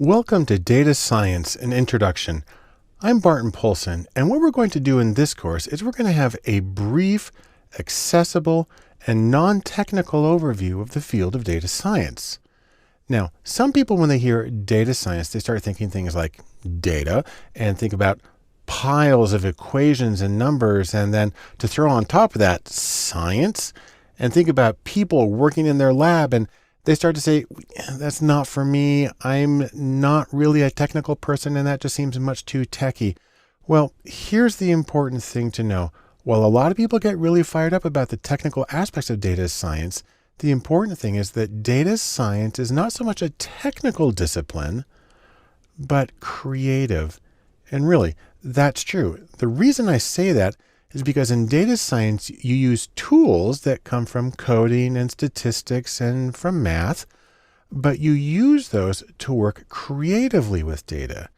Welcome to Data Science, an Introduction. I'm Barton Poulsen, and what we're going to do in this course is we're going to have a brief, accessible, and non-technical overview of the field of data science. Now, some people, when they hear data science, they start thinking things like data and think about piles of equations and numbers, and then to throw on top of that science, and think about people working in their lab, and they start to say, that's not for me. I'm not really a technical person, and that just seems much too techy. Well, here's the important thing to know. While a lot of people get really fired up about the technical aspects of data science, the important thing is that data science is not so much a technical discipline, but creative. And really, that's true. The reason I say that is because in data science, you use tools that come from coding and statistics and from math, but you use those to work creatively with data.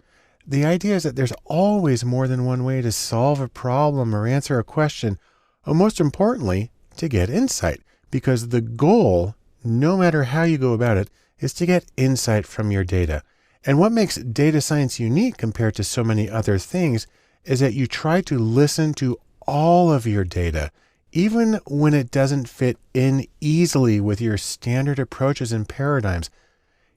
The idea is that there's always more than one way to solve a problem or answer a question, or most importantly, to get insight, because the goal, no matter how you go about it, is to get insight from your data. And what makes data science unique compared to so many other things is that you try to listen to all of your data, even when it doesn't fit in easily with your standard approaches and paradigms.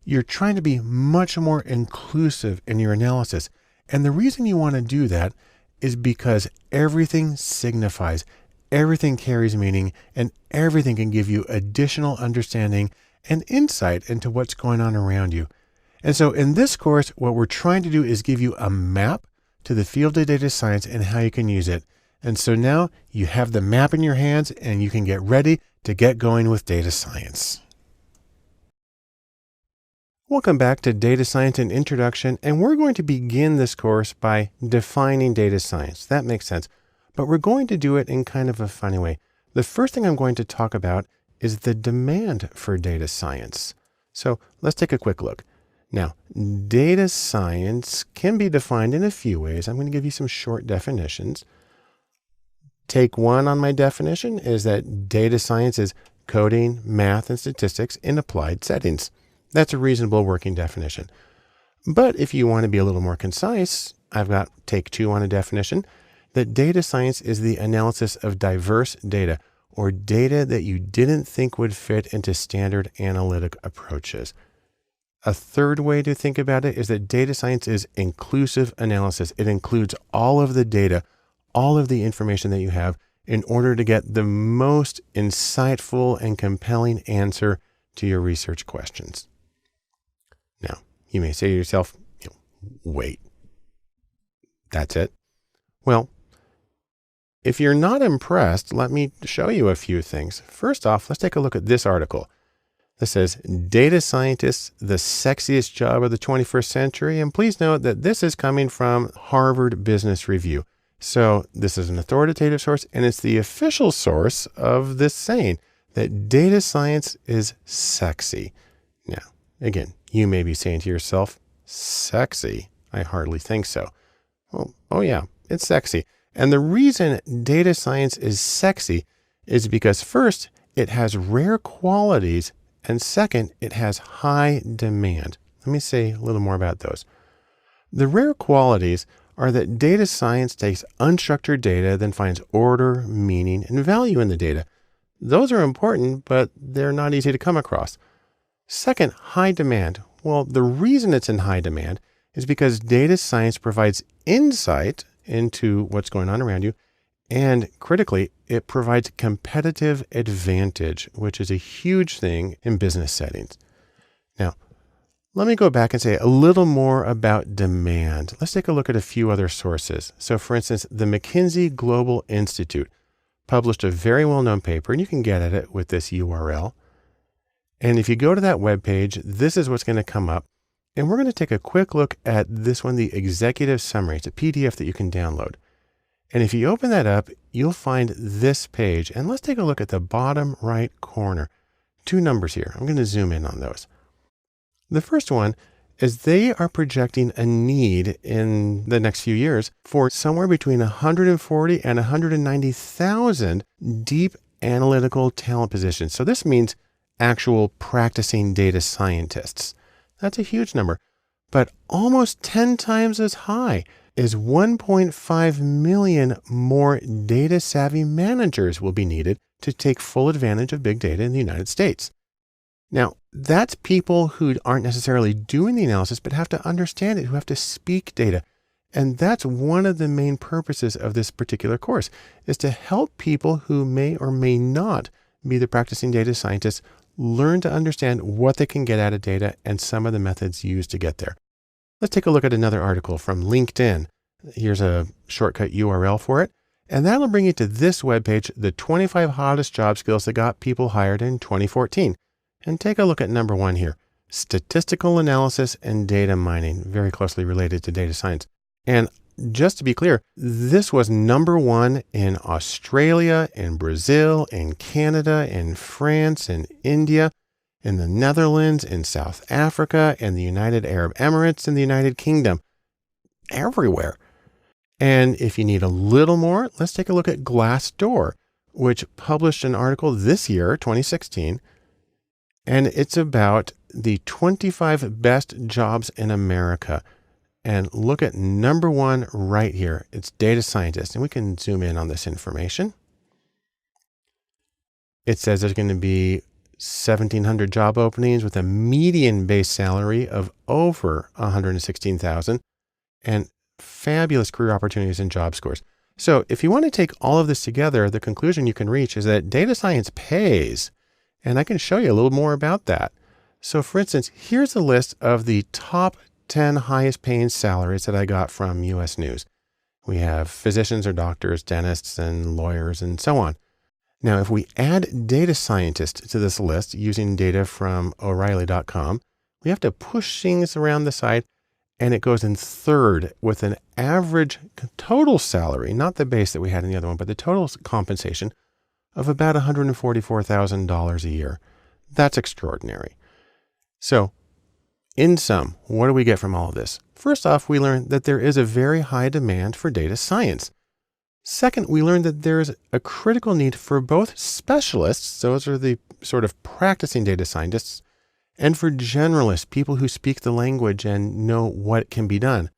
You're trying to be much more inclusive in your analysis. And the reason you want to do that is because everything signifies, everything carries meaning, and everything can give you additional understanding and insight into what's going on around you. And so in this course, what we're trying to do is give you a map to the field of data science and how you can use it. And so now you have the map in your hands and you can get ready to get going with data science. Welcome back to Data Science and Introduction, and we're going to begin this course by defining data science. That makes sense, but we're going to do it in kind of a funny way. The first thing I'm going to talk about is the demand for data science. So let's take a quick look. Now, data science can be defined in a few ways. I'm going to give you some short definitions. Take one on my definition is that data science is coding, math, and statistics in applied settings. That's a reasonable working definition. But if you want to be a little more concise, I've got take two on a definition that data science is the analysis of diverse data or data that you didn't think would fit into standard analytic approaches. A third way to think about it is that data science is inclusive analysis. It includes all of the data, all of the information that you have in order to get the most insightful and compelling answer to your research questions. Now, you may say to yourself, wait, that's it? Well, if you're not impressed, let me show you a few things. First off, let's take a look at this article. This says, Data Scientists, the Sexiest Job of the 21st Century. And please note that this is coming from Harvard Business Review. So this is an authoritative source, and it's the official source of this saying that data science is sexy. Now, again, you may be saying to yourself, sexy? I hardly think so. Well, oh yeah, it's sexy. And the reason data science is sexy is because first, it has rare qualities, and second, it has high demand. Let me say a little more about those. The rare qualities are that data science takes unstructured data, then finds order, meaning, and value in the data. Those are important, but they're not easy to come across. Second, high demand. Well, the reason it's in high demand is because data science provides insight into what's going on around you, and critically, it provides competitive advantage, which is a huge thing in business settings. Now, let me go back and say a little more about demand. Let's take a look at a few other sources. So for instance, the McKinsey Global Institute published a very well-known paper, and you can get at it with this URL. And if you go to that webpage, this is what's going to come up. And we're going to take a quick look at this one, the executive summary. It's a PDF that you can download. And if you open that up, you'll find this page. And let's take a look at the bottom right corner. Two numbers here. I'm going to zoom in on those. The first one is they are projecting a need in the next few years for somewhere between 140 and 190,000 deep analytical talent positions. So this means actual practicing data scientists. That's a huge number. but almost 10 times as high is 1.5 million more data savvy managers will be needed to take full advantage of big data in the United States. Now, that's people who aren't necessarily doing the analysis, but have to understand it, who have to speak data. And that's one of the main purposes of this particular course, is to help people who may or may not be the practicing data scientists learn to understand what they can get out of data and some of the methods used to get there. Let's take a look at another article from LinkedIn. Here's a shortcut URL for it. And that'll bring you to this webpage, the 25 hottest job skills that got people hired in 2014. And take a look at number 1 here, statistical analysis and data mining, very closely related to data science. And just to be clear, this was number 1 in Australia, in Brazil, in Canada, in France, in India, in the Netherlands, in South Africa, in the United Arab Emirates, in the United Kingdom, everywhere. And if you need a little more, let's take a look at Glassdoor, which published an article this year, 2016, and it's about the 25 best jobs in America. And look at number 1 right here. It's data scientist. And we can zoom in on this information. It says there's going to be 1,700 job openings with a median base salary of over $116,000 and fabulous career opportunities and job scores. So if you want to take all of this together, the conclusion you can reach is that data science pays. And I can show you a little more about that. So for instance, here's a list of the top 10 highest paying salaries that I got from US News. We have physicians or doctors, dentists, and lawyers, and so on. Now, if we add data scientists to this list using data from O'Reilly.com, we have to push things around the side, and it goes in third with an average total salary, not the base that we had in the other one, but the total compensation of about $144,000 a year. That's extraordinary. So, in sum, what do we get from all of this? First off, we learned that there is a very high demand for data science. Second, we learned that there is a critical need for both specialists, those are the sort of practicing data scientists, and for generalists, people who speak the language and know what can be done.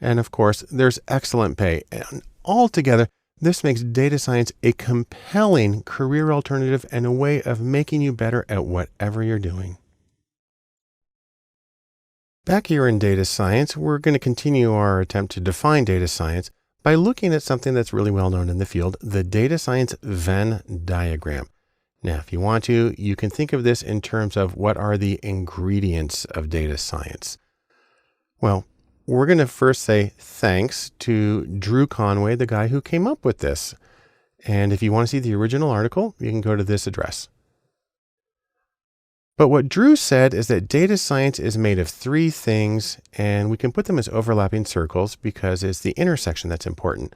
And of course, there's excellent pay. And altogether, this makes data science a compelling career alternative and a way of making you better at whatever you're doing. Back here in data science, we're going to continue our attempt to define data science by looking at something that's really well known in the field, the data science Venn diagram. Now, if you want to, you can think of this in terms of what are the ingredients of data science. Well, we're going to first say thanks to Drew Conway, the guy who came up with this. And if you want to see the original article, you can go to this address. But what Drew said is that data science is made of 3 things, and we can put them as overlapping circles because it's the intersection that's important.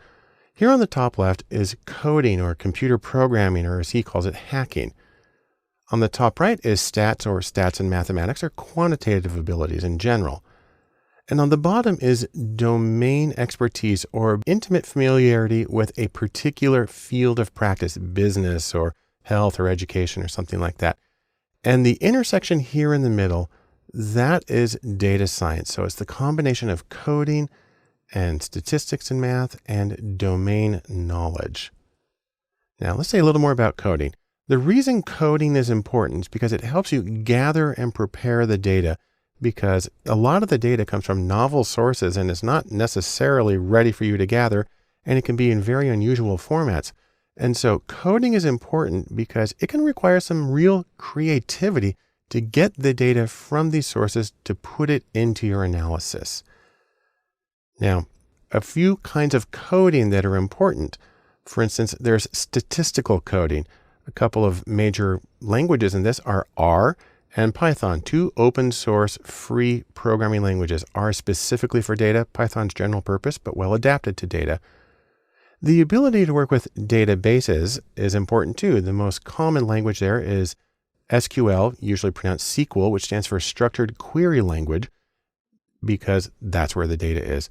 Here on the top left is coding or computer programming, or as he calls it, hacking. On the top right is stats, or stats in mathematics, or quantitative abilities in general. And on the bottom is domain expertise, or intimate familiarity with a particular field of practice, business or health or education or something like that. And the intersection here in the middle, that is data science. So it's the combination of coding and statistics in math and domain knowledge. Now let's say a little more about coding. The reason coding is important is because it helps you gather and prepare the data, because a lot of the data comes from novel sources and is not necessarily ready for you to gather, and it can be in very unusual formats. And so coding is important because it can require some real creativity to get the data from these sources to put it into your analysis. Now, a few kinds of coding that are important. For instance, there's statistical coding. A couple of major languages in this are R and Python, 2 open source free programming languages. R specifically for data, Python's general purpose, but well adapted to data. The ability to work with databases is important too. The most common language there is SQL, usually pronounced SQL, which stands for Structured Query Language, because that's where the data is.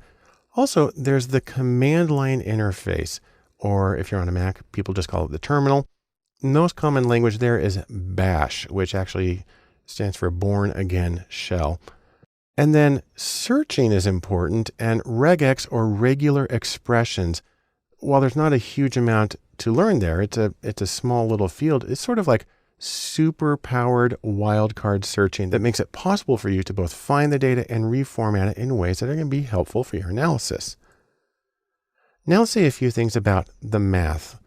Also, there's the command line interface, or if you're on a Mac, people just call it the terminal. The most common language there is Bash, which actually stands for Born Again Shell. And then searching is important, and regex, or regular expressions, while there's not a huge amount to learn there, it's a small little field. It's sort of like super powered wildcard searching that makes it possible for you to both find the data and reformat it in ways that are going to be helpful for your analysis. Now let's say a few things about the math.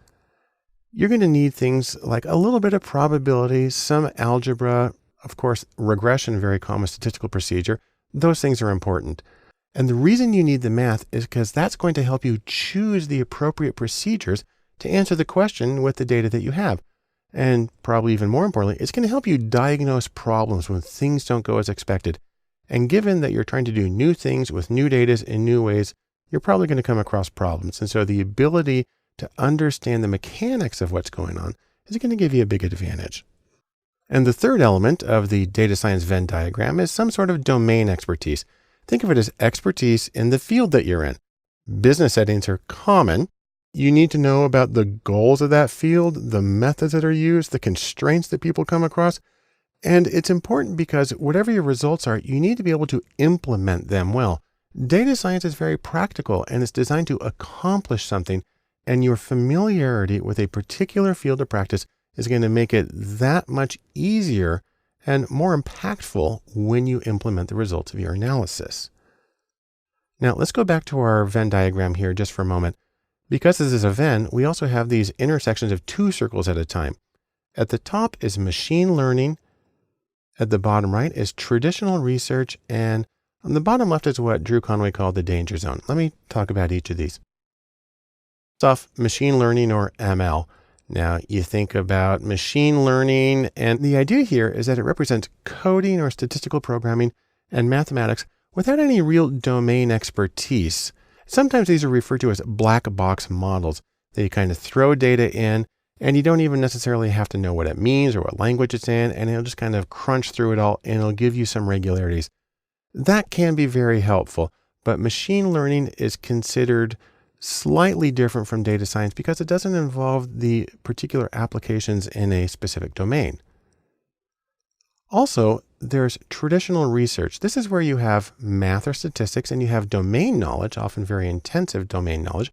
You're going to need things like a little bit of probability, some algebra, of course, regression, very common statistical procedure. Those things are important. And the reason you need the math is because that's going to help you choose the appropriate procedures to answer the question with the data that you have. And probably even more importantly, it's going to help you diagnose problems when things don't go as expected. And given that you're trying to do new things with new data in new ways, you're probably going to come across problems. And so the ability to understand the mechanics of what's going on is going to give you a big advantage. And the third element of the data science Venn diagram is some sort of domain expertise. Think of it as expertise in the field that you're in. Business settings are common. You need to know about the goals of that field, the methods that are used, the constraints that people come across. And it's important because whatever your results are, you need to be able to implement them well. Data science is very practical and it's designed to accomplish something, and your familiarity with a particular field of practice is going to make it that much easier and more impactful when you implement the results of your analysis. Now let's go back to our Venn diagram here just for a moment. Because this is a Venn, we also have these intersections of two circles at a time. At the top is machine learning. At the bottom right is traditional research. And on the bottom left is what Drew Conway called the danger zone. Let me talk about each of these. First off, machine learning, or ML. Now you think about machine learning, and the idea here is that it represents coding or statistical programming and mathematics without any real domain expertise. Sometimes these are referred to as black box models. They kind of throw data in, and you don't even necessarily have to know what it means or what language it's in, and it'll just kind of crunch through it all, and it'll give you some regularities. That can be very helpful, but machine learning is considered slightly different from data science because it doesn't involve the particular applications in a specific domain. Also, there's traditional research. This is where you have math or statistics and you have domain knowledge, often very intensive domain knowledge,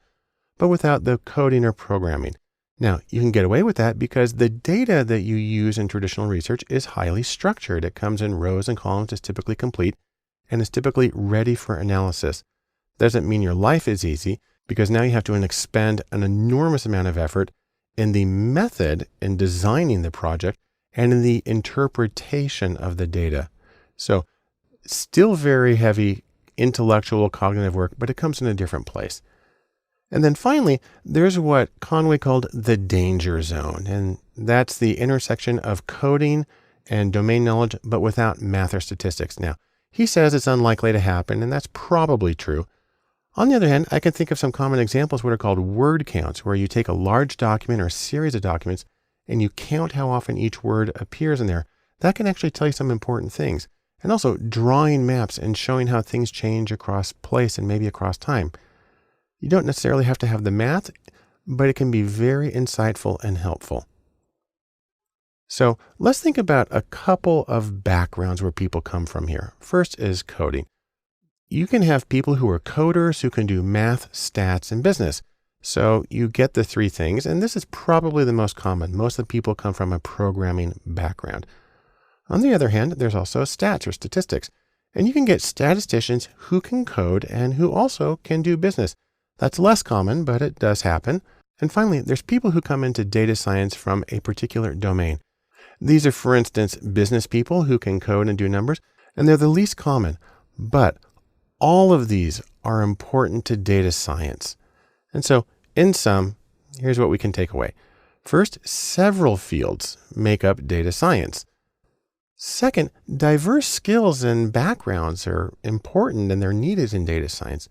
but without the coding or programming. Now, you can get away with that because the data that you use in traditional research is highly structured. It comes in rows and columns, is typically complete, and is typically ready for analysis. Doesn't mean your life is easy, because now you have to expend an enormous amount of effort in the method in designing the project and in the interpretation of the data. So still very heavy intellectual cognitive work, but it comes in a different place. And then finally, there's what Conway called the danger zone. And that's the intersection of coding and domain knowledge, but without math or statistics. Now, he says it's unlikely to happen, and that's probably true. On the other hand, I can think of some common examples, what are called word counts, where you take a large document or a series of documents and you count how often each word appears in there. That can actually tell you some important things. And also drawing maps and showing how things change across place and maybe across time. You don't necessarily have to have the math, but it can be very insightful and helpful. So let's think about a couple of backgrounds where people come from here. First is coding. You can have people who are coders who can do math, stats, and business. So you get the three things, and this is probably the most common. Most of the people come from a programming background. On the other hand, there's also stats or statistics, and you can get statisticians who can code and who also can do business. That's less common, but it does happen. And finally, there's people who come into data science from a particular domain. These are, for instance, business people who can code and do numbers, and they're the least common, but all of these are important to data science. And so in sum, here's what we can take away. First, several fields make up data science. Second, diverse skills and backgrounds are important and they're needed in data science.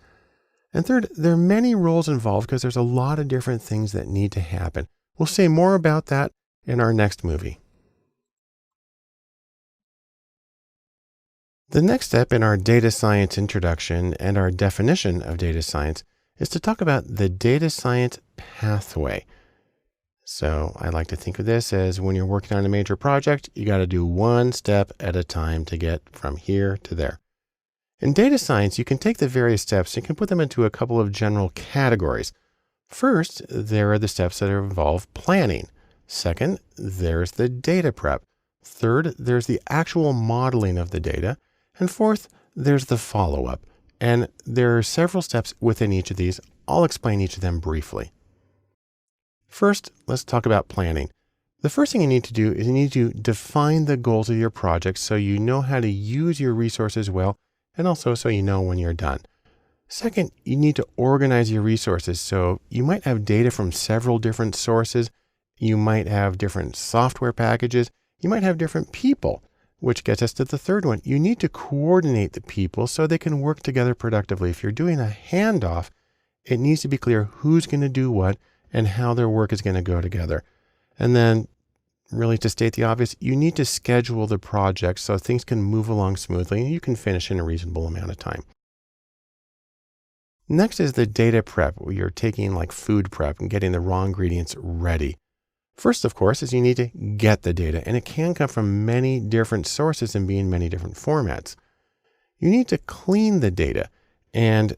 And third, there are many roles involved because there's a lot of different things that need to happen. We'll say more about that in our next movie. The next step in our data science introduction and our definition of data science is to talk about the data science pathway. So I like to think of this as when you're working on a major project, you got to do one step at a time to get from here to there. In data science, you can take the various steps and you can put them into a couple of general categories. First, there are the steps that involve planning. Second, there's the data prep. Third, there's the actual modeling of the data. And fourth, there's the follow-up. And there are several steps within each of these. I'll explain each of them briefly. First, let's talk about planning. The first thing you need to do is you need to define the goals of your project so you know how to use your resources well, and also so you know when you're done. Second, you need to organize your resources. So you might have data from several different sources. You might have different software packages. You might have different people, which gets us to the third one. You need to coordinate the people so they can work together productively. If you're doing a handoff, it needs to be clear who's going to do what and how their work is going to go together. And then, really to state the obvious, you need to schedule the project so things can move along smoothly and you can finish in a reasonable amount of time. Next is the data prep, where you're taking like food prep and getting the raw ingredients ready. First, of course, is you need to get the data, and it can come from many different sources and be in many different formats. You need to clean the data, and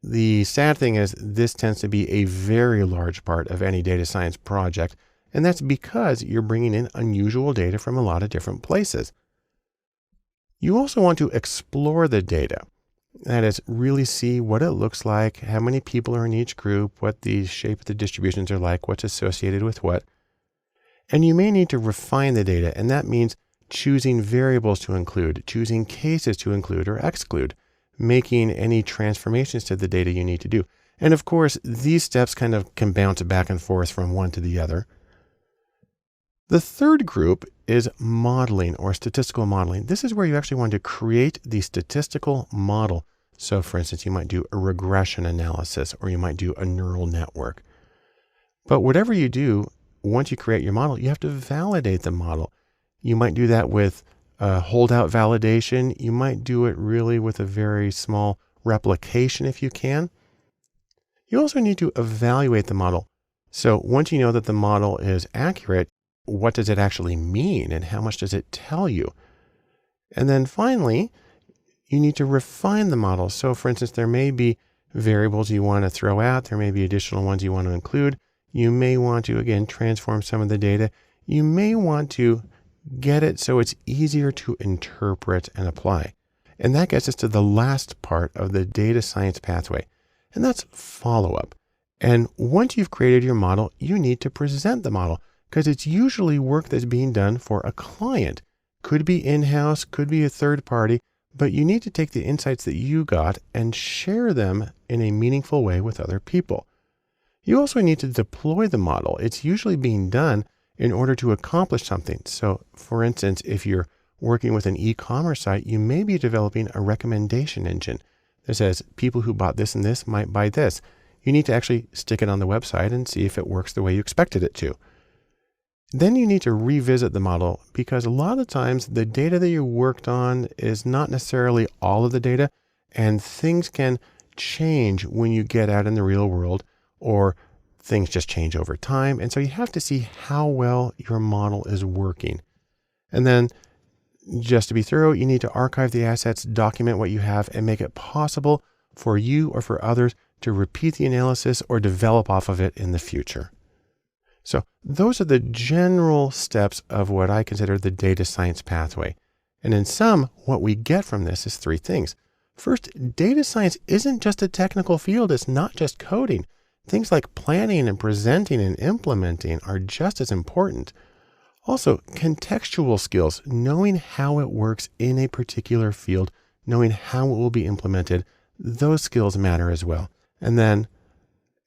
the sad thing is this tends to be a very large part of any data science project, and that's because you're bringing in unusual data from a lot of different places. You also want to explore the data. That is, really see what it looks like, how many people are in each group, what the shape of the distributions are like, what's associated with what. And you may need to refine the data, and that means choosing variables to include, choosing cases to include or exclude, making any transformations to the data you need to do. And of course, these steps kind of can bounce back and forth from one to the other. The third group is modeling or statistical modeling. This is where you actually want to create the statistical model. So for instance, you might do a regression analysis or you might do a neural network. But whatever you do, once you create your model, you have to validate the model. You might do that with holdout validation. You might do it really with a very small replication if you can. You also need to evaluate the model. So once you know that the model is accurate, what does it actually mean and how much does it tell you? And then finally, you need to refine the model. So for instance, there may be variables you want to throw out. There may be additional ones you want to include. You may want to, again, transform some of the data. You may want to get it so it's easier to interpret and apply. And that gets us to the last part of the data science pathway, and that's follow-up. And once you've created your model, you need to present the model, because it's usually work that's being done for a client. Could be in-house, could be a third party, but you need to take the insights that you got and share them in a meaningful way with other people. You also need to deploy the model. It's usually being done in order to accomplish something. So for instance, if you're working with an e-commerce site, you may be developing a recommendation engine that says people who bought this and this might buy this. You need to actually stick it on the website and see if it works the way you expected it to. Then you need to revisit the model, because a lot of times the data that you worked on is not necessarily all of the data, and things can change when you get out in the real world, or things just change over time. And so you have to see how well your model is working. And then just to be thorough, you need to archive the assets, document what you have, and make it possible for you or for others to repeat the analysis or develop off of it in the future. So those are the general steps of what I consider the data science pathway. And in sum, what we get from this is three things. First, data science isn't just a technical field. It's not just coding. Things like planning and presenting and implementing are just as important. Also, contextual skills, knowing how it works in a particular field, knowing how it will be implemented, those skills matter as well. And then,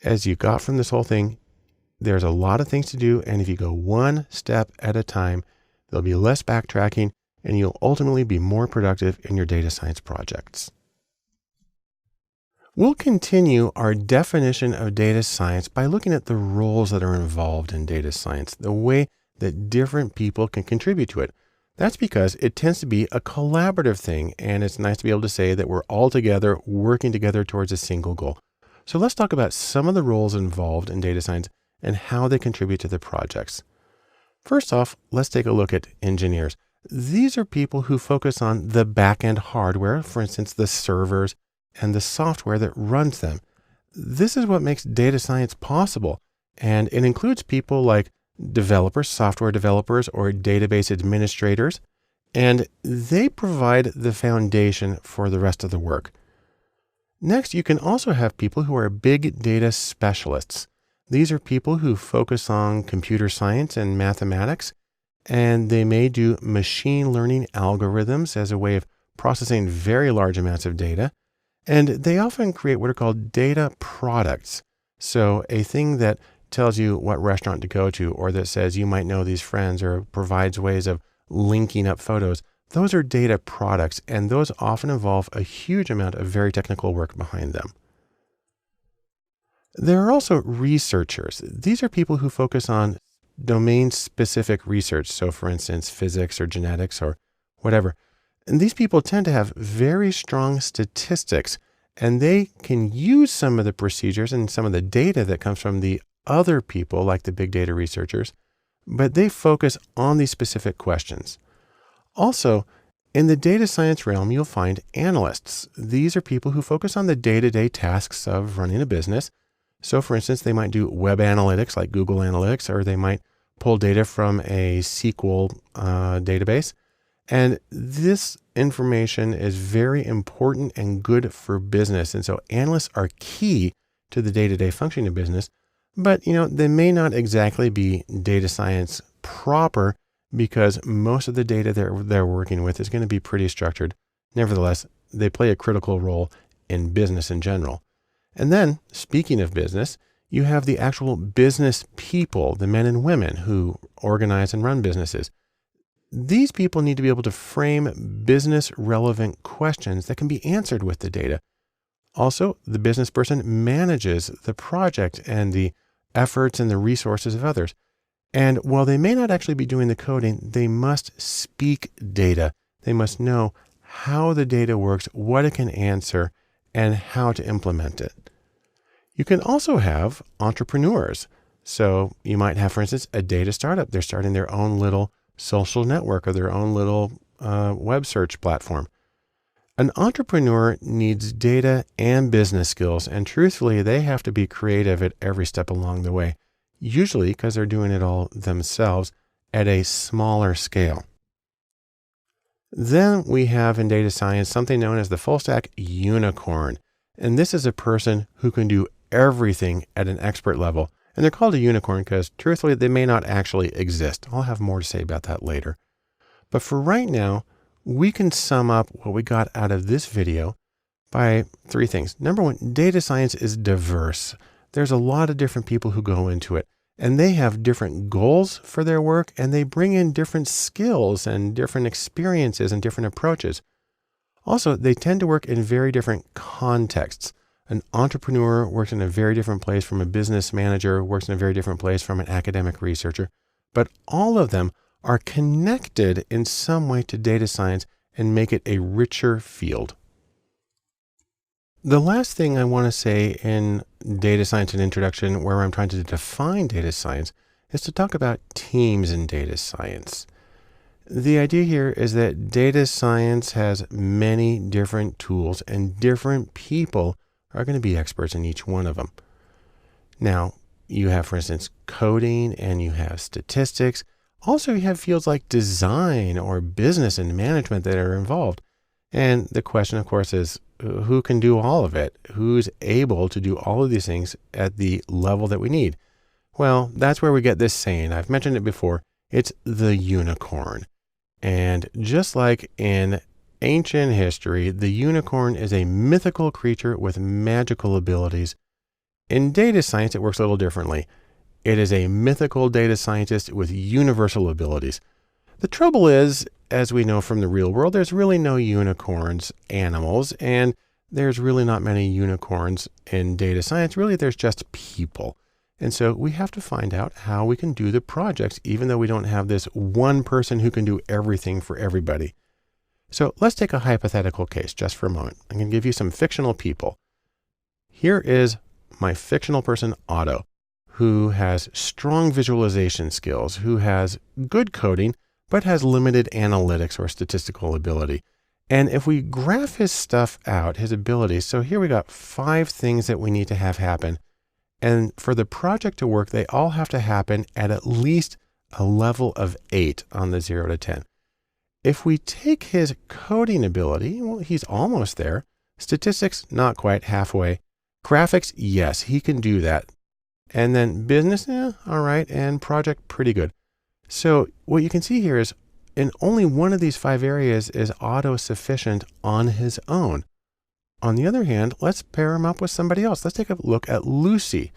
as you got from this whole thing, there's a lot of things to do, and if you go one step at a time, there'll be less backtracking, and you'll ultimately be more productive in your data science projects. We'll continue our definition of data science by looking at the roles that are involved in data science, the way that different people can contribute to it. That's because it tends to be a collaborative thing, and it's nice to be able to say that we're all together, working together towards a single goal. So let's talk about some of the roles involved in data science and how they contribute to the projects. First off, let's take a look at engineers. These are people who focus on the back-end hardware, for instance, the servers and the software that runs them. This is what makes data science possible, and it includes people like developers, software developers, or database administrators, and they provide the foundation for the rest of the work. Next, you can also have people who are big data specialists. These are people who focus on computer science and mathematics, and they may do machine learning algorithms as a way of processing very large amounts of data. And they often create what are called data products. So a thing that tells you what restaurant to go to, or that says you might know these friends, or provides ways of linking up photos. Those are data products, and those often involve a huge amount of very technical work behind them. There are also researchers. These are people who focus on domain-specific research. So for instance, physics or genetics or whatever. And these people tend to have very strong statistics, and they can use some of the procedures and some of the data that comes from the other people, like the big data researchers, but they focus on these specific questions. Also, in the data science realm, you'll find analysts. These are people who focus on the day-to-day tasks of running a business. So for instance, they might do web analytics like Google Analytics, or they might pull data from a SQL database. And this information is very important and good for business. And so analysts are key to the day-to-day functioning of business, but they may not exactly be data science proper, because most of the data they're working with is going to be pretty structured. Nevertheless, they play a critical role in business in general. And then, speaking of business, you have the actual business people, the men and women who organize and run businesses. These people need to be able to frame business relevant questions that can be answered with the data. Also, the business person manages the project and the efforts and the resources of others. And while they may not actually be doing the coding, they must speak data. They must know how the data works, what it can answer, and how to implement it. You can also have entrepreneurs. So you might have, for instance, a data startup. They're starting their own little social network or their own little web search platform. An entrepreneur needs data and business skills, and truthfully, they have to be creative at every step along the way, usually because they're doing it all themselves at a smaller scale. Then we have in data science something known as the full stack unicorn. And this is a person who can do everything at an expert level. And they're called a unicorn because truthfully, they may not actually exist. I'll have more to say about that later. But for right now, we can sum up what we got out of this video by three things. Number one, data science is diverse. There's a lot of different people who go into it, and they have different goals for their work, and they bring in different skills and different experiences and different approaches. Also, they tend to work in very different contexts. An entrepreneur works in a very different place from a business manager, works in a very different place from an academic researcher, but all of them are connected in some way to data science and make it a richer field. The last thing I want to say in data science and introduction, where I'm trying to define data science, is to talk about teams in data science. The idea here is that data science has many different tools, and different people are going to be experts in each one of them. Now, you have, for instance, coding, and you have statistics. Also, you have fields like design or business and management that are involved. And the question, of course, is who can do all of it? Who's able to do all of these things at the level that we need? Well, that's where we get this saying. I've mentioned it before. It's the unicorn. And just like in ancient history, the unicorn is a mythical creature with magical abilities. In data science, it works a little differently. It is a mythical data scientist with universal abilities. The trouble is, as we know from the real world, there's really no unicorns animals, and there's really not many unicorns in data science. Really, there's just people. And so we have to find out how we can do the projects, even though we don't have this one person who can do everything for everybody. So let's take a hypothetical case just for a moment. I'm going to give you some fictional people. Here is my fictional person, Otto, who has strong visualization skills, who has good coding, but has limited analytics or statistical ability. And if we graph his stuff out, his abilities, so here we got 5 things that we need to have happen. And for the project to work, they all have to happen at least a level of 8 on the 0 to 10. If we take his coding ability, well, he's almost there. Statistics, not quite, halfway. Graphics, yes, he can do that. And then business, all right. And project, pretty good. So what you can see here is in only one of these 5 areas is Otto sufficient on his own. On the other hand, let's pair him up with somebody else. Let's take a look at Lucy.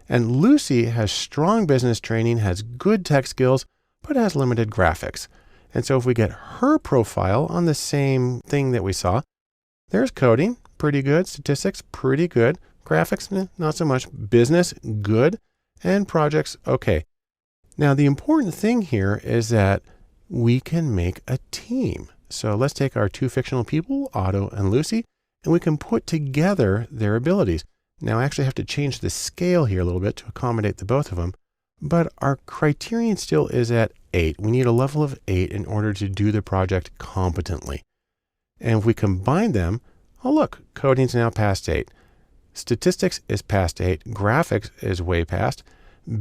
And Lucy has strong business training, has good tech skills, but has limited graphics. And so if we get her profile on the same thing that we saw, there's coding, pretty good. Statistics, pretty good. Graphics, not so much. Business, good. And projects, okay. Now, the important thing here is that we can make a team. So let's take our 2 fictional people, Otto and Lucy, and we can put together their abilities. Now, I actually have to change the scale here a little bit to accommodate the both of them, but our criterion still is at 8. We need a level of 8 in order to do the project competently. And if we combine them, oh look, coding's now past 8. Statistics is past 8. Graphics is way past.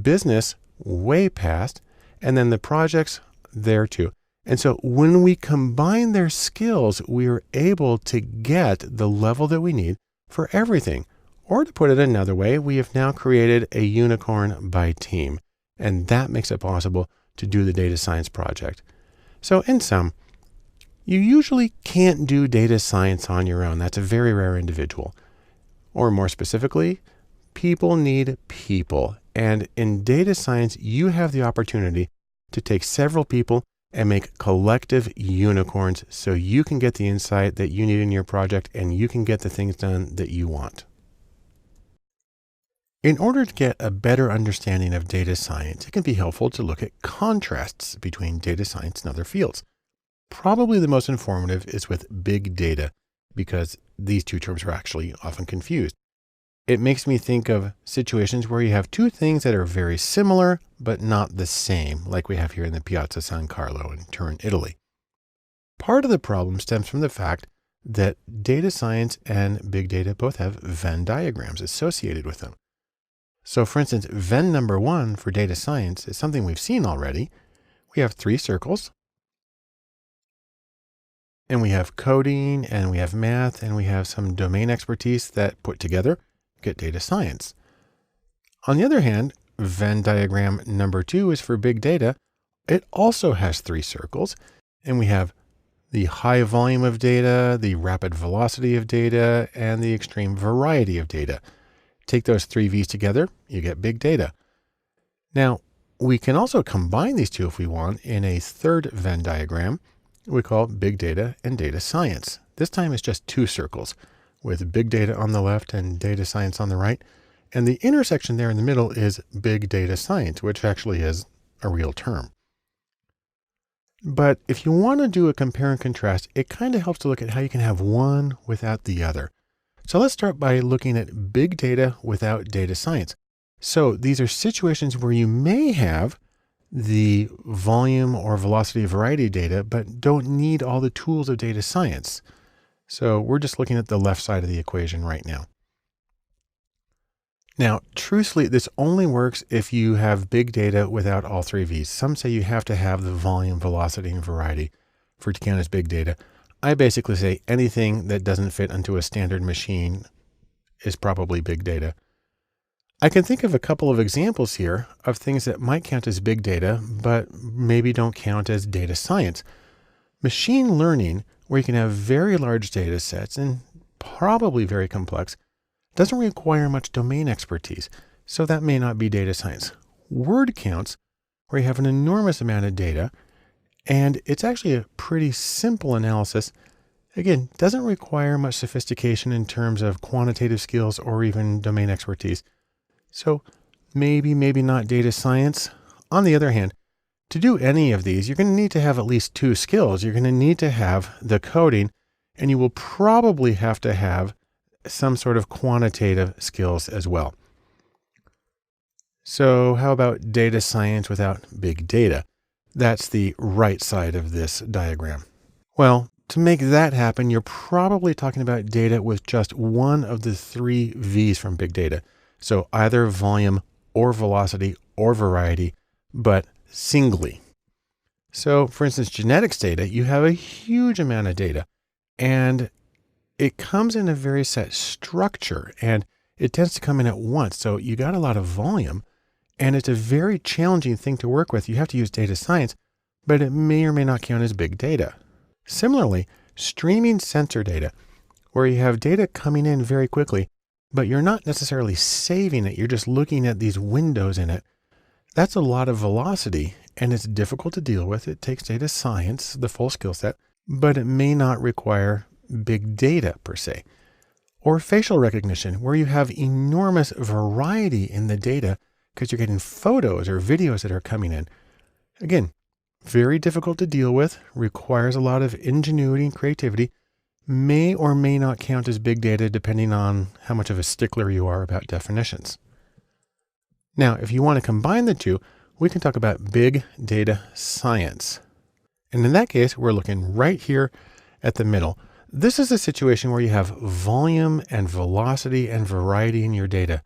Business, way past. And then the projects, there too. And so when we combine their skills, we are able to get the level that we need for everything. Or to put it another way, we have now created a unicorn by team. And that makes it possible to do the data science project. So in sum, you usually can't do data science on your own. That's a very rare individual. Or more specifically, people need people. And in data science, you have the opportunity to take several people and make collective unicorns so you can get the insight that you need in your project and you can get the things done that you want. In order to get a better understanding of data science, it can be helpful to look at contrasts between data science and other fields. Probably the most informative is with big data, because these 2 terms are actually often confused. It makes me think of situations where you have 2 things that are very similar, but not the same, like we have here in the Piazza San Carlo in Turin, Italy. Part of the problem stems from the fact that data science and big data both have Venn diagrams associated with them. So for instance, Venn number 1 for data science is something we've seen already. We have 3 circles. And we have coding, and we have math, and we have some domain expertise that put together get data science. On the other hand, Venn diagram number 2 is for big data. It also has 3 circles, and we have the high volume of data, the rapid velocity of data, and the extreme variety of data. Take those 3 V's together, you get big data. Now, we can also combine these 2 if we want in a third Venn diagram we call big data and data science. This time it's just 2 circles with big data on the left and data science on the right. And the intersection there in the middle is big data science, which actually is a real term. But if you want to do a compare and contrast, it kind of helps to look at how you can have one without the other. So let's start by looking at big data without data science. So these are situations where you may have the volume or velocity variety data, but don't need all the tools of data science. So we're just looking at the left side of the equation right now. Now, truthfully, this only works if you have big data without all 3 V's. Some say you have to have the volume, velocity, and variety for it to count as big data. I basically say anything that doesn't fit into a standard machine is probably big data. I can think of a couple of examples here of things that might count as big data, but maybe don't count as data science. Machine learning, where you can have very large data sets and probably very complex, doesn't require much domain expertise, so that may not be data science. Word counts, where you have an enormous amount of data, and it's actually a pretty simple analysis. Again, doesn't require much sophistication in terms of quantitative skills or even domain expertise. So maybe not data science. On the other hand, to do any of these, you're going to need to have at least 2 skills. You're going to need to have the coding, and you will probably have to have some sort of quantitative skills as well. So how about data science without big data? That's the right side of this diagram. Well, to make that happen, you're probably talking about data with just one of the three V's from big data. So either volume or velocity or variety, but singly. So for instance, genetics data, you have a huge amount of data and it comes in a very set structure and it tends to come in at once. So you got a lot of volume and it's a very challenging thing to work with. You have to use data science, but it may or may not count as big data. Similarly, streaming sensor data, where you have data coming in very quickly, but you're not necessarily saving it. You're just looking at these windows in it. That's a lot of velocity and it's difficult to deal with. It takes data science, the full skill set, but it may not require big data per se. Or facial recognition, where you have enormous variety in the data because you're getting photos or videos that are coming in. Again, very difficult to deal with, requires a lot of ingenuity and creativity, may or may not count as big data depending on how much of a stickler you are about definitions. Now, if you want to combine the two, we can talk about big data science. And in that case, we're looking right here at the middle. This is a situation where you have volume and velocity and variety in your data.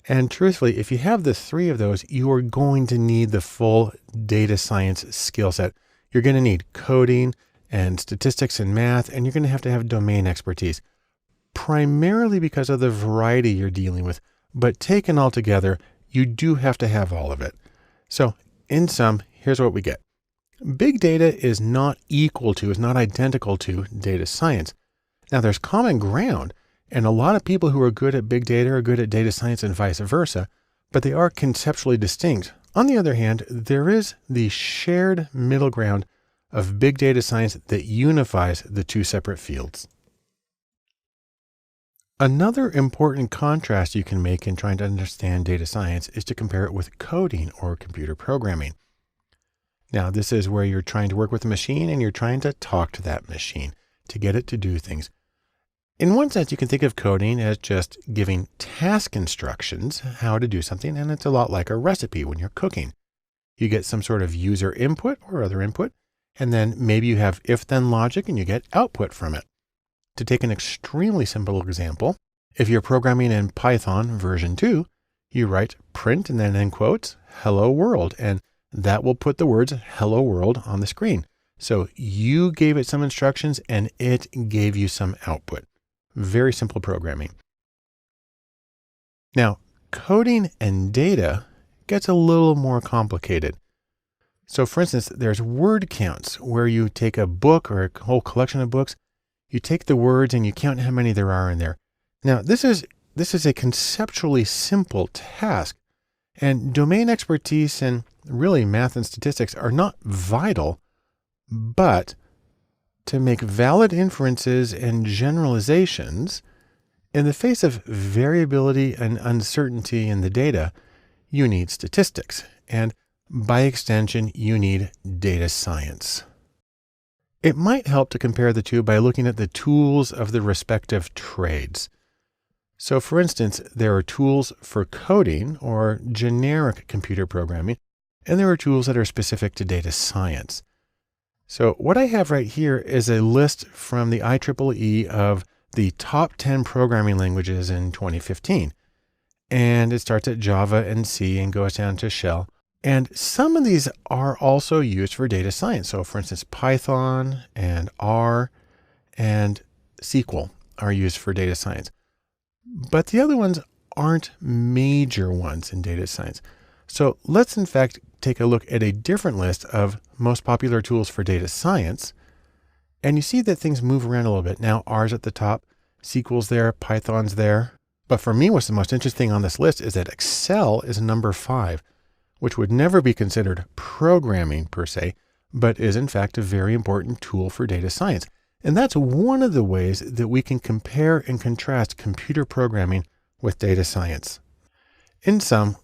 And truthfully, if you have the three of those, you are going to need the full data science skill set. You're going to need coding and statistics and math, and you're going to have domain expertise, primarily because of the variety you're dealing with. But taken all together, you do have to have all of it. So in sum, here's what we get. Big data is not identical to data science. Now there's common ground. And a lot of people who are good at big data are good at data science and vice versa, but they are conceptually distinct. On the other hand, there is the shared middle ground of big data science that unifies the two separate fields. Another important contrast you can make in trying to understand data science is to compare it with coding or computer programming. Now, this is where you're trying to work with a machine and you're trying to talk to that machine to get it to do things. In one sense, you can think of coding as just giving task instructions, how to do something, and it's a lot like a recipe when you're cooking. You get some sort of user input or other input, and then maybe you have if-then logic and you get output from it. To take an extremely simple example, if you're programming in Python version 2, you write print and then in quotes, hello world, and that will put the words hello world on the screen. So you gave it some instructions and it gave you some output. Very simple programming. Now, coding and data gets a little more complicated. So for instance, there's word counts where you take a book or a whole collection of books, you take the words and you count how many there are in there. Now, this is a conceptually simple task, and domain expertise and really math and statistics are not vital, but to make valid inferences and generalizations in the face of variability and uncertainty in the data, you need statistics. And by extension, you need data science. It might help to compare the two by looking at the tools of the respective trades. So for instance, there are tools for coding or generic computer programming, and there are tools that are specific to data science. So what I have right here is a list from the IEEE of the top 10 programming languages in 2015. And it starts at Java and C and goes down to Shell. And some of these are also used for data science. So for instance, Python and R and SQL are used for data science. But the other ones aren't major ones in data science. So let's in fact take a look at a different list of most popular tools for data science. And you see that things move around a little bit. Now R's at the top, SQL's there, Python's there. But for me, what's the most interesting on this list is that Excel is number 5, which would never be considered programming per se, but is in fact a very important tool for data science. And that's one of the ways that we can compare and contrast computer programming with data science. In sum,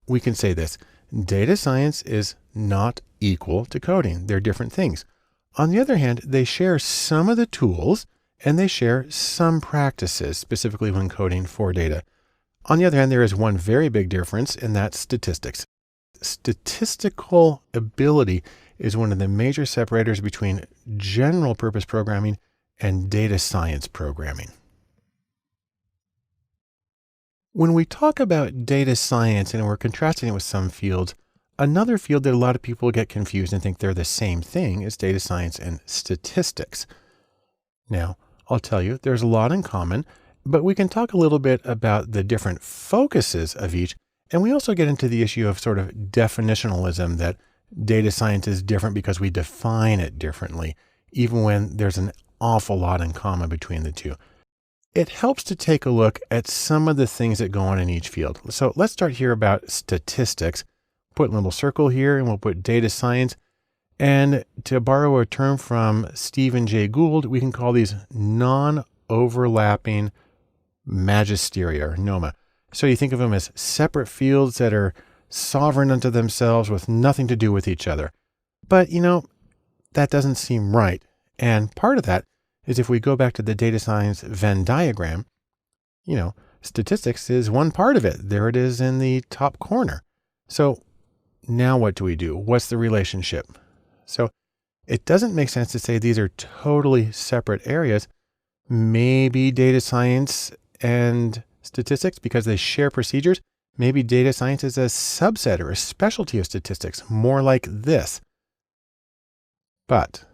we can say this: data science is not equal to coding. They're different things. On the other hand, they share some of the tools and they share some practices, specifically when coding for data. On the other hand, there is one very big difference, and that's statistics. Statistical ability is one of the major separators between general purpose programming and data science programming. When we talk about data science and we're contrasting it with some fields, another field that a lot of people get confused and think they're the same thing is data science and statistics. Now, I'll tell you, there's a lot in common, but we can talk a little bit about the different focuses of each. And we also get into the issue of sort of definitionalism, that data science is different because we define it differently, even when there's an awful lot in common between the two. It helps to take a look at some of the things that go on in each field. So let's start here about statistics. Put a little circle here and we'll put data science. And to borrow a term from Stephen Jay Gould, we can call these non-overlapping magisteria, or NOMA. So you think of them as separate fields that are sovereign unto themselves with nothing to do with each other. But, that doesn't seem right. And part of that is if we go back to the data science Venn diagram, statistics is one part of it. There it is in the top corner. So now what do we do? What's the relationship? So it doesn't make sense to say these are totally separate areas. Maybe data science and statistics, because they share procedures, maybe data science is a subset or a specialty of statistics, more like this. But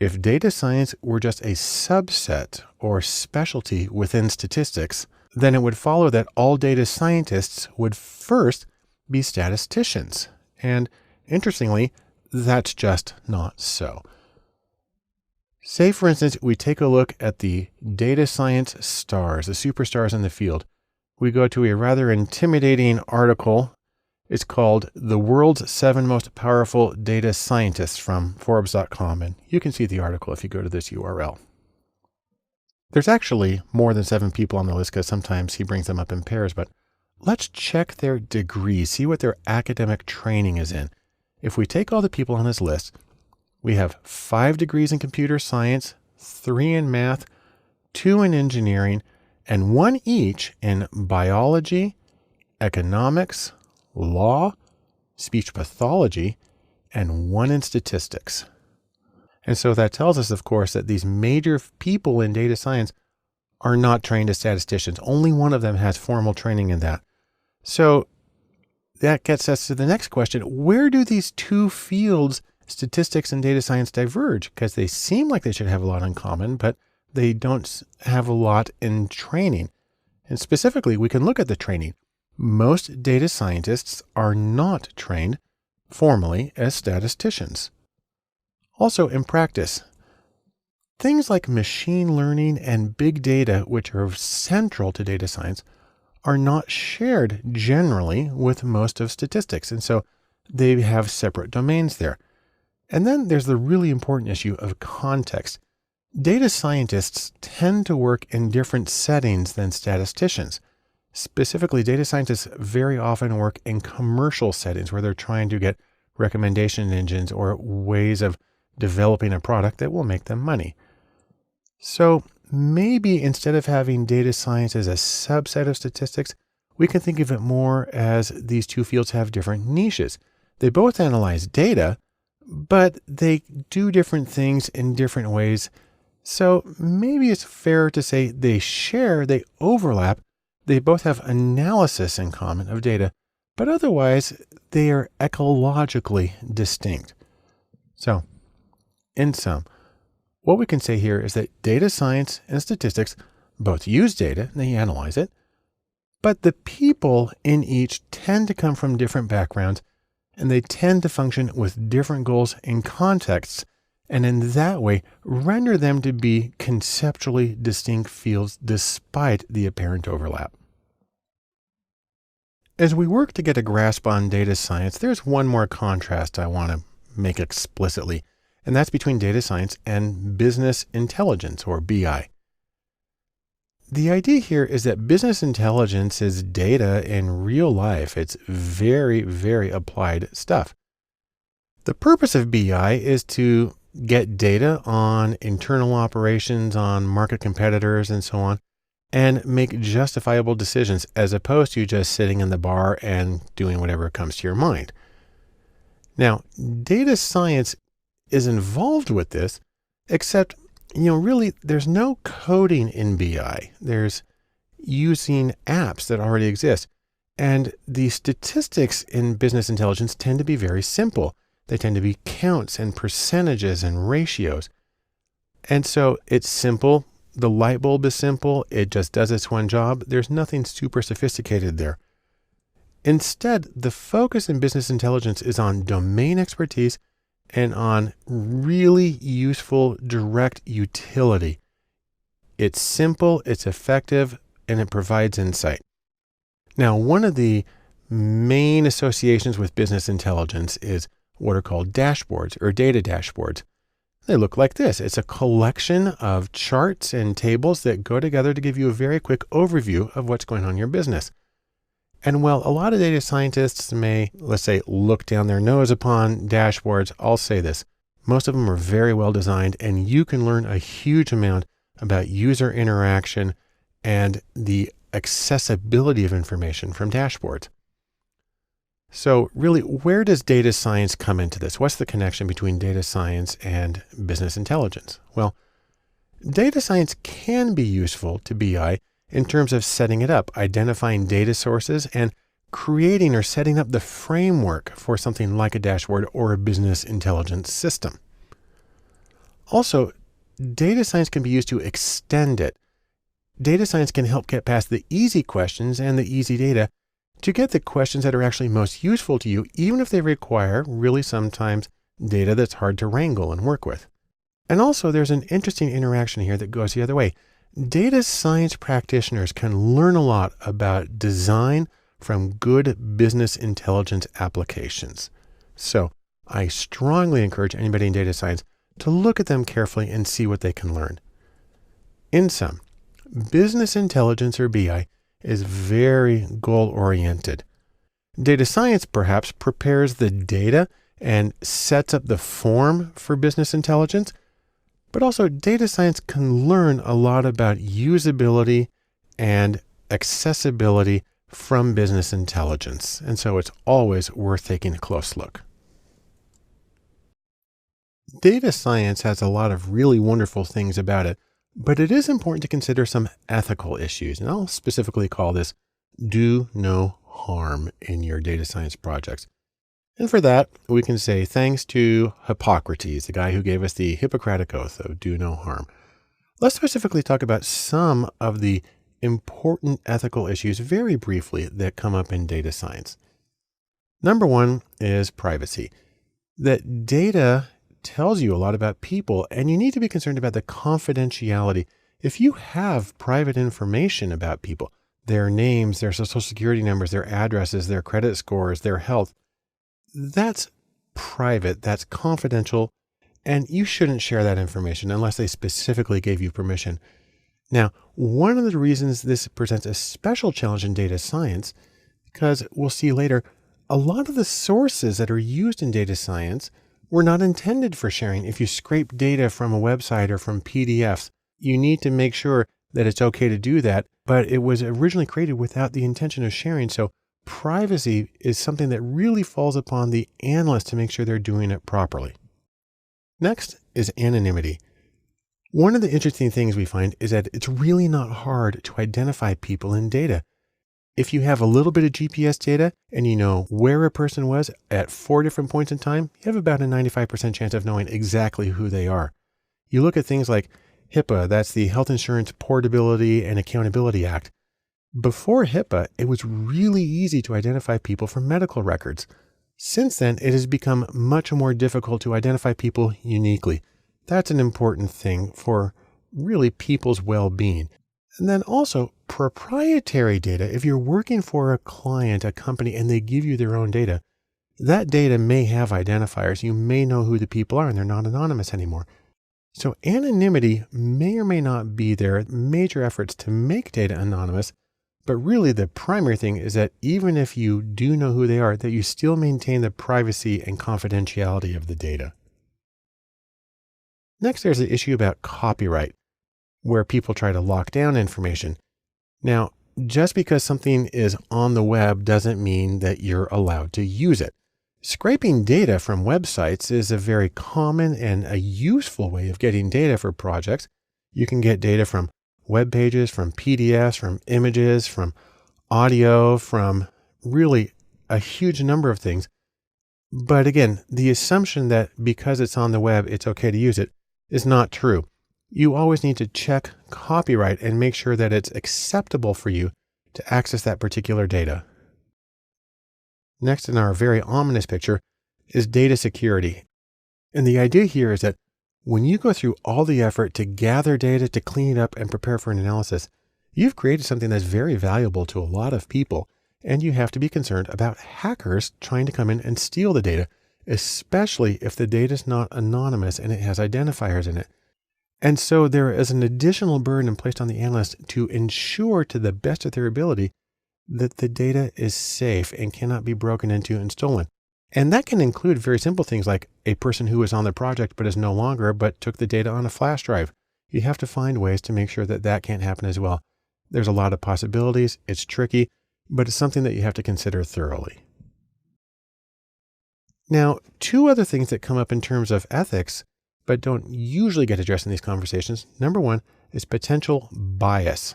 if data science were just a subset or specialty within statistics, then it would follow that all data scientists would first be statisticians. And interestingly, that's just not so. Say, for instance, we take a look at the data science stars, the superstars in the field. We go to a rather intimidating article. It's called The World's 7 Most Powerful Data Scientists from Forbes.com. And you can see the article if you go to this URL. There's actually more than 7 people on the list because sometimes he brings them up in pairs, but let's check their degrees, see what their academic training is in. If we take all the people on this list, we have 5 degrees in computer science, 3 in math, 2 in engineering, and 1 each in biology, economics, law, speech pathology, and 1 in statistics. And so that tells us, of course, that these major people in data science are not trained as statisticians. Only one of them has formal training in that. So that gets us to the next question. Where do these two fields, statistics and data science, diverge? Because they seem like they should have a lot in common, but they don't have a lot in training. And specifically, we can look at the training. Most data scientists are not trained formally as statisticians. Also, in practice, things like machine learning and big data, which are central to data science, are not shared generally with most of statistics. And so they have separate domains there. And then there's the really important issue of context. Data scientists tend to work in different settings than statisticians. Specifically, data scientists very often work in commercial settings where they're trying to get recommendation engines or ways of developing a product that will make them money. So maybe instead of having data science as a subset of statistics, we can think of it more as these two fields have different niches. They both analyze data, but they do different things in different ways. So maybe it's fair to say they overlap. They both have analysis in common of data, but otherwise they are ecologically distinct. So in sum, what we can say here is that data science and statistics both use data, and they analyze it, but the people in each tend to come from different backgrounds, and they tend to function with different goals and contexts, and in that way render them to be conceptually distinct fields despite the apparent overlap. As we work to get a grasp on data science, there's one more contrast I want to make explicitly, and that's between data science and business intelligence, or BI. The idea here is that business intelligence is data in real life. It's very, very applied stuff. The purpose of BI is to get data on internal operations, on market competitors, and so on, and make justifiable decisions as opposed to just sitting in the bar and doing whatever comes to your mind. Now, data science is involved with this, except, really there's no coding in BI. There's using apps that already exist. And the statistics in business intelligence tend to be very simple. They tend to be counts and percentages and ratios. And so it's simple. The light bulb is simple. It just does its one job. There's nothing super sophisticated there. Instead, the focus in business intelligence is on domain expertise and on really useful direct utility. It's simple, it's effective, and it provides insight. Now, one of the main associations with business intelligence is what are called dashboards or data dashboards. They look like this. It's a collection of charts and tables that go together to give you a very quick overview of what's going on in your business. And while a lot of data scientists may, let's say, look down their nose upon dashboards, I'll say this. Most of them are very well designed, and you can learn a huge amount about user interaction and the accessibility of information from dashboards. So really, where does data science come into this? What's the connection between data science and business intelligence? Well, data science can be useful to BI in terms of setting it up, identifying data sources, and creating or setting up the framework for something like a dashboard or a business intelligence system. Also, data science can be used to extend it. Data science can help get past the easy questions and the easy data to get the questions that are actually most useful to you, even if they require really sometimes data that's hard to wrangle and work with. And also there's an interesting interaction here that goes the other way. Data science practitioners can learn a lot about design from good business intelligence applications. So I strongly encourage anybody in data science to look at them carefully and see what they can learn. In sum, business intelligence or BI is very goal-oriented. Data science perhaps prepares the data and sets up the form for business intelligence, but also data science can learn a lot about usability and accessibility from business intelligence. And so it's always worth taking a close look. Data science has a lot of really wonderful things about it, but it is important to consider some ethical issues. And I'll specifically call this do no harm in your data science projects. And for that, we can say thanks to Hippocrates, the guy who gave us the Hippocratic Oath of do no harm. Let's specifically talk about some of the important ethical issues very briefly that come up in data science. Number one is privacy. That data tells you a lot about people, and you need to be concerned about the confidentiality. If you have private information about people, their names, their social security numbers, their addresses, their credit scores, their health, that's private, that's confidential, and you shouldn't share that information unless they specifically gave you permission. Now, one of the reasons this presents a special challenge in data science, because we'll see later, a lot of the sources that are used in data science were not intended for sharing. If you scrape data from a website or from PDFs, you need to make sure that it's okay to do that, but it was originally created without the intention of sharing. So privacy is something that really falls upon the analyst to make sure they're doing it properly. Next is anonymity. One of the interesting things we find is that it's really not hard to identify people in data. If you have a little bit of GPS data and you know where a person was at 4 different points in time, you have about a 95% chance of knowing exactly who they are. You look at things like HIPAA, that's the Health Insurance Portability and Accountability Act. Before HIPAA, it was really easy to identify people from medical records. Since then, it has become much more difficult to identify people uniquely. That's an important thing for really people's well-being. And then also proprietary data. If you're working for a client, a company, and they give you their own data, that data may have identifiers. You may know who the people are and they're not anonymous anymore. So anonymity may or may not be there. Major efforts to make data anonymous, but really the primary thing is that even if you do know who they are, that you still maintain the privacy and confidentiality of the data. Next, there's the issue about copyright, where people try to lock down information. Now, just because something is on the web doesn't mean that you're allowed to use it. Scraping data from websites is a very common and a useful way of getting data for projects. You can get data from web pages, from PDFs, from images, from audio, from really a huge number of things. But again, the assumption that because it's on the web, it's okay to use it is not true. You always need to check copyright and make sure that it's acceptable for you to access that particular data. Next in our very ominous picture is data security. And the idea here is that when you go through all the effort to gather data, to clean it up and prepare for an analysis, you've created something that's very valuable to a lot of people. And you have to be concerned about hackers trying to come in and steal the data, especially if the data is not anonymous and it has identifiers in it. And so there is an additional burden placed on the analyst to ensure to the best of their ability that the data is safe and cannot be broken into and stolen. And that can include very simple things like a person who was on the project but is no longer, but took the data on a flash drive. You have to find ways to make sure that that can't happen as well. There's a lot of possibilities. It's tricky, but it's something that you have to consider thoroughly. Now, two other things that come up in terms of ethics, but don't usually get addressed in these conversations. Number one is potential bias.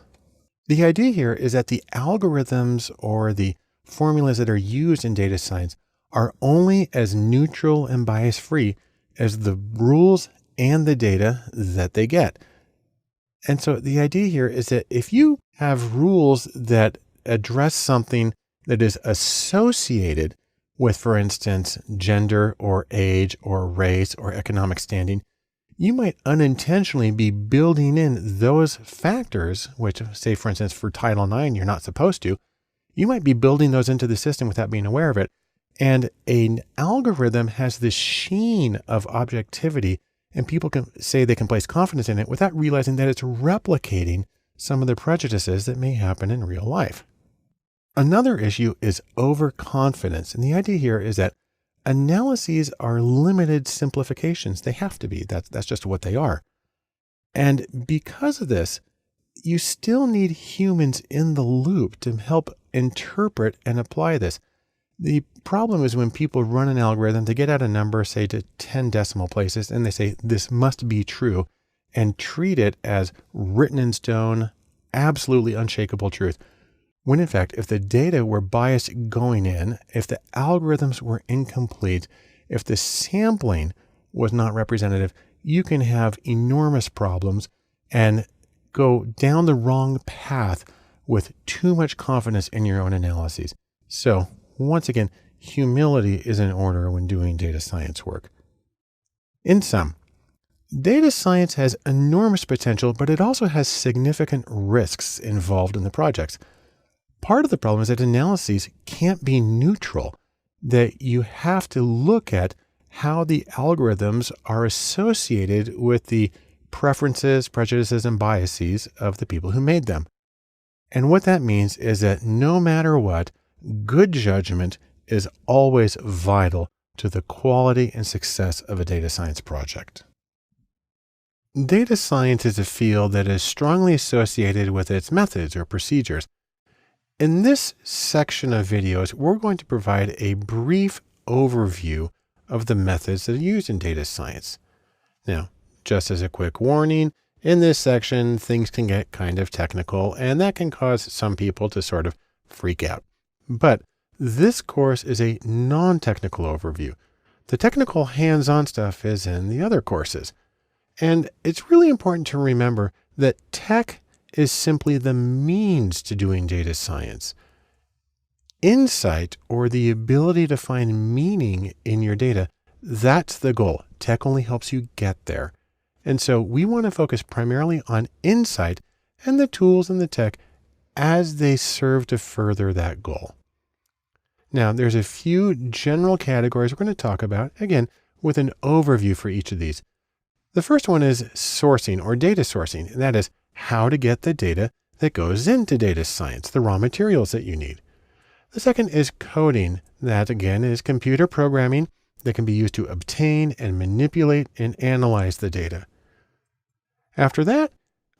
The idea here is that the algorithms or the formulas that are used in data science are only as neutral and bias-free as the rules and the data that they get. And so the idea here is that if you have rules that address something that is associated with, for instance, gender or age or race or economic standing, you might unintentionally be building in those factors, which, say, for instance, for Title IX, you're not supposed to. You might be building those into the system without being aware of it. And an algorithm has this sheen of objectivity, and people can say they can place confidence in it without realizing that it's replicating some of the prejudices that may happen in real life. Another issue is overconfidence. And the idea here is that analyses are limited simplifications. They have to be. That's just what they are. And because of this, you still need humans in the loop to help interpret and apply this. The problem is when people run an algorithm to get out a number, say to 10 decimal places, and they say this must be true and treat it as written in stone, absolutely unshakable truth. When in fact, if the data were biased going in, if the algorithms were incomplete, if the sampling was not representative, you can have enormous problems and go down the wrong path with too much confidence in your own analyses. So once again, humility is in order when doing data science work. In sum, data science has enormous potential, but it also has significant risks involved in the projects. Part of the problem is that analyses can't be neutral, that you have to look at how the algorithms are associated with the preferences, prejudices, and biases of the people who made them. And what that means is that no matter what, good judgment is always vital to the quality and success of a data science project. Data science is a field that is strongly associated with its methods or procedures. In this section of videos, we're going to provide a brief overview of the methods that are used in data science. Now, just as a quick warning, in this section, things can get kind of technical, and that can cause some people to sort of freak out. But this course is a non-technical overview. The technical hands-on stuff is in the other courses. And it's really important to remember that tech is simply the means to doing data science. Insight, or the ability to find meaning in your data, that's the goal. Tech only helps you get there. And so we want to focus primarily on insight and the tools and the tech as they serve to further that goal. Now, there's a few general categories we're going to talk about, again, with an overview for each of these. The first one is sourcing or data sourcing, and that is how to get the data that goes into data science, the raw materials that you need. The second is coding. That again is computer programming that can be used to obtain and manipulate and analyze the data. After that,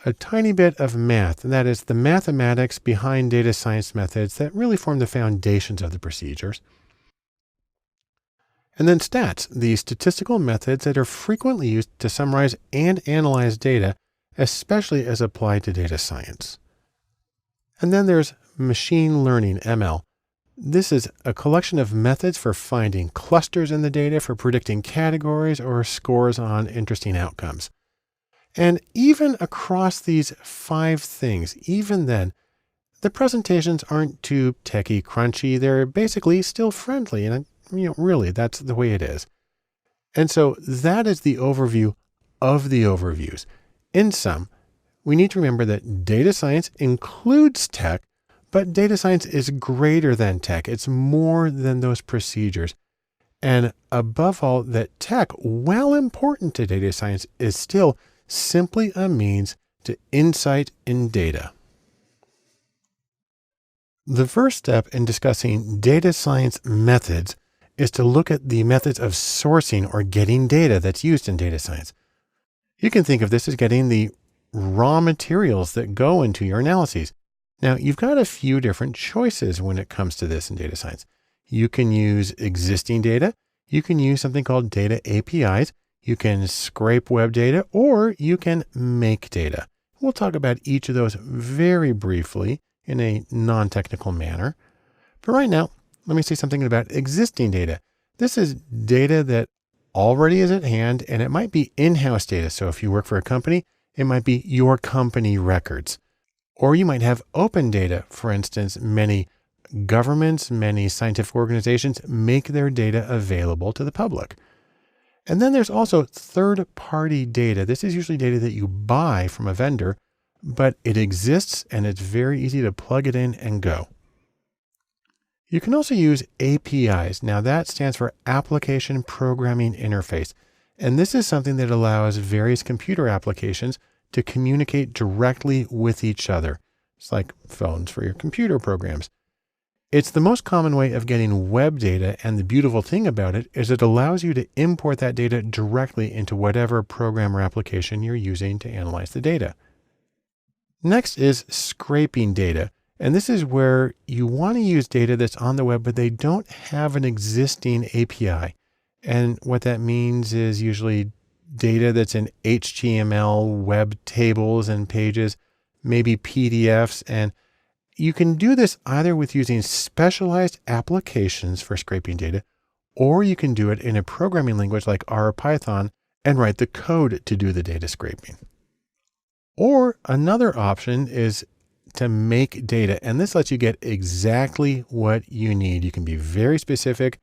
a tiny bit of math, and that is the mathematics behind data science methods that really form the foundations of the procedures. And then stats, the statistical methods that are frequently used to summarize and analyze data, especially as applied to data science. And then there's machine learning, ML. This is a collection of methods for finding clusters in the data, for predicting categories or scores on interesting outcomes. And even across these 5 things, even then, the presentations aren't too techie crunchy. They're basically still friendly. And really, that's the way it is. And so that is the overview of the overviews. In sum, we need to remember that data science includes tech, but data science is greater than tech. It's more than those procedures. And above all, that tech, while important to data science, is still simply a means to insight in data. The first step in discussing data science methods is to look at the methods of sourcing or getting data that's used in data science. You can think of this as getting the raw materials that go into your analyses. Now, you've got a few different choices when it comes to this in data science. You can use existing data. You can use something called data APIs. You can scrape web data, or you can make data. We'll talk about each of those very briefly in a non-technical manner. But right now, let me say something about existing data. This is data that already is at hand, and it might be in-house data. So if you work for a company, it might be your company records. Or you might have open data. For instance, many governments, many scientific organizations make their data available to the public. And then there's also third-party data. This is usually data that you buy from a vendor, but it exists and it's very easy to plug it in and go. You can also use APIs. Now that stands for Application Programming Interface. And this is something that allows various computer applications to communicate directly with each other. It's like phones for your computer programs. It's the most common way of getting web data, and the beautiful thing about it is it allows you to import that data directly into whatever program or application you're using to analyze the data. Next is scraping data. And this is where you want to use data that's on the web, but they don't have an existing API. And what that means is usually data that's in HTML, web tables and pages, maybe PDFs. And you can do this either with using specialized applications for scraping data, or you can do it in a programming language like R or Python and write the code to do the data scraping. Or another option is to make data, and this lets you get exactly what you need. You can be very specific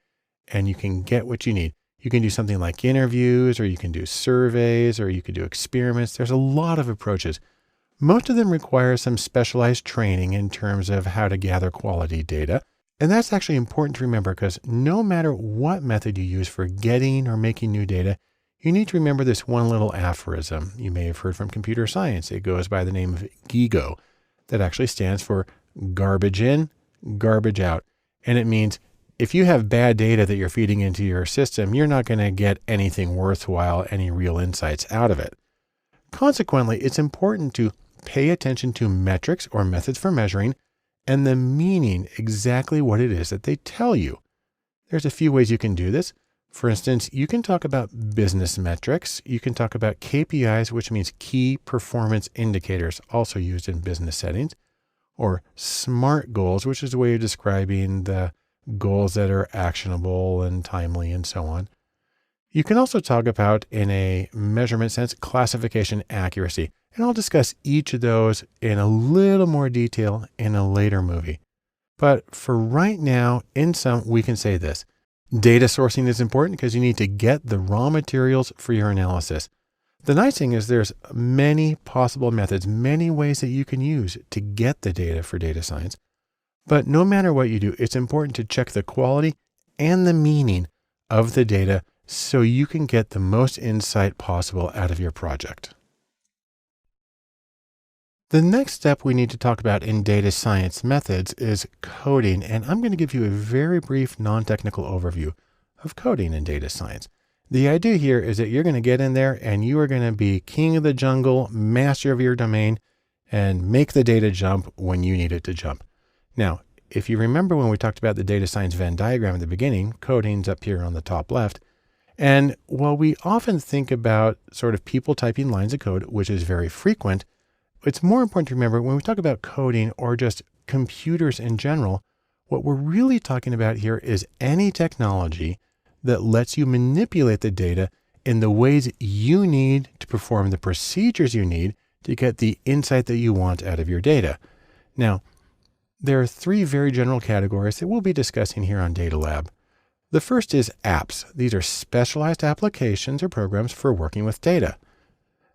and you can get what you need. You can do something like interviews, or you can do surveys, or you can do experiments. There's a lot of approaches. Most of them require some specialized training in terms of how to gather quality data. And that's actually important to remember, because no matter what method you use for getting or making new data, you need to remember this one little aphorism you may have heard from computer science. It goes by the name of GIGO. That actually stands for garbage in, garbage out. And it means if you have bad data that you're feeding into your system, you're not going to get anything worthwhile, any real insights out of it. Consequently, it's important to pay attention to metrics or methods for measuring and the meaning, exactly what it is that they tell you. There's a few ways you can do this. For instance, you can talk about business metrics. You can talk about KPIs, which means key performance indicators, also used in business settings, or SMART goals, which is a way of describing the goals that are actionable and timely and so on. You can also talk about, in a measurement sense, classification accuracy. And I'll discuss each of those in a little more detail in a later movie. But for right now, in sum, we can say this. Data sourcing is important because you need to get the raw materials for your analysis. The nice thing is there's many possible methods, many ways that you can use to get the data for data science. But no matter what you do, it's important to check the quality and the meaning of the data so you can get the most insight possible out of your project. The next step we need to talk about in data science methods is coding, and I'm going to give you a very brief non-technical overview of coding in data science. The idea here is that you're going to get in there and you are going to be king of the jungle, master of your domain, and make the data jump when you need it to jump. Now, if you remember when we talked about the data science Venn diagram at the beginning, coding's up here on the top left. And while we often think about sort of people typing lines of code, which is very frequent, it's more important to remember when we talk about coding or just computers in general, what we're really talking about here is any technology that lets you manipulate the data in the ways you need to perform the procedures you need to get the insight that you want out of your data. Now, there are three very general categories that we'll be discussing here on Data Lab. The first is apps. These are specialized applications or programs for working with data.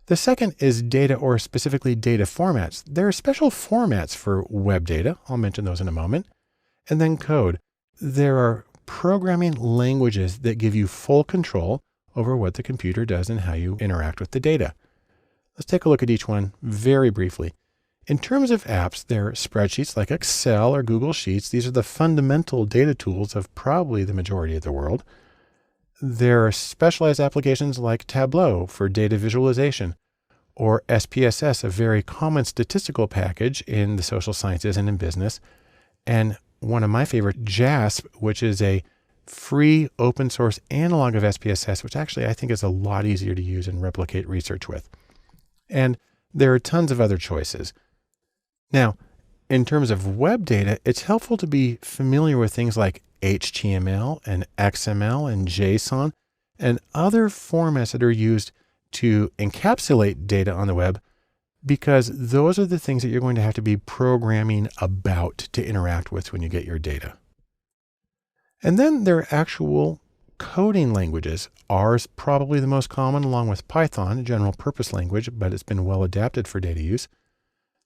The second is data, or specifically data formats. There are special formats for web data. I'll mention those in a moment. And then code. There are programming languages that give you full control over what the computer does and how you interact with the data. Let's take a look at each one very briefly. In terms of apps, there are spreadsheets like Excel or Google Sheets. These are the fundamental data tools of probably the majority of the world. There are specialized applications like Tableau for data visualization, or SPSS, a very common statistical package in the social sciences and in business. And one of my favorite, JASP, which is a free open source analog of SPSS, which actually I think is a lot easier to use and replicate research with. And there are tons of other choices. Now, in terms of web data, it's helpful to be familiar with things like HTML and XML and JSON and other formats that are used to encapsulate data on the web, because those are the things that you're going to have to be programming about to interact with when you get your data. And then there are actual coding languages. R is probably the most common, along with Python, a general purpose language, but it's been well adapted for data use.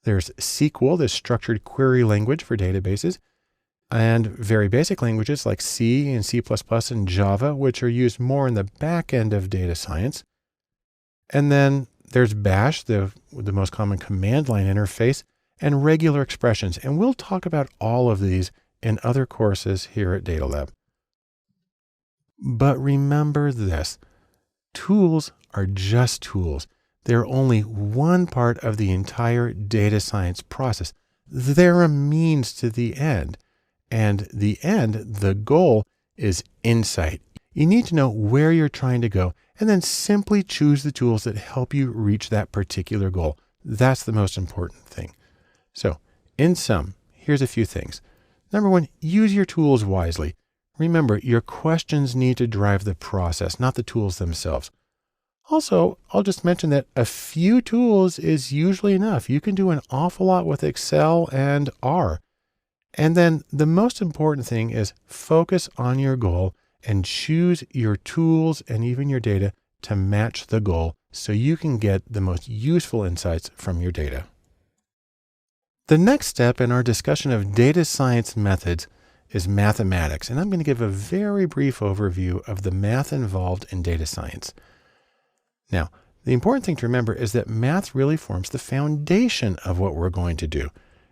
There's SQL, the structured query language for databases, and very basic languages like C and C++ and Java, which are used more in the back end of data science. And then there's Bash, the most common command line interface, and regular expressions. And we'll talk about all of these in other courses here at Data Lab. But remember this, tools are just tools. They're only one part of the entire data science process. They're a means to the end. And the end, the goal, is insight. You need to know where you're trying to go and then simply choose the tools that help you reach that particular goal. That's the most important thing. So, in sum, here's a few things. Number one, use your tools wisely. Remember, your questions need to drive the process, not the tools themselves. Also, I'll just mention that a few tools is usually enough. You can do an awful lot with Excel and R. And then the most important thing is focus on your goal and choose your tools and even your data to match the goal so you can get the most useful insights from your data. The next step in our discussion of data science methods is mathematics, and I'm going to give a very brief overview of the math involved in data science. Now, the important thing to remember is that math really forms the foundation of what we're going to do.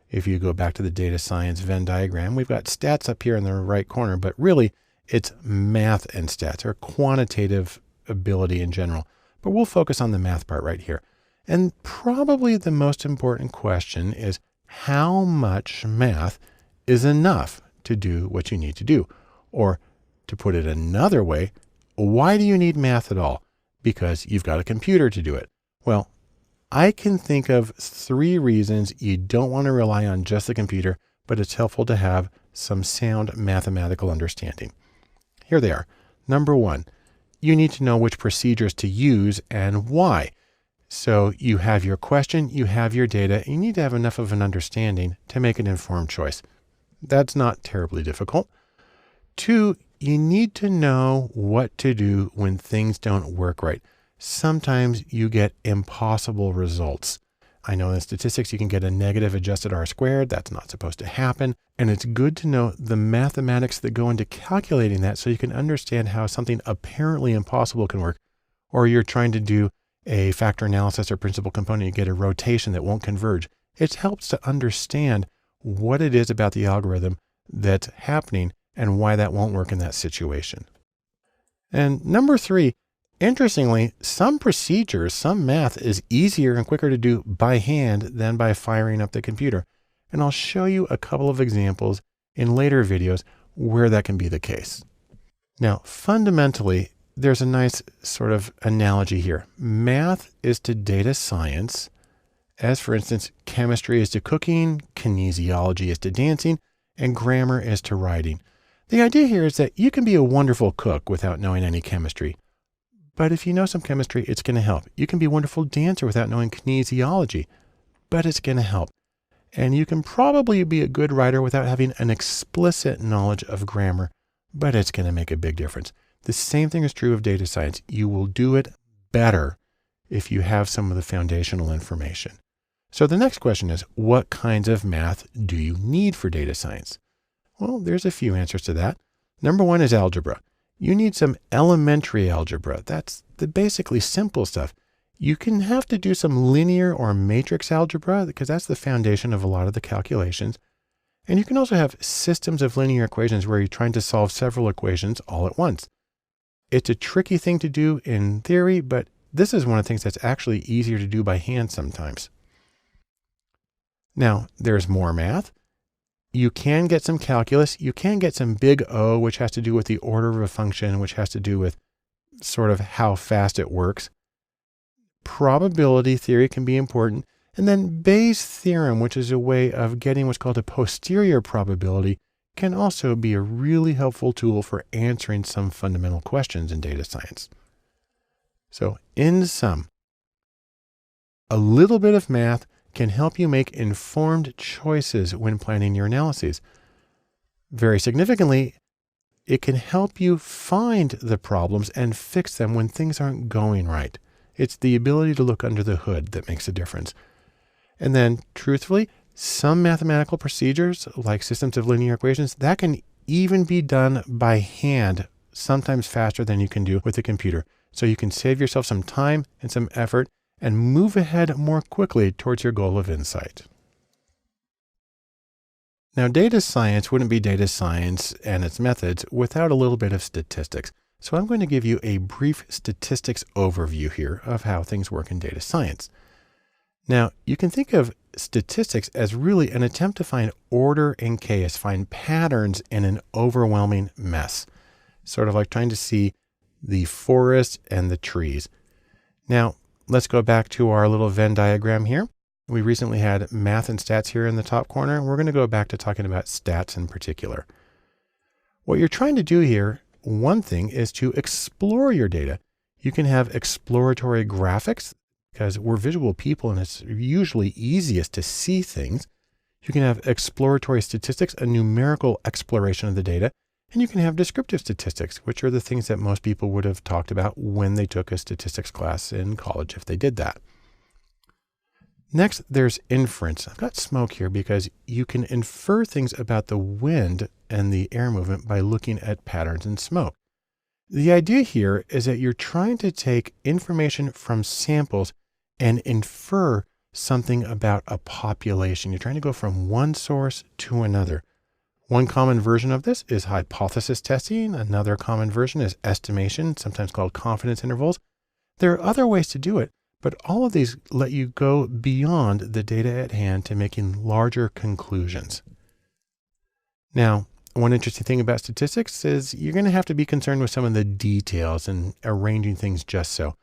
If you go back to the data science Venn diagram, we've got stats up here in the right corner, but really it's math and stats, or quantitative ability in general. But we'll focus on the math part right here. And probably the most important question is how much math is enough to do what you need to do? Or to put it another way, why do you need math at all? Because you've got a computer to do it. Well, I can think of 3 reasons you don't want to rely on just the computer, but it's helpful to have some sound mathematical understanding. Here they are. Number 1, you need to know which procedures to use and why. So you have your question, you have your data, you need to have enough of an understanding to make an informed choice. That's not terribly difficult. 2, you need to know what to do when things don't work right. Sometimes you get impossible results. I know in statistics you can get a negative adjusted R squared. That's not supposed to happen. And it's good to know the mathematics that go into calculating that so you can understand how something apparently impossible can work. Or you're trying to do a factor analysis or principal component, you get a rotation that won't converge. It helps to understand what it is about the algorithm that's happening and why that won't work in that situation. And number 3, interestingly, some procedures, some math is easier and quicker to do by hand than by firing up the computer. And I'll show you a couple of examples in later videos where that can be the case. Now, fundamentally, there's a nice sort of analogy here. Math is to data science, as for instance, chemistry is to cooking, kinesiology is to dancing, and grammar is to writing. The idea here is that you can be a wonderful cook without knowing any chemistry. But if you know some chemistry, it's going to help. You can be a wonderful dancer without knowing kinesiology, but it's going to help. And you can probably be a good writer without having an explicit knowledge of grammar, but it's going to make a big difference. The same thing is true of data science. You will do it better if you have some of the foundational information. So the next question is, what kinds of math do you need for data science? Well, there's a few answers to that. Number one is algebra. You need some elementary algebra. That's the basically simple stuff. You can have to do some linear or matrix algebra because that's the foundation of a lot of the calculations. And you can also have systems of linear equations where you're trying to solve several equations all at once. It's a tricky thing to do in theory, but this is one of the things that's actually easier to do by hand sometimes. Now, there's more math. You can get some calculus. You can get some big O, which has to do with the order of a function, which has to do with sort of how fast it works. Probability theory can be important. And then Bayes' theorem, which is a way of getting what's called a posterior probability, can also be a really helpful tool for answering some fundamental questions in data science. So in sum, a little bit of math can help you make informed choices when planning your analyses. Very significantly, it can help you find the problems and fix them when things aren't going right. It's the ability to look under the hood that makes a difference. And then, truthfully, some mathematical procedures, like systems of linear equations, that can even be done by hand, sometimes faster than you can do with a computer. So you can save yourself some time and some effort and move ahead more quickly towards your goal of insight. Now, data science wouldn't be data science and its methods without a little bit of statistics. So I'm going to give you a brief statistics overview here of how things work in data science. Now, you can think of statistics as really an attempt to find order in chaos, find patterns in an overwhelming mess, sort of like trying to see the forest and the trees. Now, let's go back to our little Venn diagram here. We recently had math and stats here in the top corner. We're going to go back to talking about stats in particular. What you're trying to do here, one thing is to explore your data. You can have exploratory graphics because we're visual people and it's usually easiest to see things. You can have exploratory statistics, a numerical exploration of the data, and you can have descriptive statistics, which are the things that most people would have talked about when they took a statistics class in college, if they did that. Next, there's inference. I've got smoke here because you can infer things about the wind and the air movement by looking at patterns in smoke. The idea here is that you're trying to take information from samples and infer something about a population. You're trying to go from one source to another. One common version of this is hypothesis testing. Another common version is estimation, sometimes called confidence intervals. There are other ways to do it, but all of these let you go beyond the data at hand to making larger conclusions. Now, one interesting thing about statistics is you're going to have to be concerned with some of the details and arranging things just so.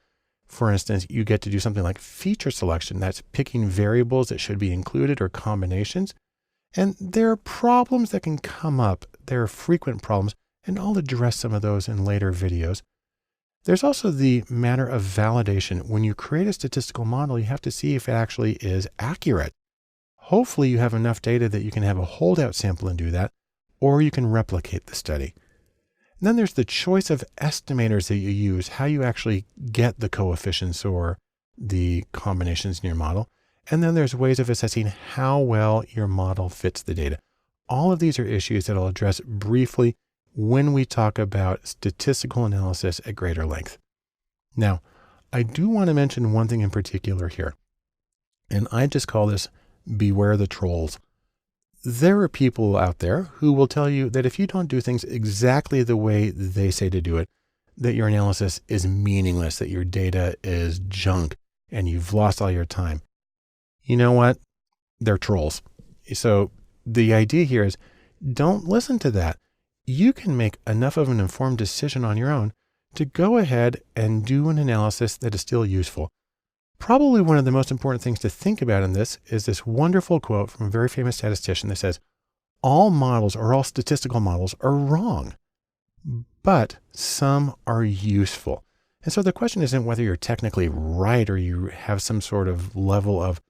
For instance, you get to do something like feature selection. That's picking variables that should be included or combinations. And there are problems that can come up. There are frequent problems, and I'll address some of those in later videos. There's also the matter of validation. When you create a statistical model, you have to see if it actually is accurate. Hopefully you have enough data that you can have a holdout sample and do that, or you can replicate the study. And then there's the choice of estimators that you use, how you actually get the coefficients or the combinations in your model. And then there's ways of assessing how well your model fits the data. All of these are issues that I'll address briefly when we talk about statistical analysis at greater length. Now, I do want to mention one thing in particular here, and I just call this beware the trolls. There are people out there who will tell you that if you don't do things exactly the way they say to do it, that your analysis is meaningless, that your data is junk, and you've lost all your time. You know what? They're trolls. So the idea here is don't listen to that. You can make enough of an informed decision on your own to go ahead and do an analysis that is still useful. Probably one of the most important things to think about in this is this wonderful quote from a very famous statistician that says, all models or all statistical models are wrong, but some are useful. And so the question isn't whether you're technically right or you have some sort of level of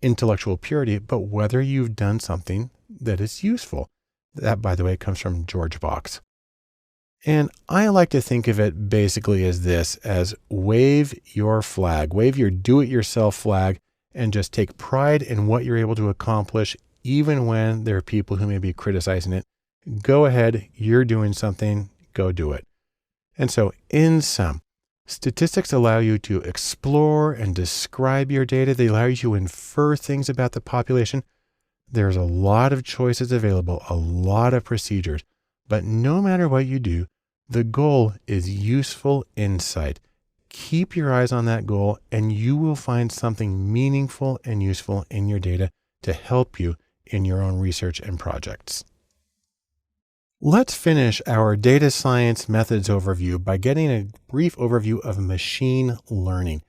intellectual purity, but whether you've done something that is useful. That, by the way, comes from George Box. And I like to think of it basically as this, as wave your flag, wave your do-it-yourself flag, and just take pride in what you're able to accomplish, even when there are people who may be criticizing it. Go ahead, you're doing something, go do it. And so in sum, statistics allow you to explore and describe your data. They allow you to infer things about the population. There's a lot of choices available, a lot of procedures, but no matter what you do, the goal is useful insight. Keep your eyes on that goal and you will find something meaningful and useful in your data to help you in your own research and projects. Let's finish our data science methods overview by getting a brief overview of machine learning.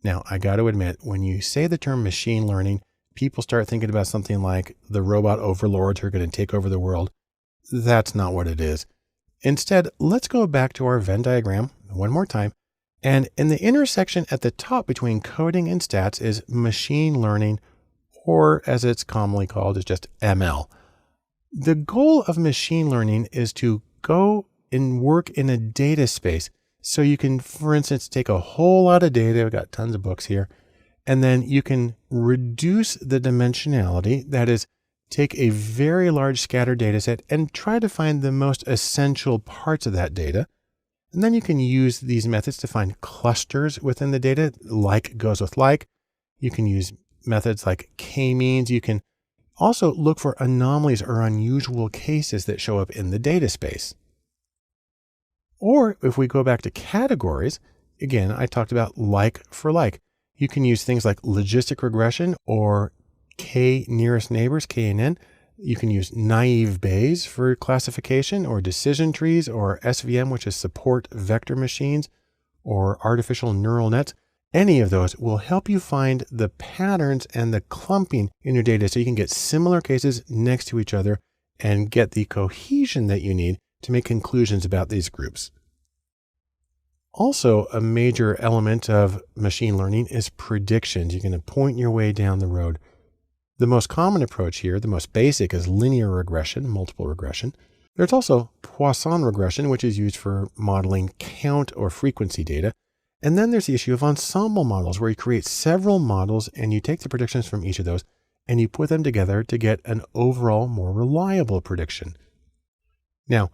Now, I got to admit, when you say the term machine learning, people start thinking about something like the robot overlords who are going to take over the world. That's not what it is. Instead, let's go back to our Venn diagram one more time. And in the intersection at the top between coding and stats is machine learning, or as it's commonly called, is just ML. The goal of machine learning is to go and work in a data space. So you can, for instance, take a whole lot of data. I've got tons of books here. And then you can reduce the dimensionality. That is, take a very large scattered data set and try to find the most essential parts of that data. And then you can use these methods to find clusters within the data, like goes with like. You can use methods like k-means. You can also look for anomalies or unusual cases that show up in the data space. Or if we go back to categories, again, I talked about like for like. You can use things like logistic regression or K nearest neighbors, KNN. You can use naive Bayes for classification, or decision trees, or SVM, which is support vector machines, or artificial neural nets. Any of those will help you find the patterns and the clumping in your data so you can get similar cases next to each other and get the cohesion that you need to make conclusions about these groups. Also, a major element of machine learning is predictions. You're going to point your way down the road. The most common approach here, the most basic, is linear regression, multiple regression. There's also Poisson regression, which is used for modeling count or frequency data. And then there's the issue of ensemble models, where you create several models and you take the predictions from each of those and you put them together to get an overall more reliable prediction. Now,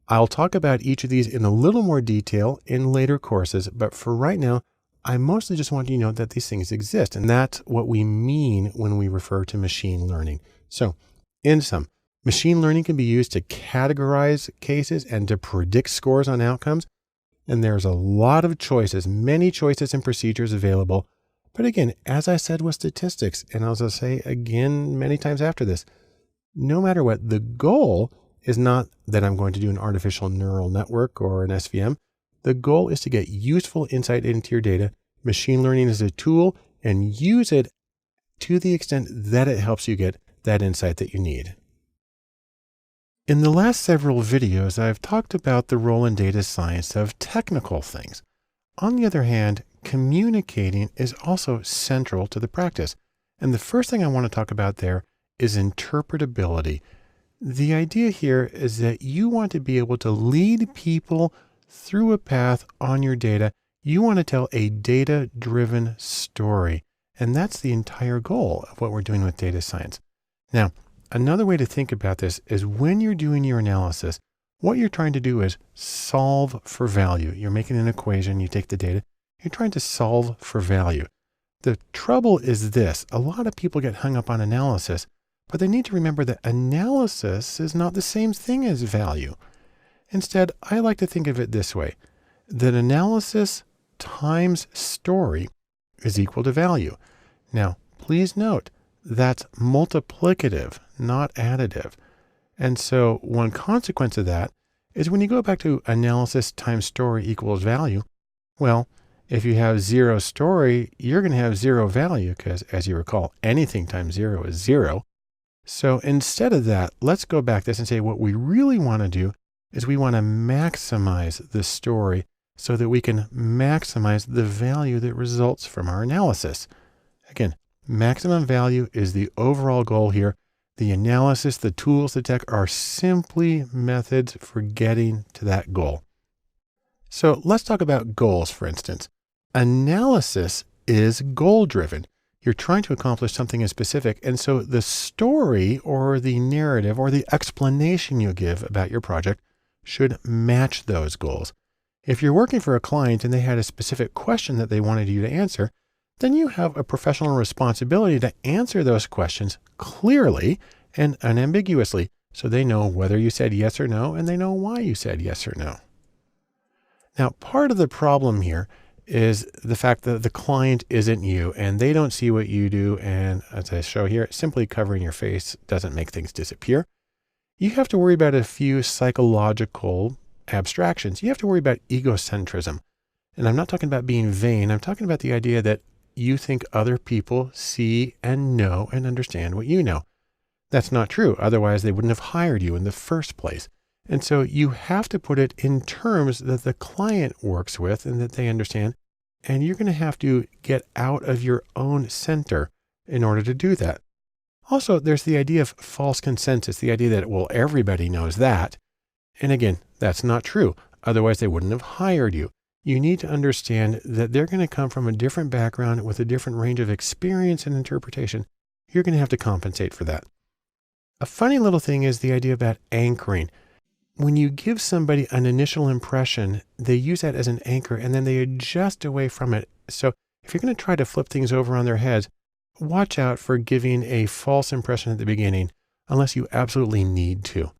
I'll talk about each of these in a little more detail in later courses, but for right now, I mostly just want you to know that these things exist, and that's what we mean when we refer to machine learning. So, in sum, machine learning can be used to categorize cases and to predict scores on outcomes, and there's a lot of choices, many choices and procedures available. But again, as I said with statistics, and as I'll say again many times after this, no matter what, the goal is not that I'm going to do an artificial neural network or an SVM. The goal is to get useful insight into your data. Machine learning is a tool, and use it to the extent that it helps you get that insight that you need. In the last several videos, I've talked about the role in data science of technical things. On the other hand, communicating is also central to the practice. And the first thing I want to talk about there is interpretability. The idea here is that you want to be able to lead people through a path on your data. You want to tell a data-driven story. And that's the entire goal of what we're doing with data science. Now, another way to think about this is when you're doing your analysis, what you're trying to do is solve for value. You're making an equation, you take the data, you're trying to solve for value. The trouble is this: a lot of people get hung up on analysis, but they need to remember that analysis is not the same thing as value. Instead, I like to think of it this way, that analysis times story is equal to value. Now, please note, that's multiplicative, not additive. And so one consequence of that is when you go back to analysis times story equals value, well, if you have zero story, you're going to have zero value because, as you recall, anything times zero is zero. So instead of that, let's go back this and say what we really want to do is we want to maximize the story so that we can maximize the value that results from our analysis. Again, maximum value is the overall goal here. The analysis, the tools, the tech are simply methods for getting to that goal. So let's talk about goals, for instance. Analysis is goal-driven. You're trying to accomplish something in specific. And so the story or the narrative or the explanation you give about your project should match those goals. If you're working for a client and they had a specific question that they wanted you to answer, then you have a professional responsibility to answer those questions clearly and unambiguously so they know whether you said yes or no and they know why you said yes or no. Now, part of the problem here is the fact that the client isn't you and they don't see what you do. And as I show here, simply covering your face doesn't make things disappear. You have to worry about a few psychological abstractions. You have to worry about egocentrism. And I'm not talking about being vain. I'm talking about the idea that you think other people see and know and understand what you know. That's not true. Otherwise, they wouldn't have hired you in the first place. And so you have to put it in terms that the client works with and that they understand. And you're going to have to get out of your own center in order to do that. Also, there's the idea of false consensus, the idea that, well, everybody knows that. And again, that's not true. Otherwise, they wouldn't have hired you. You need to understand that they're going to come from a different background with a different range of experience and interpretation. You're going to have to compensate for that. A funny little thing is the idea about anchoring. When you give somebody an initial impression, they use that as an anchor and then they adjust away from it. So if you're going to try to flip things over on their heads, watch out for giving a false impression at the beginning, unless you absolutely need to.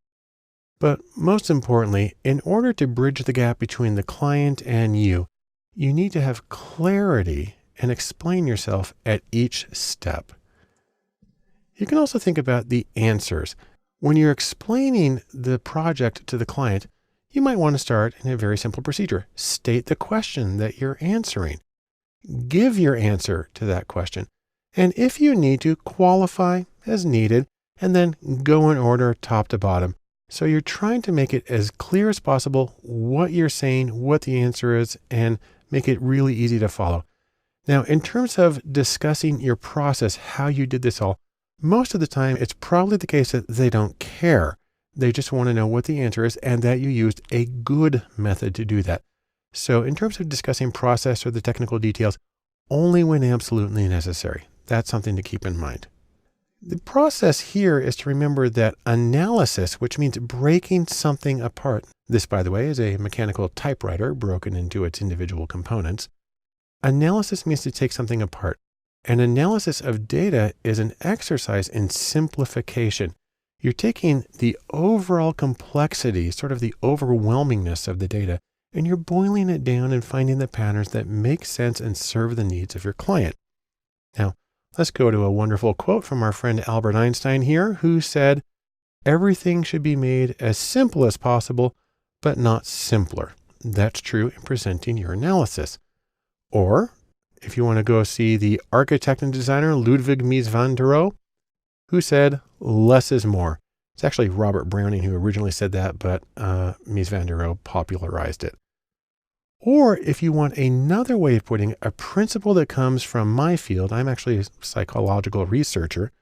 But most importantly, in order to bridge the gap between the client and you need to have clarity and explain yourself at each step. You can also think about the answers. When you're explaining the project to the client, you might want to start in a very simple procedure. State the question that you're answering. Give your answer to that question. And if you need to, qualify as needed, and then go in order top to bottom. So you're trying to make it as clear as possible what you're saying, what the answer is, and make it really easy to follow. Now, in terms of discussing your process, how you did this all, most of the time, it's probably the case that they don't care. They just want to know what the answer is and that you used a good method to do that. So in terms of discussing process or the technical details, only when absolutely necessary. That's something to keep in mind. The process here is to remember that analysis, which means breaking something apart. This, by the way, is a mechanical typewriter broken into its individual components. Analysis means to take something apart. An analysis of data is an exercise in simplification. You're taking the overall complexity, sort of the overwhelmingness of the data, and you're boiling it down and finding the patterns that make sense and serve the needs of your client. Now, let's go to a wonderful quote from our friend Albert Einstein here, who said, "Everything should be made as simple as possible, but not simpler." That's true in presenting your analysis. Or, if you want to go see the architect and designer Ludwig Mies van der Rohe, who said, "Less is more." It's actually Robert Browning who originally said that, but Mies van der Rohe popularized it. Or if you want another way of putting a principle that comes from my field, I'm actually a psychological researcher.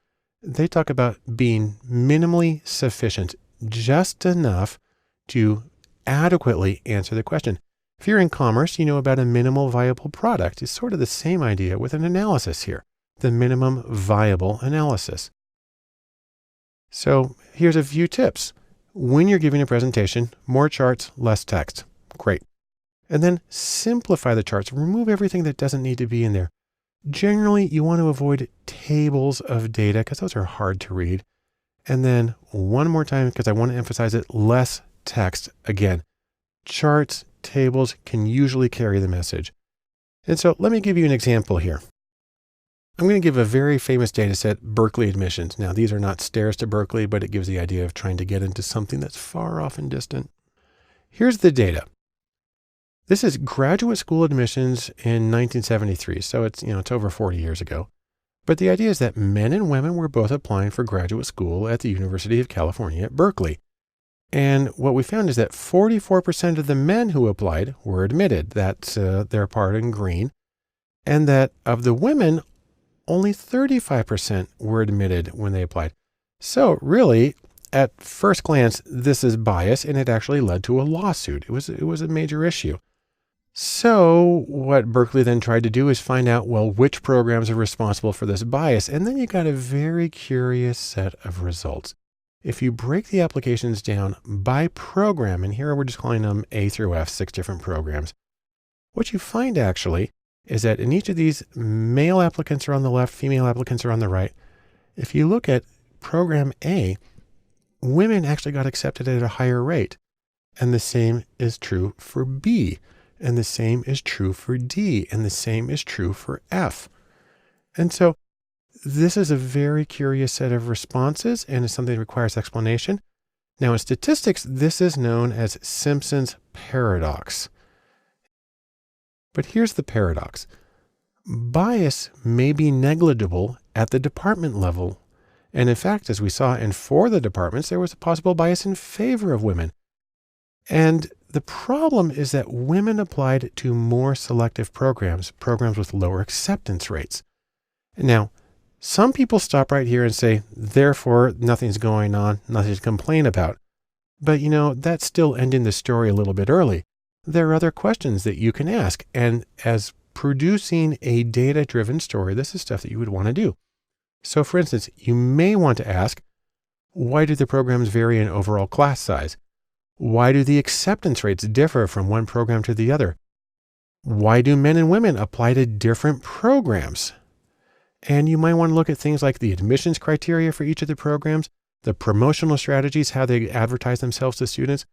They talk about being minimally sufficient, just enough to adequately answer the question. If you're in commerce, you know about a minimal viable product. It's sort of the same idea with an analysis here, the minimum viable analysis. So here's a few tips. When you're giving a presentation, more charts, less text. Great. And then simplify the charts. Remove everything that doesn't need to be in there. Generally, you want to avoid tables of data because those are hard to read. And then one more time, because I want to emphasize it, less text. Again, charts, tables can usually carry the message. And so let me give you an example here. I'm going to give a very famous data set, Berkeley admissions. Now, these are not stairs to Berkeley, but it gives the idea of trying to get into something that's far off and distant. Here's the data. This is graduate school admissions in 1973. So it's over 40 years ago. But the idea is that men and women were both applying for graduate school at the University of California at Berkeley. And what we found is that 44% of the men who applied were admitted. That's their part in green. And that of the women, only 35% were admitted when they applied. So really, at first glance, this is bias, and it actually led to a lawsuit. It was a major issue. So what Berkeley then tried to do is find out, well, which programs are responsible for this bias? And then you got a very curious set of results. If you break the applications down by program, and here we're just calling them A through F, 6 different programs, what you find actually is that in each of these, male applicants are on the left, female applicants are on the right. If you look at program A, women actually got accepted at a higher rate. And the same is true for B. And the same is true for D. And the same is true for F. And so this is a very curious set of responses, and it's something that requires explanation. Now in statistics, this is known as Simpson's paradox. But here's the paradox. Bias may be negligible at the department level. And in fact, as we saw in 4 of the departments, there was a possible bias in favor of women. And the problem is that women applied to more selective programs with lower acceptance rates. Now, some people stop right here and say, therefore, nothing's going on, nothing to complain about. But that's still ending the story a little bit early. There are other questions that you can ask. And as producing a data-driven story, this is stuff that you would want to do. So for instance, you may want to ask, why do the programs vary in overall class size? Why do the acceptance rates differ from one program to the other? Why do men and women apply to different programs? And you might want to look at things like the admissions criteria for each of the programs, the promotional strategies, how they advertise themselves to students.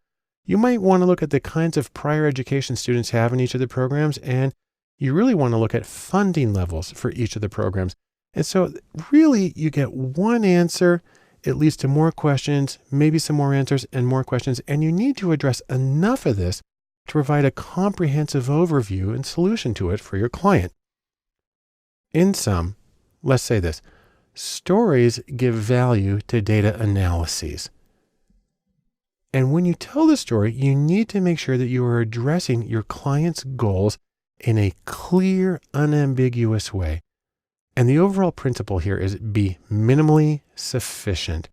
You might want to look at the kinds of prior education students have in each of the programs, and you really want to look at funding levels for each of the programs. And so really you get one answer. It leads to more questions, maybe some more answers and more questions. And you need to address enough of this to provide a comprehensive overview and solution to it for your client. In sum, let's say this: stories give value to data analyses. And when you tell the story, you need to make sure that you are addressing your client's goals in a clear, unambiguous way. And the overall principle here is be minimally sufficient.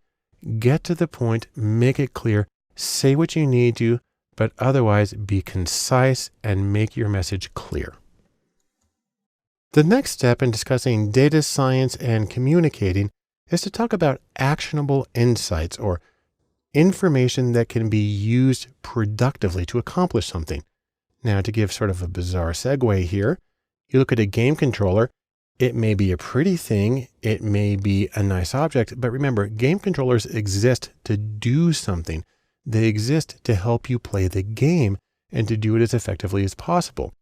Get to the point, make it clear, say what you need to, but otherwise be concise and make your message clear. The next step in discussing data science and communicating is to talk about actionable insights, or information that can be used productively to accomplish something. Now, to give sort of a bizarre segue here, you look at a game controller. It may be a pretty thing, it may be a nice object, but remember, game controllers exist to do something. They exist to help you play the game and to do it as effectively as possible.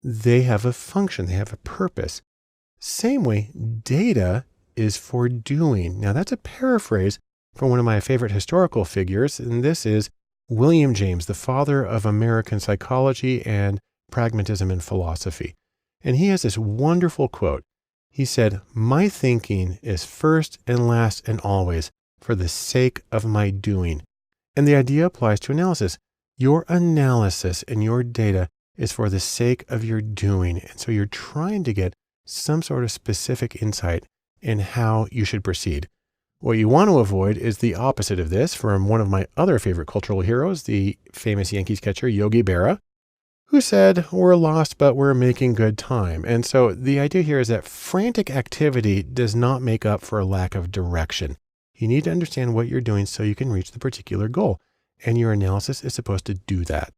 They have a function, they have a purpose. Same way, data is for doing. Now that's a paraphrase from one of my favorite historical figures, and this is William James, the father of American psychology and pragmatism in philosophy. And he has this wonderful quote. He said, "My thinking is first and last and always for the sake of my doing." And the idea applies to analysis. Your analysis and your data is for the sake of your doing. And so you're trying to get some sort of specific insight in how you should proceed. What you want to avoid is the opposite of this from one of my other favorite cultural heroes, the famous Yankees catcher Yogi Berra, who said, "We're lost, but we're making good time." And so the idea here is that frantic activity does not make up for a lack of direction. You need to understand what you're doing so you can reach the particular goal. And your analysis is supposed to do that.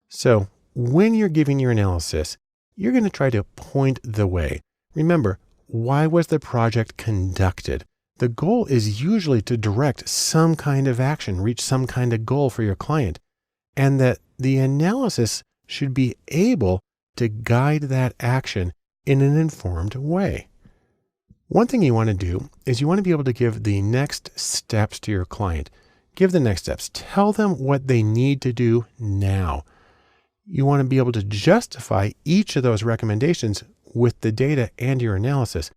So when you're giving your analysis, you're going to try to point the way. Remember, why was the project conducted? The goal is usually to direct some kind of action, reach some kind of goal for your client, and that the analysis should be able to guide that action in an informed way. One thing you want to do is you want to be able to give the next steps to your client. Give the next steps. Tell them what they need to do now. You want to be able to justify each of those recommendations with the data and your analysis.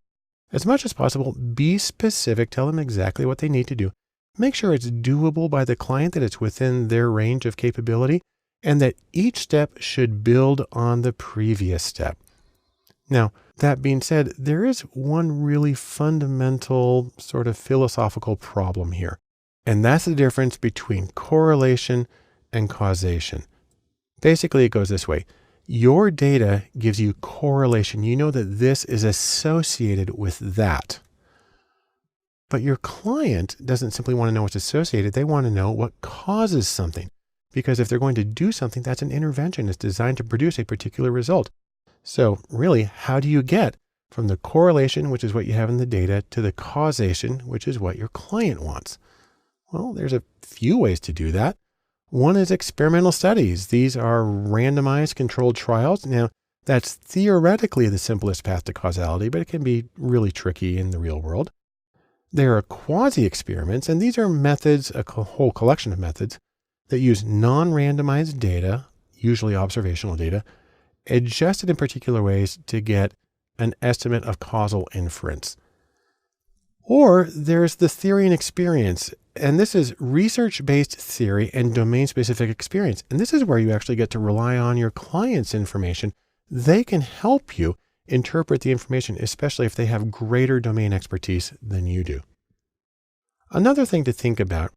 As much as possible, be specific. Tell them exactly what they need to do. Make sure it's doable by the client, that it's within their range of capability, and that each step should build on the previous step. Now, that being said, there is one really fundamental sort of philosophical problem here, and that's the difference between correlation and causation. Basically, it goes this way. Your data gives you correlation. You know that this is associated with that. But your client doesn't simply want to know what's associated. They want to know what causes something. Because if they're going to do something, that's an intervention. It's designed to produce a particular result. So really, how do you get from the correlation, which is what you have in the data, to the causation, which is what your client wants? Well, there's a few ways to do that. One is experimental studies. These are randomized controlled trials. Now, that's theoretically the simplest path to causality, but it can be really tricky in the real world. There are quasi-experiments, and these are methods, a whole collection of methods, that use non-randomized data, usually observational data, adjusted in particular ways to get an estimate of causal inference. Or there's the theory and experience, and this is research-based theory and domain-specific experience. And this is where you actually get to rely on your client's information. They can help you interpret the information, especially if they have greater domain expertise than you do. Another thing to think about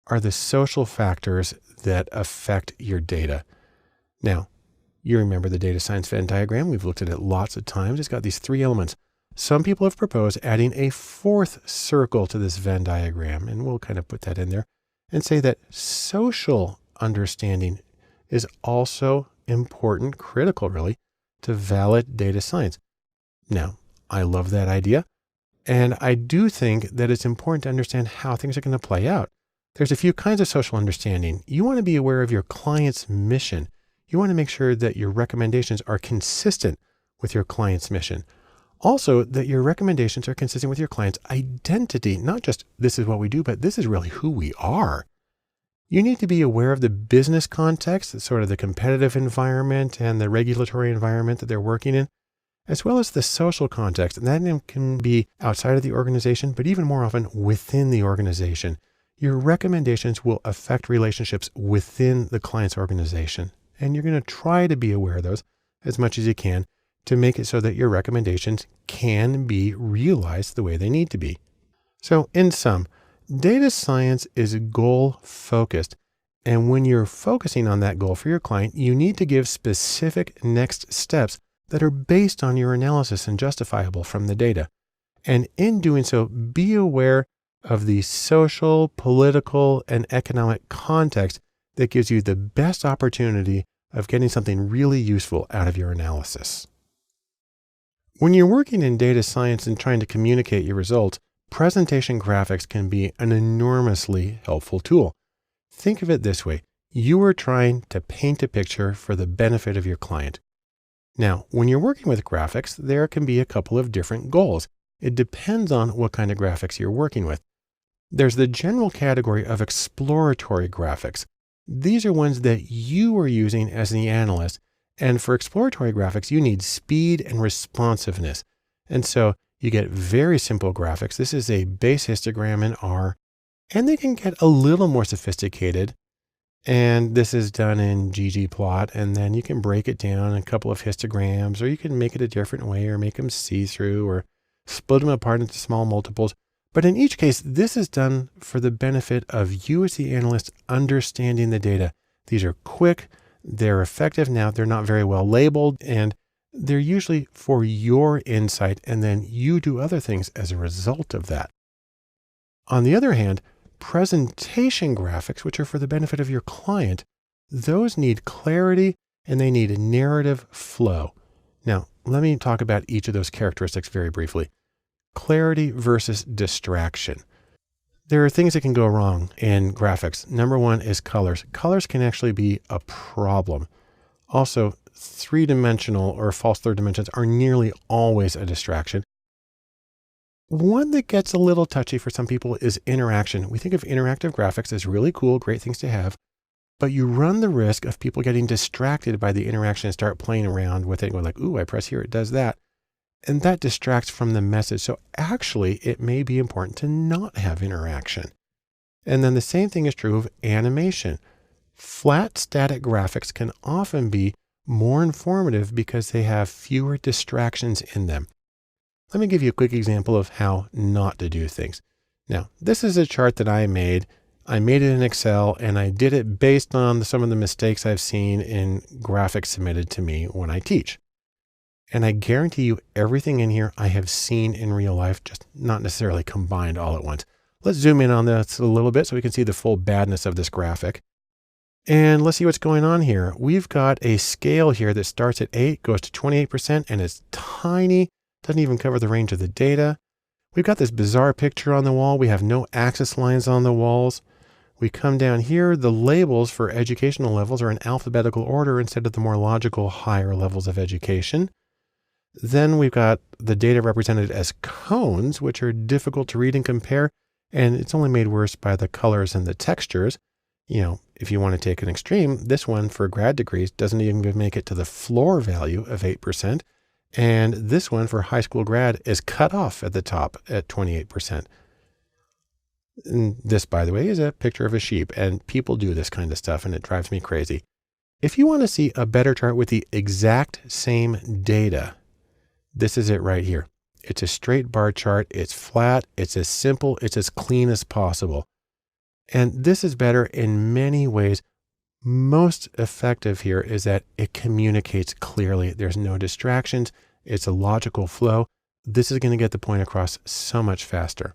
are the social factors that affect your data. Now, you remember the data science Venn diagram. We've looked at it lots of times. It's got these three elements. Some people have proposed adding a fourth circle to this Venn diagram, and we'll kind of put that in there and say that social understanding is also important, critical really, to valid data science. Now, I love that idea, and I do think that it's important to understand how things are going to play out. There's a few kinds of social understanding. You want to be aware of your client's mission. You want to make sure that your recommendations are consistent with your client's mission. Also, that your recommendations are consistent with your client's identity, not just this is what we do, but this is really who we are. You need to be aware of the business context, sort of the competitive environment and the regulatory environment that they're working in, as well as the social context. And that can be outside of the organization, but even more often within the organization. Your recommendations will affect relationships within the client's organization. And you're going to try to be aware of those as much as you can to make it so that your recommendations can be realized the way they need to be. So in sum, data science is goal focused. And when you're focusing on that goal for your client, you need to give specific next steps that are based on your analysis and justifiable from the data. And in doing so, be aware of the social, political, and economic context that gives you the best opportunity of getting something really useful out of your analysis. When you're working in data science and trying to communicate your results, presentation graphics can be an enormously helpful tool. Think of it this way. You are trying to paint a picture for the benefit of your client. Now, when you're working with graphics, there can be a couple of different goals. It depends on what kind of graphics you're working with. There's the general category of exploratory graphics. These are ones that you are using as the analyst. And for exploratory graphics, you need speed and responsiveness. And so you get very simple graphics. This is a base histogram in R, and they can get a little more sophisticated. And this is done in ggplot, and then you can break it down in a couple of histograms, or you can make it a different way, or make them see-through, or split them apart into small multiples. But in each case, this is done for the benefit of you as the analyst understanding the data. These are quick, they're effective. Now, they're not very well labeled, and they're usually for your insight, and then you do other things as a result of that. On the other hand, presentation graphics, which are for the benefit of your client, those need clarity and they need a narrative flow. Now, let me talk about each of those characteristics very briefly. Clarity versus distraction. There are things that can go wrong in graphics. Number one is colors. Colors can actually be a problem. Also, three-dimensional or false third dimensions are nearly always a distraction. One that gets a little touchy for some people is interaction. We think of interactive graphics as really cool, great things to have, but you run the risk of people getting distracted by the interaction and start playing around with it and going like, ooh, I press here, it does that. And that distracts from the message. So actually, it may be important to not have interaction. And then the same thing is true of animation. Flat static graphics can often be more informative because they have fewer distractions in them. Let me give you a quick example of how not to do things. Now, this is a chart that I made. I made it in Excel and I did it based on some of the mistakes I've seen in graphics submitted to me when I teach. And I guarantee you everything in here I have seen in real life, just not necessarily combined all at once. Let's zoom in on this a little bit so we can see the full badness of this graphic. And let's see what's going on here. We've got a scale here that starts at 8, goes to 28%, and it's tiny. Doesn't even cover the range of the data. We've got this bizarre picture on the wall. We have no axis lines on the walls. We come down here. The labels for educational levels are in alphabetical order instead of the more logical higher levels of education. Then we've got the data represented as cones, which are difficult to read and compare. And it's only made worse by the colors and the textures. You know, if you want to take an extreme, this one for grad degrees doesn't even make it to the floor value of 8%. And this one for high school grad is cut off at the top at 28%. And this, by the way, is a picture of a sheep, and people do this kind of stuff and it drives me crazy. If you want to see a better chart with the exact same data, this is it right here. It's a straight bar chart. It's flat. It's as simple. It's as clean as possible. And this is better in many ways. Most effective here is that it communicates clearly. There's no distractions. It's a logical flow. This is going to get the point across so much faster.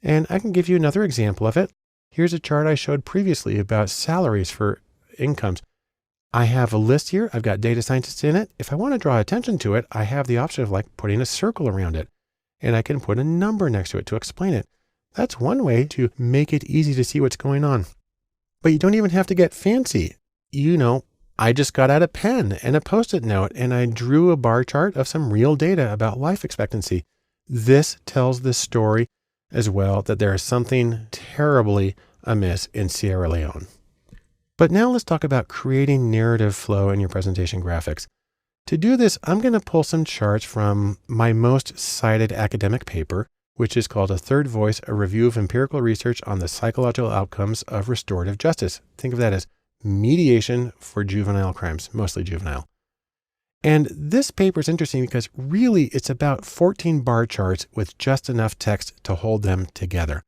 And I can give you another example of it. Here's a chart I showed previously about salaries for incomes. I have a list here. I've got data scientists in it. If I want to draw attention to it, I have the option of like putting a circle around it, and I can put a number next to it to explain it. That's one way to make it easy to see what's going on. But you don't even have to get fancy. You know, I just got out a pen and a Post-it note and I drew a bar chart of some real data about life expectancy. This tells the story as well that there is something terribly amiss in Sierra Leone. But now let's talk about creating narrative flow in your presentation graphics. To do this, I'm going to pull some charts from my most cited academic paper, which is called A Third Voice, a review of empirical research on the psychological outcomes of restorative justice. Think of that as mediation for juvenile crimes, mostly juvenile. And this paper is interesting because really it's about 14 bar charts with just enough text to hold them together.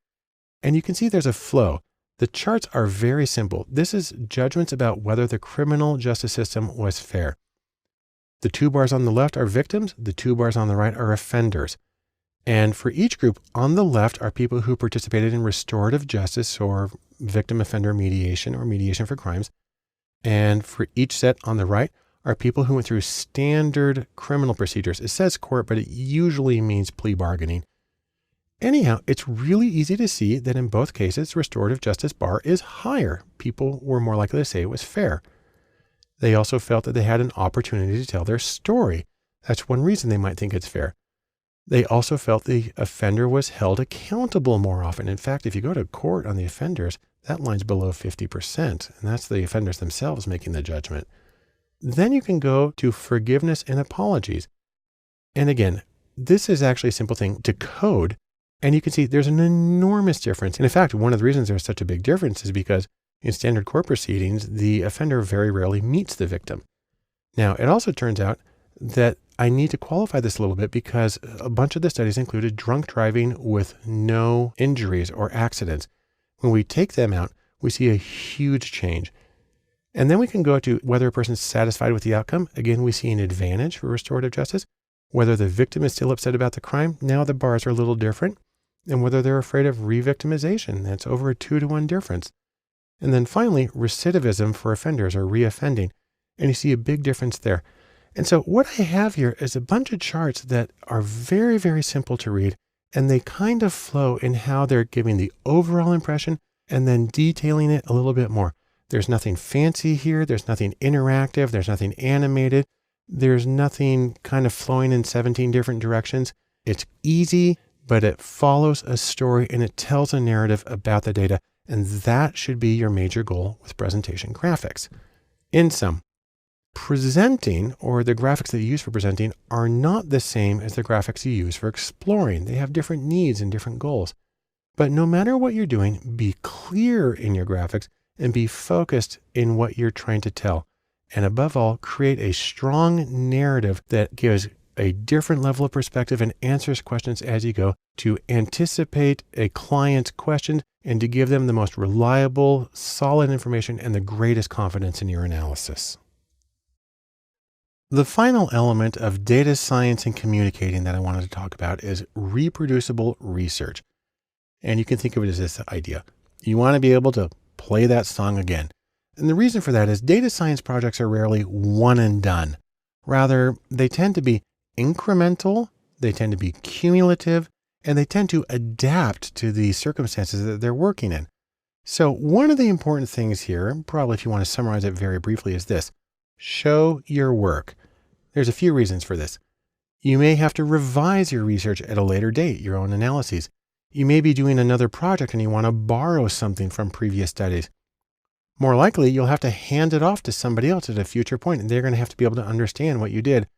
And you can see there's a flow. The charts are very simple. This is judgments about whether the criminal justice system was fair. The 2 bars on the left are victims. The 2 bars on the right are offenders. And for each group on the left are people who participated in restorative justice or victim offender mediation or mediation for crimes. And for each set on the right are people who went through standard criminal procedures. It says court, but it usually means plea bargaining. Anyhow, it's really easy to see that in both cases, restorative justice bar is higher. People were more likely to say it was fair. They also felt that they had an opportunity to tell their story. That's one reason they might think it's fair. They also felt the offender was held accountable more often. In fact, if you go to court on the offenders, that line's below 50%, and that's the offenders themselves making the judgment. Then you can go to forgiveness and apologies. And again, this is actually a simple thing to code, and you can see there's an enormous difference. And in fact, one of the reasons there's such a big difference is because in standard court proceedings, the offender very rarely meets the victim. Now, it also turns out that I need to qualify this a little bit because a bunch of the studies included drunk driving with no injuries or accidents. When we take them out, we see a huge change. And then we can go to whether a person's satisfied with the outcome. Again, we see an advantage for restorative justice. Whether the victim is still upset about the crime, now the bars are a little different. And whether they're afraid of re-victimization, that's over a 2-to-1 difference. And then finally, recidivism for offenders or reoffending. And you see a big difference there. And so what I have here is a bunch of charts that are very, very simple to read, and they kind of flow in how they're giving the overall impression and then detailing it a little bit more. There's nothing fancy here. There's nothing interactive. There's nothing animated. There's nothing kind of flowing in 17 different directions. It's easy. but it follows a story and it tells a narrative about the data. And that should be your major goal with presentation graphics. In sum, presenting, or the graphics that you use for presenting, are not the same as the graphics you use for exploring. They have different needs and different goals. But no matter what you're doing, be clear in your graphics and be focused in what you're trying to tell. And above all, create a strong narrative that gives a different level of perspective and answers questions as you go to anticipate a client's questions and to give them the most reliable, solid information and the greatest confidence in your analysis. The final element of data science and communicating that I wanted to talk about is reproducible research. And you can think of it as this idea. You want to be able to play that song again. And the reason for that is data science projects are rarely one and done. Rather, they tend to be incremental, they tend to be cumulative, and they tend to adapt to the circumstances that they're working in. So one of the important things here, probably if you want to summarize it very briefly, is this: show your work. There's a few reasons for this. You may have to revise your research at a later date, your own analyses. You may be doing another project and you want to borrow something from previous studies. More likely, you'll have to hand it off to somebody else at a future point, and they're going to have to be able to understand what you did.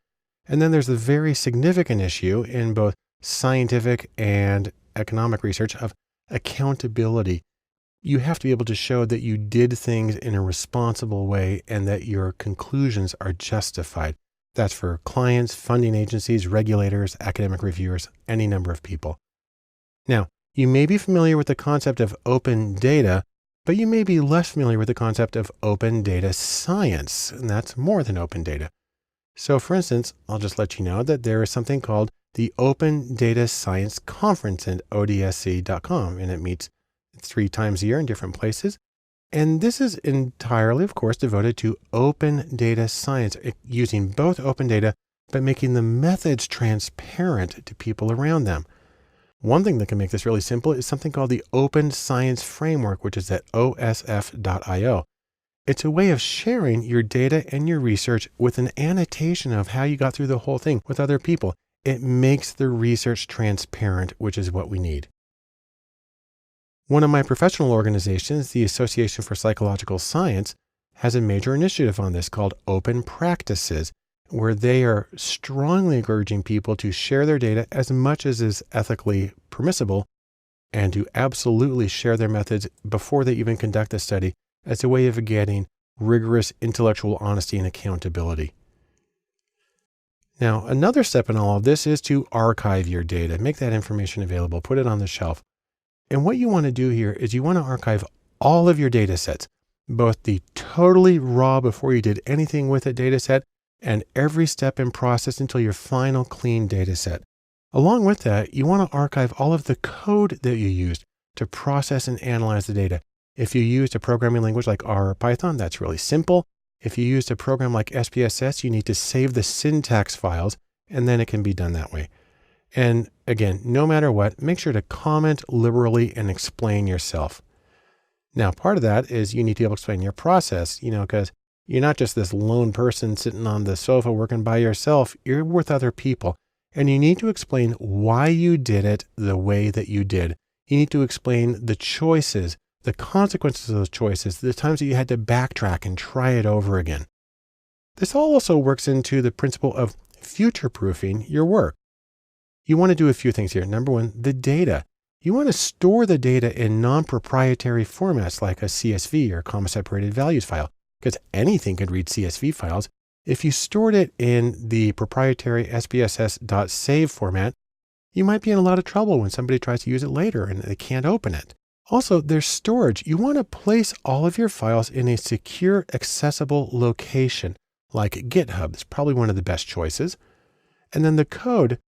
And then there's the very significant issue in both scientific and economic research of accountability. You have to be able to show that you did things in a responsible way and that your conclusions are justified. That's for clients, funding agencies, regulators, academic reviewers, any number of people. Now, you may be familiar with the concept of open data, but you may be less familiar with the concept of open data science, and that's more than open data. So for instance, I'll just let you know that there is something called the Open Data Science Conference at odsc.com, and it meets 3 times a year in different places. And this is entirely, of course, devoted to open data science, using both open data, but making the methods transparent to people around them. One thing that can make this really simple is something called the Open Science Framework, which is at osf.io. It's a way of sharing your data and your research with an annotation of how you got through the whole thing with other people. It makes the research transparent, which is what we need. One of my professional organizations, the Association for Psychological Science, has a major initiative on this called Open Practices, where they are strongly encouraging people to share their data as much as is ethically permissible and to absolutely share their methods before they even conduct the study as a way of getting rigorous intellectual honesty and accountability. Now, another step in all of this is to archive your data, make that information available, put it on the shelf. And what you want to do here is you want to archive all of your data sets, both the totally raw before you did anything with a data set and every step in process until your final clean data set. Along with that, you want to archive all of the code that you used to process and analyze the data. If you used a programming language like R or Python, that's really simple. If you used a program like SPSS, you need to save the syntax files, and then it can be done that way. And again, no matter what, make sure to comment liberally and explain yourself. Now, part of that is you need to be able to explain your process, because you're not just this lone person sitting on the sofa working by yourself. You're with other people, and you need to explain why you did it the way that you did. You need to explain the choices, the consequences of those choices, the times that you had to backtrack and try it over again. This all also works into the principle of future-proofing your work. You want to do a few things here. Number one, the data. You want to store the data in non-proprietary formats like a CSV or comma-separated values file, because anything could read CSV files. If you stored it in the proprietary SPSS.save format, you might be in a lot of trouble when somebody tries to use it later and they can't open it. Also, there's storage. You want to place all of your files in a secure, accessible location, like GitHub. It's probably one of the best choices. And then the code,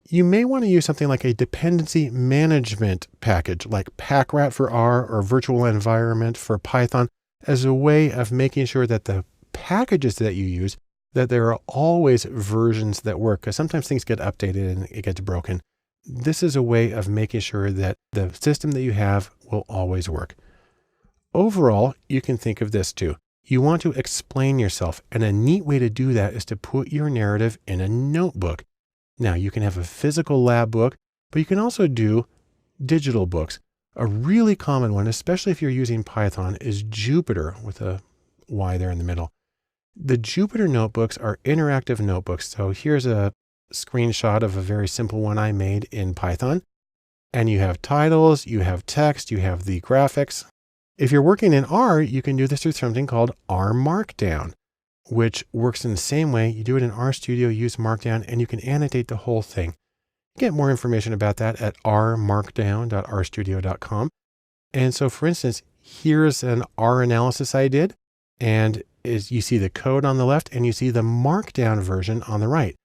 you may want to use something like a dependency management package, like Packrat for R or Virtual Environment for Python, as a way of making sure that the packages that you use, that there are always versions that work, because sometimes things get updated and it gets broken. This is a way of making sure that the system that you have will always work. Overall, you can think of this too. You want to explain yourself, and a neat way to do that is to put your narrative in a notebook. Now, you can have a physical lab book, but you can also do digital books. A really common one, especially if you're using Python, is Jupyter with a Y there in the middle. The Jupyter notebooks are interactive notebooks. So here's a screenshot of a very simple one I made in Python. And you have titles, you have text, you have the graphics. If you're working in R, you can do this through something called R Markdown, which works in the same way. You do it in RStudio, use Markdown, and you can annotate the whole thing. Get more information about that at rmarkdown.rstudio.com. And so for instance, here's an R analysis I did, and you see the code on the left and you see the Markdown version on the right.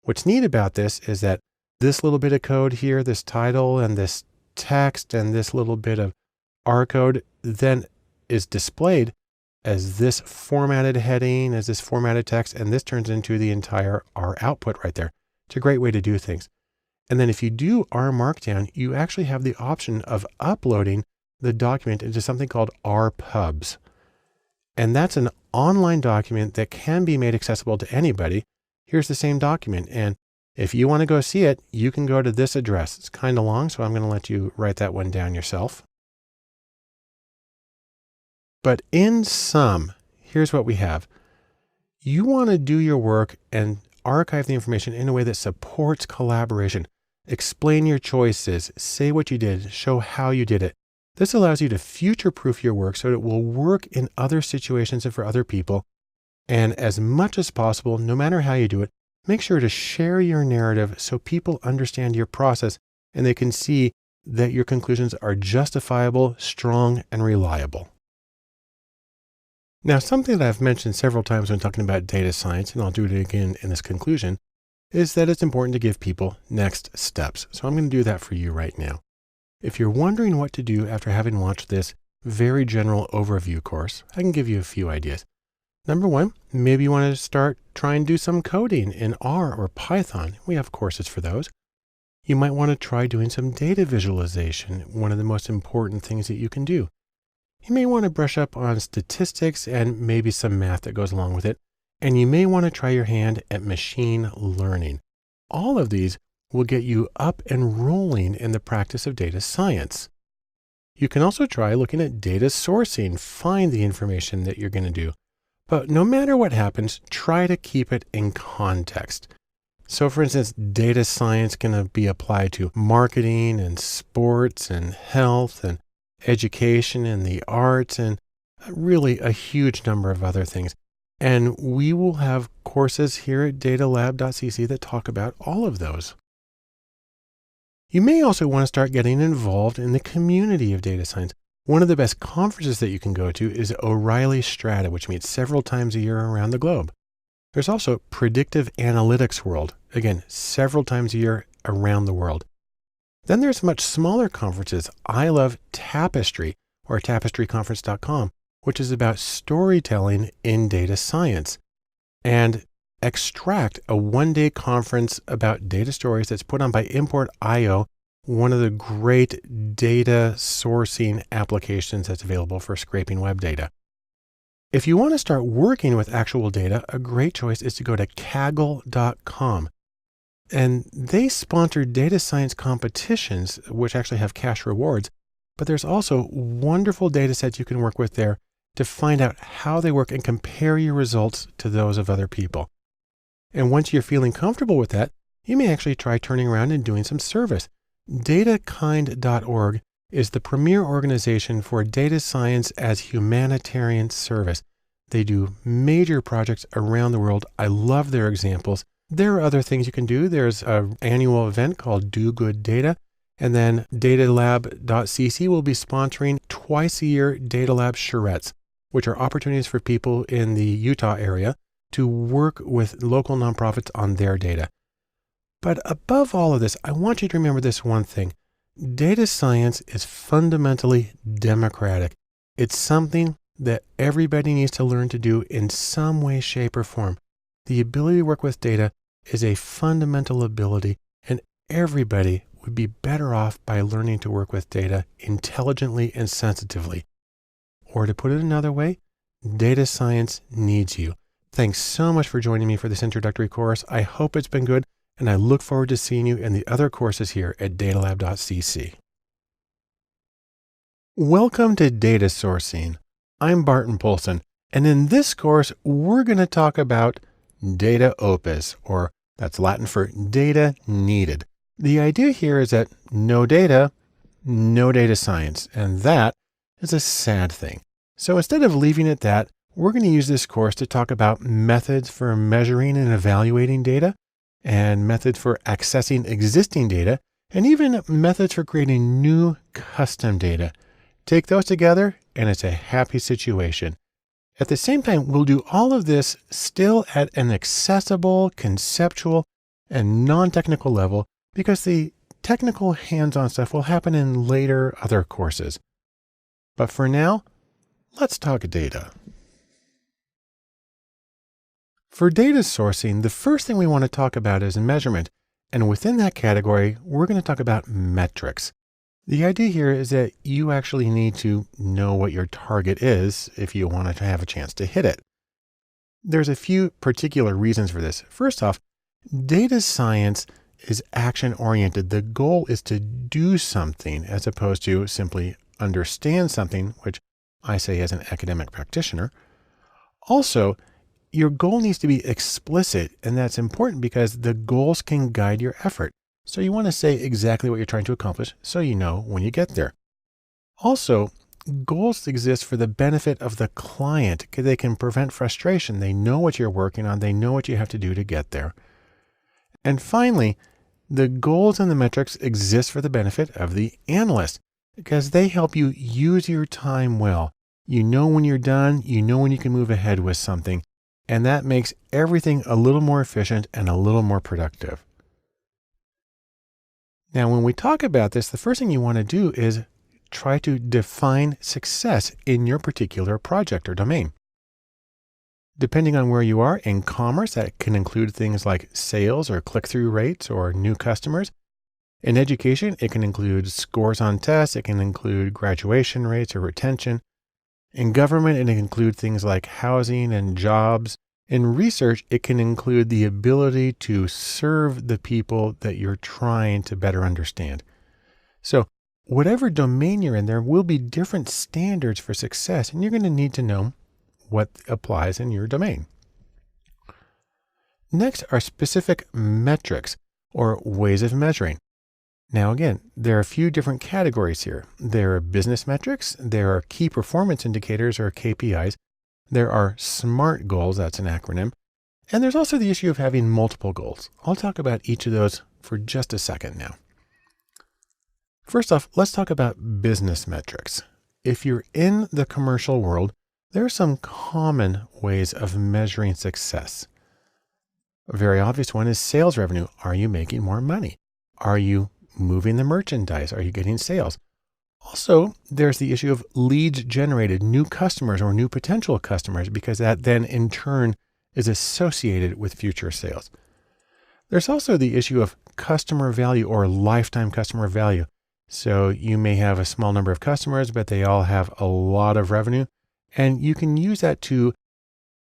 What's neat about this is that this little bit of code here, this title and this text and this little bit of R code then is displayed as this formatted heading, as this formatted text, and this turns into the entire R output right there. It's a great way to do things. And then if you do R Markdown, you actually have the option of uploading the document into something called RPubs. And that's an online document that can be made accessible to anybody. Here's the same document. And if you want to go see it, you can go to this address. It's kind of long, so I'm going to let you write that one down yourself. But in sum, here's what we have. You want to do your work and archive the information in a way that supports collaboration. Explain your choices, say what you did, show how you did it. This allows you to future-proof your work so that it will work in other situations and for other people. And as much as possible, no matter how you do it, make sure to share your narrative so people understand your process and they can see that your conclusions are justifiable, strong, and reliable. Now, something that I've mentioned several times when talking about data science, and I'll do it again in this conclusion, is that it's important to give people next steps. So I'm going to do that for you right now. If you're wondering what to do after having watched this very general overview course, I can give you a few ideas. Number one, maybe you want to start trying to do some coding in R or Python. We have courses for those. You might want to try doing some data visualization, one of the most important things that you can do. You may want to brush up on statistics and maybe some math that goes along with it. And you may want to try your hand at machine learning. All of these will get you up and rolling in the practice of data science. You can also try looking at data sourcing, find the information that you're going to do. But no matter what happens, try to keep it in context. So for instance, data science can be applied to marketing and sports and health and education and the arts and really a huge number of other things. And we will have courses here at datalab.cc that talk about all of those. You may also want to start getting involved in the community of data science. One of the best conferences that you can go to is O'Reilly Strata, which meets several times a year around the globe. There's also Predictive Analytics World, again, several times a year around the world. Then there's much smaller conferences. I love Tapestry or tapestryconference.com, which is about storytelling in data science, and Extract, a one-day conference about data stories that's put on by Import.io, one of the great data sourcing applications that's available for scraping web data. If you want to start working with actual data, a great choice is to go to Kaggle.com. And they sponsor data science competitions, which actually have cash rewards, but there's also wonderful data sets you can work with there to find out how they work and compare your results to those of other people. And once you're feeling comfortable with that, you may actually try turning around and doing some service. Datakind.org is the premier organization for data science as humanitarian service. They do major projects around the world. I love their examples. There are other things you can do. There's an annual event called Do Good Data. And then datalab.cc will be sponsoring twice a year Data Lab charrettes, which are opportunities for people in the Utah area to work with local nonprofits on their data. But above all of this, I want you to remember this one thing. Data science is fundamentally democratic. It's something that everybody needs to learn to do in some way, shape, or form. The ability to work with data is a fundamental ability, and everybody would be better off by learning to work with data intelligently and sensitively. Or to put it another way, data science needs you. Thanks so much for joining me for this introductory course. I hope it's been good. and I look forward to seeing you in the other courses here at datalab.cc. Welcome to Data Sourcing. I'm Barton Poulsen, and in this course, we're going to talk about data opus, or that's Latin for data needed. The idea here is that no data science, and that is a sad thing. So instead of leaving it at that, we're going to use this course to talk about methods for measuring and evaluating data, and methods for accessing existing data, and even methods for creating new custom data. Take those together, and it's a happy situation. At the same time, we'll do all of this still at an accessible, conceptual, and non-technical level, because the technical hands-on stuff will happen in later other courses. But for now, let's talk data. For data sourcing, the first thing we want to talk about is measurement. And within that category, we're going to talk about metrics. The idea here is that you actually need to know what your target is if you want to have a chance to hit it. There's a few particular reasons for this. First off, data science is action-oriented. The goal is to do something as opposed to simply understand something, which I say as an academic practitioner. Also, your goal needs to be explicit, and that's important because the goals can guide your effort. So you want to say exactly what you're trying to accomplish so you know when you get there. Also, goals exist for the benefit of the client because they can prevent frustration. They know what you're working on. They know what you have to do to get there. And finally, the goals and the metrics exist for the benefit of the analyst because they help you use your time well. You know when you're done, you know when you can move ahead with something, and that makes everything a little more efficient and a little more productive. Now, when we talk about this, the first thing you want to do is try to define success in your particular project or domain. Depending on where you are in commerce, that can include things like sales or click-through rates or new customers. In education, it can include scores on tests. It can include graduation rates or retention. In government, it can include things like housing and jobs. In research, it can include the ability to serve the people that you're trying to better understand. So whatever domain you're in, there will be different standards for success, and you're going to need to know what applies in your domain. Next are specific metrics or ways of measuring. Now, again, there are a few different categories here. There are business metrics. There are key performance indicators or KPIs. There are SMART goals, that's an acronym. And there's also the issue of having multiple goals. I'll talk about each of those for just a second now. First off, let's talk about business metrics. If you're in the commercial world, there are some common ways of measuring success. A very obvious one is sales revenue. Are you making more money? Are you moving the merchandise? Are you getting sales? Also, there's the issue of leads generated, new customers or new potential customers, because that then in turn is associated with future sales. There's also the issue of customer value or lifetime customer value. So you may have a small number of customers, but they all have a lot of revenue, and you can use that to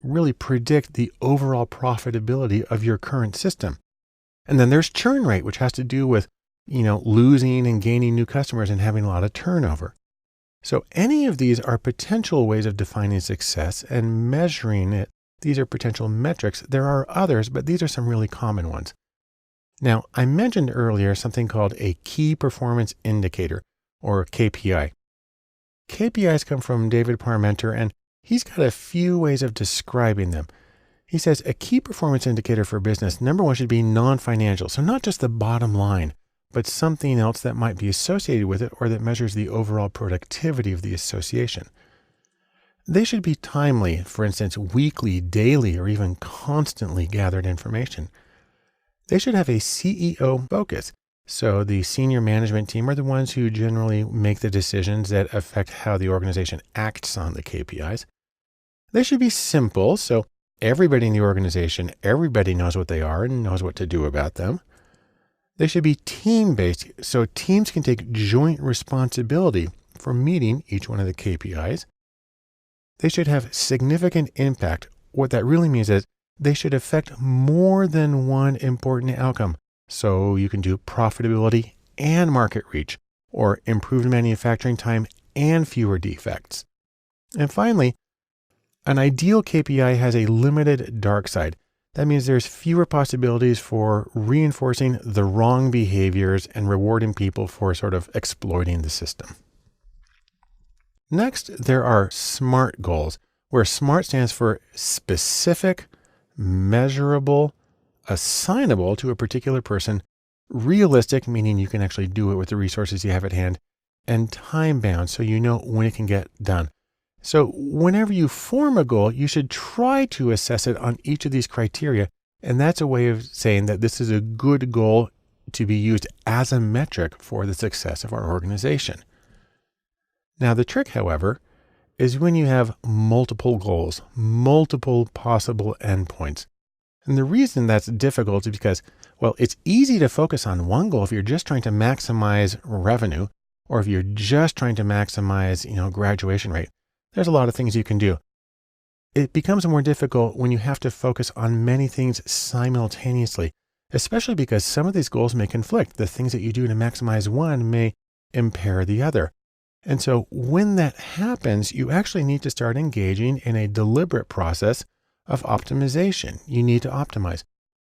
really predict the overall profitability of your current system. And then there's churn rate, which has to do with losing and gaining new customers and having a lot of turnover. So any of these are potential ways of defining success and measuring it. These are potential metrics. There are others, but these are some really common ones. Now, I mentioned earlier something called a key performance indicator or KPI. KPIs come from David Parmenter, and he's got a few ways of describing them. He says a key performance indicator for business, number one, should be non-financial. So not just the bottom line, but something else that might be associated with it or that measures the overall productivity of the association. They should be timely, for instance, weekly, daily, or even constantly gathered information. They should have a CEO focus. So the senior management team are the ones who generally make the decisions that affect how the organization acts on the KPIs. They should be simple. So everybody in the organization, everybody knows what they are and knows what to do about them. They should be team-based, so teams can take joint responsibility for meeting each one of the KPIs. They should have significant impact. What that really means is they should affect more than one important outcome. So you can do profitability and market reach, or improved manufacturing time and fewer defects. And finally, an ideal KPI has a limited dark side. That means there's fewer possibilities for reinforcing the wrong behaviors and rewarding people for sort of exploiting the system. Next, there are SMART goals, where SMART stands for specific, measurable, assignable to a particular person, realistic, meaning you can actually do it with the resources you have at hand, and time bound, so you know when it can get done. So whenever you form a goal, you should try to assess it on each of these criteria. And that's a way of saying that this is a good goal to be used as a metric for the success of our organization. Now, the trick, however, is when you have multiple goals, multiple possible endpoints. And the reason that's difficult is because, well, it's easy to focus on one goal if you're just trying to maximize revenue, or if you're just trying to maximize, graduation rate. There's a lot of things you can do. It becomes more difficult when you have to focus on many things simultaneously, especially because some of these goals may conflict. The things that you do to maximize one may impair the other. And so when that happens, you actually need to start engaging in a deliberate process of optimization. You need to optimize.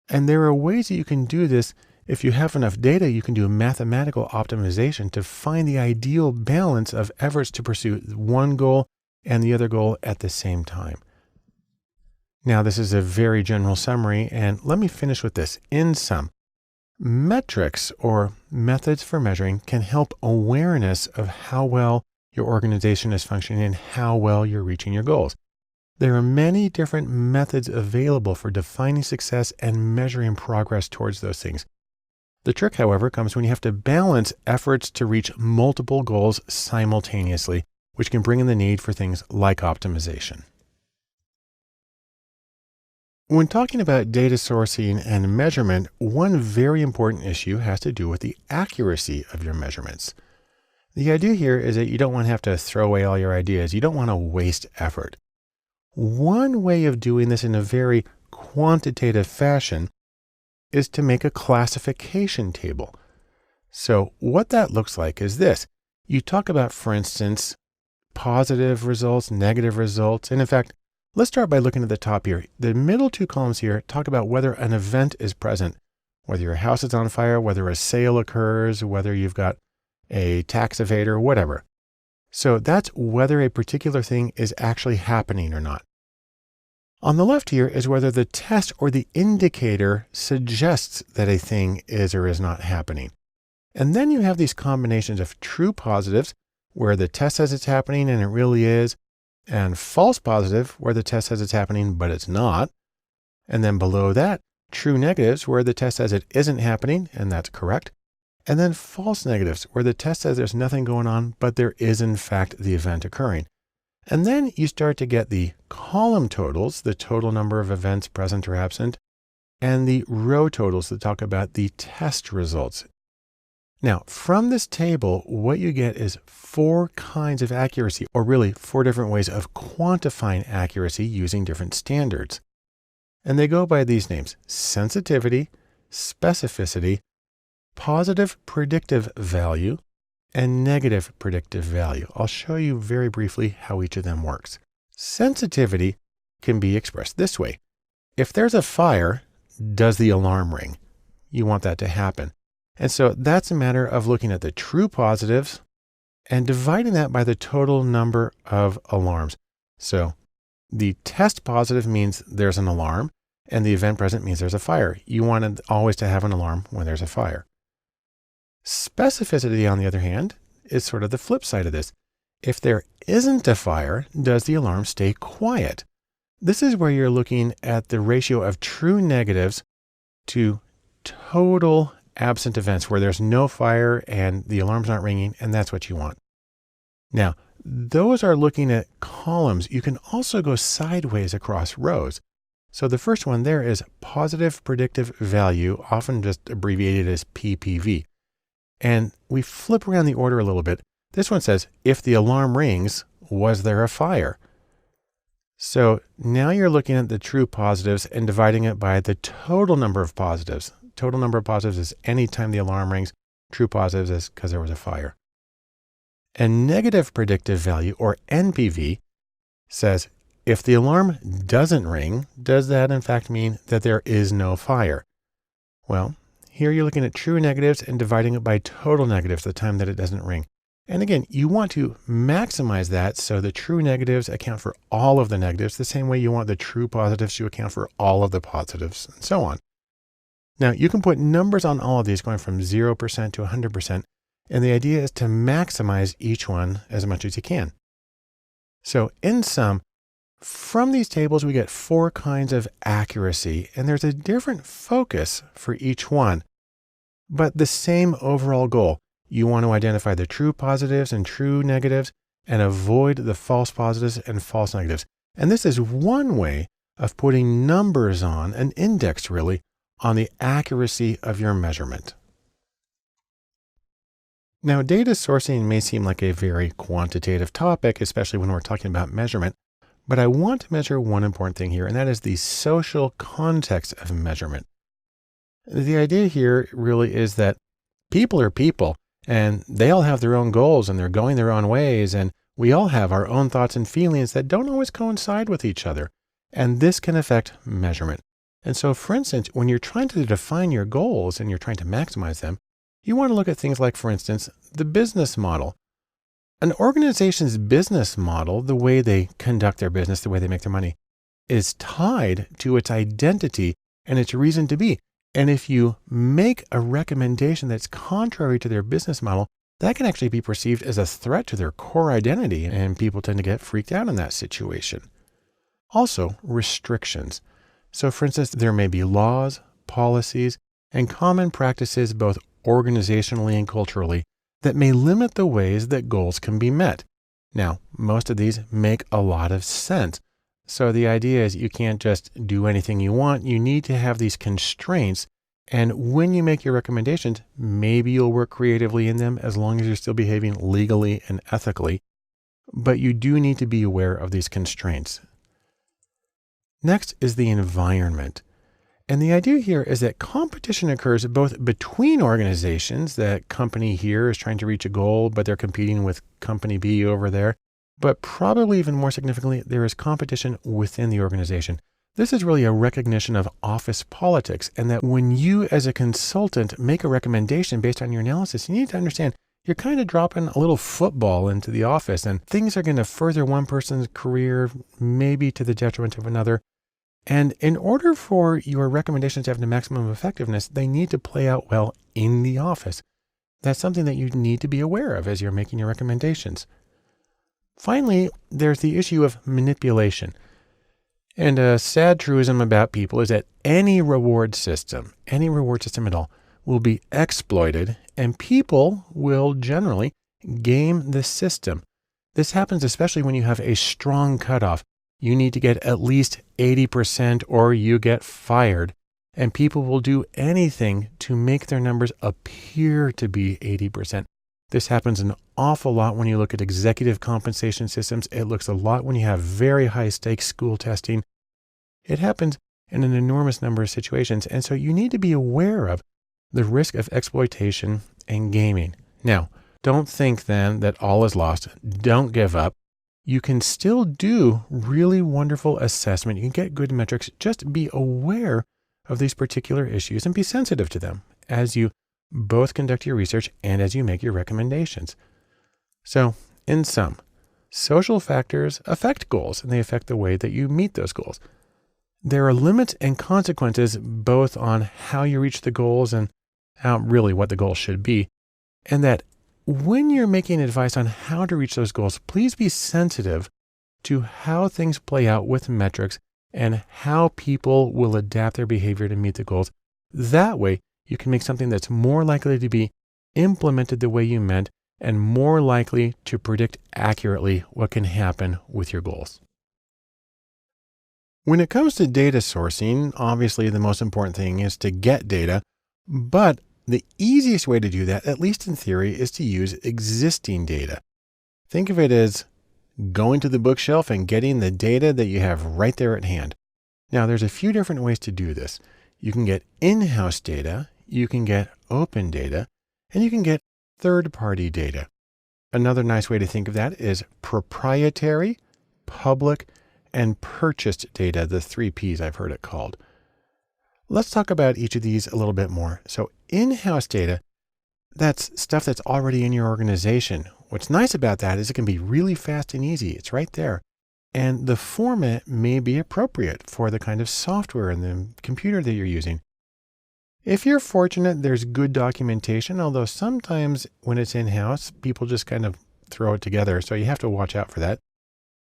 And there are ways that you can do this. If you have enough data, you can do mathematical optimization to find the ideal balance of efforts to pursue one goal and the other goal at the same time. Now, this is a very general summary, and let me finish with this. In sum, metrics or methods for measuring can help awareness of how well your organization is functioning and how well you're reaching your goals. There are many different methods available for defining success and measuring progress towards those things. The trick, however, comes when you have to balance efforts to reach multiple goals simultaneously, which can bring in the need for things like optimization. When talking about data sourcing and measurement, one very important issue has to do with the accuracy of your measurements. The idea here is that you don't want to have to throw away all your ideas. You don't want to waste effort. One way of doing this in a very quantitative fashion is to make a classification table. So what that looks like is this. You talk about, for instance, positive results, negative results. And in fact, let's start by looking at the top here. The middle two columns here talk about whether an event is present, whether your house is on fire, whether a sale occurs, whether you've got a tax evader, whatever. So that's whether a particular thing is actually happening or not. On the left here is whether the test or the indicator suggests that a thing is or is not happening. And then you have these combinations of true positives, where the test says it's happening and it really is, and false positive, where the test says it's happening but it's not. And then below that, true negatives, where the test says it isn't happening and that's correct. And then false negatives, where the test says there's nothing going on, but there is in fact the event occurring. And then you start to get the column totals, the total number of events present or absent, and the row totals that talk about the test results. Now, from this table, what you get is 4 kinds of accuracy, or really 4 different ways of quantifying accuracy using different standards. And they go by these names: sensitivity, specificity, positive predictive value, and negative predictive value. I'll show you very briefly how each of them works. Sensitivity can be expressed this way. If there's a fire, does the alarm ring? You want that to happen. And so that's a matter of looking at the true positives and dividing that by the total number of alarms. So the test positive means there's an alarm, and the event present means there's a fire. You want always to have an alarm when there's a fire. Specificity, on the other hand, is sort of the flip side of this. If there isn't a fire, does the alarm stay quiet? This is where you're looking at the ratio of true negatives to total absent events, where there's no fire and the alarm's not ringing, and that's what you want. Now, those are looking at columns. You can also go sideways across rows. So the first one there is positive predictive value, often just abbreviated as PPV. And we flip around the order a little bit. This one says, if the alarm rings, was there a fire? So now you're looking at the true positives and dividing it by the total number of positives. total number of positives is anytime the alarm rings. True positives is because there was a fire. And negative predictive value, or NPV, says if the alarm doesn't ring, does that in fact mean that there is no fire? Well, here you're looking at true negatives and dividing it by total negatives the time that it doesn't ring. And again, you want to maximize that so the true negatives account for all of the negatives, the same way you want the true positives to account for all of the positives, and so on. Now, you can put numbers on all of these going from 0% to 100%, and the idea is to maximize each one as much as you can. So in sum, from these tables, we get 4 kinds of accuracy, and there's a different focus for each one, but the same overall goal. You want to identify the true positives and true negatives and avoid the false positives and false negatives. And this is one way of putting numbers on, an index really, on the accuracy of your measurement. Now, data sourcing may seem like a very quantitative topic, especially when we're talking about measurement, but I want to measure one important thing here, and that is the social context of measurement. The idea here really is that people are people, and they all have their own goals and they're going their own ways. And we all have our own thoughts and feelings that don't always coincide with each other. And this can affect measurement. And so, for instance, when you're trying to define your goals and you're trying to maximize them, you want to look at things like, for instance, the business model. An organization's business model, the way they conduct their business, the way they make their money, is tied to its identity and its reason to be. And if you make a recommendation that's contrary to their business model, that can actually be perceived as a threat to their core identity, and people tend to get freaked out in that situation. Also, restrictions. So for instance, there may be laws, policies, and common practices, both organizationally and culturally, that may limit the ways that goals can be met. Now, most of these make a lot of sense. So the idea is you can't just do anything you want. You need to have these constraints. And when you make your recommendations, maybe you'll work creatively in them as long as you're still behaving legally and ethically. But you do need to be aware of these constraints. Next is the environment. And the idea here is that competition occurs both between organizations. That company here is trying to reach a goal, but they're competing with company B over there. But probably even more significantly, there is competition within the organization. This is really a recognition of office politics, and that when you as a consultant make a recommendation based on your analysis, you need to understand you're kind of dropping a little football into the office, and things are going to further one person's career, maybe to the detriment of another. And in order for your recommendations to have the maximum effectiveness, they need to play out well in the office. That's something that you need to be aware of as you're making your recommendations. Finally, there's the issue of manipulation. And a sad truism about people is that any reward system at all, will be exploited, and people will generally game the system. This happens especially when you have a strong cutoff. You need to get at least 80% or you get fired. And people will do anything to make their numbers appear to be 80%. This happens an awful lot when you look at executive compensation systems. It looks a lot when you have very high stakes school testing. It happens in an enormous number of situations. And so you need to be aware of the risk of exploitation and gaming. Now, don't think then that all is lost. Don't give up. You can still do really wonderful assessment. You can get good metrics. Just be aware of these particular issues and be sensitive to them as you both conduct your research and as you make your recommendations. So, in sum, social factors affect goals, and they affect the way that you meet those goals. There are limits and consequences both on how you reach the goals and how really what the goal should be. And that when you're making advice on how to reach those goals, please be sensitive to how things play out with metrics and how people will adapt their behavior to meet the goals. That way, you can make something that's more likely to be implemented the way you meant and more likely to predict accurately what can happen with your goals. When it comes to data sourcing, obviously the most important thing is to get data, but the easiest way to do that, at least in theory, is to use existing data. Think of it as going to the bookshelf and getting the data that you have right there at hand. Now, there's a few different ways to do this. You can get in-house data, you can get open data, and you can get third-party data. Another nice way to think of that is proprietary, public, and purchased data, the 3 Ps I've heard it called. Let's talk about each of these a little bit more. So in-house data, that's stuff that's already in your organization. What's nice about that is it can be really fast and easy. It's right there. And the format may be appropriate for the kind of software and the computer that you're using. If you're fortunate, there's good documentation, although sometimes when it's in-house, people just kind of throw it together. So you have to watch out for that.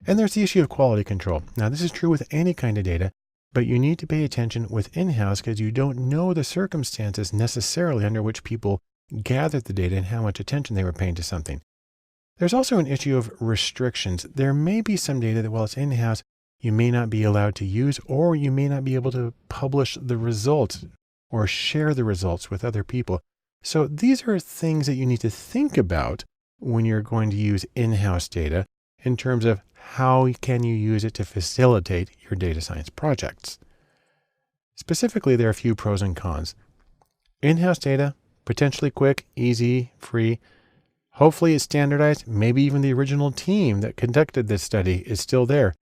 And there's the issue of quality control. Now, this is true with any kind of data, but you need to pay attention with in-house because you don't know the circumstances necessarily under which people gathered the data and how much attention they were paying to something. There's also an issue of restrictions. There may be some data that while it's in-house, you may not be allowed to use, or you may not be able to publish the results or share the results with other people. So these are things that you need to think about when you're going to use in-house data in terms of how can you use it to facilitate your data science projects. Specifically, there are a few pros and cons. In-house data, potentially quick, easy, free. Hopefully it's standardized. Maybe even the original team that conducted this study is still there.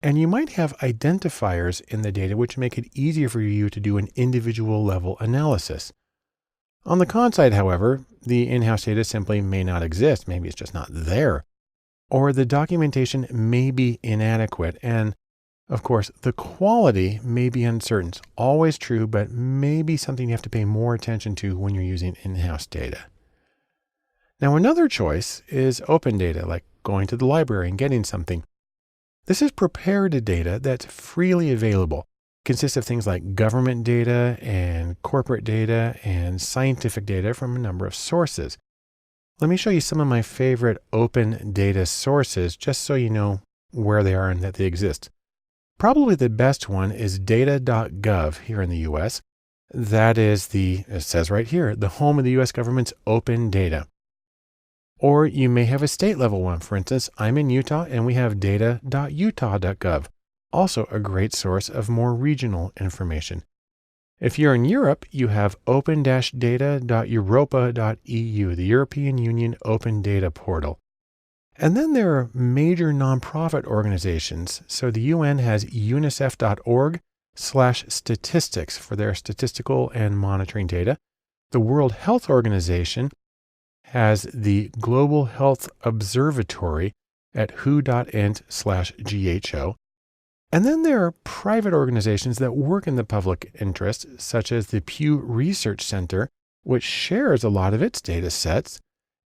And you might have identifiers in the data which make it easier for you to do an individual level analysis. On the con side, however, the in-house data simply may not exist. Maybe it's just not there. Or the documentation may be inadequate. And of course, the quality may be uncertain. It's always true, but maybe something you have to pay more attention to when you're using in-house data. Now, another choice is open data, like going to the library and getting something. This is prepared data that's freely available. It consists of things like government data and corporate data and scientific data from a number of sources. Let me show you some of my favorite open data sources, just so you know where they are and that they exist. Probably the best one is data.gov here in the US. That is it says right here, the home of the US government's open data. Or you may have a state level one. For instance, I'm in Utah and we have data.utah.gov, also a great source of more regional information. If you're in Europe, you have open-data.europa.eu, the European Union Open Data Portal. And then there are major nonprofit organizations. So the UN has unicef.org/statistics for their statistical and monitoring data. The World Health Organization has the Global Health Observatory at who.int/GHO. And then there are private organizations that work in the public interest, such as the Pew Research Center, which shares a lot of its data sets,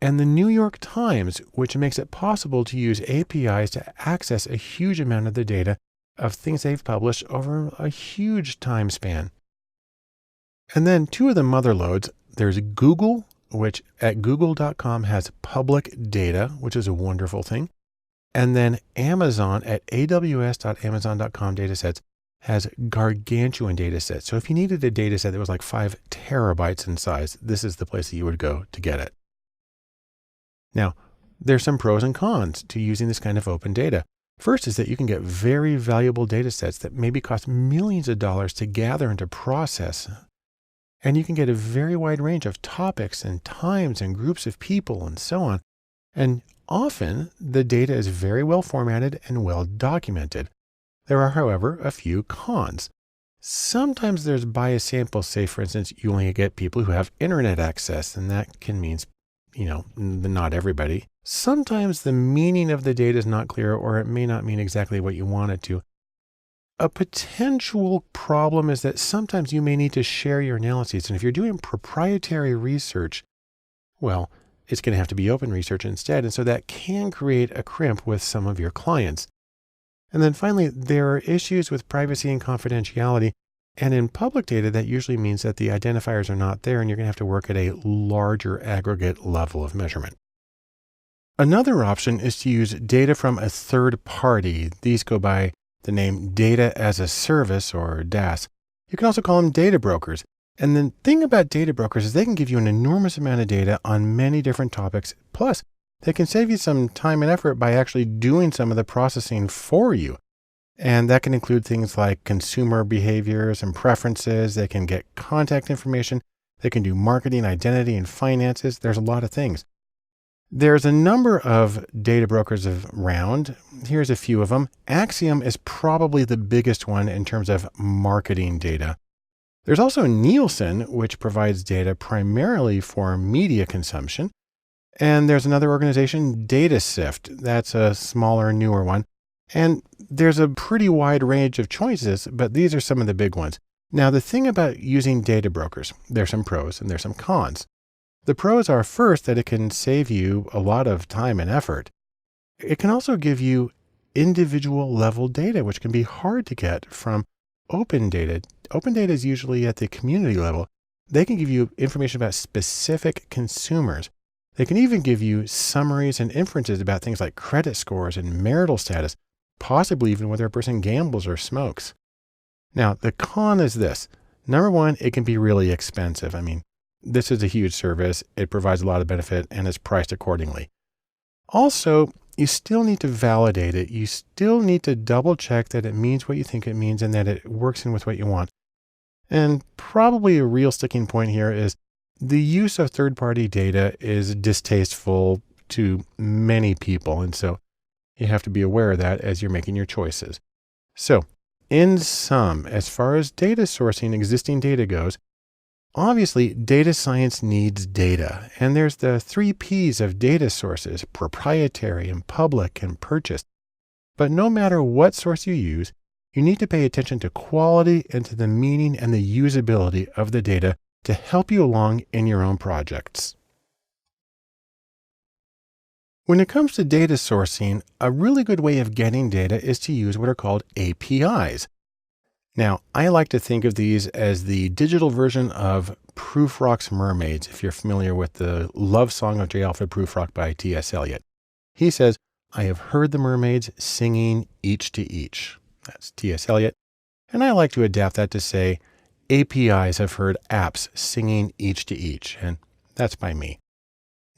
and the New York Times, which makes it possible to use APIs to access a huge amount of the data of things they've published over a huge time span. And then two of the mother loads, there's Google, which at google.com has public data, which is a wonderful thing. And then Amazon at aws.amazon.com datasets has gargantuan datasets. So if you needed a dataset that was like 5 terabytes in size, this is the place that you would go to get it. Now, there's some pros and cons to using this kind of open data. First is that you can get very valuable datasets that maybe cost millions of dollars to gather and to process. And you can get a very wide range of topics and times and groups of people and so on. And often the data is very well formatted and well documented. There are, however, a few cons. Sometimes there's biased samples. Say, for instance, you only get people who have internet access, and that can mean, not everybody. Sometimes the meaning of the data is not clear, or it may not mean exactly what you want it to. A potential problem is that sometimes you may need to share your analyses. And if you're doing proprietary research, well, it's going to have to be open research instead. And so that can create a crimp with some of your clients. And then finally, there are issues with privacy and confidentiality. And in public data, that usually means that the identifiers are not there, and you're going to have to work at a larger aggregate level of measurement. Another option is to use data from a third party. These go by the name Data as a Service, or DAS. You can also call them data brokers. And the thing about data brokers is they can give you an enormous amount of data on many different topics. Plus, they can save you some time and effort by actually doing some of the processing for you. And that can include things like consumer behaviors and preferences. They can get contact information. They can do marketing, identity, and finances. There's a lot of things. There's a number of data brokers around. Here's a few of them. Acxiom is probably the biggest one in terms of marketing data. There's also Nielsen, which provides data primarily for media consumption. And there's another organization, DataSift. That's a smaller, newer one. And there's a pretty wide range of choices, but these are some of the big ones. Now, the thing about using data brokers, there's some pros and there's some cons. The pros are first that it can save you a lot of time and effort. It can also give you individual level data, which can be hard to get from open data. Open data is usually at the community level. They can give you information about specific consumers. They can even give you summaries and inferences about things like credit scores and marital status, possibly even whether a person gambles or smokes. Now, the con is this. Number one, it can be really expensive. I mean, this is a huge service. It provides a lot of benefit and is priced accordingly. Also, you still need to validate it. You still need to double check that it means what you think it means and that it works in with what you want. And probably a real sticking point here is the use of third-party data is distasteful to many people. And so you have to be aware of that as you're making your choices. So in sum, as far as data sourcing existing data goes, obviously data science needs data. And there's the 3 Ps of data sources: proprietary and public and purchased. But no matter what source you use, you need to pay attention to quality and to the meaning and the usability of the data to help you along in your own projects. When it comes to data sourcing, a really good way of getting data is to use what are called APIs. Now, I like to think of these as the digital version of Prufrock's Mermaids, if you're familiar with the love song of J. Alfred Prufrock by T.S. Eliot. He says, "I have heard the mermaids singing each to each." That's T.S. Eliot. And I like to adapt that to say, APIs have heard apps singing each to each, and that's by me.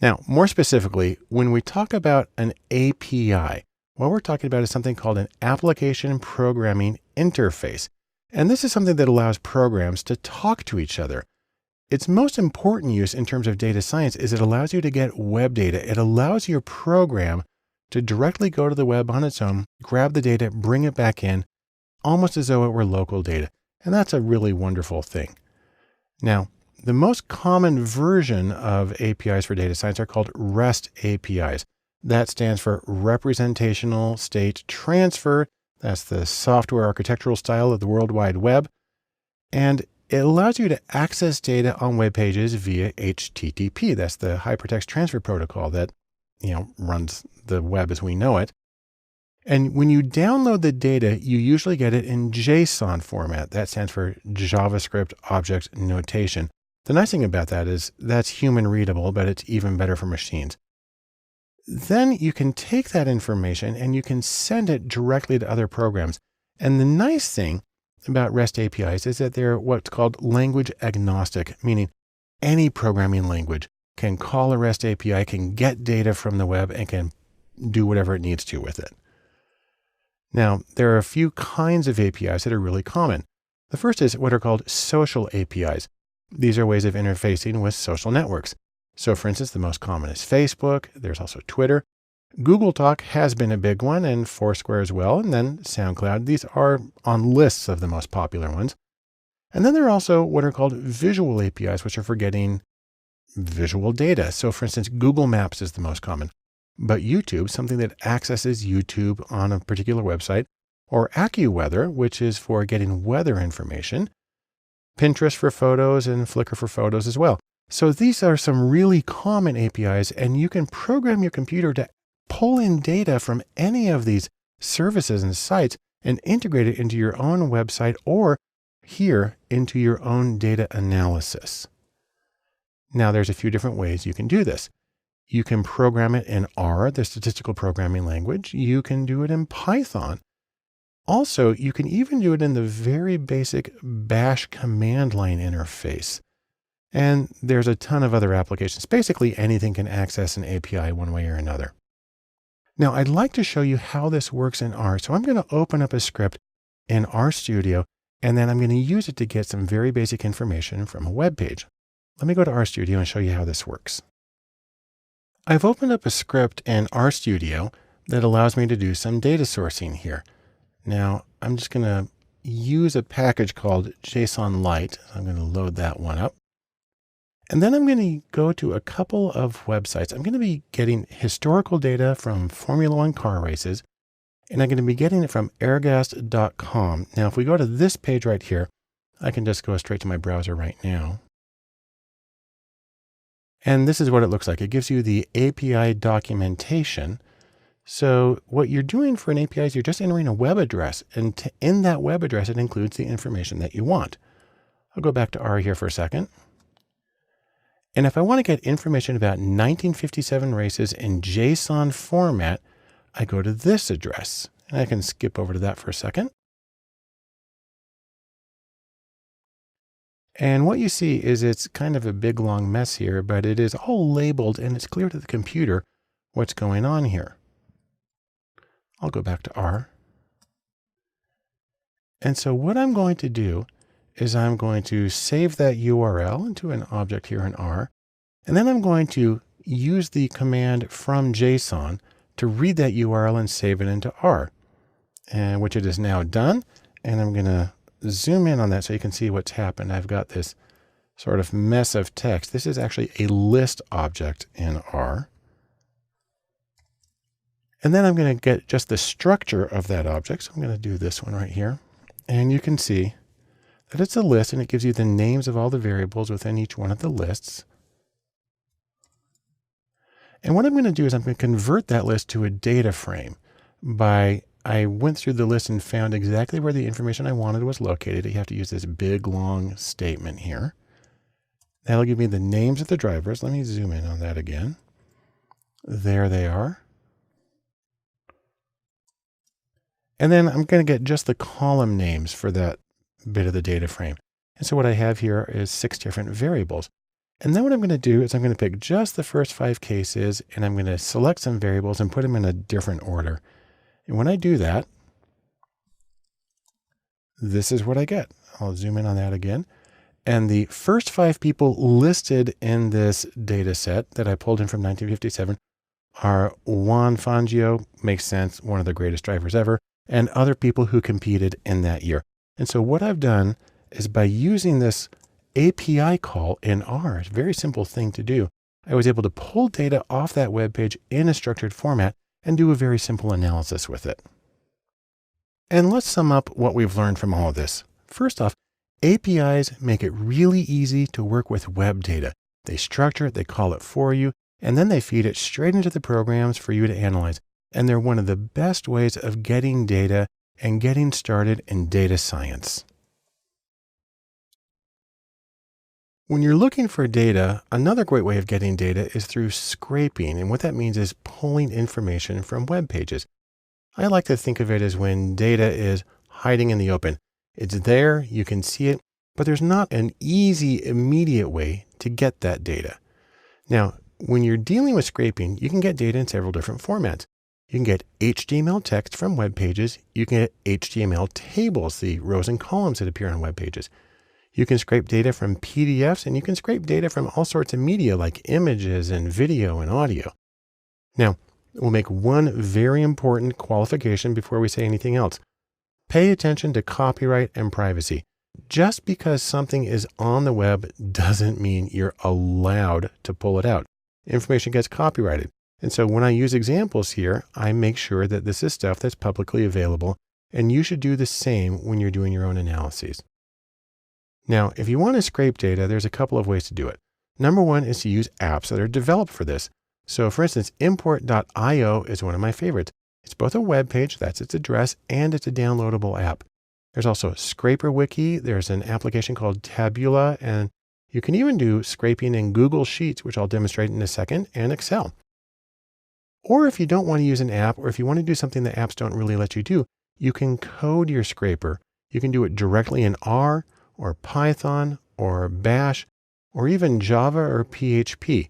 Now, more specifically, when we talk about an API, what we're talking about is something called an application programming interface. And this is something that allows programs to talk to each other. Its most important use in terms of data science is it allows you to get web data. It allows your program to directly go to the web on its own, grab the data, bring it back in, almost as though it were local data. And that's a really wonderful thing. Now, the most common version of APIs for data science are called REST APIs. That stands for Representational State Transfer. That's the software architectural style of the World Wide Web. And it allows you to access data on web pages via HTTP. That's the Hypertext Transfer Protocol that, runs the web as we know it. And when you download the data, you usually get it in JSON format. That stands for JavaScript Object Notation. The nice thing about that is that's human readable, but it's even better for machines. Then you can take that information and you can send it directly to other programs. And the nice thing about REST APIs is that they're what's called language agnostic, meaning any programming language can call a REST API, can get data from the web, and can do whatever it needs to with it. Now, there are a few kinds of APIs that are really common. The first is what are called social APIs. These are ways of interfacing with social networks. So for instance, the most common is Facebook. There's also Twitter. Google Talk has been a big one, and Foursquare as well. And then SoundCloud. These are on lists of the most popular ones. And then there are also what are called visual APIs, which are for getting visual data. So for instance, Google Maps is the most common. But YouTube, something that accesses YouTube on a particular website, or AccuWeather, which is for getting weather information, Pinterest for photos, and Flickr for photos as well. So these are some really common APIs, and you can program your computer to pull in data from any of these services and sites and integrate it into your own website or here into your own data analysis. Now, there's a few different ways you can do this. You can program it in R, the statistical programming language. You can do it in Python. Also, you can even do it in the very basic Bash command line interface. And there's a ton of other applications. Basically, anything can access an API one way or another. Now I'd like to show you how this works in R. So I'm going to open up a script in RStudio, and then I'm going to use it to get some very basic information from a web page. Let me go to RStudio and show you how this works. I've opened up a script in RStudio that allows me to do some data sourcing here. Now I'm just going to use a package called JSON-Lite. I'm going to load that one up. And then I'm going to go to a couple of websites. I'm going to be getting historical data from Formula One car races, and I'm going to be getting it from airgas.com. Now, if we go to this page right here, I can just go straight to my browser right now. And this is what it looks like. It gives you the API documentation. So what you're doing for an API is you're just entering a web address, and in that web address, it includes the information that you want. I'll go back to R here for a second. And if I want to get information about 1957 races in JSON format, I go to this address, and I can skip over to that for a second. And what you see is it's kind of a big long mess here, but it is all labeled and it's clear to the computer what's going on here. I'll go back to R. And so what I'm going to do is I'm going to save that URL into an object here in R. And then I'm going to use the command from JSON to read that URL and save it into R, and which it is now done. And I'm going to zoom in on that so you can see what's happened. I've got this sort of mess of text. This is actually a list object in R. And then I'm going to get just the structure of that object. So I'm going to do this one right here. And you can see that it's a list, and it gives you the names of all the variables within each one of the lists. And what I'm going to do is I'm going to convert that list to a data frame I went through the list and found exactly where the information I wanted was located. You have to use this big, long statement here. That'll give me the names of the drivers. Let me zoom in on that again. There they are. And then I'm going to get just the column names for that bit of the data frame. And so what I have here is 6 different variables. And then what I'm going to do is I'm going to pick just the first 5 cases, and I'm going to select some variables and put them in a different order. And when I do that, this is what I get. I'll zoom in on that again. And the first 5 people listed in this data set that I pulled in from 1957 are Juan Fangio, makes sense, one of the greatest drivers ever, and other people who competed in that year. And so what I've done is by using this API call in R, it's a very simple thing to do, I was able to pull data off that web page in a structured format and do a very simple analysis with it. And let's sum up what we've learned from all of this. First off, APIs make it really easy to work with web data. They structure it, they call it for you, and then they feed it straight into the programs for you to analyze. And they're one of the best ways of getting data and getting started in data science. When you're looking for data, another great way of getting data is through scraping. And what that means is pulling information from web pages. I like to think of it as when data is hiding in the open. It's there, you can see it, but there's not an easy, immediate way to get that data. Now, when you're dealing with scraping, you can get data in several different formats. You can get HTML text from web pages. You can get HTML tables, the rows and columns that appear on web pages. You can scrape data from PDFs, and you can scrape data from all sorts of media like images and video and audio. Now, we'll make one very important qualification before we say anything else. Pay attention to copyright and privacy. Just because something is on the web doesn't mean you're allowed to pull it out. Information gets copyrighted. And so when I use examples here, I make sure that this is stuff that's publicly available, and you should do the same when you're doing your own analyses. Now, if you want to scrape data, there's a couple of ways to do it. Number one is to use apps that are developed for this. So for instance, import.io is one of my favorites. It's both a web page, that's its address, and it's a downloadable app. There's also ScraperWiki. There's an application called Tabula, and you can even do scraping in Google Sheets, which I'll demonstrate in a second, and Excel. Or if you don't want to use an app, or if you want to do something that apps don't really let you do, you can code your scraper. You can do it directly in R, or Python, or Bash, or even Java or PHP.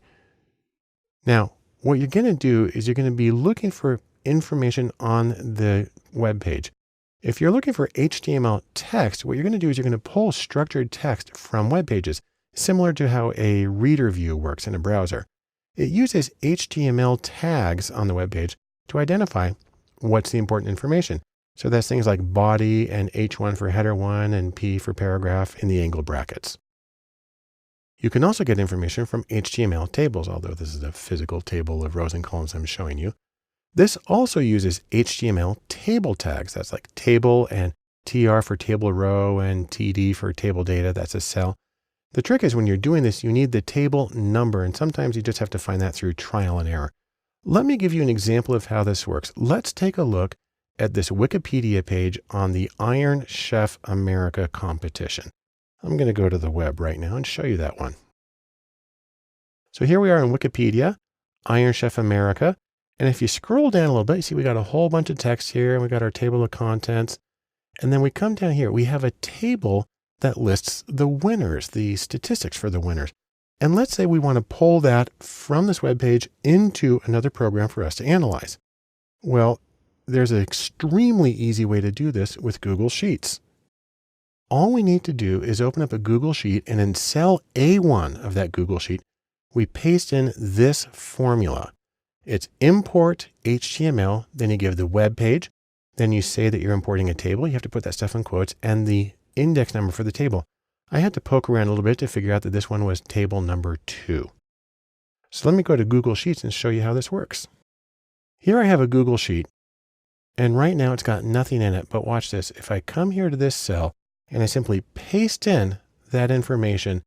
Now, what you're going to do is you're going to be looking for information on the web page. If you're looking for HTML text, what you're going to do is you're going to pull structured text from web pages, similar to how a reader view works in a browser. It uses HTML tags on the web page to identify what's the important information. So that's things like body and H1 for header 1 and P for paragraph in the angle brackets. You can also get information from HTML tables, although this is a physical table of rows and columns I'm showing you. This also uses HTML table tags. That's like table and TR for table row and TD for table data. That's a cell. The trick is when you're doing this, you need the table number, and sometimes you just have to find that through trial and error. Let me give you an example of how this works. Let's take a look at this Wikipedia page on the Iron Chef America competition. I'm going to go to the web right now and show you that one. So here we are in Wikipedia, Iron Chef America. And if you scroll down a little bit, you see we got a whole bunch of text here, and we got our table of contents. And then we come down here, we have a table that lists the winners, the statistics for the winners. And let's say we want to pull that from this web page into another program for us to analyze. Well, there's an extremely easy way to do this with Google Sheets. All we need to do is open up a Google Sheet, and in cell A1 of that Google Sheet, we paste in this formula. It's import HTML, then you give the web page, then you say that you're importing a table. You have to put that stuff in quotes, and the index number for the table. I had to poke around a little bit to figure out that this one was table number 2. So let me go to Google Sheets and show you how this works. Here I have a Google Sheet, and right now it's got nothing in it, but watch this. If I come here to this cell and I simply paste in that information,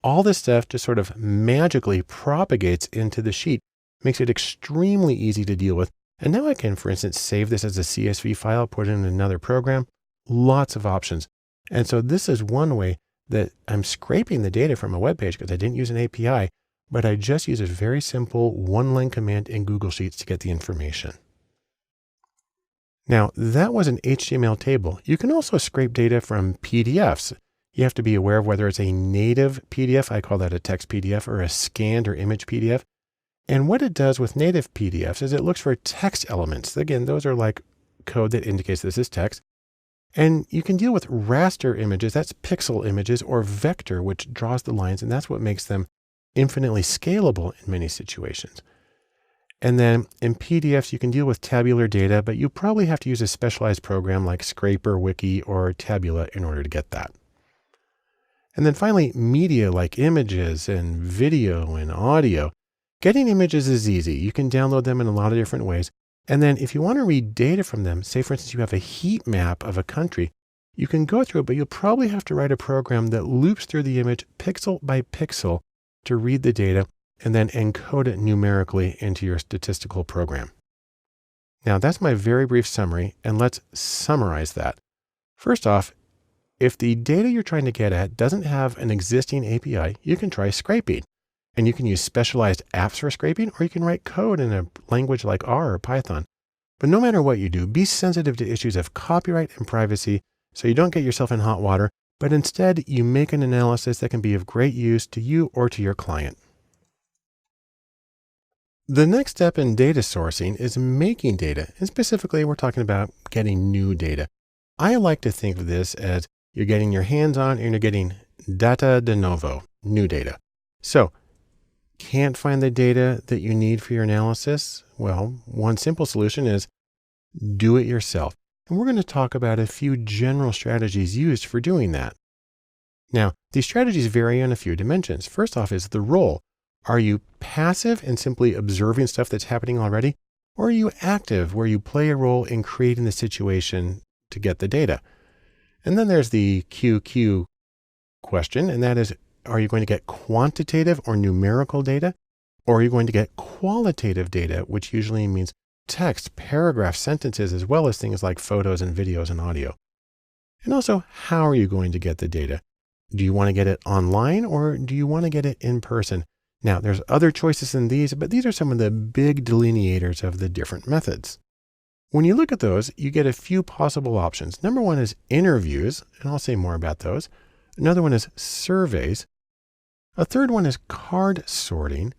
all this stuff just sort of magically propagates into the sheet, makes it extremely easy to deal with. And now I can, for instance, save this as a CSV file, put it in another program, lots of options. And so this is one way that I'm scraping the data from a web page because I didn't use an API, but I just use a very simple one-line command in Google Sheets to get the information. Now that was an HTML table. You can also scrape data from PDFs. You have to be aware of whether it's a native PDF, I call that a text PDF, or a scanned or image PDF. And what it does with native PDFs is it looks for text elements. Again, those are like code that indicates this is text. And you can deal with raster images, that's pixel images, or vector, which draws the lines, and that's what makes them infinitely scalable in many situations. And then in PDFs, you can deal with tabular data, but you probably have to use a specialized program like Scraper, Wiki, or Tabula in order to get that. And then finally, media like images and video and audio. Getting images is easy. You can download them in a lot of different ways. And then if you want to read data from them, say for instance, you have a heat map of a country, you can go through it, but you'll probably have to write a program that loops through the image pixel by pixel to read the data and then encode it numerically into your statistical program. Now that's my very brief summary, and let's summarize that. First off, if the data you're trying to get at doesn't have an existing API, you can try scraping. And you can use specialized apps for scraping, or you can write code in a language like R or Python. But no matter what you do, be sensitive to issues of copyright and privacy so you don't get yourself in hot water, but instead you make an analysis that can be of great use to you or to your client. The next step in data sourcing is making data. And specifically, we're talking about getting new data. I like to think of this as you're getting your hands on and you're getting data de novo, new data. So, can't find the data that you need for your analysis? Well, one simple solution is do it yourself. And we're going to talk about a few general strategies used for doing that. Now, these strategies vary on a few dimensions. First off is the role. Are you passive and simply observing stuff that's happening already? Or are you active where you play a role in creating the situation to get the data? And then there's the QQ question, and that is, are you going to get quantitative or numerical data? Or are you going to get qualitative data, which usually means text, paragraphs, sentences, as well as things like photos and videos and audio? And also, how are you going to get the data? Do you want to get it online or do you want to get it in person? Now, there's other choices than these, but these are some of the big delineators of the different methods. When you look at those, you get a few possible options. Number one is interviews, and I'll say more about those. Another one is surveys. A third one is card sorting.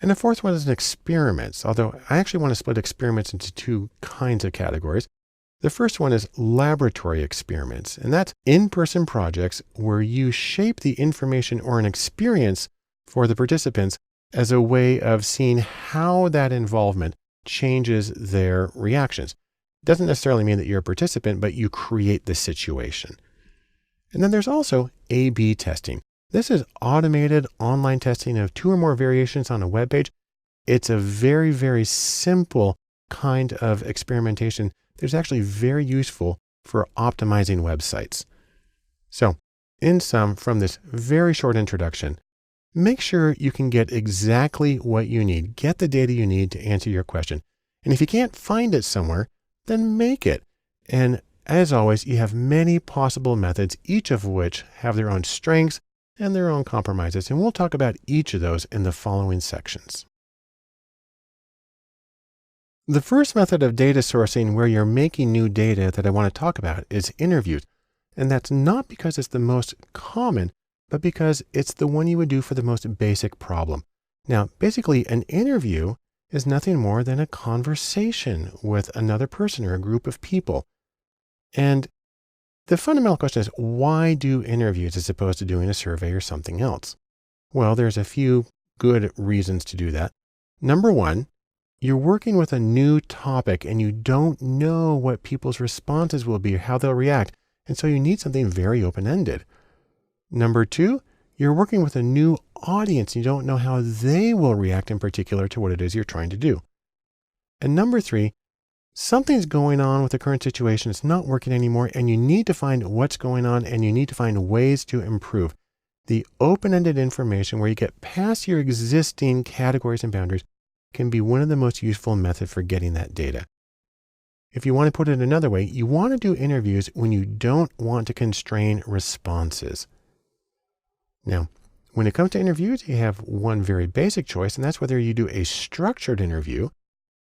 And the fourth one is experiments, although I actually want to split experiments into two kinds of categories. The first one is laboratory experiments, and that's in-person projects where you shape the information or an experience for the participants as a way of seeing how that involvement changes their reactions. It doesn't necessarily mean that you're a participant, but you create the situation. And then there's also A/B testing. This is automated online testing of two or more variations on a web page. It's a very, very simple kind of experimentation that's actually very useful for optimizing websites. So, in sum, from this very short introduction, make sure you can get exactly what you need. Get the data you need to answer your question. And if you can't find it somewhere, then make it. And as always, you have many possible methods, each of which have their own strengths and their own compromises. And we'll talk about each of those in the following sections. The first method of data sourcing where you're making new data that I want to talk about is interviews. And that's not because it's the most common, but because it's the one you would do for the most basic problem. Now, basically, an interview is nothing more than a conversation with another person or a group of people. And the fundamental question is, why do interviews as opposed to doing a survey or something else? Well, there's a few good reasons to do that. Number one, you're working with a new topic and you don't know what people's responses will be or how they'll react. And so you need something very open-ended. Number two, you're working with a new audience. You don't know how they will react in particular to what it is you're trying to do. And number three, something's going on with the current situation. It's not working anymore, and you need to find what's going on, and you need to find ways to improve. The open-ended information where you get past your existing categories and boundaries can be one of the most useful methods for getting that data. If you want to put it another way, you want to do interviews when you don't want to constrain responses. Now, when it comes to interviews, you have one very basic choice, and that's whether you do a structured interview.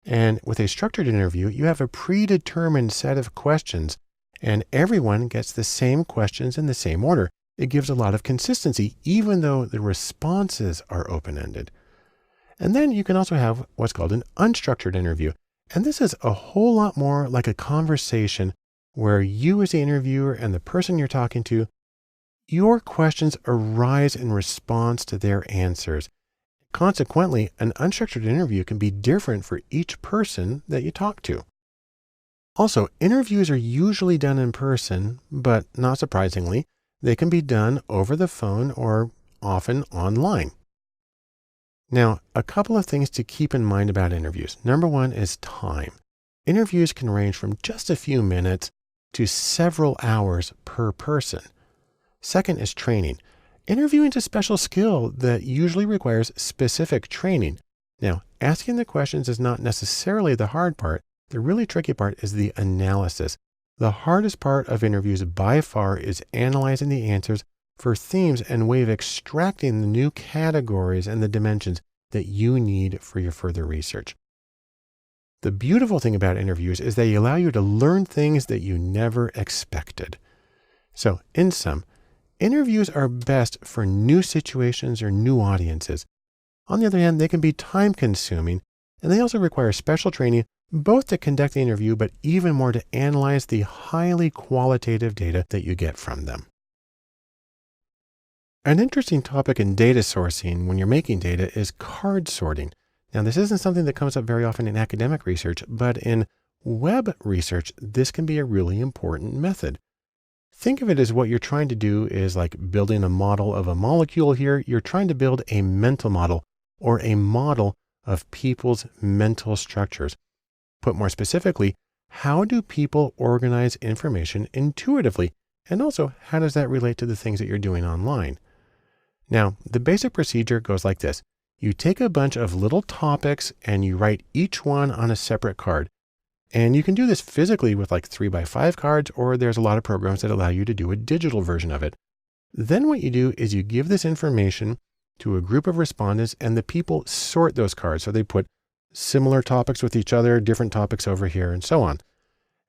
And with a structured interview, you have a predetermined set of questions, and everyone gets the same questions in the same order. It gives a lot of consistency, even though the responses are open-ended. And then you can also have what's called an unstructured interview. And this is a whole lot more like a conversation where you as the interviewer and the person you're talking to, your questions arise in response to their answers. Consequently, an unstructured interview can be different for each person that you talk to. Also, interviews are usually done in person, but not surprisingly, they can be done over the phone or often online. Now, a couple of things to keep in mind about interviews. Number one is time. Interviews can range from just a few minutes to several hours per person. Second is training. Interviewing is a special skill that usually requires specific training. Now, asking the questions is not necessarily the hard part. The really tricky part is the analysis. The hardest part of interviews by far is analyzing the answers for themes and way of extracting the new categories and the dimensions that you need for your further research. The beautiful thing about interviews is they allow you to learn things that you never expected. So, in sum, interviews are best for new situations or new audiences. On the other hand, they can be time-consuming, and they also require special training, both to conduct the interview, but even more to analyze the highly qualitative data that you get from them. An interesting topic in data sourcing when you're making data is card sorting. Now, this isn't something that comes up very often in academic research, but in web research, this can be a really important method. Think of it as what you're trying to do is like building a model of a molecule here. You're trying to build a mental model or a model of people's mental structures. Put more specifically, how do people organize information intuitively? And also, how does that relate to the things that you're doing online? Now, the basic procedure goes like this. You take a bunch of little topics and you write each one on a separate card. And you can do this physically with like 3x5 cards, or there's a lot of programs that allow you to do a digital version of it. Then what you do is you give this information to a group of respondents and the people sort those cards. So they put similar topics with each other, different topics over here, and so on.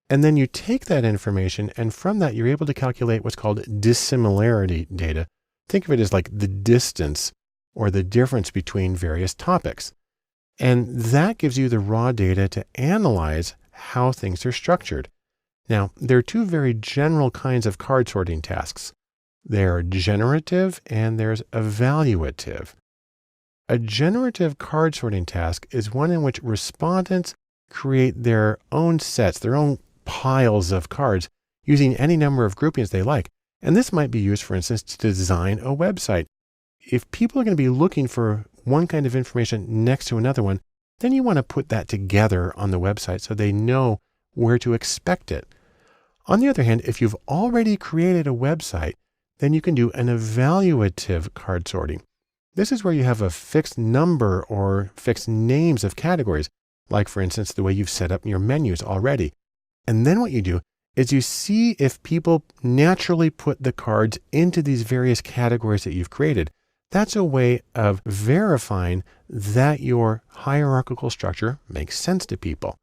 And then you take that information, and from that, you're able to calculate what's called dissimilarity data. Think of it as like the distance or the difference between various topics. And that gives you the raw data to analyze how things are structured. Now, there are two very general kinds of card sorting tasks. There are generative and there's evaluative. A generative card sorting task is one in which respondents create their own sets, their own piles of cards using any number of groupings they like. And this might be used, for instance, to design a website. If people are going to be looking for one kind of information next to another one, then you want to put that together on the website so they know where to expect it. On the other hand, if you've already created a website, then you can do an evaluative card sorting. This is where you have a fixed number or fixed names of categories, like for instance, the way you've set up your menus already. And then what you do is you see if people naturally put the cards into these various categories that you've created. That's a way of verifying that your hierarchical structure makes sense to people.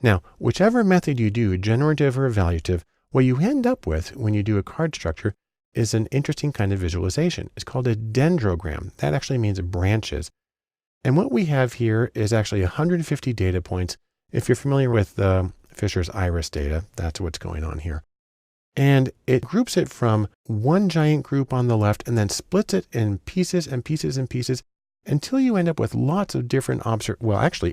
Now, whichever method you do, generative or evaluative, what you end up with when you do a card structure is an interesting kind of visualization. It's called a dendrogram. That actually means branches. And what we have here is actually 150 data points. If you're familiar with Fisher's iris data, that's what's going on here. And it groups it from one giant group on the left and then splits it in pieces and pieces and pieces until you end up with lots of different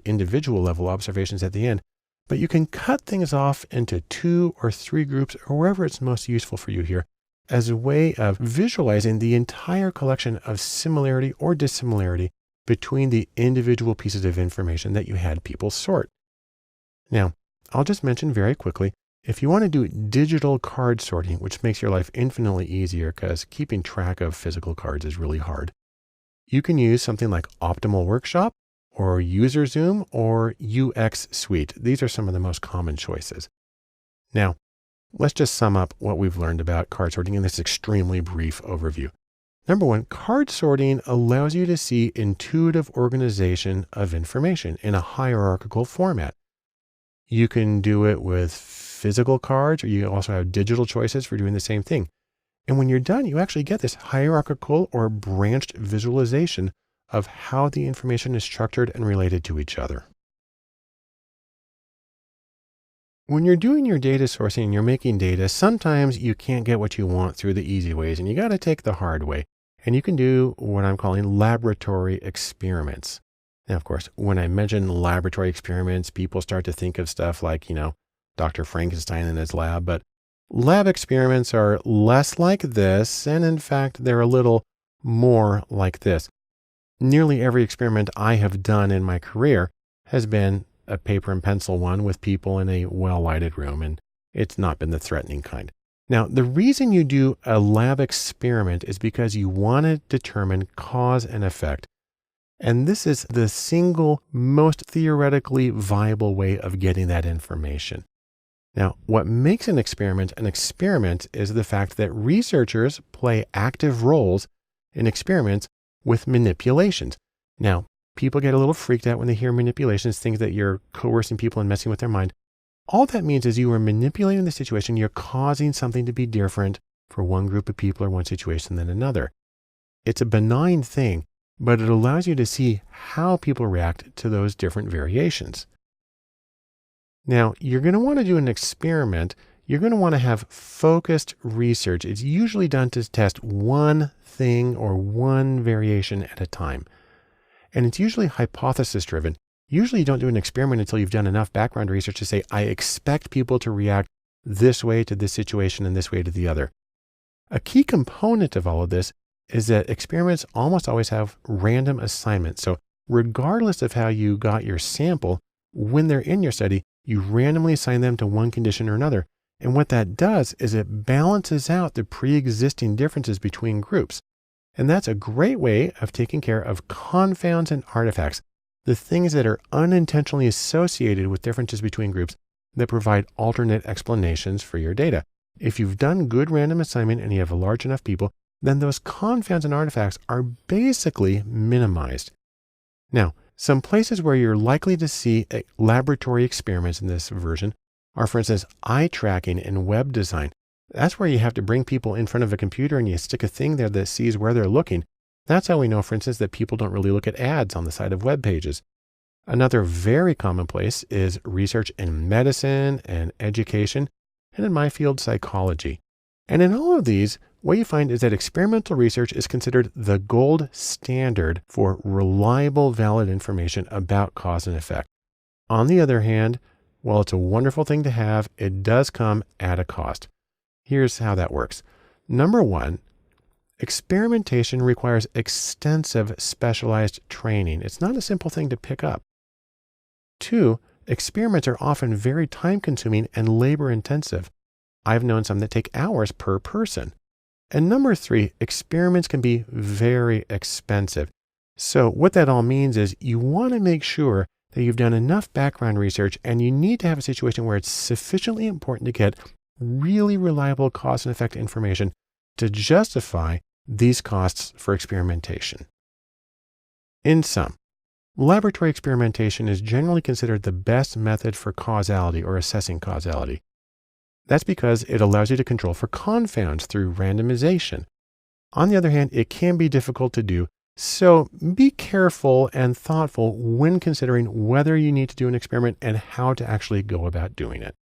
individual level observations at the end. But you can cut things off into 2 or 3 groups or wherever it's most useful for you here as a way of visualizing the entire collection of similarity or dissimilarity between the individual pieces of information that you had people sort. Now, I'll just mention very quickly, if you want to do digital card sorting, which makes your life infinitely easier because keeping track of physical cards is really hard, you can use something like Optimal Workshop or UserZoom or UX Suite. These are some of the most common choices. Now, let's just sum up what we've learned about card sorting in this extremely brief overview. Number one, card sorting allows you to see intuitive organization of information in a hierarchical format. You can do it with physical cards, or you also have digital choices for doing the same thing. And when you're done, you actually get this hierarchical or branched visualization of how the information is structured and related to each other. When you're doing your data sourcing and you're making data, sometimes you can't get what you want through the easy ways, and you got to take the hard way. And you can do what I'm calling laboratory experiments. Now, of course, when I mention laboratory experiments, people start to think of stuff like, Dr. Frankenstein in his lab, but lab experiments are less like this. And in fact, they're a little more like this. Nearly every experiment I have done in my career has been a paper and pencil one with people in a well-lighted room, and it's not been the threatening kind. Now, the reason you do a lab experiment is because you want to determine cause and effect. And this is the single most theoretically viable way of getting that information. Now, what makes an experiment is the fact that researchers play active roles in experiments with manipulations. Now, people get a little freaked out when they hear manipulations, think that you're coercing people and messing with their mind. All that means is you are manipulating the situation. You're causing something to be different for one group of people or one situation than another. It's a benign thing, but it allows you to see how people react to those different variations. Now, you're going to want to do an experiment. You're going to want to have focused research. It's usually done to test one thing or one variation at a time. And it's usually hypothesis driven. Usually you don't do an experiment until you've done enough background research to say, I expect people to react this way to this situation and this way to the other. A key component of all of this is that experiments almost always have random assignments. So regardless of how you got your sample, when they're in your study, you randomly assign them to one condition or another. And what that does is it balances out the pre-existing differences between groups. And that's a great way of taking care of confounds and artifacts, the things that are unintentionally associated with differences between groups that provide alternate explanations for your data. If you've done good random assignment and you have a large enough people, then those confounds and artifacts are basically minimized. Now, some places where you're likely to see laboratory experiments in this version are, for instance, eye tracking and web design. That's where you have to bring people in front of a computer and you stick a thing there that sees where they're looking. That's how we know, for instance, that people don't really look at ads on the side of web pages. Another very common place is research in medicine and education, and in my field, psychology. And in all of these, what you find is that experimental research is considered the gold standard for reliable, valid information about cause and effect. On the other hand, while it's a wonderful thing to have, it does come at a cost. Here's how that works. Number one, experimentation requires extensive specialized training. It's not a simple thing to pick up. Two, experiments are often very time-consuming and labor-intensive. I've known some that take hours per person. And number three, experiments can be very expensive. So what that all means is you want to make sure that you've done enough background research, and you need to have a situation where it's sufficiently important to get really reliable cause and effect information to justify these costs for experimentation. In sum, laboratory experimentation is generally considered the best method for causality or assessing causality. That's because it allows you to control for confounds through randomization. On the other hand, it can be difficult to do, so be careful and thoughtful when considering whether you need to do an experiment and how to actually go about doing it.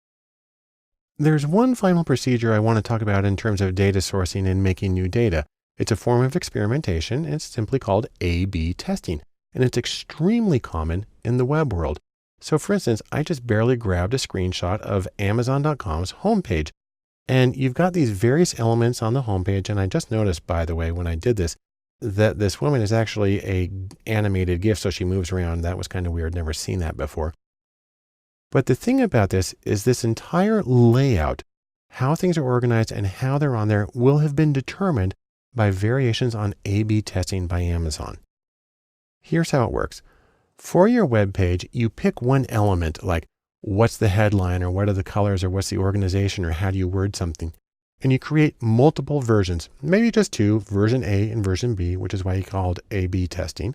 There's one final procedure I want to talk about in terms of data sourcing and making new data. It's a form of experimentation, and it's simply called A/B testing, and it's extremely common in the web world. So for instance, I just barely grabbed a screenshot of Amazon.com's homepage, and you've got these various elements on the homepage. And I just noticed, by the way, when I did this, that this woman is actually a animated GIF. So she moves around. That was kind of weird. Never seen that before. But the thing about this is this entire layout, how things are organized and how they're on there, will have been determined by variations on A/B testing by Amazon. Here's how it works. For your web page, you pick one element, like what's the headline, or what are the colors, or what's the organization, or how do you word something? And you create multiple versions, maybe just two, version A and version B, which is why you called A/B testing.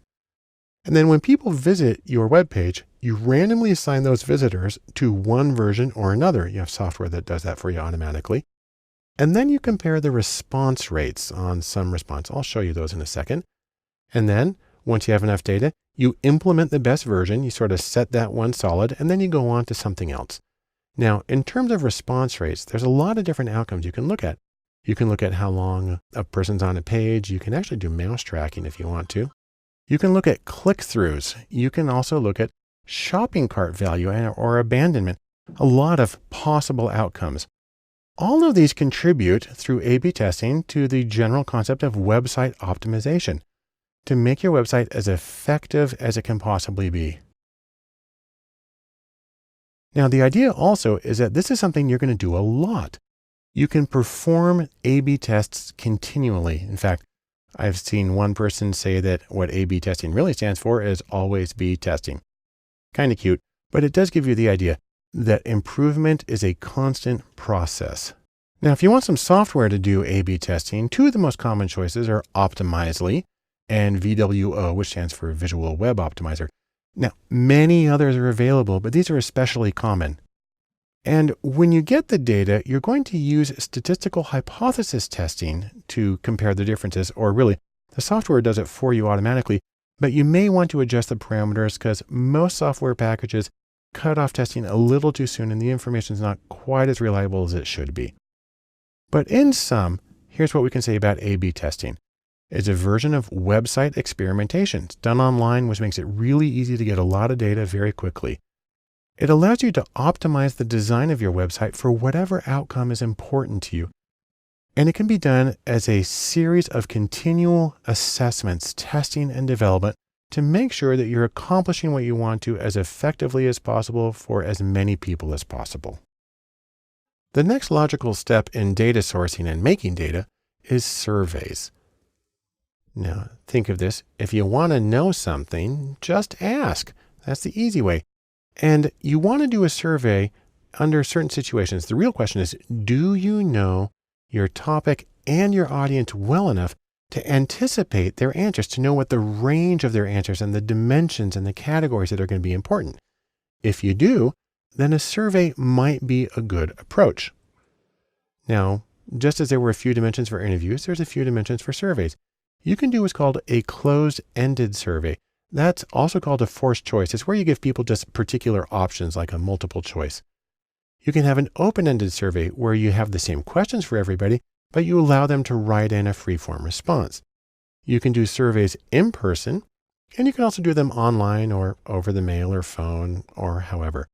And then when people visit your web page, you randomly assign those visitors to one version or another. You have software that does that for you automatically. And then you compare the response rates on some response. I'll show you those in a second. And then once you have enough data, you implement the best version. You sort of set that one solid, and then you go on to something else. Now, in terms of response rates, there's a lot of different outcomes you can look at. You can look at how long a person's on a page. You can actually do mouse tracking if you want to. You can look at click-throughs. You can also look at shopping cart value or abandonment. A lot of possible outcomes. All of these contribute through A/B testing to the general concept of website optimization, to make your website as effective as it can possibly be. Now, the idea also is that this is something you're going to do a lot. You can perform A/B tests continually. In fact, I've seen one person say that what A/B testing really stands for is always be testing. Kind of cute, but it does give you the idea that improvement is a constant process. Now, if you want some software to do A/B testing, two of the most common choices are Optimizely and VWO, which stands for Visual Web Optimizer. Now, many others are available, but these are especially common. And when you get the data, you're going to use statistical hypothesis testing to compare the differences, or really, the software does it for you automatically, but you may want to adjust the parameters because most software packages cut off testing a little too soon and the information is not quite as reliable as it should be. But in sum, here's what we can say about A/B testing. It's a version of website experimentation. It's done online, which makes it really easy to get a lot of data very quickly. It allows you to optimize the design of your website for whatever outcome is important to you. And it can be done as a series of continual assessments, testing, and development to make sure that you're accomplishing what you want to as effectively as possible for as many people as possible. The next logical step in data sourcing and making data is surveys. Now, think of this. If you want to know something, just ask. That's the easy way. And you want to do a survey under certain situations. The real question is, do you know your topic and your audience well enough to anticipate their answers, to know what the range of their answers and the dimensions and the categories that are going to be important? If you do, then a survey might be a good approach. Now, just as there were a few dimensions for interviews, there's a few dimensions for surveys. you can do what's called a closed-ended survey. That's also called a forced choice. It's where you give people just particular options like a multiple choice. You can have an open-ended survey where you have the same questions for everybody, but you allow them to write in a free-form response. You can do surveys in person, and you can also do them online or over the mail or phone or however.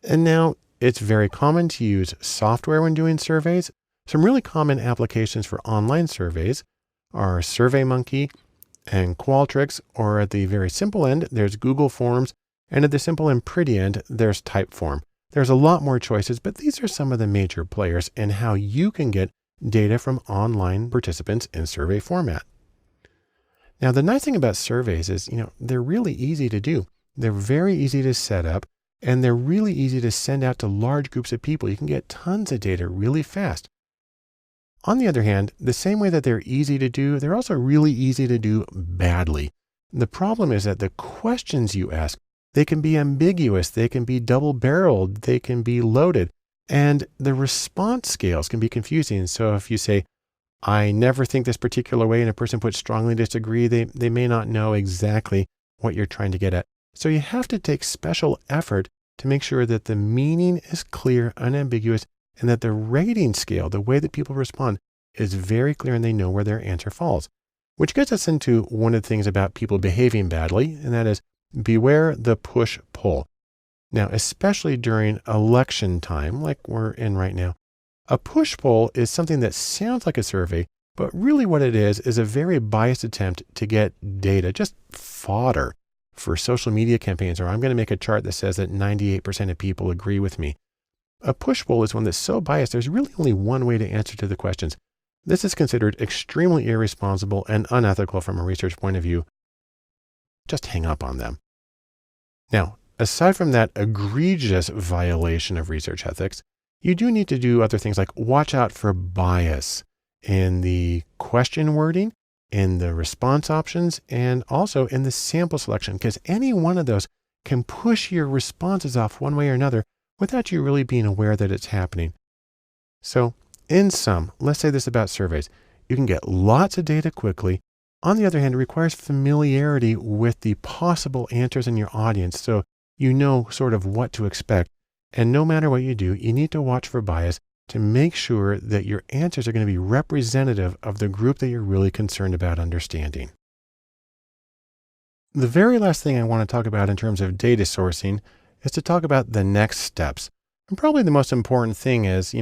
And now it's very common to use software when doing surveys. Some really common applications for online surveys are SurveyMonkey and Qualtrics, or at the very simple end, there's Google Forms, and at the simple and pretty end, there's Typeform. There's a lot more choices, but these are some of the major players in how you can get data from online participants in survey format. Now, the nice thing about surveys is, they're really easy to do. They're very easy to set up, and they're really easy to send out to large groups of people. You can get tons of data really fast. On the other hand, the same way that they're easy to do, they're also really easy to do badly. The problem is that the questions you ask, they can be ambiguous, they can be double-barreled, they can be loaded, and the response scales can be confusing. So if you say, I never think this particular way, and a person puts strongly disagree, they may not know exactly what you're trying to get at. So you have to take special effort to make sure that the meaning is clear, unambiguous, and that the rating scale, the way that people respond, is very clear and they know where their answer falls. Which gets us into one of the things about people behaving badly, and that is beware the push-pull. Now, especially during election time, like we're in right now, a push-pull is something that sounds like a survey, but really what it is a very biased attempt to get data, just fodder for social media campaigns, or I'm going to make a chart that says that 98% of people agree with me. A push-pull is one that's so biased, there's really only one way to answer to the questions. This is considered extremely irresponsible and unethical from a research point of view. Just hang up on them. Now, aside from that egregious violation of research ethics, you do need to do other things like watch out for bias in the question wording, in the response options, and also in the sample selection, because any one of those can push your responses off one way or another without you really being aware that it's happening. So in sum, let's say this about surveys. You can get lots of data quickly. On the other hand, it requires familiarity with the possible answers in your audience, so you know sort of what to expect. And no matter what you do, you need to watch for bias to make sure that your answers are going to be representative of the group that you're really concerned about understanding. The very last thing I want to talk about in terms of data sourcing is to talk about the next steps. And probably the most important thing is,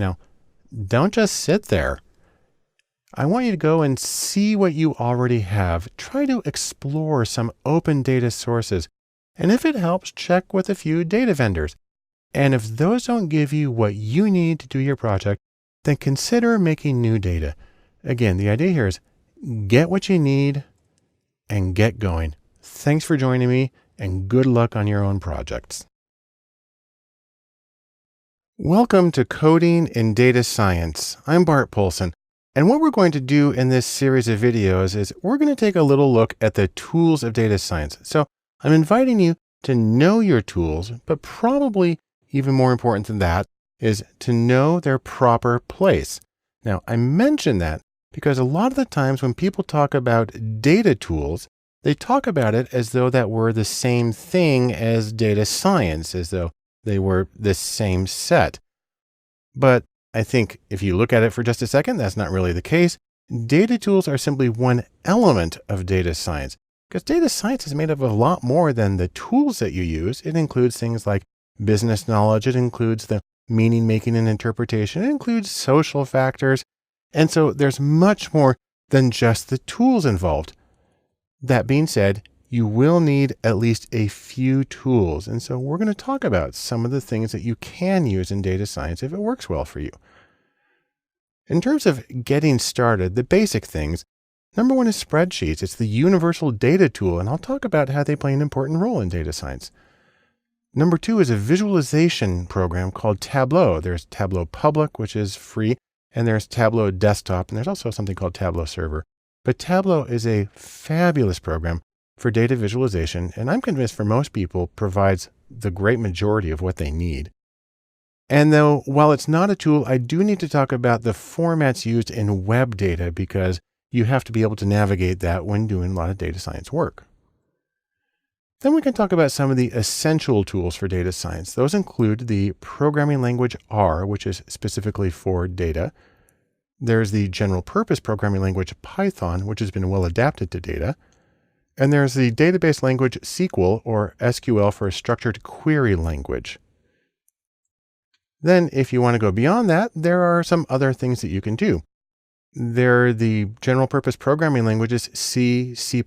don't just sit there. I want you to go and see what you already have. Try to explore some open data sources. And if it helps, check with a few data vendors. And if those don't give you what you need to do your project, then consider making new data. Again, the idea here is get what you need and get going. Thanks for joining me, and good luck on your own projects. Welcome to Coding in Data Science. I'm Bart Poulson, and what we're going to do in this series of videos is we're going to take a little look at the tools of data science. So I'm inviting you to know your tools, but probably even more important than that is to know their proper place. Now, I mention that because a lot of the times when people talk about data tools, they talk about it as though that were the same thing as data science, as though they were the same set. But I think if you look at it for just a second, that's not really the case. Data tools are simply one element of data science, because data science is made up of a lot more than the tools that you use. It includes things like business knowledge. It includes the meaning making and interpretation. It includes social factors. And so there's much more than just the tools involved. That being said, you will need at least a few tools. And so we're going to talk about some of the things that you can use in data science if it works well for you. In terms of getting started, the basic things, number one is spreadsheets. It's the universal data tool, and I'll talk about how they play an important role in data science. Number two is a visualization program called Tableau. There's Tableau Public, which is free, and there's Tableau Desktop, and there's also something called Tableau Server. But Tableau is a fabulous program for data visualization, and I'm convinced for most people provides the great majority of what they need. And though, while it's not a tool, I do need to talk about the formats used in web data, because you have to be able to navigate that when doing a lot of data science work. Then we can talk about some of the essential tools for data science. Those include the programming language R, which is specifically for data. There's the general purpose programming language Python, which has been well adapted to data. And there's the database language SQL, or SQL for structured query language. Then if you want to go beyond that, there are some other things that you can do. There are the general purpose programming languages C, C++,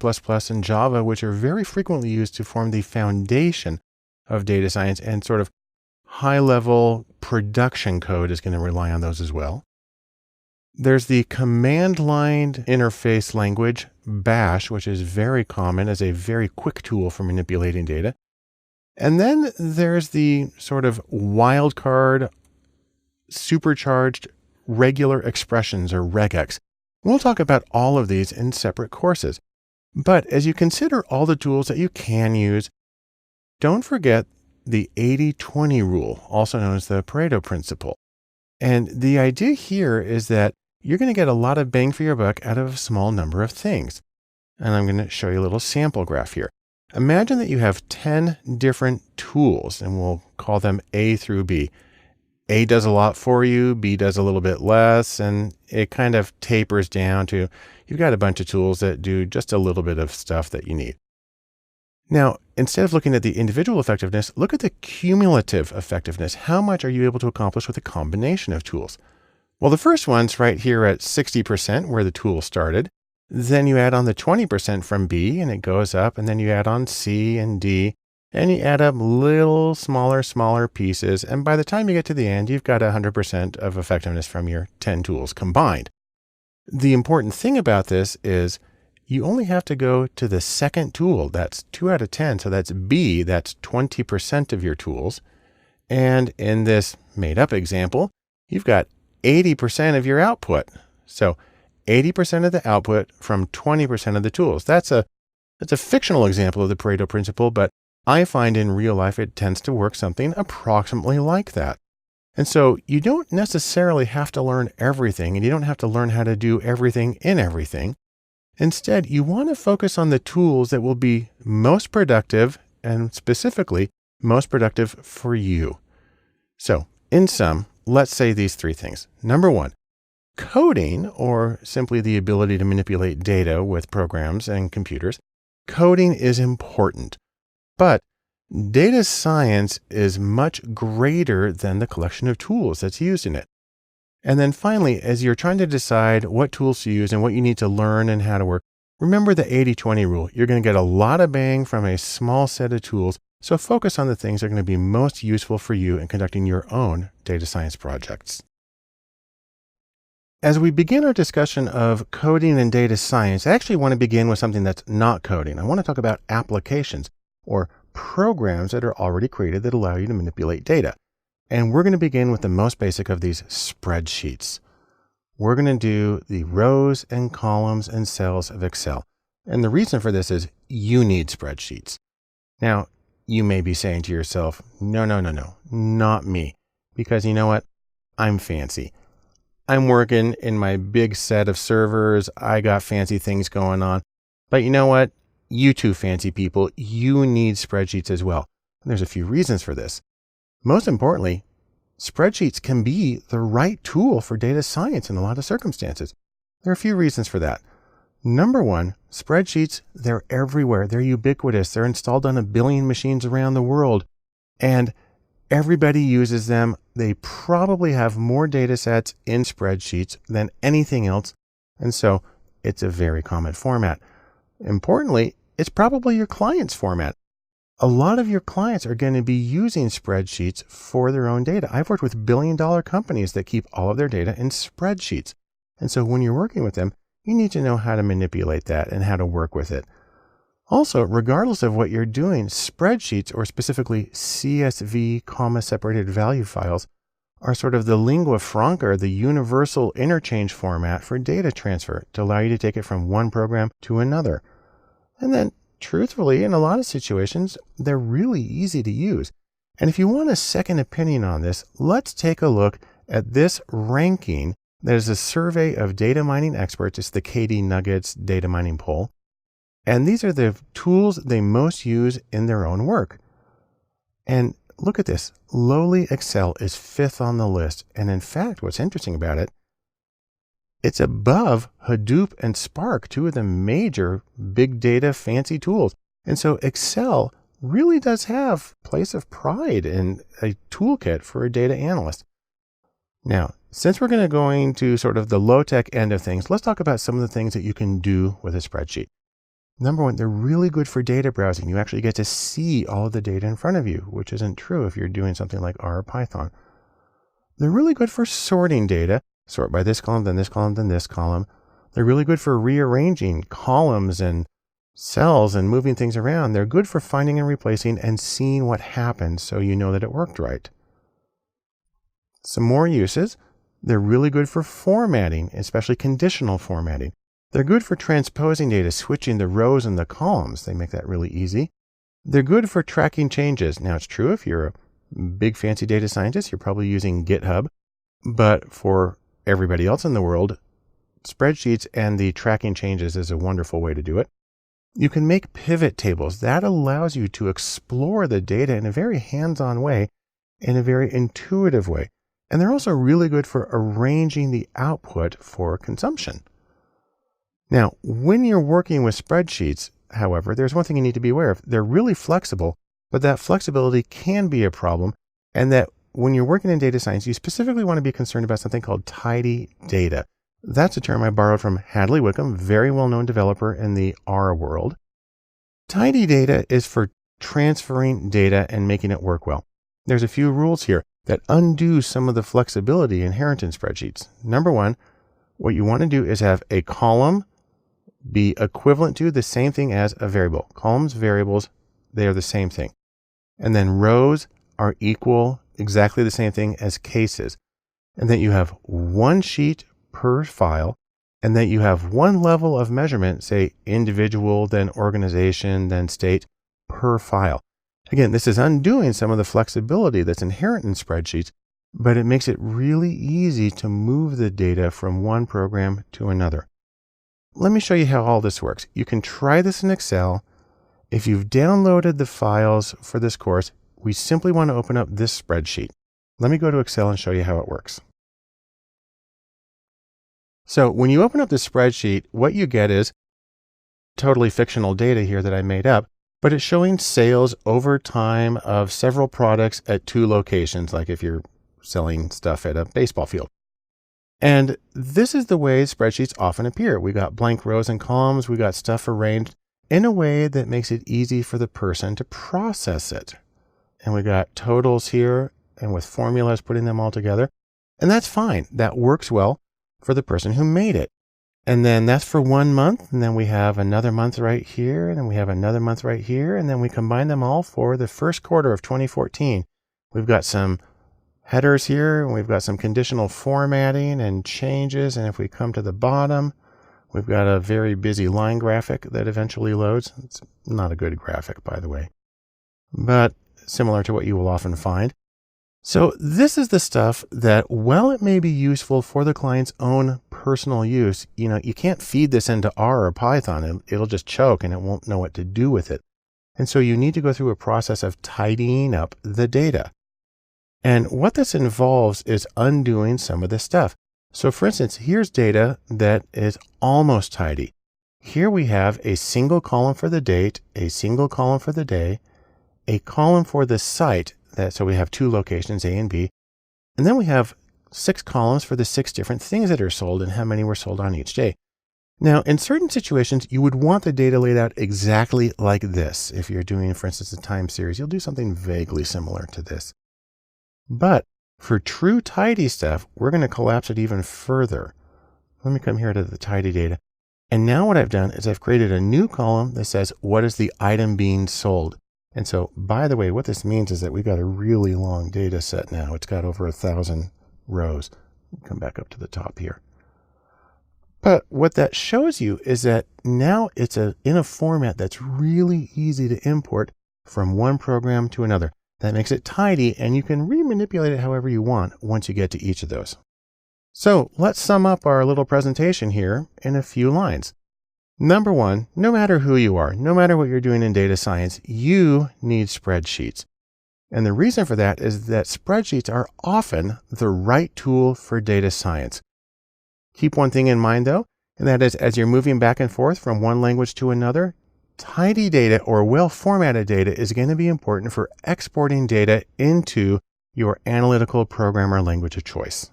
and Java, which are very frequently used to form the foundation of data science, and sort of high-level production code is going to rely on those as well. There's the command line interface language Bash, which is very common as a very quick tool for manipulating data. And then there's the sort of wildcard, supercharged regular expressions, or regex. We'll talk about all of these in separate courses. But as you consider all the tools that you can use, don't forget the 80-20 rule, also known as the Pareto principle. And the idea here is that you're going to get a lot of bang for your buck out of a small number of things. And I'm going to show you a little sample graph here. Imagine that you have 10 different tools, and we'll call them A through B. A does a lot for you, B does a little bit less, and it kind of tapers down to you've got a bunch of tools that do just a little bit of stuff that you need. Now, instead of looking at the individual effectiveness, look at the cumulative effectiveness. How much are you able to accomplish with a combination of tools? Well, the first one's right here at 60% where the tool started. Then you add on the 20% from B and it goes up, and then you add on C and D, and you add up little smaller pieces. And by the time you get to the end, you've got 100% of effectiveness from your 10 tools combined. The important thing about this is you only have to go to the second tool. That's 2 out of 10. So that's B, that's 20% of your tools. And in this made up example, you've got 80% of your output. So 80% of the output from 20% of the tools. That's a fictional example of the Pareto principle, but I find in real life it tends to work something approximately like that. And so you don't necessarily have to learn everything, and you don't have to learn how to do everything in everything. Instead, you want to focus on the tools that will be most productive, and specifically most productive for you. So in sum, let's say these 3 things. Number 1, coding, or simply the ability to manipulate data with programs and computers. Coding is important, but data science is much greater than the collection of tools that's used in it. And then finally, as you're trying to decide what tools to use and what you need to learn and how to work, remember the 80-20 rule. You're going to get a lot of bang from a small set of tools. So focus on the things that are going to be most useful for you in conducting your own data science projects. As we begin our discussion of coding and data science, I actually want to begin with something that's not coding. I want to talk about applications, or programs that are already created that allow you to manipulate data. And we're going to begin with the most basic of these, spreadsheets. We're going to do the rows and columns and cells of Excel. And the reason for this is you need spreadsheets. Now, you may be saying to yourself, no, not me. Because you know what? I'm fancy. I'm working in my big set of servers. I got fancy things going on. But you know what? You too, fancy people, you need spreadsheets as well. And there's a few reasons for this. Most importantly, spreadsheets can be the right tool for data science in a lot of circumstances. There are a few reasons for that. Number 1, spreadsheets, they're everywhere. They're ubiquitous. They're installed on 1 billion machines around the world. And everybody uses them. They probably have more data sets in spreadsheets than anything else. And so it's a very common format. Importantly, it's probably your client's format. A lot of your clients are going to be using spreadsheets for their own data. I've worked with billion-dollar companies that keep all of their data in spreadsheets. And so when you're working with them, you need to know how to manipulate that and how to work with it. Also, regardless of what you're doing, spreadsheets, or specifically CSV, comma-separated value files, are sort of the lingua franca, or the universal interchange format for data transfer to allow you to take it from one program to another. And then, truthfully, in a lot of situations, they're really easy to use. And if you want a second opinion on this, let's take a look at this ranking There's a survey of data mining experts. It's the KD Nuggets data mining poll. And these are the tools they most use in their own work. And look at this. Lowly Excel is 5th on the list. And in fact, what's interesting about it, it's above Hadoop and Spark, two of the major big data fancy tools. And so Excel really does have a place of pride in a toolkit for a data analyst. Now, since we're going to sort of the low-tech end of things, let's talk about some of the things that you can do with a spreadsheet. Number one, they're really good for data browsing. You actually get to see all of the data in front of you, which isn't true if you're doing something like R or Python. They're really good for sorting data. Sort by this column, then this column, then this column. They're really good for rearranging columns and cells and moving things around. They're good for finding and replacing and seeing what happened so you know that it worked right. Some more uses. They're really good for formatting, especially conditional formatting. They're good for transposing data, switching the rows and the columns. They make that really easy. They're good for tracking changes. Now, it's true if you're a big fancy data scientist, you're probably using GitHub. But for everybody else in the world, spreadsheets and the tracking changes is a wonderful way to do it. You can make pivot tables. That allows you to explore the data in a very hands-on way, in a very intuitive way. And they're also really good for arranging the output for consumption. Now, when you're working with spreadsheets, however, there's one thing you need to be aware of. They're really flexible, but that flexibility can be a problem, and that when you're working in data science, you specifically want to be concerned about something called tidy data. That's a term I borrowed from Hadley Wickham, very well-known developer in the R world. Tidy data is for transferring data and making it work well. There's a few rules here that undo some of the flexibility inherent in spreadsheets. Number one, what you want to do is have a column be equivalent to the same thing as a variable. Columns, variables, they are the same thing. And then rows are exactly the same thing as cases. And then you have one sheet per file, and then you have one level of measurement, say individual, then organization, then state per file. Again, this is undoing some of the flexibility that's inherent in spreadsheets, but it makes it really easy to move the data from one program to another. Let me show you how all this works. You can try this in Excel. If you've downloaded the files for this course, we simply want to open up this spreadsheet. Let me go to Excel and show you how it works. So when you open up this spreadsheet, what you get is totally fictional data here that I made up, but it's showing sales over time of several products at 2 locations, like if you're selling stuff at a baseball field. And this is the way spreadsheets often appear. We got blank rows and columns. We got stuff arranged in a way that makes it easy for the person to process it. And we got totals here and with formulas, putting them all together. And that's fine. That works well for the person who made it. And then that's for 1 month. And then we have another month right here. And then we have another month right here. And then we combine them all for the first quarter of 2014. We've got some headers here, and we've got some conditional formatting and changes. And if we come to the bottom, we've got a very busy line graphic that eventually loads. It's not a good graphic, by the way, but similar to what you will often find. So this is the stuff that, while it may be useful for the client's own personal use, you can't feed this into R or Python. It'll just choke and it won't know what to do with it. And so you need to go through a process of tidying up the data. And what this involves is undoing some of this stuff. So for instance, here's data that is almost tidy. Here we have a single column for the date, a single column for the day, a column for the site. So we have 2 locations, A and B. And then we have 6 columns for the 6 different things that are sold and how many were sold on each day. Now, in certain situations, you would want the data laid out exactly like this. If you're doing, for instance, a time series, you'll do something vaguely similar to this. But for true tidy stuff, we're going to collapse it even further. Let me come here to the tidy data. And now what I've done is I've created a new column that says, what is the item being sold? And so, by the way, what this means is that we've got a really long data set now. It's got over 1,000 rows. Come back up to the top here. But what that shows you is that now it's in a format that's really easy to import from one program to another. That makes it tidy, and you can remanipulate it however you want once you get to each of those. So let's sum up our little presentation here in a few lines. Number one, no matter who you are, no matter what you're doing in data science, you need spreadsheets. And the reason for that is that spreadsheets are often the right tool for data science. Keep one thing in mind though, and that is as you're moving back and forth from one language to another, tidy data or well-formatted data is going to be important for exporting data into your analytical programmer language of choice.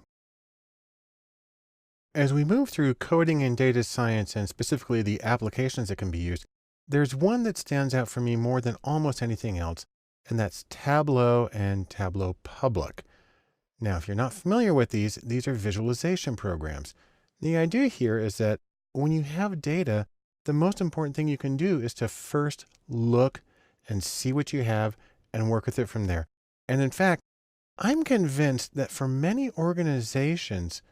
As we move through coding and data science, and specifically the applications that can be used, there's one that stands out for me more than almost anything else, and that's Tableau and Tableau Public. Now, if you're not familiar with these are visualization programs. The idea here is that when you have data, the most important thing you can do is to first look and see what you have and work with it from there. And in fact, I'm convinced that for many organizations,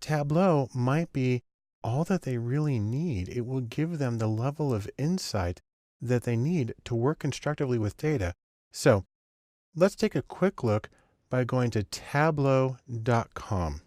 Tableau might be all that they really need. It will give them the level of insight that they need to work constructively with data. So let's take a quick look by going to tableau.com.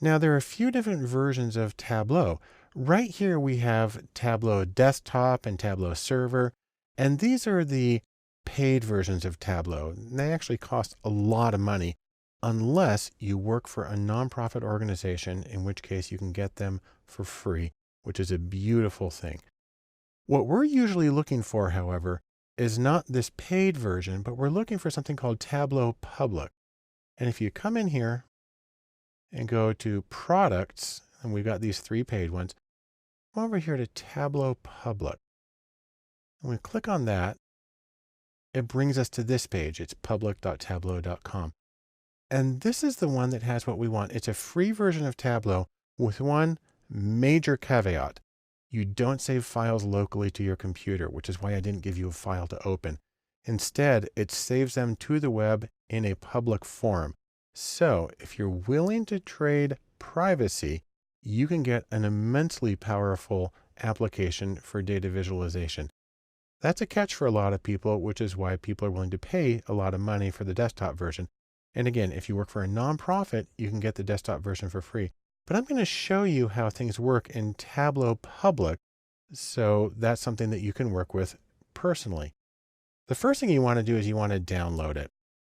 Now there are a few different versions of Tableau. Right here we have Tableau Desktop and Tableau Server, and these are the paid versions of Tableau. They actually cost a lot of money unless you work for a nonprofit organization, in which case you can get them for free, which is a beautiful thing. What we're usually looking for, however, is not this paid version, but we're looking for something called Tableau Public. And if you come in here and go to products, and we've got these three paid ones, come over here to Tableau Public. And we click on that, it brings us to this page. It's public.tableau.com. And this is the one that has what we want. It's a free version of Tableau with one major caveat. You don't save files locally to your computer, which is why I didn't give you a file to open. Instead, it saves them to the web in a public form. So if you're willing to trade privacy, you can get an immensely powerful application for data visualization. That's a catch for a lot of people, which is why people are willing to pay a lot of money for the desktop version. And again, if you work for a nonprofit, you can get the desktop version for free. But I'm going to show you how things work in Tableau Public. So that's something that you can work with personally. The first thing you want to do is you want to download it.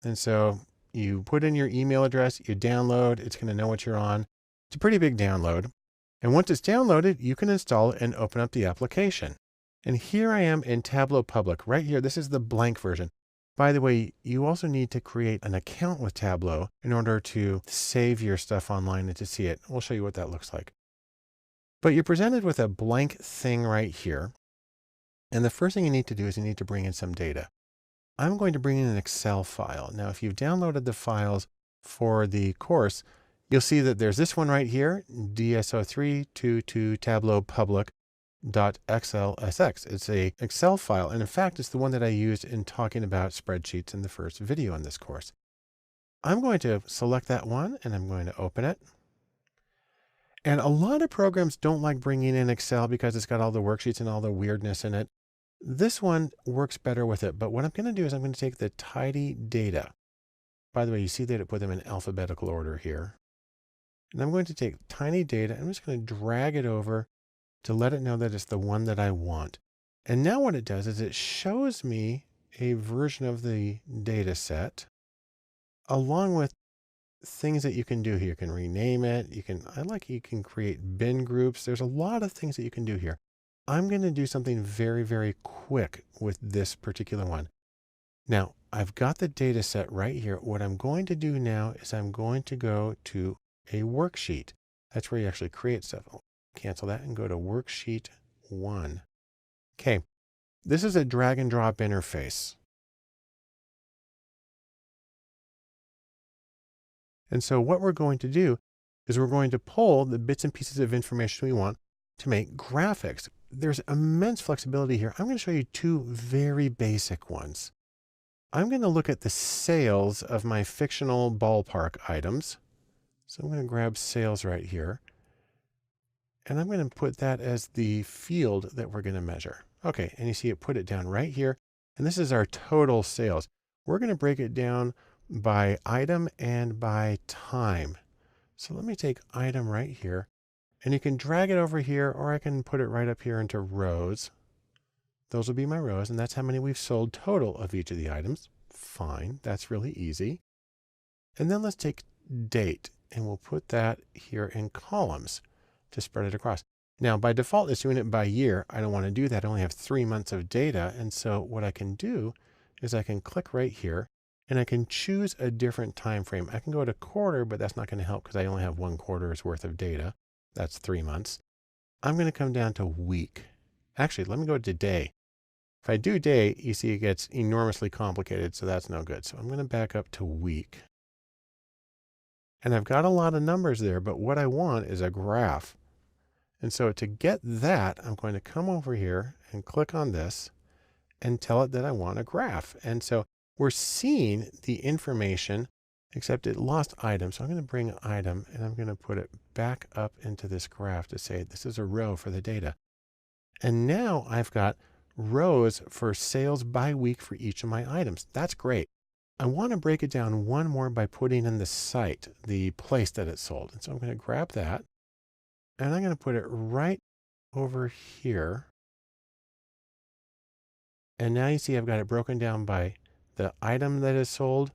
And so you put in your email address, you download, it's going to know what you're on. It's a pretty big download. And once it's downloaded, you can install it and open up the application. And here I am in Tableau Public right here. This is the blank version. By the way, you also need to create an account with Tableau in order to save your stuff online and to see it. We'll show you what that looks like. But you're presented with a blank thing right here. And the first thing you need to do is you need to bring in some data. I'm going to bring in an Excel file. Now, if you've downloaded the files for the course, you'll see that there's this one right here, DSO322 Tableau Public. .xlsx. It's a Excel file. And in fact, it's the one that I used in talking about spreadsheets in the first video in this course. I'm going to select that one and I'm going to open it. And a lot of programs don't like bringing in Excel because it's got all the worksheets and all the weirdness in it. This one works better with it. But what I'm going to do is I'm going to take the tidy data. By the way, you see that it put them in alphabetical order here. And I'm going to take tiny data. I'm just going to drag it over to let it know that it's the one that I want. And now what it does is it shows me a version of the data set along with things that you can do here. You can rename it. You can create bin groups. There's a lot of things that you can do here. I'm going to do something very, very quick with this particular one. Now I've got the data set right here. What I'm going to do now is I'm going to go to a worksheet. That's where you actually create stuff. Cancel that and go to worksheet 1. Okay, this is a drag and drop interface. And so what we're going to do is we're going to pull the bits and pieces of information we want to make graphics. There's immense flexibility here. I'm going to show you two very basic ones. I'm going to look at the sales of my fictional ballpark items. So I'm going to grab sales right here. And I'm going to put that as the field that we're going to measure. Okay, and you see it put it down right here. And this is our total sales. We're going to break it down by item and by time. So let me take item right here, and you can drag it over here, or I can put it right up here into rows. Those will be my rows, and that's how many we've sold total of each of the items. Fine, that's really easy. And then let's take date, and we'll put that here in columns to spread it across. Now, by default, it's doing it by year. I don't want to do that. I only have 3 months of data. And so what I can do is I can click right here, and I can choose a different time frame. I can go to quarter, but that's not going to help because I only have 1 quarter's worth of data. That's 3 months. I'm going to come down to week. Actually, let me go to day. If I do day, you see it gets enormously complicated, so that's no good. So I'm going to back up to week. And I've got a lot of numbers there, but what I want is a graph. And so to get that, I'm going to come over here and click on this and tell it that I want a graph. And so we're seeing the information, except it lost item. So I'm going to bring item, and I'm going to put it back up into this graph to say this is a row for the data. And now I've got rows for sales by week for each of my items. That's great. I want to break it down one more by putting in the site, the place that it's sold. And so I'm going to grab that, and I'm going to put it right over here. And now you see I've got it broken down by the item that is sold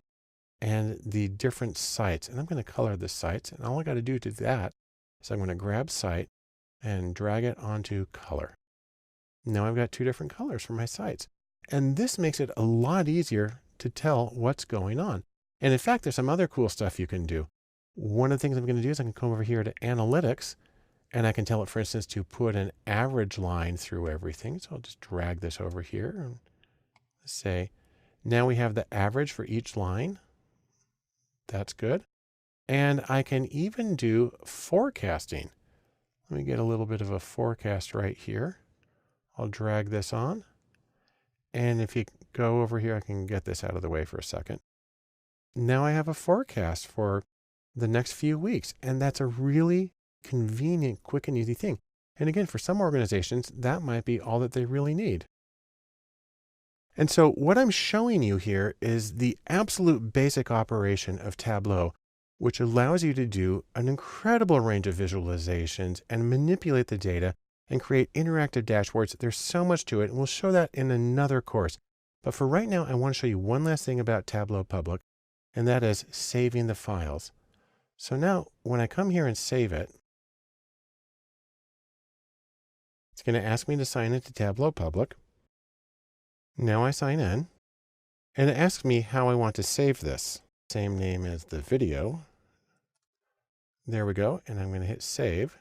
and the different sites. And I'm going to color the sites. And all I got to do to that is I'm going to grab site and drag it onto color. Now I've got 2 different colors for my sites. And this makes it a lot easier to tell what's going on. And in fact, there's some other cool stuff you can do. One of the things I'm going to do is I can come over here to analytics, and I can tell it, for instance, to put an average line through everything. So I'll just drag this over here and say, now we have the average for each line. That's good. And I can even do forecasting. Let me get a little bit of a forecast right here. I'll drag this on. And if you go over here, I can get this out of the way for a second. Now I have a forecast for the next few weeks. And that's a really convenient, quick and easy thing. And again, for some organizations, that might be all that they really need. And so what I'm showing you here is the absolute basic operation of Tableau, which allows you to do an incredible range of visualizations and manipulate the data and create interactive dashboards. There's so much to it, and we'll show that in another course. But for right now, I want to show you one last thing about Tableau Public, and that is saving the files. So now when I come here and save it, it's going to ask me to sign into Tableau Public. Now I sign in, and it asks me how I want to save this. Same name as the video. There we go, and I'm going to hit save.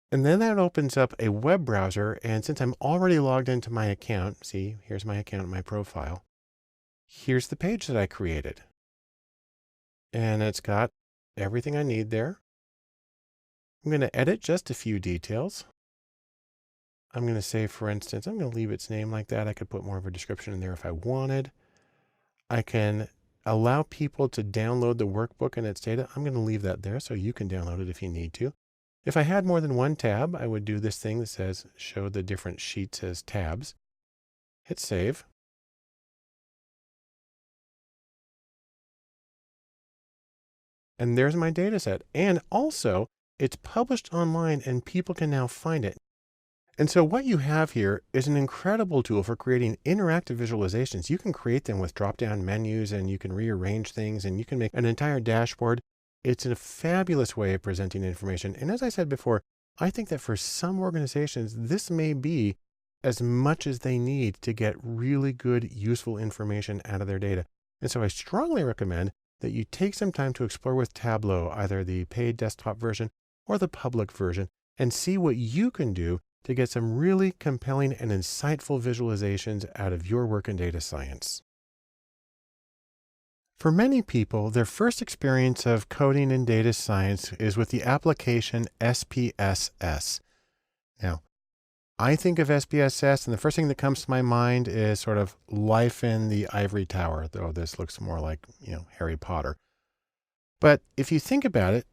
And then that opens up a web browser, and since I'm already logged into my account, see, here's my account, my profile. Here's the page that I created. And it's got everything I need there. I'm going to edit just a few details. I'm going to say, for instance, I'm going to leave its name like that. I could put more of a description in there if I wanted. I can allow people to download the workbook and its data. I'm going to leave that there so you can download it if you need to. If I had more than one tab, I would do this thing that says show the different sheets as tabs. Hit save. And there's my data set. And also, it's published online and people can now find it. And so what you have here is an incredible tool for creating interactive visualizations. You can create them with drop-down menus, and you can rearrange things, and you can make an entire dashboard. It's a fabulous way of presenting information. And as I said before, I think that for some organizations, this may be as much as they need to get really good, useful information out of their data. And so I strongly recommend that you take some time to explore with Tableau, either the paid desktop version or the public version, and see what you can do to get some really compelling and insightful visualizations out of your work in data science. For many people, their first experience of coding in data science is with the application SPSS. Now, I think of SPSS, and the first thing that comes to my mind is sort of life in the ivory tower, though this looks more like, Harry Potter. But if you think about it,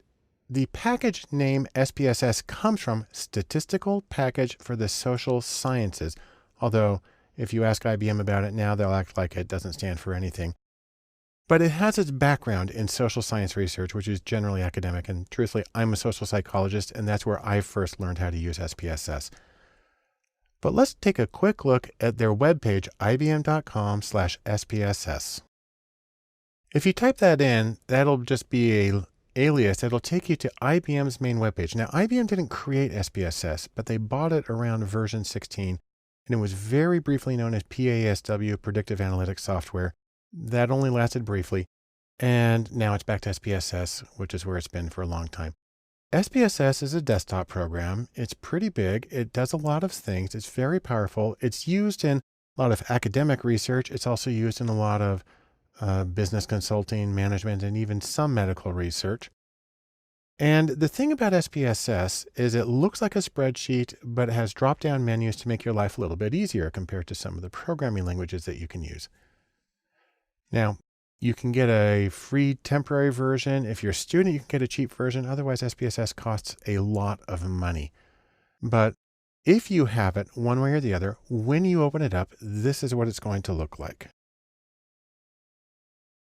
The package name SPSS comes from Statistical Package for the Social Sciences, although if you ask IBM about it now, they'll act like it doesn't stand for anything. But it has its background in social science research, which is generally academic. And truthfully, I'm a social psychologist, and that's where I first learned how to use SPSS. But let's take a quick look at their webpage, ibm.com/SPSS. If you type that in, that'll just be a alias. It'll take you to IBM's main webpage. Now, IBM didn't create SPSS, but they bought it around version 16, and it was very briefly known as PASW, Predictive Analytics Software. That only lasted briefly, and now it's back to SPSS, which is where it's been for a long time. SPSS is a desktop program. It's pretty big. It does a lot of things. It's very powerful. It's used in a lot of academic research. It's also used in a lot of business consulting, management, and even some medical research. And the thing about SPSS is it looks like a spreadsheet, but it has drop-down menus to make your life a little bit easier compared to some of the programming languages that you can use. Now, you can get a free temporary version. If you're a student, you can get a cheap version. Otherwise, SPSS costs a lot of money. But if you have it one way or the other, when you open it up, this is what it's going to look like.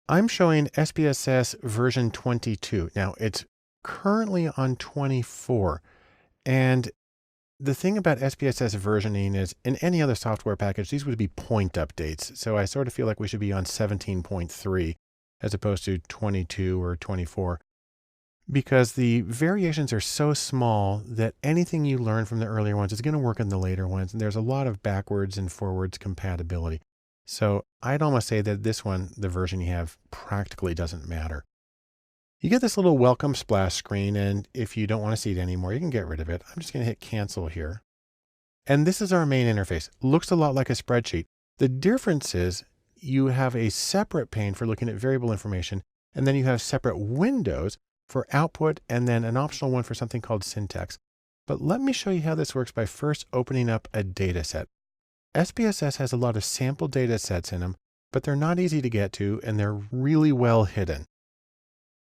I'm showing SPSS version 22. Now, it's currently on 24. And the thing about SPSS versioning is in any other software package, these would be point updates. So I sort of feel like we should be on 17.3 as opposed to 22 or 24, because the variations are so small that anything you learn from the earlier ones is going to work in the later ones. And there's a lot of backwards and forwards compatibility. So I'd almost say that this one, the version you have, practically doesn't matter. You get this little welcome splash screen, and if you don't want to see it anymore, you can get rid of it. I'm just going to hit cancel here. And this is our main interface. Looks a lot like a spreadsheet. The difference is you have a separate pane for looking at variable information, and then you have separate windows for output, and then an optional one for something called syntax. But let me show you how this works by first opening up a data set. SPSS has a lot of sample data sets in them, but they're not easy to get to, and they're really well hidden.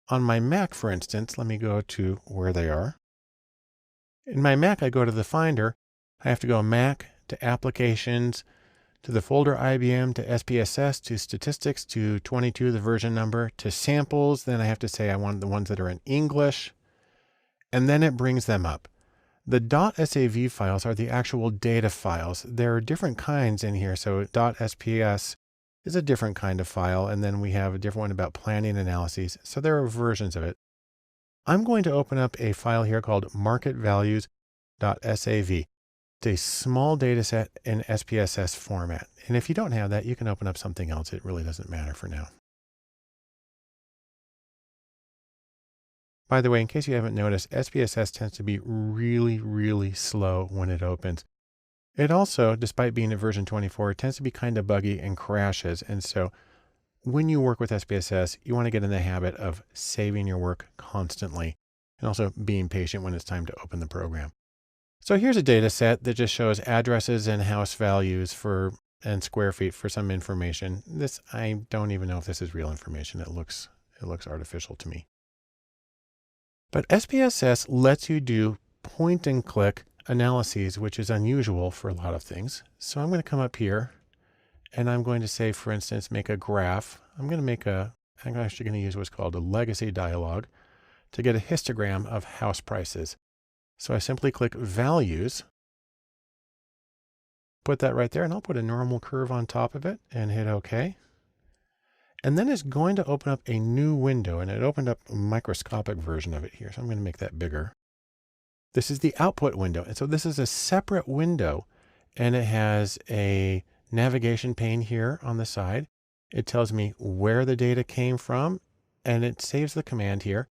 On my Mac, for instance, let me go to where they are. In my Mac, I go to the Finder. I have to go Mac to Applications, to the folder IBM, to SPSS, to Statistics, to 22, the version number, to Samples. Then I have to say I want the ones that are in English. And then it brings them up. The .sav files are the actual data files. There are different kinds in here. So .sps is a different kind of file. And then we have a different one about planning analyses. So there are versions of it. I'm going to open up a file here called marketvalues.sav. It's a small data set in SPSS format. And if you don't have that, you can open up something else. It really doesn't matter for now. By the way, in case you haven't noticed, SPSS tends to be really, really slow when it opens. It also, despite being at version 24, tends to be kind of buggy and crashes. And so when you work with SPSS, you want to get in the habit of saving your work constantly and also being patient when it's time to open the program. So here's a data set that just shows addresses and house values and square feet for some information. This, I don't even know if this is real information. It looks artificial to me. But SPSS lets you do point and click analyses, which is unusual for a lot of things. So I'm going to come up here and I'm going to say, for instance, make a graph. I'm actually going to use what's called a legacy dialog to get a histogram of house prices. So I simply click values, put that right there, and I'll put a normal curve on top of it and hit OK. And then it's going to open up a new window, and it opened up a microscopic version of it here. So I'm going to make that bigger. This is the output window. And so this is a separate window, and it has a navigation pane here on the side. It tells me where the data came from, and it saves the command here.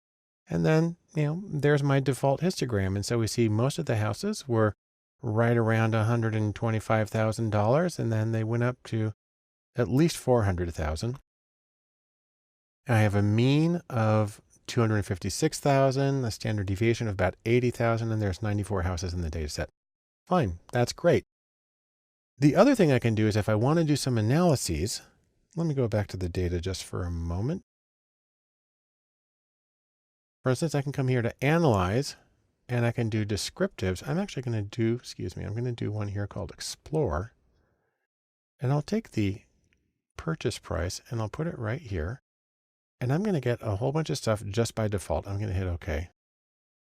And then, there's my default histogram. And so we see most of the houses were right around $125,000, and then they went up to at least 400,000. I have a mean of 256,000, a standard deviation of about 80,000, and there's 94 houses in the data set. Fine, that's great. The other thing I can do is if I want to do some analyses, let me go back to the data just for a moment. For instance, I can come here to analyze and I can do descriptives. I'm actually going to do, I'm going to do one here called explore. And I'll take the purchase price and I'll put it right here. And I'm going to get a whole bunch of stuff just by default. I'm going to hit OK.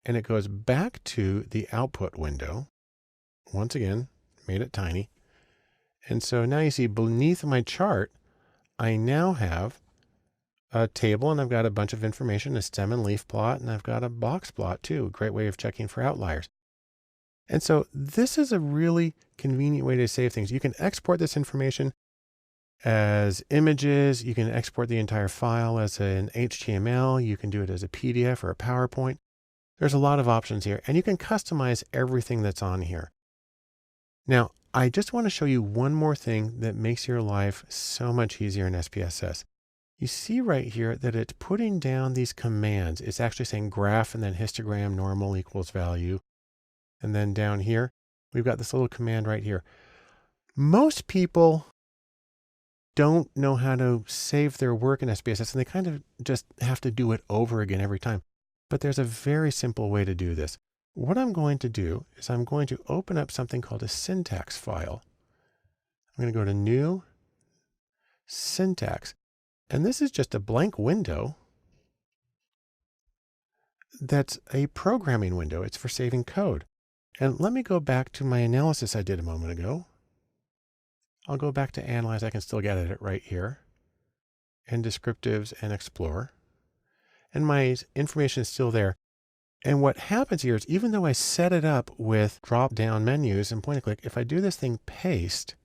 And it goes back to the output window. Once again, made it tiny. And so now you see beneath my chart, I now have a table and I've got a bunch of information, a stem and leaf plot, and I've got a box plot too. A great way of checking for outliers. And so this is a really convenient way to save things. You can export this information as images. You can export the entire file as an HTML. You can do it as a PDF or a PowerPoint. There's a lot of options here, and you can customize everything that's on here. Now, I just want to show you one more thing that makes your life so much easier in SPSS. You see right here that it's putting down these commands. It's actually saying graph and then histogram normal equals value. And then down here, we've got this little command right here. Most people don't know how to save their work in SPSS, and they kind of just have to do it over again every time. But there's a very simple way to do this. What I'm going to do is I'm going to open up something called a syntax file. I'm going to go to New, Syntax. And this is just a blank window that's a programming window. It's for saving code. And let me go back to my analysis I did a moment ago. I'll go back to Analyze. I can still get at it right here. And Descriptives and Explore. And my information is still there. And what happens here is even though I set it up with drop-down menus and point and click, if I do this thing paste,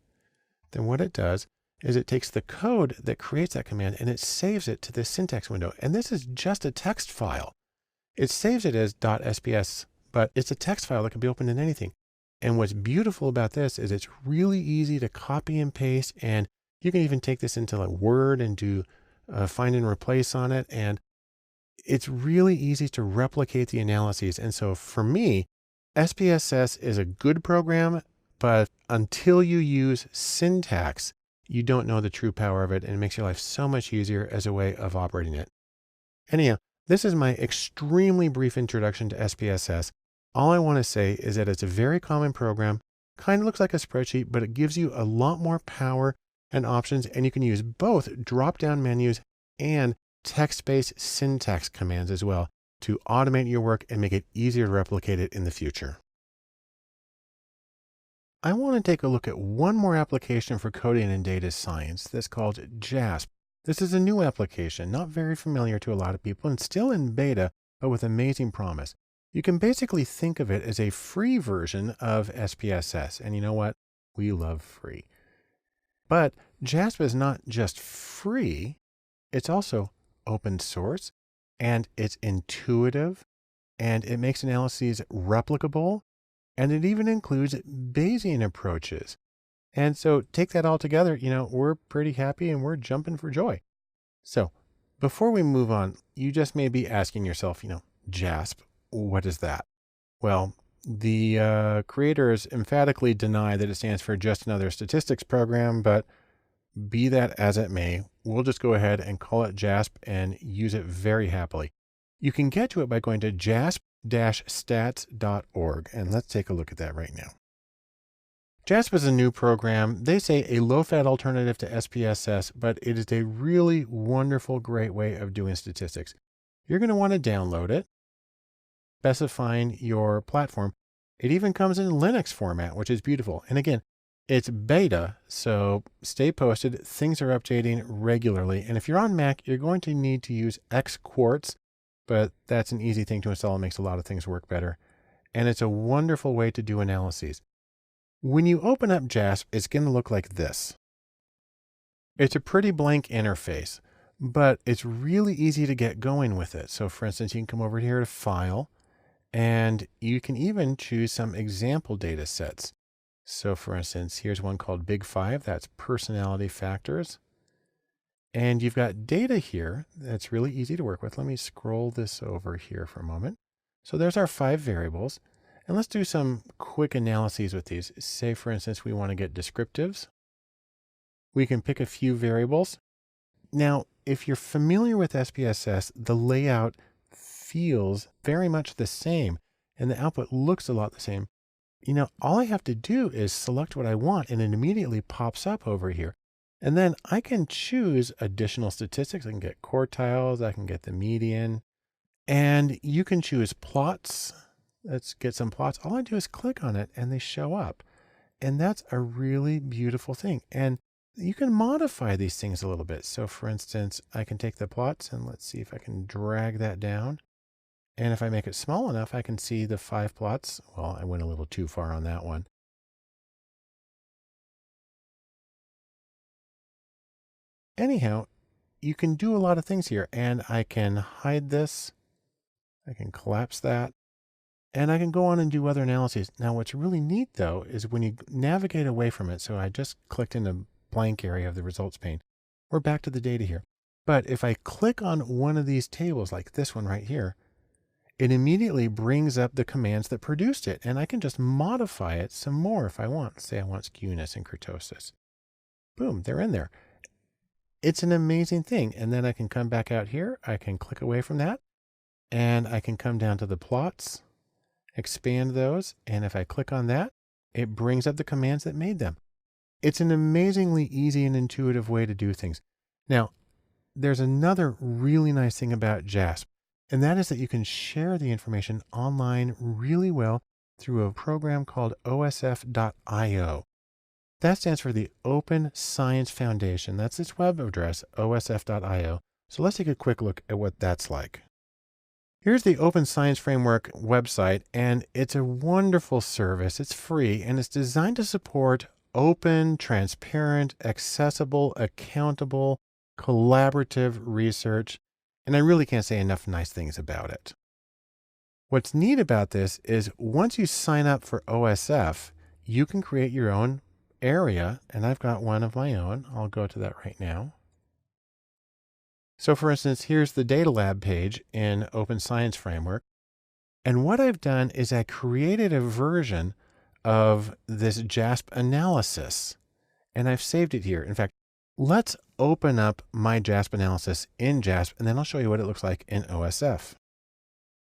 then what it does is it takes the code that creates that command and it saves it to this syntax window. And this is just a text file. It saves it as .sps, but it's a text file that can be opened in anything. And what's beautiful about this is it's really easy to copy and paste, and you can even take this into like Word and do find and replace on it. And it's really easy to replicate the analyses. And so for me, SPSS is a good program, but until you use syntax, you don't know the true power of it, and it makes your life so much easier as a way of operating it. Anyhow, this is my extremely brief introduction to SPSS. All I want to say is that it's a very common program, kind of looks like a spreadsheet, but it gives you a lot more power and options, and you can use both drop-down menus and text-based syntax commands as well to automate your work and make it easier to replicate it in the future. I want to take a look at one more application for coding and data science that's called JASP. This is a new application, not very familiar to a lot of people and still in beta, but with amazing promise. You can basically think of it as a free version of SPSS. And you know what? We love free. But JASP is not just free, it's also open source, and it's intuitive, and it makes analyses replicable, and it even includes Bayesian approaches. And so take that all together, we're pretty happy and we're jumping for joy. So before we move on, you just may be asking yourself, JASP, what is that? Well, the creators emphatically deny that it stands for just another statistics program, but be that as it may, we'll just go ahead and call it JASP and use it very happily. You can get to it by going to jasp-stats.org, and let's take a look at that right now. JASP is a new program. They say a low-fat alternative to SPSS, but it is a really wonderful, great way of doing statistics. You're going to want to download it, specifying your platform. It even comes in Linux format, which is beautiful. And again, it's beta, so stay posted. Things are updating regularly. And if you're on Mac, you're going to need to use Xquartz, but that's an easy thing to install and makes a lot of things work better. And it's a wonderful way to do analyses. When you open up JASP, it's going to look like this. It's a pretty blank interface, but it's really easy to get going with it. So for instance, you can come over here to File, and you can even choose some example data sets. So for instance, here's one called Big Five. That's personality factors. And you've got data here that's really easy to work with. Let me scroll this over here for a moment. So there's our 5 variables. And let's do some quick analyses with these. Say, for instance, we want to get descriptives. We can pick a few variables. Now, if you're familiar with SPSS, the layout feels very much the same and the output looks a lot the same. You know, all I have to do is select what I want and it immediately pops up over here. And then I can choose additional statistics. I can get quartiles, I can get the median, and you can choose plots. Let's get some plots. All I do is click on it and they show up. And that's a really beautiful thing. And you can modify these things a little bit. So for instance, I can take the plots and let's see if I can drag that down. And if I make it small enough, I can see the 5 plots. Well, I went a little too far on that one. Anyhow, you can do a lot of things here, and I can hide this. I can collapse that, and I can go on and do other analyses. Now, what's really neat though, is when you navigate away from it. So I just clicked in a blank area of the results pane. We're back to the data here. But if I click on one of these tables like this one right here, it immediately brings up the commands that produced it. And I can just modify it some more if I want. Say I want skewness and kurtosis. Boom, they're in there. It's an amazing thing. And then I can come back out here. I can click away from that and I can come down to the plots, expand those. And if I click on that, it brings up the commands that made them. It's an amazingly easy and intuitive way to do things. Now, there's another really nice thing about JASP. And that is that you can share the information online really well through a program called osf.io. That stands for the Open Science Foundation. That's its web address, osf.io. So let's take a quick look at what that's like. Here's the Open Science Framework website, and it's a wonderful service. It's free, and it's designed to support open, transparent, accessible, accountable, collaborative research. And I really can't say enough nice things about it. What's neat about this is once you sign up for OSF, you can create your own area. And I've got one of my own. I'll go to that right now. So for instance, here's the Data Lab page in Open Science Framework. And what I've done is I created a version of this JASP analysis and I've saved it here. In fact, let's open up my JASP analysis in JASP, and then I'll show you what it looks like in OSF.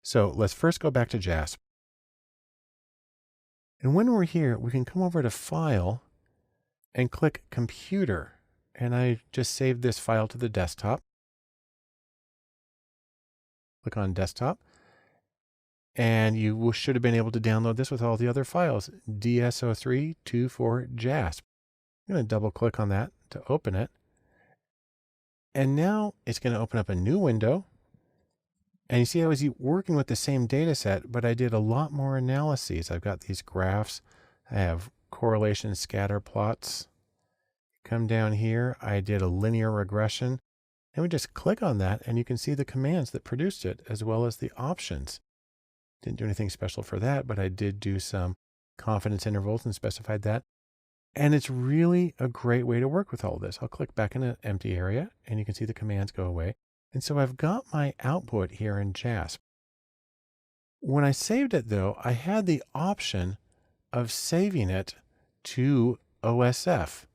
So let's first go back to JASP. And when we're here, we can come over to File and click Computer. And I just saved this file to the desktop. Click on Desktop. And you should have been able to download this with all the other files, DSO324JASP. I'm going to double click on that to open it. And now it's going to open up a new window. And you see I was working with the same data set, but I did a lot more analyses. I've got these graphs. I have correlation scatter plots. Come down here, I did a linear regression. And we just click on that and you can see the commands that produced it as well as the options. Didn't do anything special for that, but I did do some confidence intervals and specified that. And it's really a great way to work with all this. I'll click back in an empty area and you can see the commands go away. And so I've got my output here in JASP. When I saved it though, I had the option of saving it to OSF.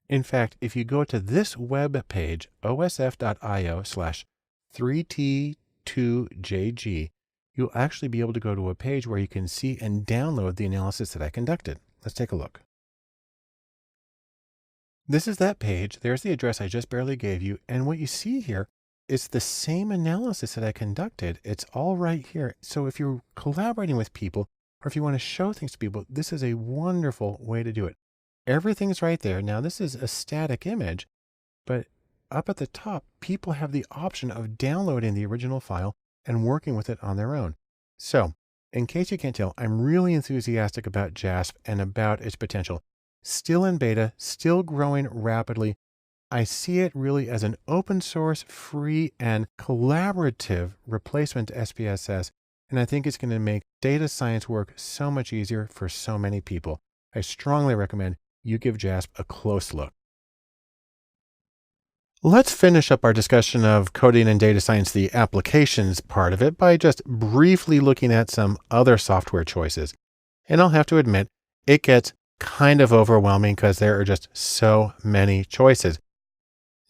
In fact, if you go to this web page, osf.io/3t2jg, you'll actually be able to go to a page where you can see and download the analysis that I conducted. Let's take a look. This is that page. There's the address I just barely gave you. And what you see here is the same analysis that I conducted. It's all right here. So if you're collaborating with people or if you want to show things to people, this is a wonderful way to do it. Everything's right there. Now this is a static image, but up at the top, people have the option of downloading the original file and working with it on their own. So in case you can't tell, I'm really enthusiastic about JASP and about its potential. Still in beta, still growing rapidly. I see it really as an open source, free and collaborative replacement to SPSS. And I think it's going to make data science work so much easier for so many people. I strongly recommend you give JASP a close look. Let's finish up our discussion of coding and data science, the applications part of it, by just briefly looking at some other software choices. And I'll have to admit, it gets kind of overwhelming because there are just so many choices.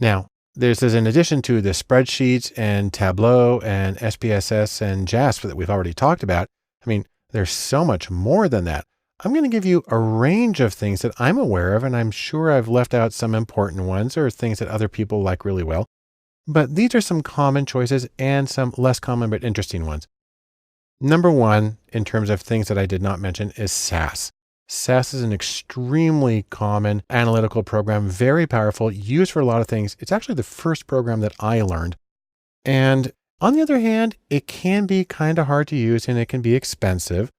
Now, This is in addition to the spreadsheets and Tableau and SPSS and JASP that we've already talked about. I mean, there's so much more than that. I'm going to give you a range of things that I'm aware of, and I'm sure I've left out some important ones or things that other people like really well. But these are some common choices and some less common but interesting ones. Number one, in terms of things that I did not mention, is SAS. SAS is an extremely common analytical program, very powerful, used for a lot of things. It's actually the first program that I learned. And on the other hand, it can be kind of hard to use and it can be expensive.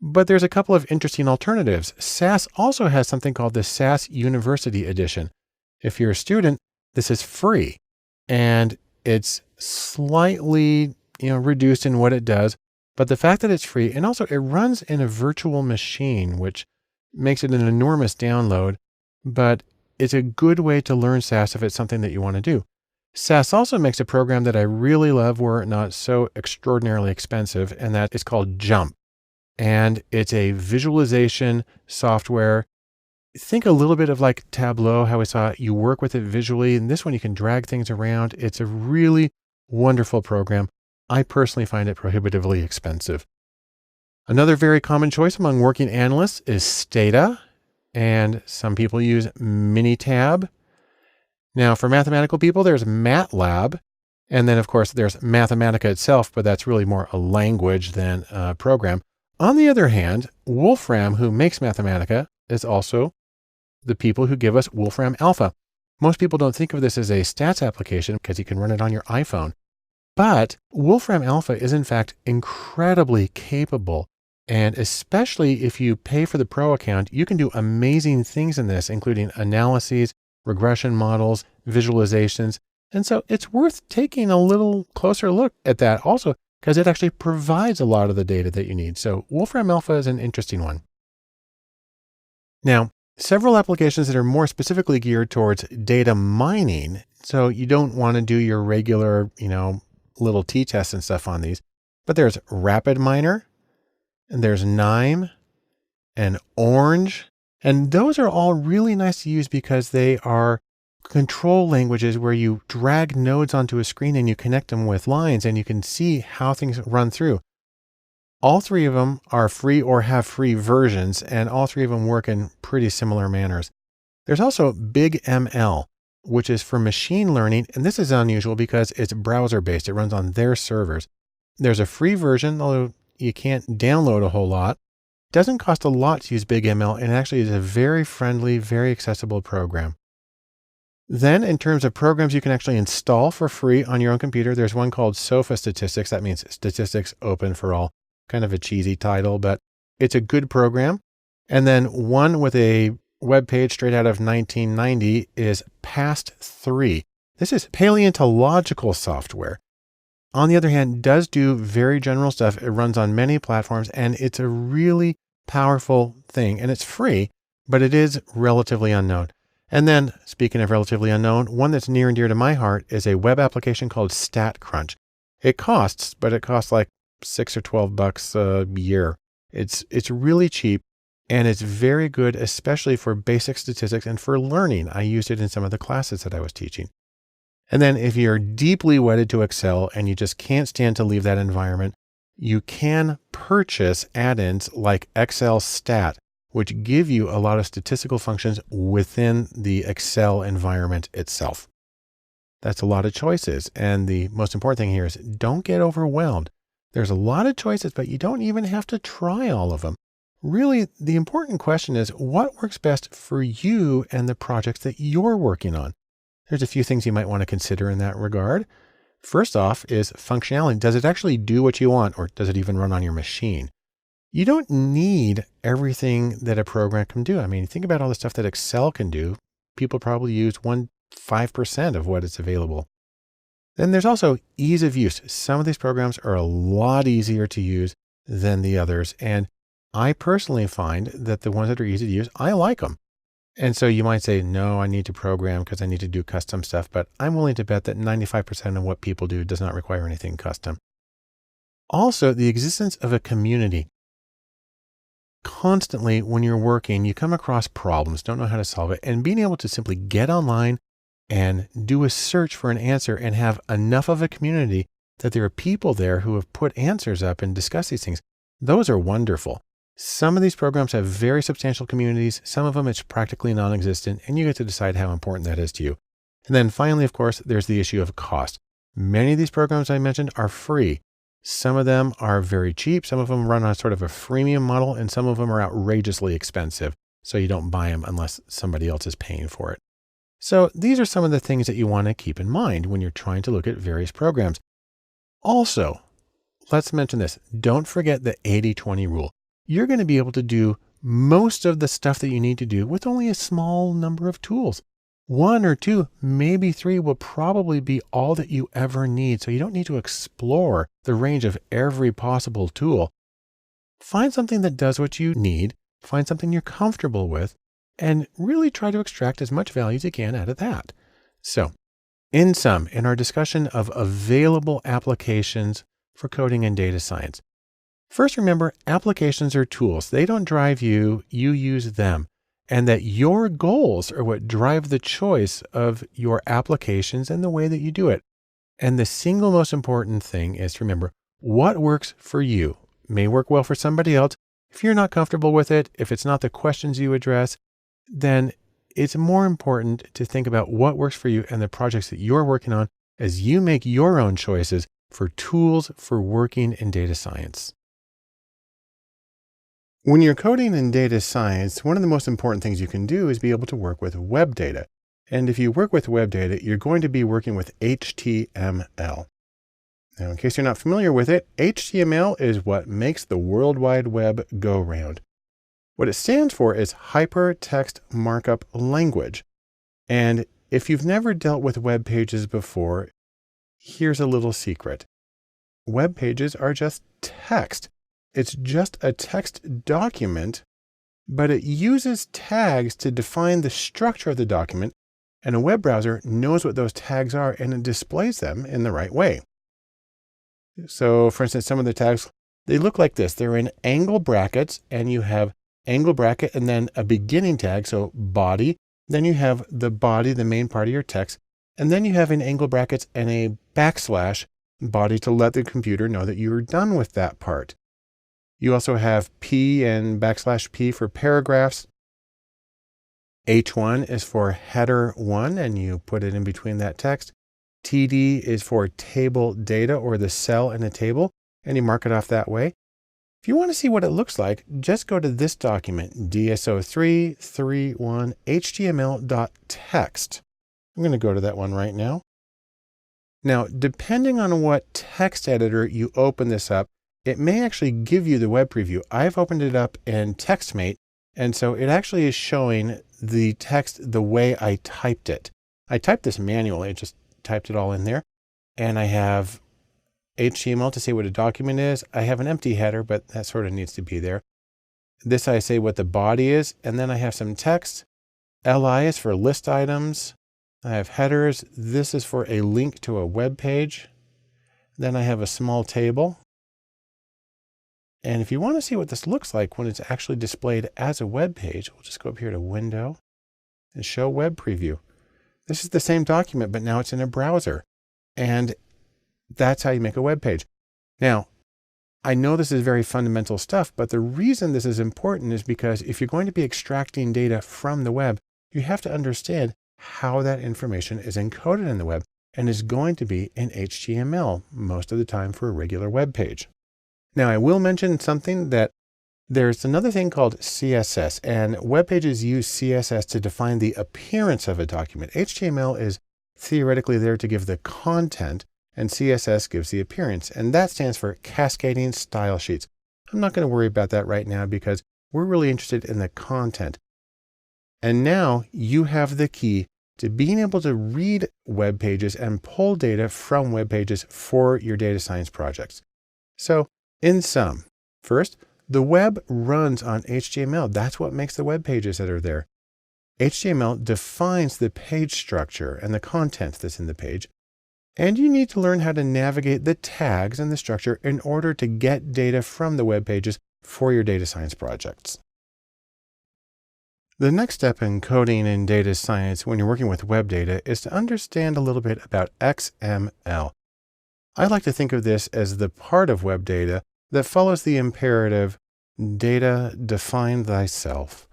But there's a couple of interesting alternatives. SAS also has something called the SAS University Edition. If you're a student, this is free and it's slightly, reduced in what it does. But the fact that it's free, and also it runs in a virtual machine, which makes it an enormous download, but it's a good way to learn SAS if it's something that you want to do. SAS also makes a program that I really love were it not so extraordinarily expensive, and that is called JUMP. And it's a visualization software. Think a little bit of like Tableau, how we saw you work with it visually. And this one, you can drag things around. It's a really wonderful program. I personally find it prohibitively expensive. Another very common choice among working analysts is Stata, and some people use Minitab. Now, for mathematical people, there's MATLAB, and then of course there's Mathematica itself, but that's really more a language than a program. On the other hand, Wolfram, who makes Mathematica, is also the people who give us Wolfram Alpha. Most people don't think of this as a stats application because you can run it on your iPhone. But Wolfram Alpha is in fact incredibly capable. And especially if you pay for the pro account, you can do amazing things in this, including analyses, regression models, visualizations. And so it's worth taking a little closer look at that also, because it actually provides a lot of the data that you need. So Wolfram Alpha is an interesting one. Now, several applications that are more specifically geared towards data mining. So you don't want to do your regular, little t-tests and stuff on these, but there's RapidMiner and there's KNIME and Orange. And those are all really nice to use because they are control languages where you drag nodes onto a screen and you connect them with lines and you can see how things run through. All three of them are free or have free versions, and all three of them work in pretty similar manners. There's also BigML, which is for machine learning. And this is unusual because it's browser-based. It runs on their servers. There's a free version, although you can't download a whole lot. It doesn't cost a lot to use BigML, and actually is a very friendly, very accessible program. Then in terms of programs you can actually install for free on your own computer, there's one called SOFA Statistics. That means Statistics Open for All. Kind of a cheesy title, but it's a good program. And then one with a web page straight out of 1990 is PAST3. This is paleontological software. On the other hand, does do very general stuff. It runs on many platforms and it's a really powerful thing, and it's free, but it is relatively unknown. And then speaking of relatively unknown, one that's near and dear to my heart is a web application called StatCrunch. It costs, but it costs like $6 or $12 a year. It's really cheap. And it's very good, especially for basic statistics and for learning. I used it in some of the classes that I was teaching. And then if you're deeply wedded to Excel and you just can't stand to leave that environment, you can purchase add-ins like Excel Stat, which give you a lot of statistical functions within the Excel environment itself. That's a lot of choices. And the most important thing here is don't get overwhelmed. There's a lot of choices, but you don't even have to try all of them. Really, the important question is what works best for you and the projects that you're working on. There's a few things you might want to consider in that regard. First off is functionality. Does it actually do what you want, or does it even run on your machine? You don't need everything that a program can do. I mean, think about all the stuff that Excel can do. People probably use 5% of what is available. Then there's also ease of use. Some of these programs are a lot easier to use than the others. And I personally find that the ones that are easy to use, I like them. And so you might say, no, I need to program because I need to do custom stuff, but I'm willing to bet that 95% of what people do does not require anything custom. Also, the existence of a community. Constantly when you're working, you come across problems, don't know how to solve it, and being able to simply get online and do a search for an answer and have enough of a community that there are people there who have put answers up and discuss these things. Those are wonderful. Some of these programs have very substantial communities. Some of them it's practically non-existent, and you get to decide how important that is to you. And then finally, of course, there's the issue of cost. Many of these programs I mentioned are free. Some of them are very cheap. Some of them run on sort of a freemium model, and some of them are outrageously expensive. So you don't buy them unless somebody else is paying for it. So these are some of the things that you want to keep in mind when you're trying to look at various programs. Also, let's mention this. Don't forget the 80-20 rule. You're going to be able to do most of the stuff that you need to do with only a small number of tools. 1 or 2, maybe 3 will probably be all that you ever need. So you don't need to explore the range of every possible tool. Find something that does what you need, find something you're comfortable with, and really try to extract as much value as you can out of that. So in sum, in our discussion of available applications for coding and data science, first, remember, applications are tools. They don't drive you, you use them. And that your goals are what drive the choice of your applications and the way that you do it. And the single most important thing is to remember what works for you may work well for somebody else. If you're not comfortable with it, if it's not the questions you address, then it's more important to think about what works for you and the projects that you're working on as you make your own choices for tools for working in data science. When you're coding in data science, one of the most important things you can do is be able to work with web data. And if you work with web data, you're going to be working with HTML. Now, in case you're not familiar with it, HTML is what makes the World Wide Web go round. What it stands for is Hypertext Markup Language. And if you've never dealt with web pages before, here's a little secret. Web pages are just text. It's just a text document, but it uses tags to define the structure of the document, and a web browser knows what those tags are and it displays them in the right way. So for instance, some of the tags, they look like this. They're in angle brackets, and you have angle bracket and then a beginning tag, so body. Then you have the body, the main part of your text, and then you have in angle brackets and a backslash body to let the computer know that you're done with that part. You also have P and backslash P for paragraphs. H1 is for header 1, and you put it in between that text. TD is for table data, or the cell in a table, and you mark it off that way. If you want to see what it looks like, just go to this document, DSO331html.txt. I'm going to go to that one right now. Now, depending on what text editor you open this up, it may actually give you the web preview. I've opened it up in TextMate, and so it actually is showing the text the way I typed it. I typed this manually, I just typed it all in there, and I have HTML to say what a document is. I have an empty header, but that sort of needs to be there. This I say what the body is, and then I have some text. LI is for list items. I have headers. This is for a link to a web page. Then I have a small table. And if you want to see what this looks like when it's actually displayed as a web page, we'll just go up here to Window and Show Web Preview. This is the same document, but now it's in a browser. And that's how you make a web page. Now, I know this is very fundamental stuff, but the reason this is important is because if you're going to be extracting data from the web, you have to understand how that information is encoded in the web and is going to be in HTML most of the time for a regular web page. Now, I will mention something that there's another thing called CSS, and web pages use CSS to define the appearance of a document. HTML is theoretically there to give the content, and CSS gives the appearance, and that stands for Cascading Style Sheets. I'm not going to worry about that right now because we're really interested in the content. And now you have the key to being able to read web pages and pull data from web pages for your data science projects. So in sum, first, the web runs on HTML. That's what makes the web pages that are there. HTML defines the page structure and the content that's in the page. And you need to learn how to navigate the tags and the structure in order to get data from the web pages for your data science projects. The next step in coding in data science when you're working with web data is to understand a little bit about XML. I like to think of this as the part of web data that follows the imperative, data define thyself.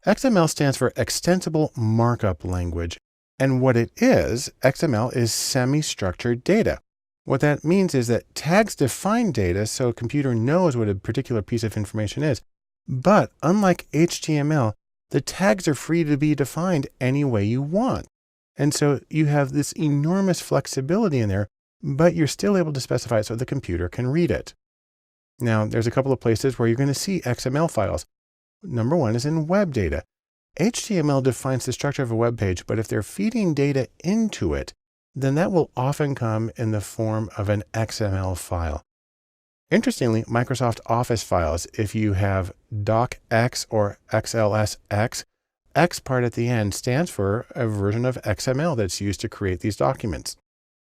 XML stands for Extensible Markup Language. And what it is, XML is semi-structured data. What that means is that tags define data so a computer knows what a particular piece of information is. But unlike HTML, the tags are free to be defined any way you want. And so you have this enormous flexibility in there, but you're still able to specify it so the computer can read it. Now, there's a couple of places where you're going to see XML files. Number one is in web data. HTML defines the structure of a web page, but if they're feeding data into it, then that will often come in the form of an XML file. Interestingly, Microsoft Office files, if you have docx or XLSX, X part at the end stands for a version of XML that's used to create these documents.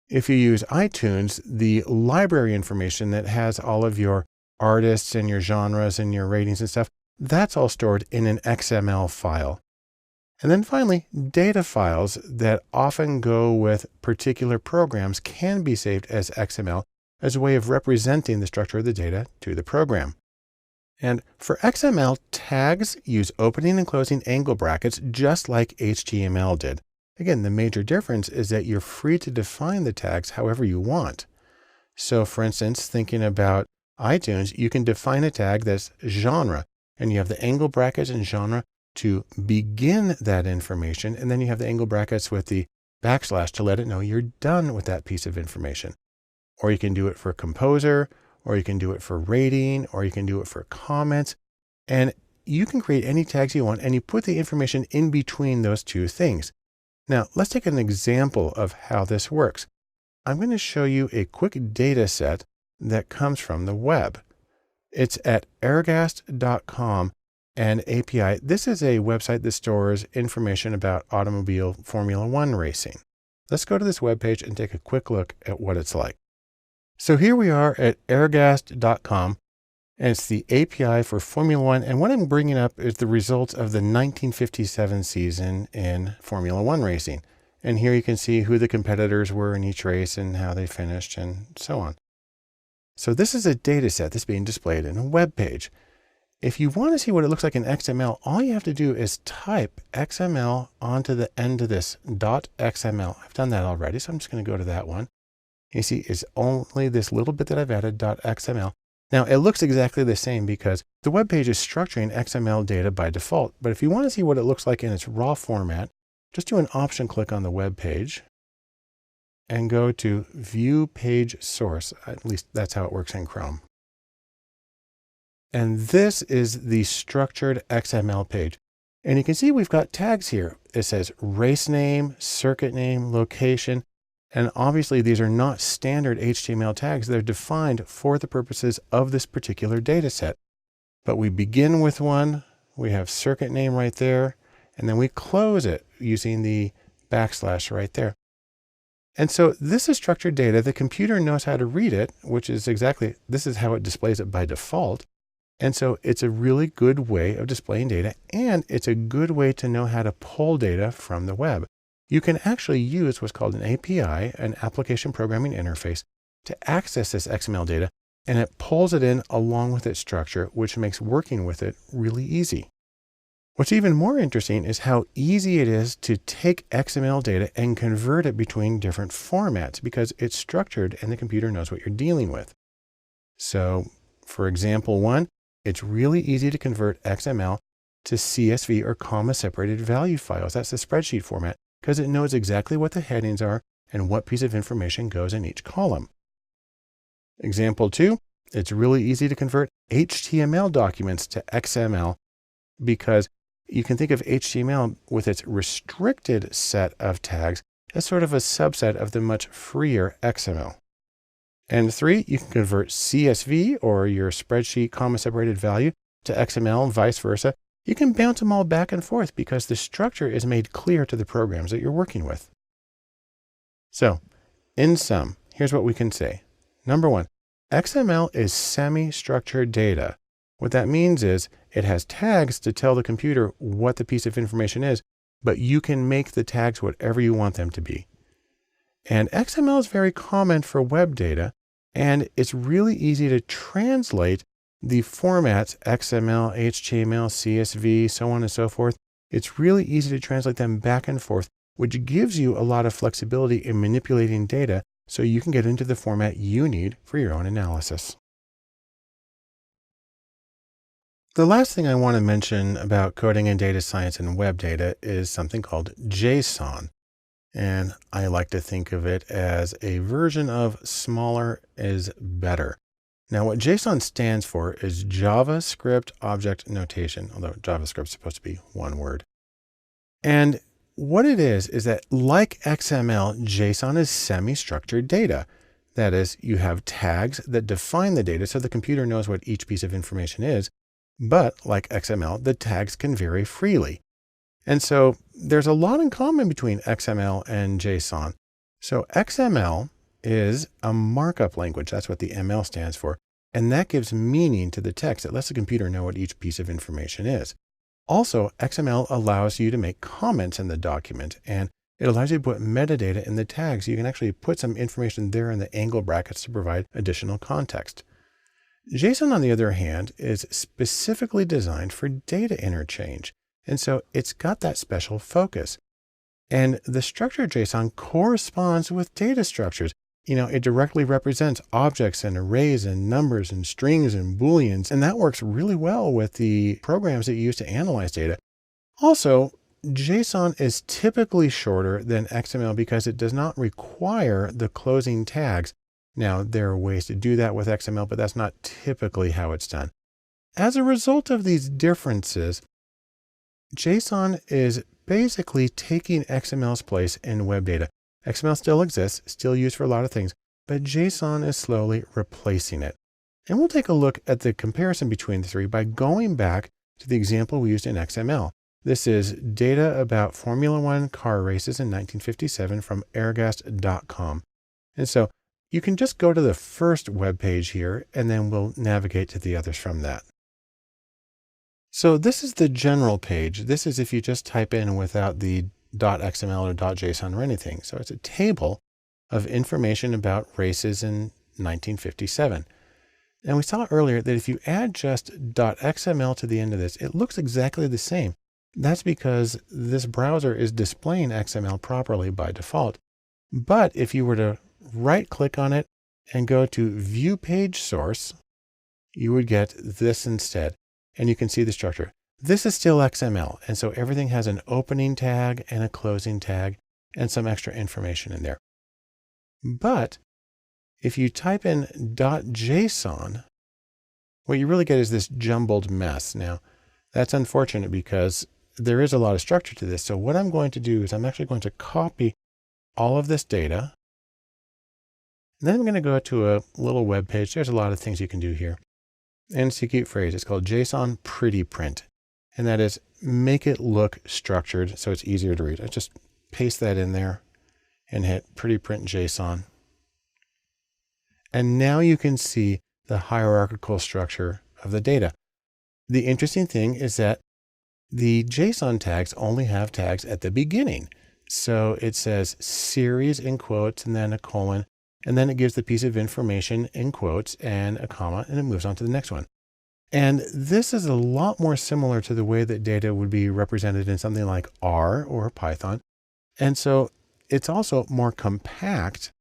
If you use iTunes, the library information that has all of your artists and your genres and your ratings and stuff, that's all stored in an XML file. And then finally, data files that often go with particular programs can be saved as XML as a way of representing the structure of the data to the program. And for XML, tags use opening and closing angle brackets just like HTML did. Again, the major difference is that you're free to define the tags however you want. So for instance, thinking about iTunes, you can define a tag that's genre, and you have the angle brackets and genre to begin that information, and then you have the angle brackets with the backslash to let it know you're done with that piece of information. Or you can do it for composer, or you can do it for rating, or you can do it for comments. And you can create any tags you want, and you put the information in between those two things. Now, let's take an example of how this works. I'm going to show you a quick data set that comes from the web. It's at Airgast.com and API. This is a website that stores information about automobile Formula One racing. Let's go to this webpage and take a quick look at what it's like. So here we are at Airgast.com, and it's the API for Formula One. And what I'm bringing up is the results of the 1957 season in Formula One racing. And here you can see who the competitors were in each race and how they finished and so on. So this is a data set that's being displayed in a web page. If you want to see what it looks like in XML, all you have to do is type XML onto the end of this .xml. I've done that already, so I'm just going to go to that one. You see, it's only this little bit that I've added, .xml. Now, it looks exactly the same because the web page is structuring XML data by default. But if you want to see what it looks like in its raw format, just do an option click on the web page and go to View Page Source. At least that's how it works in Chrome. And this is the structured XML page. And you can see we've got tags here. It says race name, circuit name, location. And obviously these are not standard HTML tags. They're defined for the purposes of this particular data set. But we begin with one, we have circuit name right there, and then we close it using the backslash right there. And so this is structured data. The computer knows how to read it, which is exactly, this is how it displays it by default. And so it's a really good way of displaying data, and it's a good way to know how to pull data from the web. You can actually use what's called an API, an application programming interface, to access this XML data, and it pulls it in along with its structure, which makes working with it really easy. What's even more interesting is how easy it is to take XML data and convert it between different formats because it's structured and the computer knows what you're dealing with. So for example one, it's really easy to convert XML to CSV or comma separated value files. That's the spreadsheet format because it knows exactly what the headings are and what piece of information goes in each column. Example 2, it's really easy to convert HTML documents to XML because you can think of HTML with its restricted set of tags as sort of a subset of the much freer XML. And 3, you can convert CSV or your spreadsheet comma separated value to XML and vice versa. You can bounce them all back and forth because the structure is made clear to the programs that you're working with. So in sum, here's what we can say. Number 1, XML is semi-structured data. What that means is it has tags to tell the computer what the piece of information is, but you can make the tags whatever you want them to be. And XML is very common for web data, and it's really easy to translate the formats XML, HTML, CSV, so on and so forth. It's really easy to translate them back and forth, which gives you a lot of flexibility in manipulating data so you can get into the format you need for your own analysis. The last thing I want to mention about coding in data science and web data is something called JSON. And I like to think of it as a version of smaller is better. Now, what JSON stands for is JavaScript Object Notation, although JavaScript is supposed to be one word. And what it is that like XML, JSON is semi-structured data. That is, you have tags that define the data so the computer knows what each piece of information is. But like XML, the tags can vary freely. And so there's a lot in common between XML and JSON. So XML is a markup language. That's what the ML stands for. And that gives meaning to the text. It lets the computer know what each piece of information is. Also, XML allows you to make comments in the document, and it allows you to put metadata in the tags. You can actually put some information there in the angle brackets to provide additional context. JSON, on the other hand, is specifically designed for data interchange. And so it's got that special focus. And the structure of JSON corresponds with data structures. It directly represents objects and arrays and numbers and strings and booleans. And that works really well with the programs that you use to analyze data. Also, JSON is typically shorter than XML because it does not require the closing tags. Now, there are ways to do that with XML, but that's not typically how it's done. As a result of these differences, JSON is basically taking XML's place in web data. XML still exists, still used for a lot of things, but JSON is slowly replacing it. And we'll take a look at the comparison between the three by going back to the example we used in XML. This is data about Formula One car races in 1957 from Airgast.com. And so you can just go to the first web page here, and then we'll navigate to the others from that. So this is the general page. This is if you just type in without the .xml or .json or anything. So it's a table of information about races in 1957. And we saw earlier that if you add just .xml to the end of this, it looks exactly the same. That's because this browser is displaying XML properly by default. But if you were to right click on it and go to view page source, you would get this instead. And you can see the structure. This is still XML. And so everything has an opening tag and a closing tag and some extra information in there. But if you type in .json, what you really get is this jumbled mess. Now, that's unfortunate because there is a lot of structure to this. So what I'm going to do is I'm actually going to copy all of this data. And then I'm going to go to a little web page. There's a lot of things you can do here. And it's a cute phrase. It's called JSON Pretty Print. And that is make it look structured so it's easier to read. I just paste that in there and hit Pretty Print JSON. And now you can see the hierarchical structure of the data. The interesting thing is that the JSON tags only have tags at the beginning. So it says series in quotes and then a colon. And then it gives the piece of information in quotes and a comma, and it moves on to the next one. And this is a lot more similar to the way that data would be represented in something like R or Python. And so it's also more compact.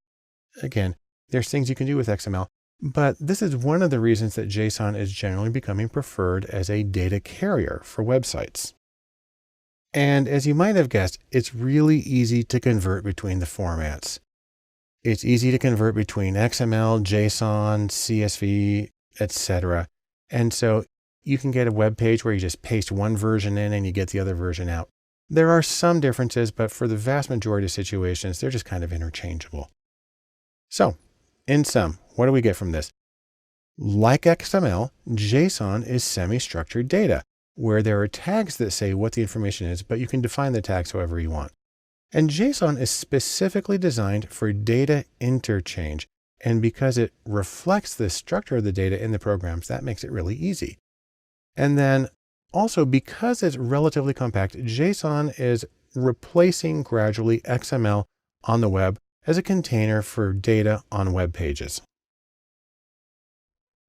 Again, there's things you can do with XML, but this is one of the reasons that JSON is generally becoming preferred as a data carrier for websites. And as you might have guessed, it's really easy to convert between the formats. It's easy to convert between XML, JSON, CSV, etc. And so you can get a web page where you just paste one version in and you get the other version out. There are some differences, but for the vast majority of situations, they're just kind of interchangeable. So in sum, what do we get from this? Like XML, JSON is semi-structured data where there are tags that say what the information is, but you can define the tags however you want. And JSON is specifically designed for data interchange. And because it reflects the structure of the data in the programs, that makes it really easy. And then Also, because it's relatively compact, JSON is replacing gradually XML on the web as a container for data on web pages.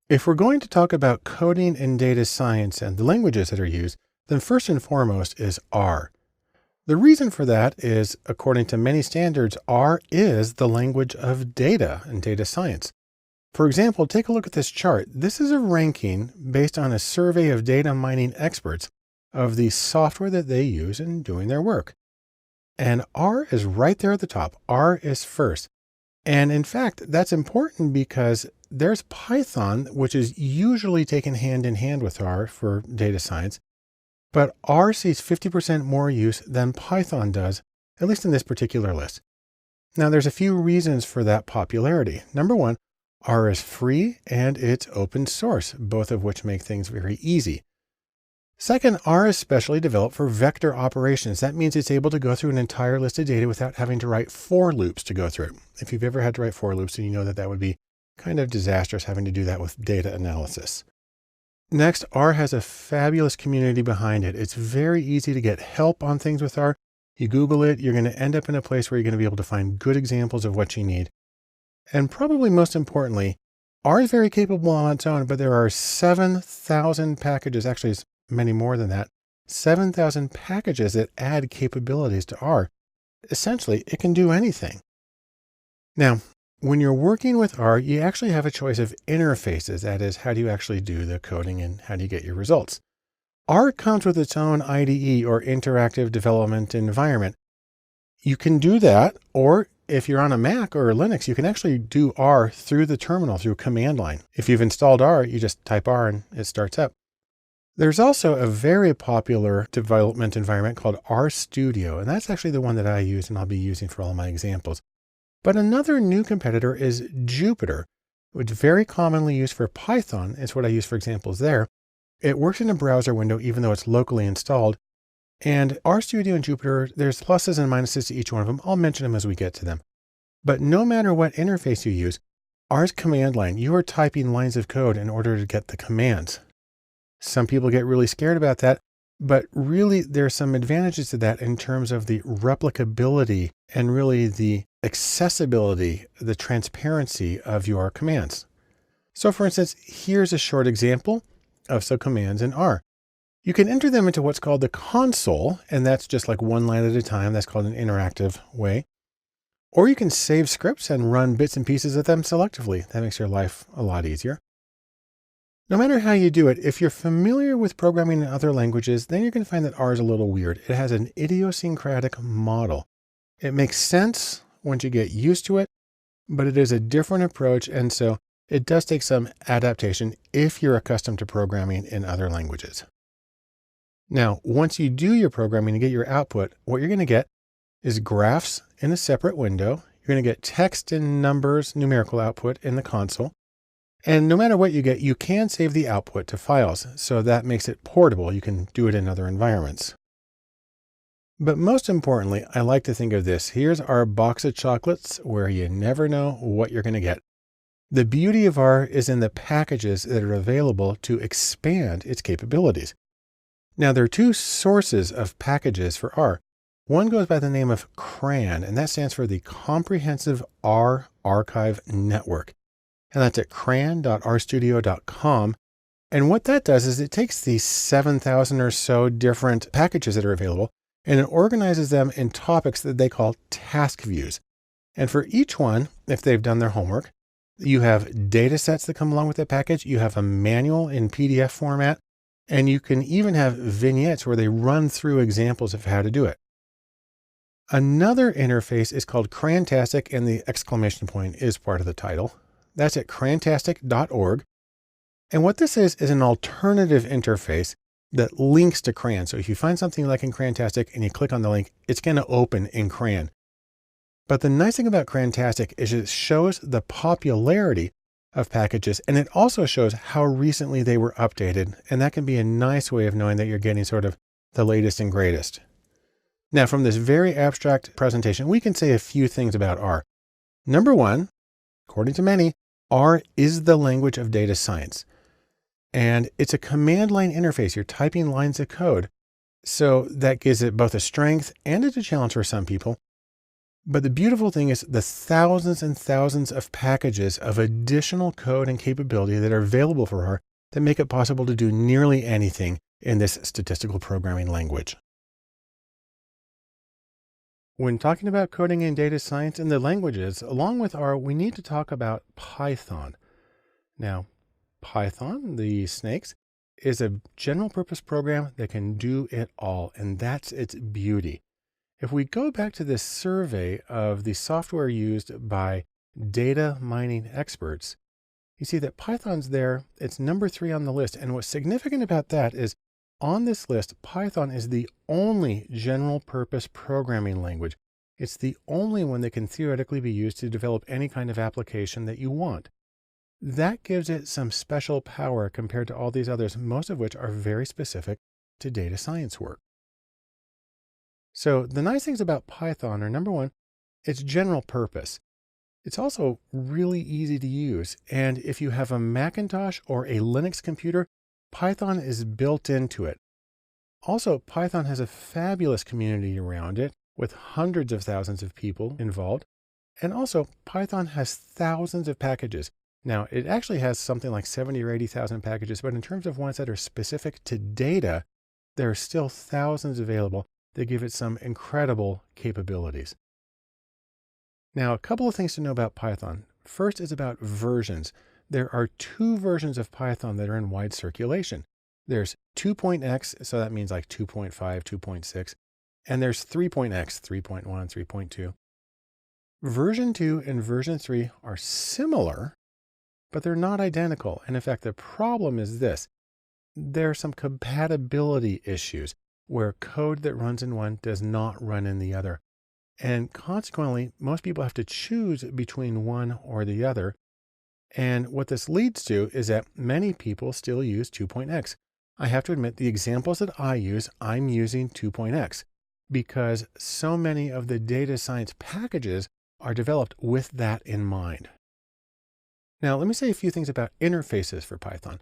If we're going to talk about coding in data science and the languages that are used, then first and foremost is R. The reason for that is, according to many standards, R is the language of data and data science. For example, take a look at this chart. This is a ranking based on a survey of data mining experts of the software that they use in doing their work. And R is right there at the top. R is first. And in fact, that's important because there's Python, which is usually taken hand in hand with R for data science, but R sees 50% more use than Python does, at least in this particular list. Now, there's a few reasons for that popularity. Number one, R is free and it's open source, both of which make things very easy. Second, R is specially developed for vector operations. That means it's able to go through an entire list of data without having to write for loops to go through it. If you've ever had to write for loops, then you know that that would be kind of disastrous having to do that with data analysis. Next, R has a fabulous community behind it. It's very easy to get help on things with R. You Google it, you're going to end up in a place where you're going to be able to find good examples of what you need. And probably most importantly, R is very capable on its own, but there are 7,000 packages, actually it's many more than that, 7,000 packages that add capabilities to R. Essentially, it can do anything. Now, when you're working with R, you actually have a choice of interfaces. That is, how do you actually do the coding and how do you get your results? R comes with its own IDE or interactive development environment. You can do that, or if you're on a Mac or a Linux, you can actually do R through the terminal, through command line. If you've installed R, you just type R and it starts up. There's also a very popular development environment called RStudio, and that's actually the one that I use and I'll be using for all of my examples. But another new competitor is Jupyter, which is very commonly used for Python. It's what I use for examples there. It works in a browser window, even though it's locally installed. And RStudio and Jupyter, there's pluses and minuses to each one of them. I'll mention them as we get to them. But no matter what interface you use, R's command line, you are typing lines of code in order to get the commands. Some people get really scared about that, but really there's some advantages to that in terms of the replicability and really the accessibility, the transparency of your commands. So for instance, here's a short example of some commands in R. You can enter them into what's called the console, and that's just like one line at a time. That's called an interactive way. Or you can save scripts and run bits and pieces of them selectively. That makes your life a lot easier. No matter how you do it, if you're familiar with programming in other languages, then you're going to find that R is a little weird. It has an idiosyncratic model. It makes sense once you get used to it, but it is a different approach. And so it does take some adaptation if you're accustomed to programming in other languages. Now, once you do your programming and get your output, what you're going to get is graphs in a separate window. You're going to get text and numbers, numerical output in the console. And no matter what you get, you can save the output to files. So that makes it portable. You can do it in other environments. But most importantly, I like to think of this. Here's our box of chocolates where you never know what you're going to get. The beauty of R is in the packages that are available to expand its capabilities. Now, there are two sources of packages for R. One goes by the name of CRAN, and that stands for the Comprehensive R Archive Network. And that's at cran.rstudio.com. And what that does is it takes these 7,000 or so different packages that are available, and it organizes them in topics that they call task views. And for each one, if they've done their homework, you have data sets that come along with that package. You have a manual in PDF format, and you can even have vignettes where they run through examples of how to do it. Another interface is called Crantastic, and the exclamation point is part of the title. That's at crantastic.org. And what this is an alternative interface that links to CRAN. So if you find something like in Crantastic and you click on the link, it's going to open in CRAN. But the nice thing about Crantastic is it shows the popularity of packages, and it also shows how recently they were updated. And that can be a nice way of knowing that you're getting sort of the latest and greatest. Now, from this very abstract presentation, we can say a few things about R. Number one, according to many, R is the language of data science. And it's a command line interface. You're typing lines of code. So that gives it both a strength and it's a challenge for some people. But the beautiful thing is the thousands and thousands of packages of additional code and capability that are available for her that make it possible to do nearly anything in this statistical programming language. When talking about coding in data science and the languages, along with R, we need to talk about Python. Now, Python, the snakes, is a general purpose program that can do it all, and that's its beauty. If we go back to this survey of the software used by data mining experts, you see that Python's there. It's number 3 on the list. And what's significant about that is on this list, Python is the only general purpose programming language. It's the only one that can theoretically be used to develop any kind of application that you want. That gives it some special power compared to all these others, most of which are very specific to data science work. So the nice things about Python are, number one, it's general purpose. It's also really easy to use. And if you have a Macintosh or a Linux computer, Python is built into it. Also, Python has a fabulous community around it with hundreds of thousands of people involved. And also, Python has thousands of packages. Now, it actually has something like 70 or 80,000 packages, but in terms of ones that are specific to data, there are still thousands available that give it some incredible capabilities. Now, a couple of things to know about Python. First is about versions. There are 2 versions of Python that are in wide circulation. There's 2.x, so that means like 2.5, 2.6, and there's 3.x, 3.1, 3.2. Version 2 and version 3 are similar, but they're not identical. And in fact, the problem is this. There are some compatibility issues where code that runs in one does not run in the other. And consequently, most people have to choose between one or the other. And what this leads to is that many people still use 2.x. I have to admit, the examples that I use, I'm using 2.x because so many of the data science packages are developed with that in mind. Now, let me say a few things about interfaces for Python.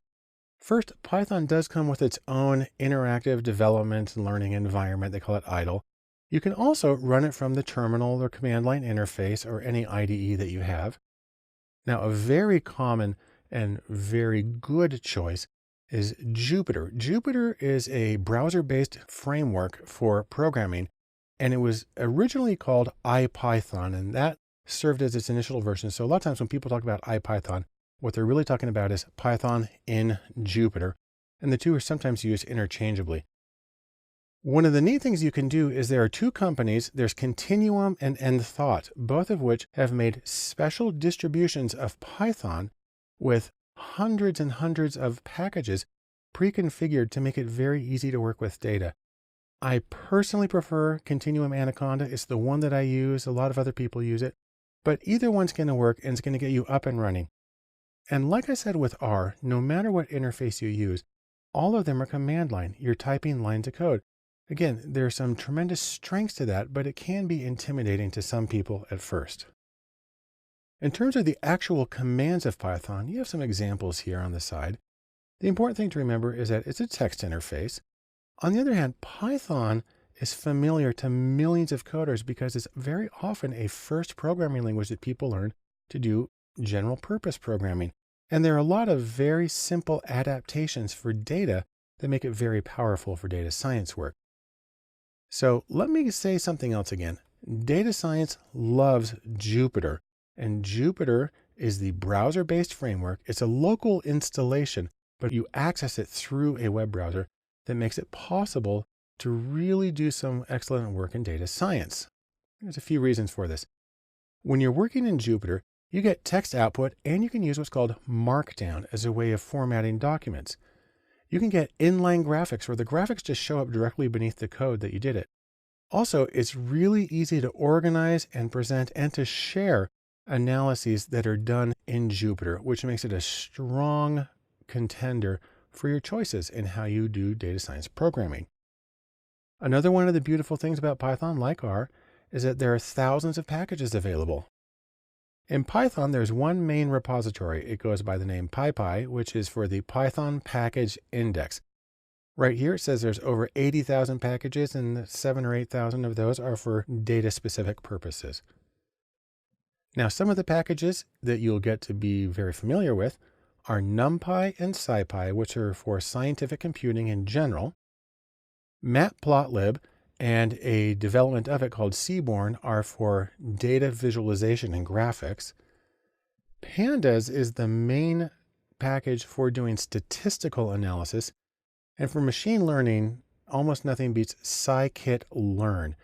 First, Python does come with its own interactive development and learning environment. They call it idle. You can also run it from the terminal or command line interface or any IDE that you have. Now, a very common and very good choice is Jupyter. Jupyter is a browser-based framework for programming, and it was originally called IPython, and that served as its initial version. So a lot of times when people talk about IPython, what they're really talking about is Python in Jupyter, and the two are sometimes used interchangeably. One of the neat things you can do is there are 2 companies, there's Continuum and Enthought, both of which have made special distributions of Python with hundreds and hundreds of packages pre-configured to make it very easy to work with data. I personally prefer Continuum Anaconda. It's the one that I use. A lot of other people use it, but either one's going to work and it's going to get you up and running. And like I said with R, no matter what interface you use, all of them are command line. You're typing lines of code. Again, there are some tremendous strengths to that, but it can be intimidating to some people at first. In terms of the actual commands of Python, you have some examples here on the side. The important thing to remember is that it's a text interface. On the other hand, Python is familiar to millions of coders because it's very often a first programming language that people learn to do general purpose programming. And there are a lot of very simple adaptations for data that make it very powerful for data science work. So let me say something else again. Data science loves Jupyter, and Jupyter is the browser-based framework. It's a local installation, but you access it through a web browser that makes it possible to really do some excellent work in data science. There's a few reasons for this. When you're working in Jupyter, you get text output and you can use what's called Markdown as a way of formatting documents. You can get inline graphics where the graphics just show up directly beneath the code that you did it. Also, it's really easy to organize and present and to share analyses that are done in Jupyter, which makes it a strong contender for your choices in how you do data science programming. Another one of the beautiful things about Python, like R, is that there are thousands of packages available. In Python, there's one main repository. It goes by the name PyPy, which is for the Python Package Index. Right here, it says there's over 80,000 packages, and 7,000 or 8,000 of those are for data-specific purposes. Now, some of the packages that you'll get to be very familiar with are NumPy and SciPy, which are for scientific computing in general. Matplotlib and a development of it called Seaborn are for data visualization and graphics. Pandas is the main package for doing statistical analysis. And for machine learning, almost nothing beats scikit-learn.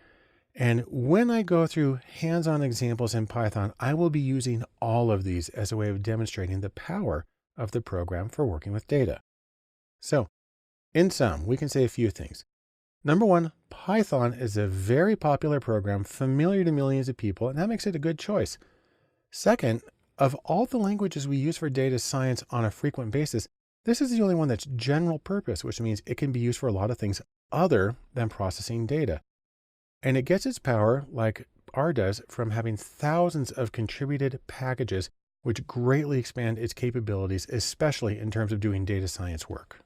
And when I go through hands-on examples in Python, I will be using all of these as a way of demonstrating the power of the program for working with data. So, in sum, we can say a few things. Number one, Python is a very popular program, familiar to millions of people, and that makes it a good choice. Second, of all the languages we use for data science on a frequent basis, this is the only one that's general purpose, which means it can be used for a lot of things other than processing data. And it gets its power, like R does, from having thousands of contributed packages, which greatly expand its capabilities, especially in terms of doing data science work.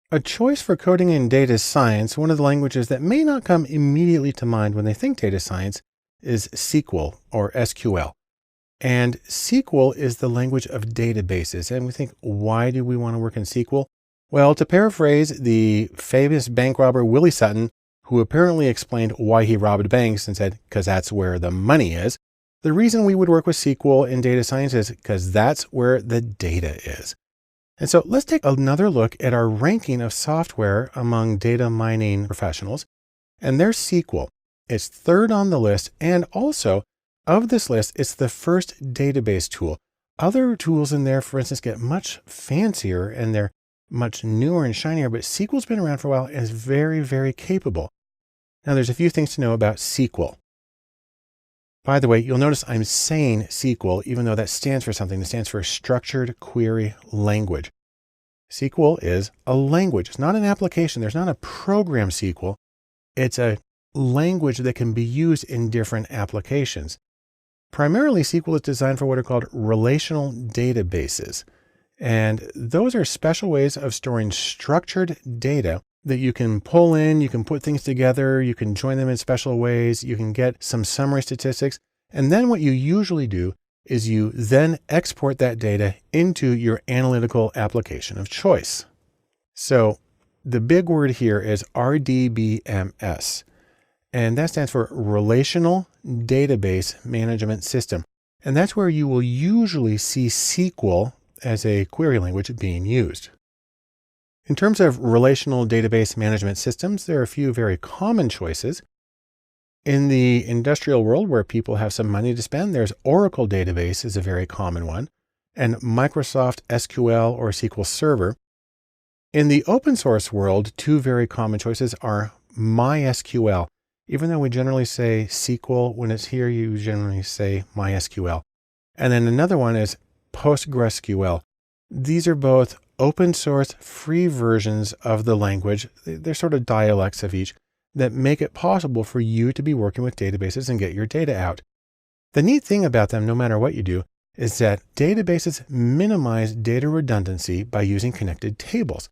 A choice for coding in data science, one of the languages that may not come immediately to mind when they think data science, is SQL or SQL. And SQL is the language of databases. And we think, why do we want to work in SQL? Well, to paraphrase the famous bank robber Willie Sutton, who apparently explained why he robbed banks and said, because that's where the money is. The reason we would work with SQL in data science is because that's where the data is. And so let's take another look at our ranking of software among data mining professionals. And there's SQL. It's third on the list. And also, of this list, it's the first database tool. Other tools in there, for instance, get much fancier and they're much newer and shinier, but SQL's been around for a while and is very, very capable. Now, there's a few things to know about SQL. By the way, you'll notice I'm saying SQL, even though that stands for something. It stands for Structured Query Language. SQL is a language. It's not an application. There's not a program SQL. It's a language that can be used in different applications. Primarily, SQL is designed for what are called relational databases. And those are special ways of storing structured data that you can pull in, you can put things together, you can join them in special ways, you can get some summary statistics. And then what you usually do is you then export that data into your analytical application of choice. So the big word here is RDBMS, and that stands for Relational Database Management System. And that's where you will usually see SQL as a query language being used. In terms of relational database management systems, there are a few very common choices. In the industrial world where people have some money to spend, there's Oracle Database is a very common one, and Microsoft SQL or SQL Server. In the open source world, two very common choices are MySQL. Even though we generally say SQL, when it's here, you generally say MySQL. And then another one is PostgreSQL. These are both open source free versions of the language. They're sort of dialects of each that make it possible for you to be working with databases and get your data out. The neat thing about them, no matter what you do, is that databases minimize data redundancy by using connected tables.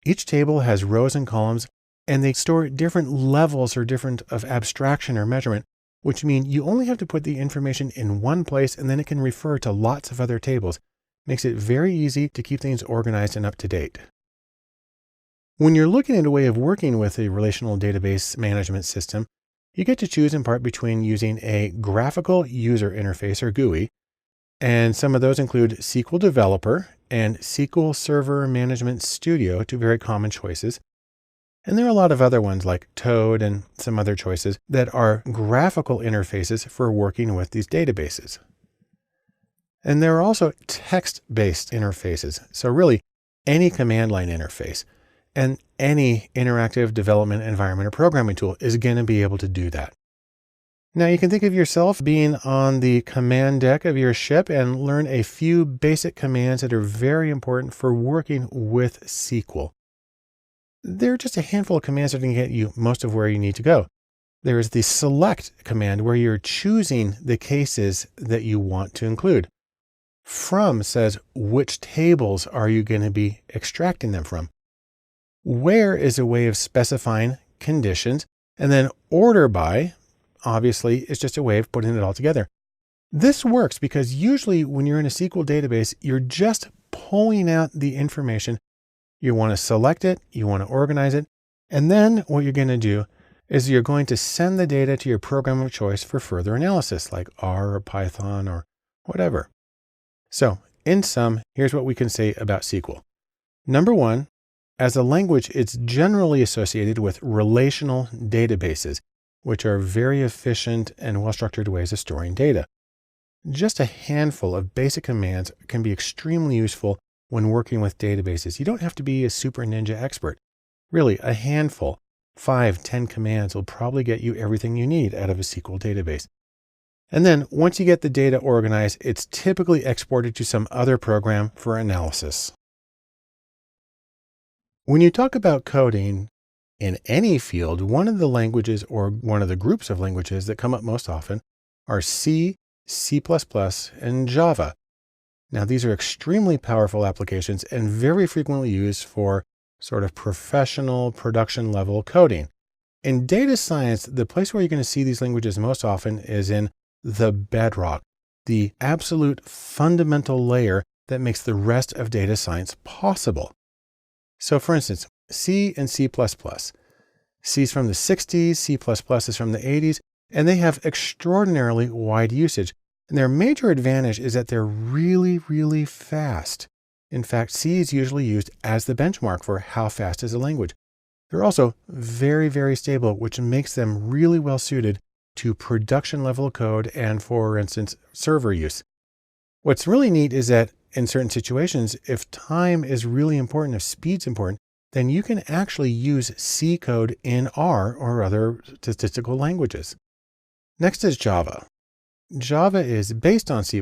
Each table has rows and columns, and they store different levels or different of abstraction or measurement, which mean you only have to put the information in one place and then it can refer to lots of other tables. Makes it very easy to keep things organized and up to date. When you're looking at a way of working with a relational database management system, you get to choose in part between using a graphical user interface or GUI, and some of those include SQL Developer and SQL Server Management Studio, two very common choices. And there are a lot of other ones like Toad and some other choices that are graphical interfaces for working with these databases. And there are also text-based interfaces. So really any command line interface and any interactive development environment or programming tool is going to be able to do that. Now you can think of yourself being on the command deck of your ship and learn a few basic commands that are very important for working with SQL. There are just a handful of commands that can get you most of where you need to go. There is the select command where you're choosing the cases that you want to include. From says which tables are you going to be extracting them from. Where is a way of specifying conditions, and then order by, obviously, is just a way of putting it all together. This works because usually when you're in a SQL database, you're just pulling out the information. You want to select it, you want to organize it, and then what you're going to do is you're going to send the data to your program of choice for further analysis, like R or Python or whatever. So in sum, here's what we can say about SQL. Number one, as a language, it's generally associated with relational databases, which are very efficient and well-structured ways of storing data. Just a handful of basic commands can be extremely useful when working with databases. You don't have to be a super ninja expert. Really, a handful, 5-10 commands will probably get you everything you need out of a SQL database. And then once you get the data organized, it's typically exported to some other program for analysis. When you talk about coding in any field, one of the languages or one of the groups of languages that come up most often are C, C++, and Java. Now, these are extremely powerful applications and very frequently used for sort of professional production level coding. In data science, the place where you're going to see these languages most often is in the bedrock, the absolute fundamental layer that makes the rest of data science possible. So for instance, C and C++. C is from the 60s, C++ is from the 80s, and they have extraordinarily wide usage. And their major advantage is that they're really, really fast. In fact, C is usually used as the benchmark for how fast is a language. They're also very, very stable, which makes them really well suited to production level code and, for instance, server use. What's really neat is that in certain situations, if time is really important, if speed's important, then you can actually use C code in R or other statistical languages. Next is Java. Java is based on C++.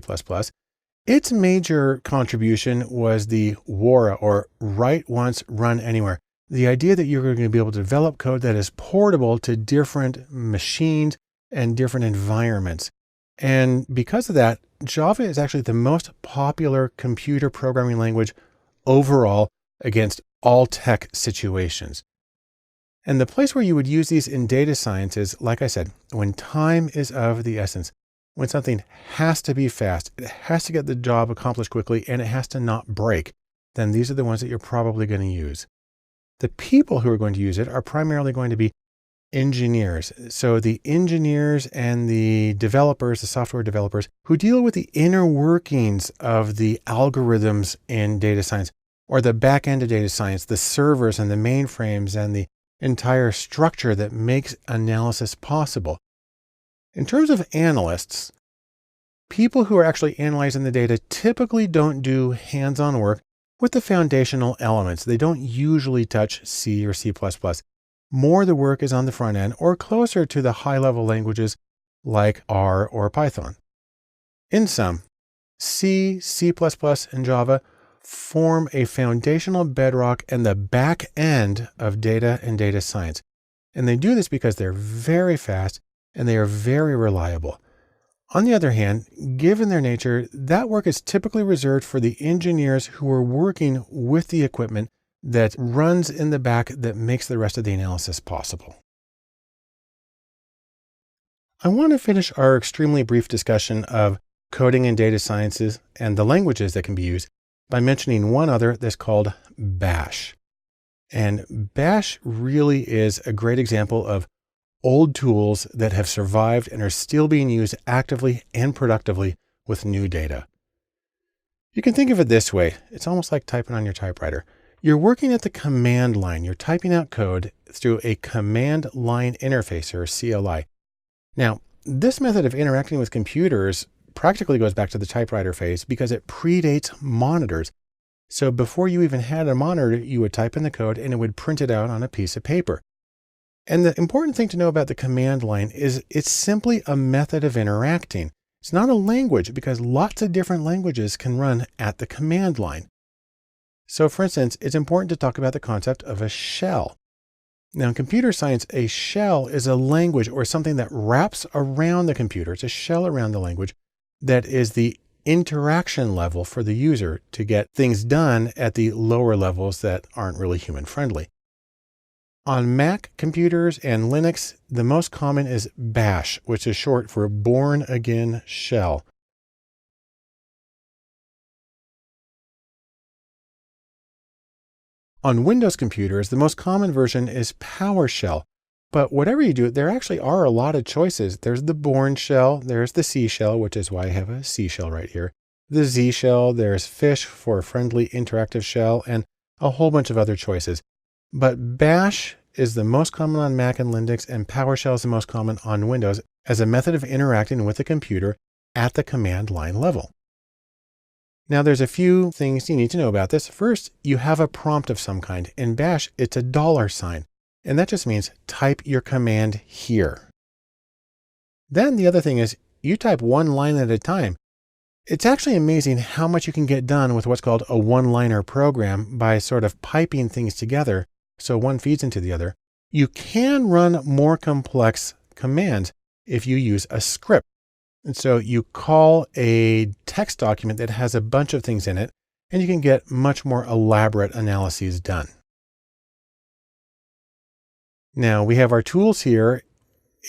Its major contribution was the WORA, or write once, run anywhere. The idea that you're going to be able to develop code that is portable to different machines and different environments. And because of that, Java is actually the most popular computer programming language overall against all tech situations. And the place where you would use these in data science is, like I said, when time is of the essence, when something has to be fast, it has to get the job accomplished quickly, and it has to not break, then these are the ones that you're probably going to use. The people who are going to use it are primarily going to be engineers. So the engineers and the developers, the software developers who deal with the inner workings of the algorithms in data science, or the back end of data science, the servers and the mainframes and the entire structure that makes analysis possible. In terms of analysts, people who are actually analyzing the data typically don't do hands-on work with the foundational elements. They don't usually touch C or C++. More the work is on the front end or closer to the high-level languages like R or Python. In sum, C, C++, and Java form a foundational bedrock and the back end of data and data science. And they do this because they're very fast and they are very reliable. On the other hand, given their nature, that work is typically reserved for the engineers who are working with the equipment that runs in the back that makes the rest of the analysis possible. I want to finish our extremely brief discussion of coding in data sciences and the languages that can be used by mentioning one other that's called Bash. And Bash really is a great example of old tools that have survived and are still being used actively and productively with new data. You can think of it this way. It's almost like typing on your typewriter. You're working at the command line. You're typing out code through a command line interface, or CLI. Now, this method of interacting with computers practically goes back to the typewriter phase because it predates monitors. So before you even had a monitor, you would type in the code and it would print it out on a piece of paper. And the important thing to know about the command line is it's simply a method of interacting. It's not a language because lots of different languages can run at the command line. So for instance, it's important to talk about the concept of a shell. Now, in computer science, a shell is a language or something that wraps around the computer. It's a shell around the language that is the interaction level for the user to get things done at the lower levels that aren't really human friendly. On Mac computers and Linux, the most common is Bash, which is short for Born Again Shell. On Windows computers, the most common version is PowerShell. But whatever you do, there actually are a lot of choices. There's the Bourne shell, there's the C shell, which is why I have a C shell right here. The Z shell, there's Fish for friendly interactive shell, and a whole bunch of other choices. But Bash is the most common on Mac and Linux, and PowerShell is the most common on Windows as a method of interacting with the computer at the command line level. Now, there's a few things you need to know about this. First, you have a prompt of some kind. In Bash, it's a $sign, and that just means type your command here. Then the other thing is you type one line at a time. It's actually amazing how much you can get done with what's called a one-liner program by sort of piping things together so one feeds into the other. You can run more complex commands if you use a script. And so you call a text document that has a bunch of things in it, and you can get much more elaborate analyses done. Now we have our tools here.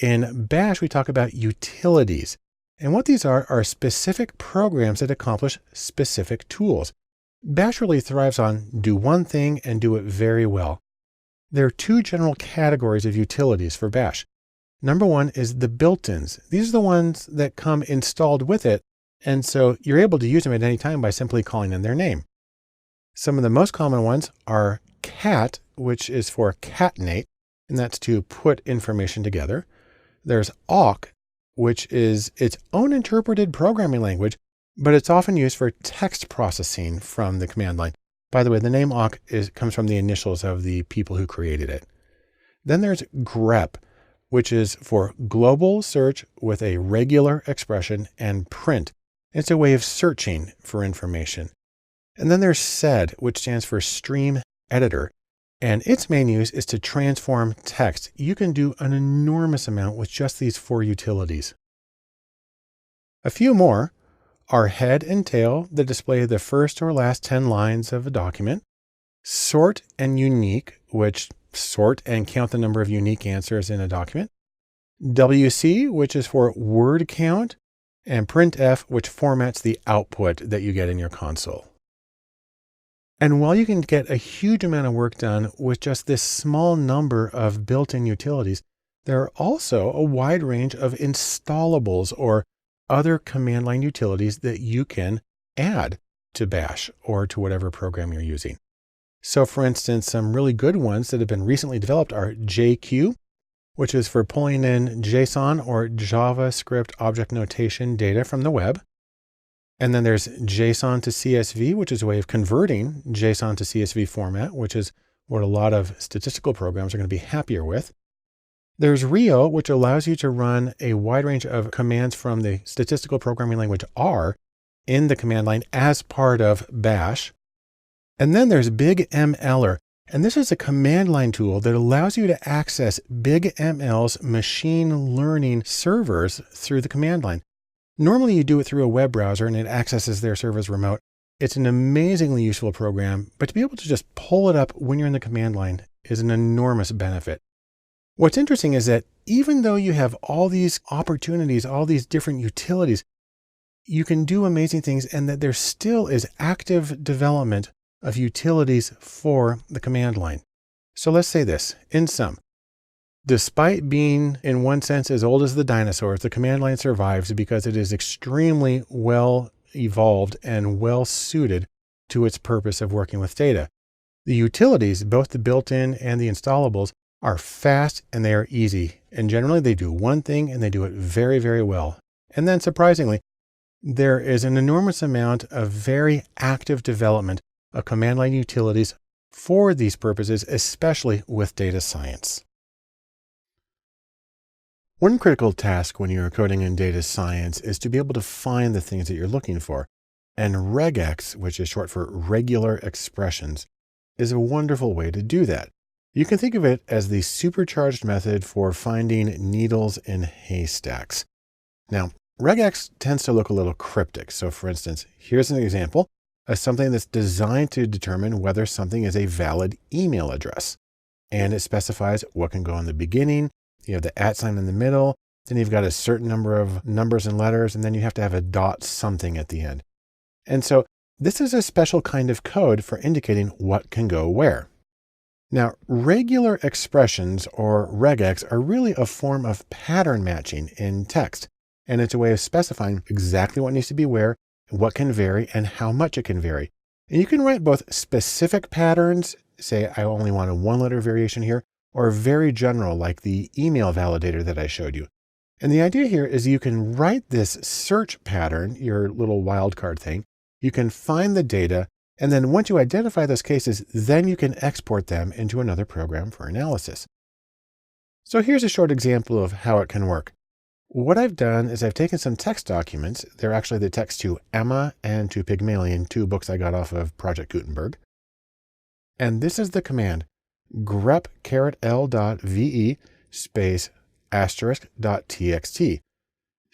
In Bash, we talk about utilities. And what these are specific programs that accomplish specific tools. Bash really thrives on do one thing and do it very well. There are two general categories of utilities for Bash. Number one is the built-ins. These are the ones that come installed with it, and so you're able to use them at any time by simply calling in their name. Some of the most common ones are cat, which is for catenate, and that's to put information together. There's awk, which is its own interpreted programming language, but it's often used for text processing from the command line. By the way, the name awk comes from the initials of the people who created it. Then there's grep, which is for global search with a regular expression, and print. It's a way of searching for information. And then there's sed, which stands for stream editor. And its main use is to transform text. You can do an enormous amount with just these four utilities. A few more are head and tail that display the first or last 10 lines of a document. Sort and unique, which sort and count the number of unique answers in a document. WC, which is for word count, and printf, which formats the output that you get in your console. And while you can get a huge amount of work done with just this small number of built-in utilities, there are also a wide range of installables or other command line utilities that you can add to Bash or to whatever program you're using. So for instance, some really good ones that have been recently developed are JQ, which is for pulling in JSON or JavaScript object notation data from the web. And then there's JSON to CSV, which is a way of converting JSON to CSV format, which is what a lot of statistical programs are going to be happier with. There's Rio, which allows you to run a wide range of commands from the statistical programming language R in the command line as part of Bash. And then there's BigMLer, and this is a command line tool that allows you to access BigML's machine learning servers through the command line. Normally you do it through a web browser and it accesses their servers remote. It's an amazingly useful program, but to be able to just pull it up when you're in the command line is an enormous benefit. What's interesting is that even though you have all these opportunities, all these different utilities, you can do amazing things, and that there still is active development of utilities for the command line. So let's say this, in sum, despite being in one sense as old as the dinosaurs, the command line survives because it is extremely well evolved and well suited to its purpose of working with data. The utilities, both the built-in and the installables, are fast and they are easy. And generally they do one thing and they do it very, very well. And then surprisingly, there is an enormous amount of very active development of command line utilities for these purposes, especially with data science. One critical task when you're coding in data science is to be able to find the things that you're looking for. And regex, which is short for regular expressions, is a wonderful way to do that. You can think of it as the supercharged method for finding needles in haystacks. Now, regex tends to look a little cryptic. So for instance, here's an example of something that's designed to determine whether something is a valid email address. And it specifies what can go in the beginning. You have the @ sign in the middle. Then you've got a certain number of numbers and letters, and then you have to have a dot something at the end. And so this is a special kind of code for indicating what can go where. Now, regular expressions, or regex, are really a form of pattern matching in text. And it's a way of specifying exactly what needs to be where, what can vary, and how much it can vary. And you can write both specific patterns, say I only want a 1-letter variation here, or very general, like the email validator that I showed you. And the idea here is you can write this search pattern, your little wildcard thing. You can find the data, and then once you identify those cases, then you can export them into another program for analysis. So here's a short example of how it can work. What I've done is I've taken some text documents. They're actually the text to Emma and to Pygmalion, 2 books I got off of Project Gutenberg. And this is the command, grep::l.ve ***.txt.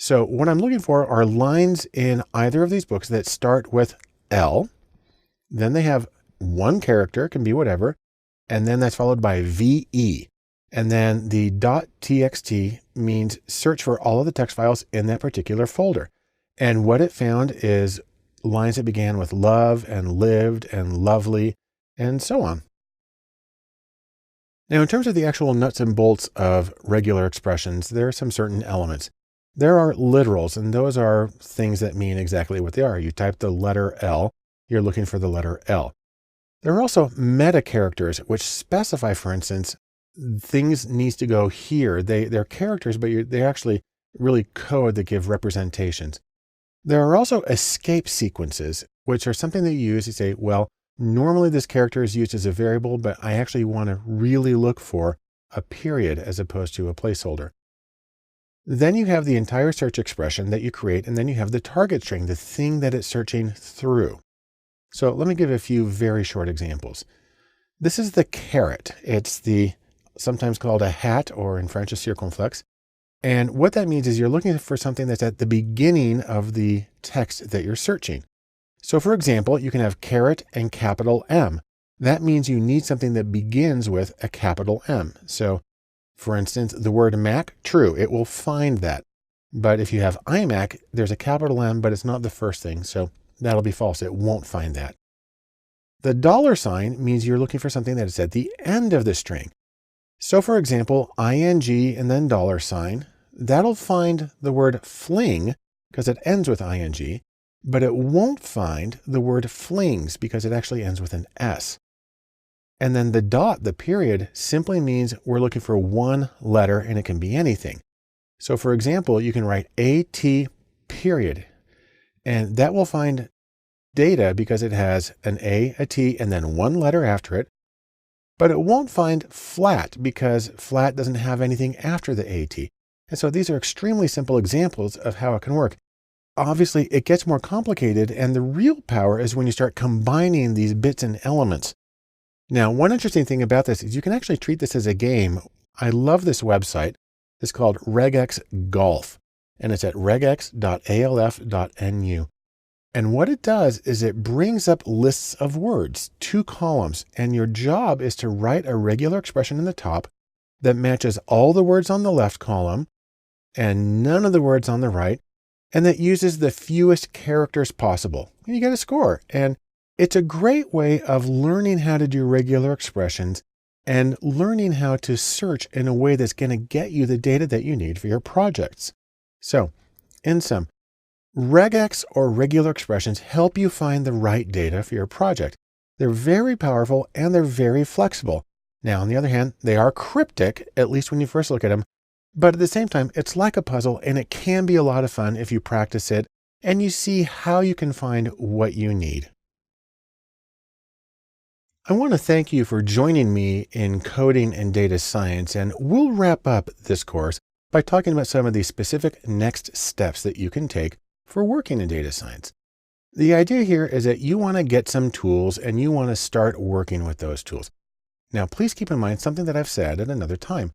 So what I'm looking for are lines in either of these books that start with L. Then they have one character, can be whatever, and then that's followed by VE. And then the .txt means search for all of the text files in that particular folder. And what it found is lines that began with love and lived and lovely and so on. Now, in terms of the actual nuts and bolts of regular expressions, there are some certain elements. There are literals, and those are things that mean exactly what they are. You type the letter L, you're looking for the letter L. There are also meta characters, which specify, for instance, things needs to go here. They're characters, but they actually really code that give representations. There are also escape sequences, which are something that you use to say, well, normally this character is used as a variable, but I actually want to really look for a period as opposed to a placeholder. Then you have the entire search expression that you create, and then you have the target string, the thing that it's searching through. So let me give a few very short examples. This is the caret. It's sometimes called a hat, or in French, a circonflexe. And what that means is you're looking for something that's at the beginning of the text that you're searching. So for example, you can have caret and capital M. That means you need something that begins with a capital M. So for instance, the word Mac, true, it will find that. But if you have iMac, there's a capital M, but it's not the first thing. So that'll be false. It won't find that. The $sign means you're looking for something that is at the end of the string. So for example, ing and then $sign, that'll find the word fling because it ends with ing, but it won't find the word flings because it actually ends with an S. And then the dot, the period, simply means we're looking for one letter, and it can be anything. So for example, you can write AT period, and that will find data because it has an A, a T, and then one letter after it. But it won't find flat because flat doesn't have anything after the AT. And so these are extremely simple examples of how it can work. Obviously, it gets more complicated, and the real power is when you start combining these bits and elements. Now, one interesting thing about this is you can actually treat this as a game. I love this website. It's called Regex Golf, and it's at regex.alf.nu. And what it does is it brings up lists of words, 2 columns, and your job is to write a regular expression in the top that matches all the words on the left column and none of the words on the right, and that uses the fewest characters possible. And you get a score. And it's a great way of learning how to do regular expressions and learning how to search in a way that's going to get you the data that you need for your projects. So, in sum, regex or regular expressions help you find the right data for your project. They're very powerful and they're very flexible. Now, on the other hand, they are cryptic, at least when you first look at them. But at the same time, it's like a puzzle, and it can be a lot of fun if you practice it and you see how you can find what you need. I want to thank you for joining me in coding and data science, and we'll wrap up this course by talking about some of the specific next steps that you can take for working in data science. The idea here is that you want to get some tools and you want to start working with those tools. Now, please keep in mind something that I've said at another time.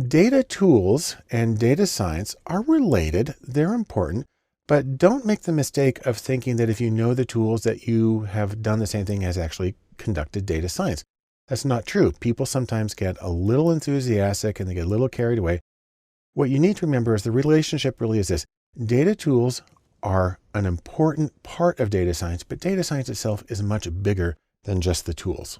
Data tools and data science are related. They're important, but don't make the mistake of thinking that if you know the tools that you have done the same thing as actually conducted data science. That's not true. People sometimes get a little enthusiastic and they get a little carried away. What you need to remember is the relationship really is this. Data tools are an important part of data science, but data science itself is much bigger than just the tools.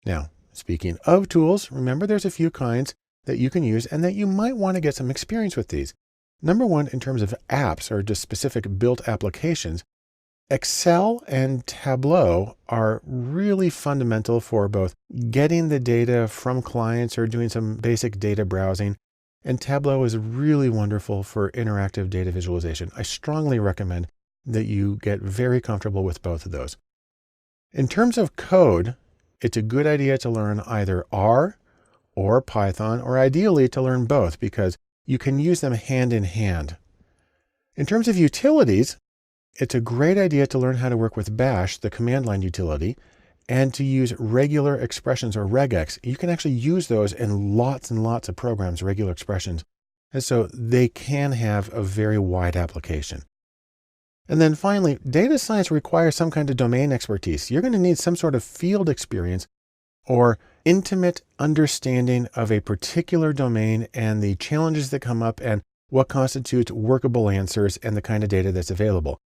Now, speaking of tools, remember there's a few kinds that you can use and that you might want to get some experience with these. Number one, in terms of apps or just specific built applications, Excel and Tableau are really fundamental for both getting the data from clients or doing some basic data browsing. And Tableau is really wonderful for interactive data visualization. I strongly recommend that you get very comfortable with both of those. In terms of code, it's a good idea to learn either R or Python, or ideally to learn both because you can use them hand in hand. In terms of utilities, it's a great idea to learn how to work with Bash, the command line utility, and to use regular expressions or regex. You can actually use those in lots and lots of programs, regular expressions. And so they can have a very wide application. And then finally, data science requires some kind of domain expertise. You're going to need some sort of field experience or intimate understanding of a particular domain and the challenges that come up and what constitutes workable answers and the kind of data that's available.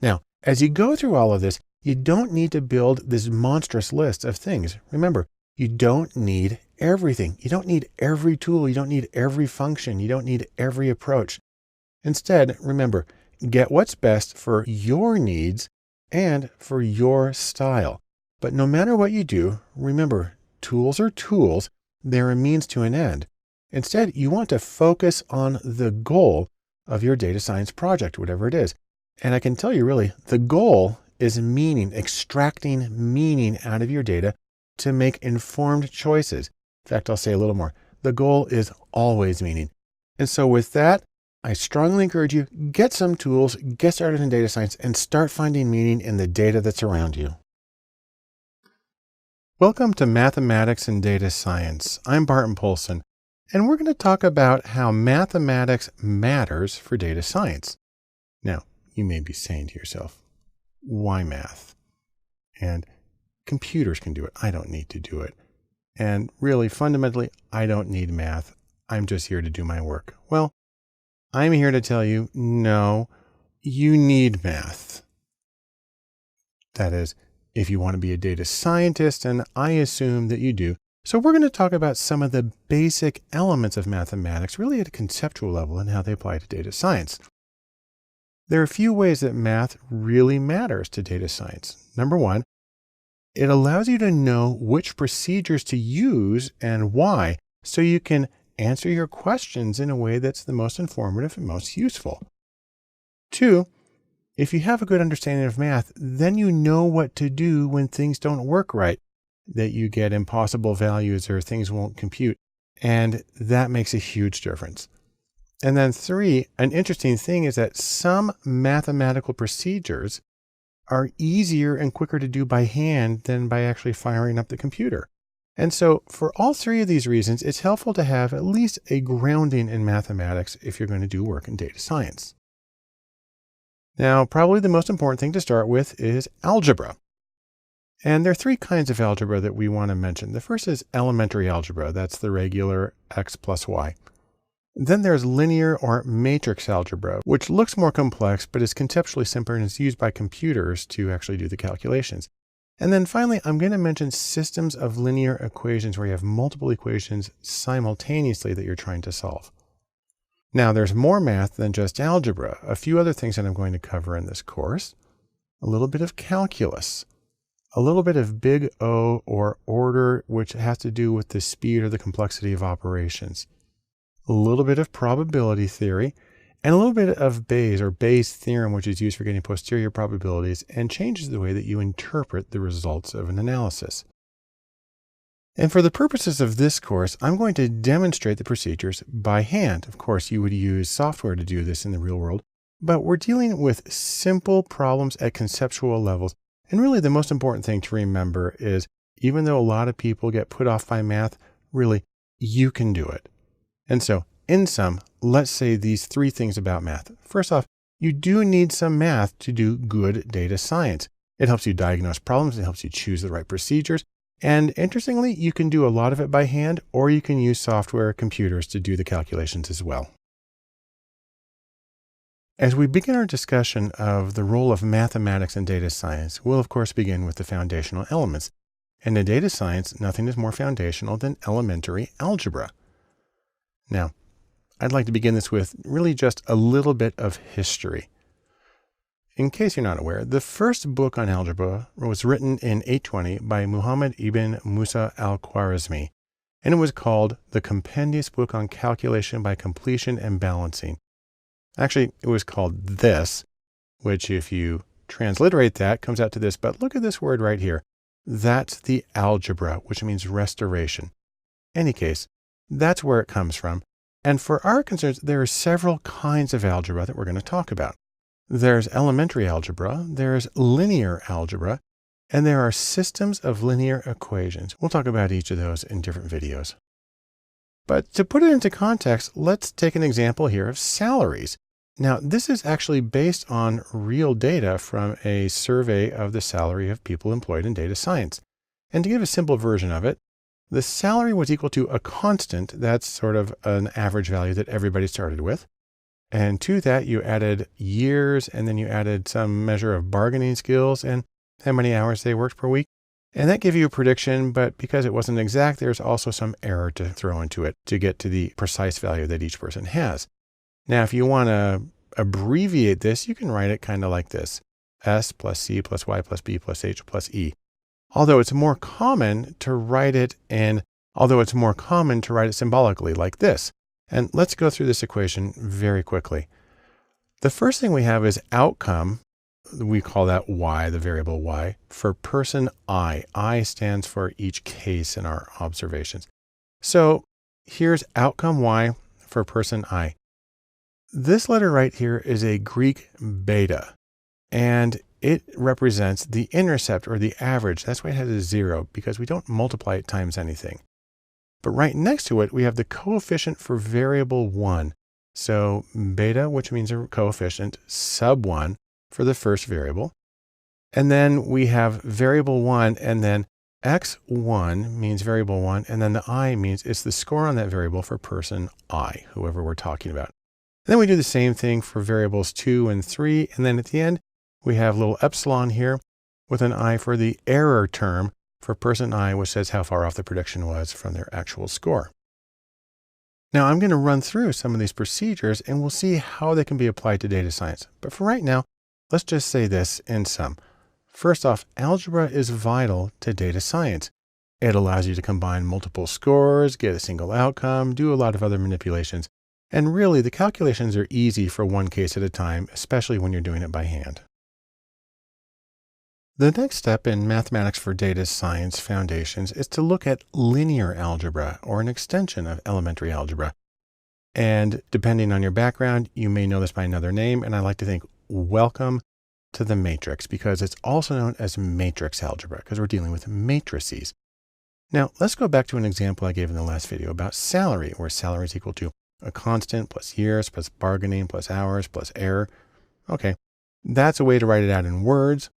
Now, as you go through all of this, you don't need to build this monstrous list of things. Remember, you don't need everything. You don't need every tool. You don't need every function. You don't need every approach. Instead, remember, get what's best for your needs and for your style. But no matter what you do, remember, tools are tools. They're a means to an end. Instead, you want to focus on the goal of your data science project, whatever it is. And I can tell you really, the goal is meaning, extracting meaning out of your data to make informed choices. In fact, I'll say a little more. The goal is always meaning. And so with that, I strongly encourage you, get some tools, get started in data science, and start finding meaning in the data that's around you. Welcome to Mathematics and Data Science. I'm Barton Poulsen, and we're going to talk about how mathematics matters for data science. Now, you may be saying to yourself, why math? And computers can do it. I don't need to do it. And really, fundamentally, I don't need math. I'm just here to do my work. Well, I'm here to tell you, no, you need math. That is, if you want to be a data scientist, and I assume that you do. So we're going to talk about some of the basic elements of mathematics, really at a conceptual level, and how they apply to data science. There are a few ways that math really matters to data science. Number one, it allows you to know which procedures to use and why, so you can answer your questions in a way that's the most informative and most useful. Two, if you have a good understanding of math, then you know what to do when things don't work right, that you get impossible values or things won't compute. And that makes a huge difference. And then three, an interesting thing is that some mathematical procedures are easier and quicker to do by hand than by actually firing up the computer. And so for all three of these reasons, it's helpful to have at least a grounding in mathematics if you're going to do work in data science. Now, probably the most important thing to start with is algebra. And there are three kinds of algebra that we want to mention. The first is elementary algebra. That's the regular x plus y. Then there's linear or matrix algebra, which looks more complex, but is conceptually simpler and is used by computers to actually do the calculations. And then finally, I'm going to mention systems of linear equations where you have multiple equations simultaneously that you're trying to solve. Now, there's more math than just algebra. A few other things that I'm going to cover in this course. A little bit of calculus. A little bit of big O or order, which has to do with the speed or the complexity of operations. A little bit of probability theory, and a little bit of Bayes or Bayes' theorem, which is used for getting posterior probabilities and changes the way that you interpret the results of an analysis. And for the purposes of this course, I'm going to demonstrate the procedures by hand. Of course, you would use software to do this in the real world, but we're dealing with simple problems at conceptual levels. And really the most important thing to remember is Even though a lot of people get put off by math, really, you can do it. And so, in sum, let's say these three things about math. First off, you do need some math to do good data science. It helps you diagnose problems. It helps you choose the right procedures. And interestingly, you can do a lot of it by hand, or you can use software, computers to do the calculations as well. As we begin our discussion of the role of mathematics in data science, we'll of course begin with the foundational elements. And in data science, nothing is more foundational than elementary algebra. Now, I'd like to begin this with really just a little bit of history. In case you're not aware, the first book on algebra was written in 820 by Muhammad ibn Musa al-Khwarizmi, and it was called The Compendious Book on Calculation by Completion and Balancing. Actually, it was called this, which if you transliterate that comes out to this, but look at this word right here. That's the algebra, which means restoration. Any case, that's where it comes from. And for our concerns, there are several kinds of algebra that we're going to talk about. There's elementary algebra, there's linear algebra, and there are systems of linear equations. We'll talk about each of those in different videos. But to put it into context, let's take an example here of salaries. Now, this is actually based on real data from a survey of the salary of people employed in data science. And to give a simple version of it, the salary was equal to a constant. That's sort of an average value that everybody started with. And to that, you added years, and then you added some measure of bargaining skills and how many hours they worked per week. And that gave you a prediction, but because it wasn't exact, there's also some error to throw into it to get to the precise value that each person has. Now, if you want to abbreviate this, you can write it kind of like this: S plus C plus Y plus B plus H plus E. Although it's more common to write it symbolically like this. And let's go through this equation very quickly. The first thing we have is outcome. We call that Y, the variable Y, for person I. I stands for each case in our observations. So here's outcome Y for person I. This letter right here is a Greek beta, and it represents the intercept or the average. That's why it has a 0, because we don't multiply it times anything. But right next to it, we have the coefficient for variable 1. So beta, which means a coefficient, sub 1 for the first variable. And then we have variable 1, and then x1 means variable 1, and then the I means it's the score on that variable for person I, whoever we're talking about. And then we do the same thing for variables 2 and 3, and then at the end, we have little epsilon here with an I for the error term for person I, which says how far off the prediction was from their actual score. Now I'm going to run through some of these procedures and we'll see how they can be applied to data science. But for right now, let's just say this in sum. First off, algebra is vital to data science. It allows you to combine multiple scores, get a single outcome, do a lot of other manipulations. And really, the calculations are easy for one case at a time, especially when you're doing it by hand. The next step in mathematics for data science foundations is to look at linear algebra, or an extension of elementary algebra. And depending on your background, you may know this by another name, and I like to think, welcome to the matrix, because it's also known as matrix algebra, because we're dealing with matrices. Now, let's go back to an example I gave in the last video about salary, where salary is equal to a constant plus years plus bargaining plus hours plus error. Okay, that's a way to write it out in words.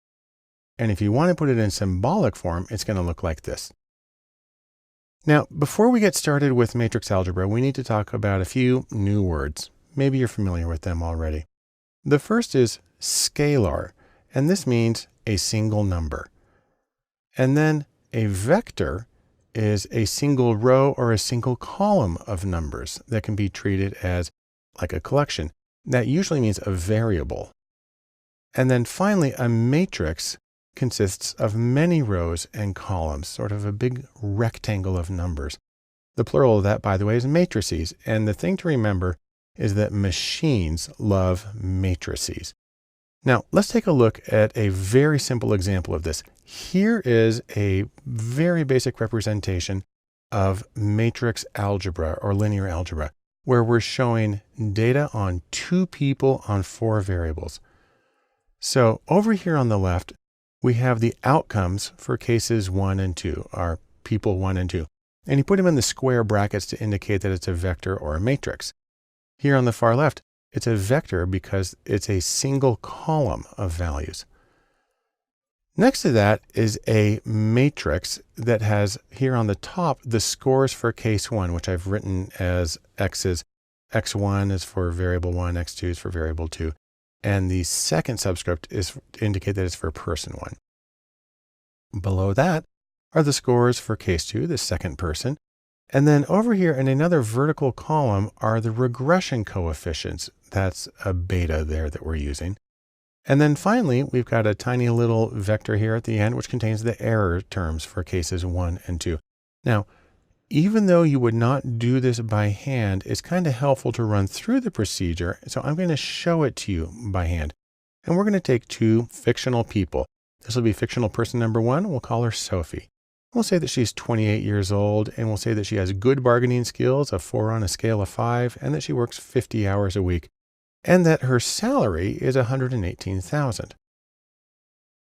And if you want to put it in symbolic form, it's going to look like this. Now, before we get started with matrix algebra, we need to talk about a few new words. Maybe you're familiar with them already. The first is scalar, and this means a single number. And then a vector is a single row or a single column of numbers that can be treated as like a collection. That usually means a variable. And then finally, a matrix consists of many rows and columns, sort of a big rectangle of numbers. The plural of that, by the way, is matrices. And the thing to remember is that machines love matrices. Now, let's take a look at a very simple example of this. Here is a very basic representation of matrix algebra or linear algebra, where we're showing data on 2 people on 4 variables. So over here on the left, we have the outcomes for cases 1 and 2, our people 1 and 2. And you put them in the square brackets to indicate that it's a vector or a matrix. Here on the far left, it's a vector because it's a single column of values. Next to that is a matrix that has here on the top the scores for case 1, which I've written as x's. x1 is for variable 1, x2 is for variable 2. And the second subscript is to indicate that it's for person 1. Below that are the scores for case 2, the second person. And then over here in another vertical column are the regression coefficients. That's a beta there that we're using. And then finally, we've got a tiny little vector here at the end, which contains the error terms for cases 1 and 2. Now, even though you would not do this by hand, it's kind of helpful to run through the procedure. So I'm going to show it to you by hand. And we're going to take 2 fictional people. This will be fictional person number 1. We'll call her Sophie. We'll say that she's 28 years old, and we'll say that she has good bargaining skills, a 4 on a scale of 5, and that she works 50 hours a week, and that her salary is $118,000.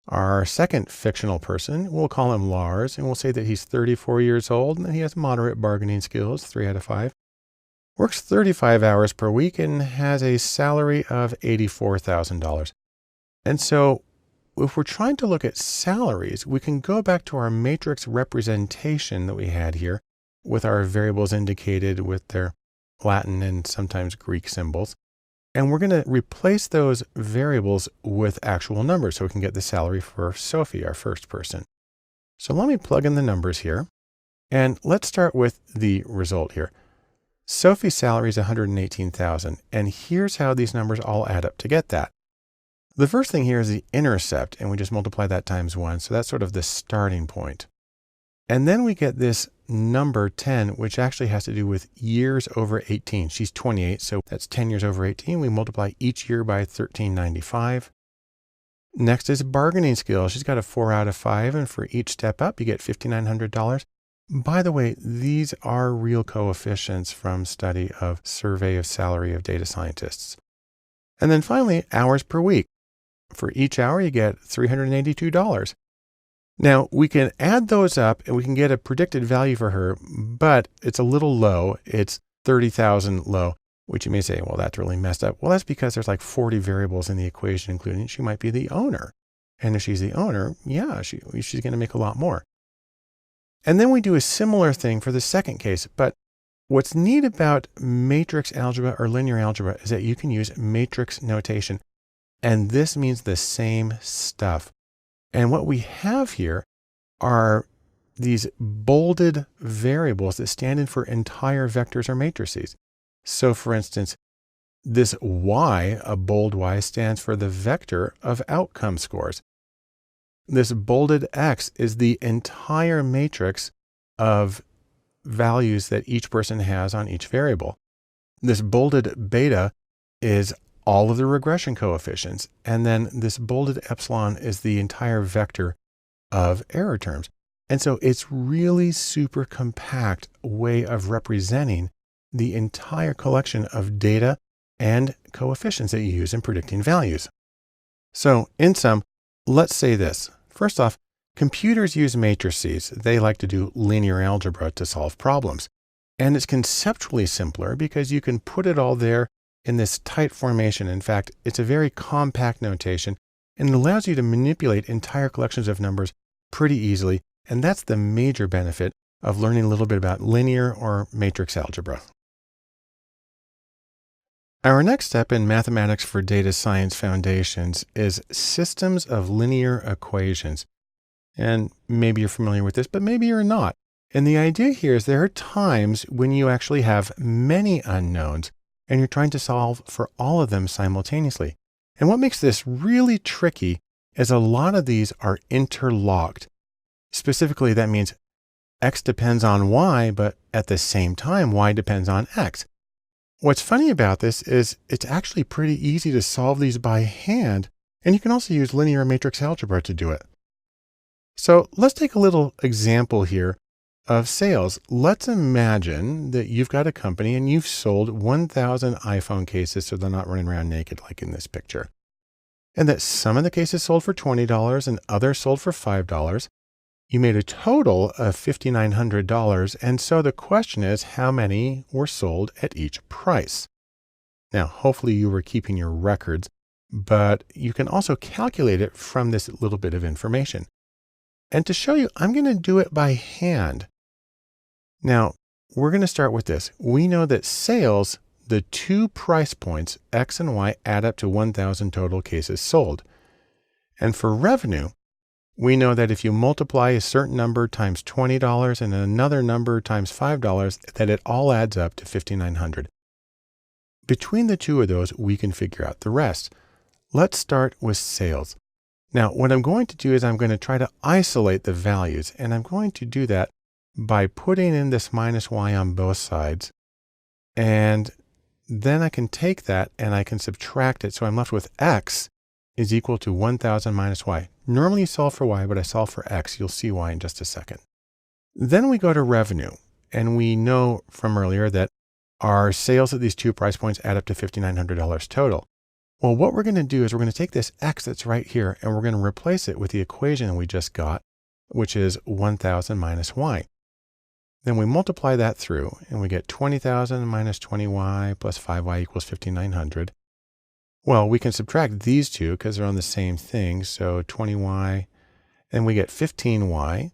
Our second fictional person, we'll call him Lars, and we'll say that he's 34 years old and that he has moderate bargaining skills, 3 out of 5, works 35 hours per week, and has a salary of $84,000. And so if we're trying to look at salaries, we can go back to our matrix representation that we had here with our variables indicated with their Latin and sometimes Greek symbols. And we're going to replace those variables with actual numbers so we can get the salary for Sophie, our first person. So let me plug in the numbers here. And let's start with the result here. Sophie's salary is $118,000. And here's how these numbers all add up to get that. The first thing here is the intercept, and we just multiply that times 1. So that's sort of the starting point. And then we get this number 10, which actually has to do with years over 18. She's 28, so that's 10 years over 18. We multiply each year by 1395. Next is bargaining skill. She's got a 4 out of 5, and for each step up, you get $5,900. By the way, these are real coefficients from study of survey of salary of data scientists. And then finally, hours per week. For each hour, you get $382. Now, we can add those up and we can get a predicted value for her, but it's a little low. It's 30,000 low, which you may say, well, that's really messed up. Well, that's because there's like 40 variables in the equation, including she might be the owner. And if she's the owner, yeah, she's going to make a lot more. And then we do a similar thing for the second case. But what's neat about matrix algebra or linear algebra is that you can use matrix notation. And this means the same stuff. And what we have here are these bolded variables that stand in for entire vectors or matrices. So for instance, this Y, a bold Y, stands for the vector of outcome scores. This bolded X is the entire matrix of values that each person has on each variable. This bolded beta is all of the regression coefficients. And then this bolded epsilon is the entire vector of error terms. And so it's really super compact way of representing the entire collection of data and coefficients that you use in predicting values. So in sum, let's say this. First off, computers use matrices. They like to do linear algebra to solve problems. And it's conceptually simpler because you can put it all there in this tight formation. In fact, it's a very compact notation and it allows you to manipulate entire collections of numbers pretty easily. And that's the major benefit of learning a little bit about linear or matrix algebra. Our next step in Mathematics for Data Science Foundations is systems of linear equations. And maybe you're familiar with this, but maybe you're not. And the idea here is there are times when you actually have many unknowns and you're trying to solve for all of them simultaneously. And what makes this really tricky is a lot of these are interlocked. Specifically, that means X depends on Y, but at the same time, Y depends on X. What's funny about this is it's actually pretty easy to solve these by hand, and you can also use linear matrix algebra to do it. So let's take a little example here of sales. Let's imagine that you've got a company and you've sold 1,000 iPhone cases so they're not running around naked like in this picture. and that some of the cases sold for $20 and others sold for $5. You made a total of $5,900, and so the question is, how many were sold at each price? Now, hopefully you were keeping your records, but you can also calculate it from this little bit of information. And to show you, I'm going to do it by hand. Now, we're going to start with this. We know that sales, the two price points, X and Y, add up to 1,000 total cases sold. And for revenue, we know that if you multiply a certain number times $20 and another number times $5, that it all adds up to $5,900. Between the two of those, we can figure out the rest. Let's start with sales. Now, what I'm going to do is I'm going to try to isolate the values, and I'm going to do that by putting in this minus Y on both sides. And then I can take that and I can subtract it. So I'm left with X is equal to 1,000 minus Y. Normally you solve for Y, but I solve for X. You'll see why in just a second. Then we go to revenue, and we know from earlier that our sales at these two price points add up to $5,900 total. Well, what we're going to do is we're going to take this X that's right here, and we're going to replace it with the equation we just got, which is 1,000 minus Y. Then we multiply that through, and we get 20,000 minus 20Y plus 5Y equals 5,900. Well, we can subtract these two because they're on the same thing. So 20Y, and we get 15Y.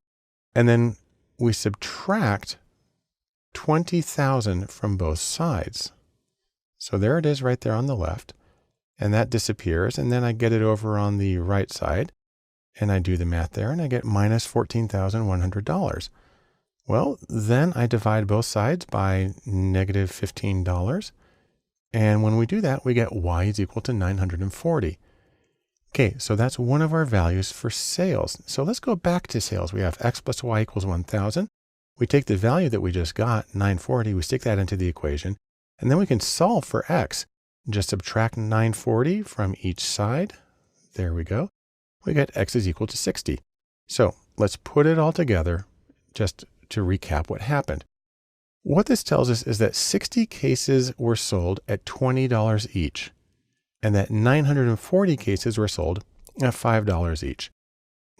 And then we subtract 20,000 from both sides. So there it is right there on the left. And that disappears. And then I get it over on the right side. And I do the math there, and I get minus $14,100. Well, then I divide both sides by negative $15. And when we do that, we get Y is equal to 940. Okay, so that's one of our values for sales. So let's go back to sales. We have X plus Y equals 1,000. We take the value that we just got, 940, we stick that into the equation, and then we can solve for X. Just subtract 940 from each side. There we go. We get X is equal to 60. So let's put it all together just to recap what happened. What this tells us is that 60 cases were sold at $20 each, and that 940 cases were sold at $5 each.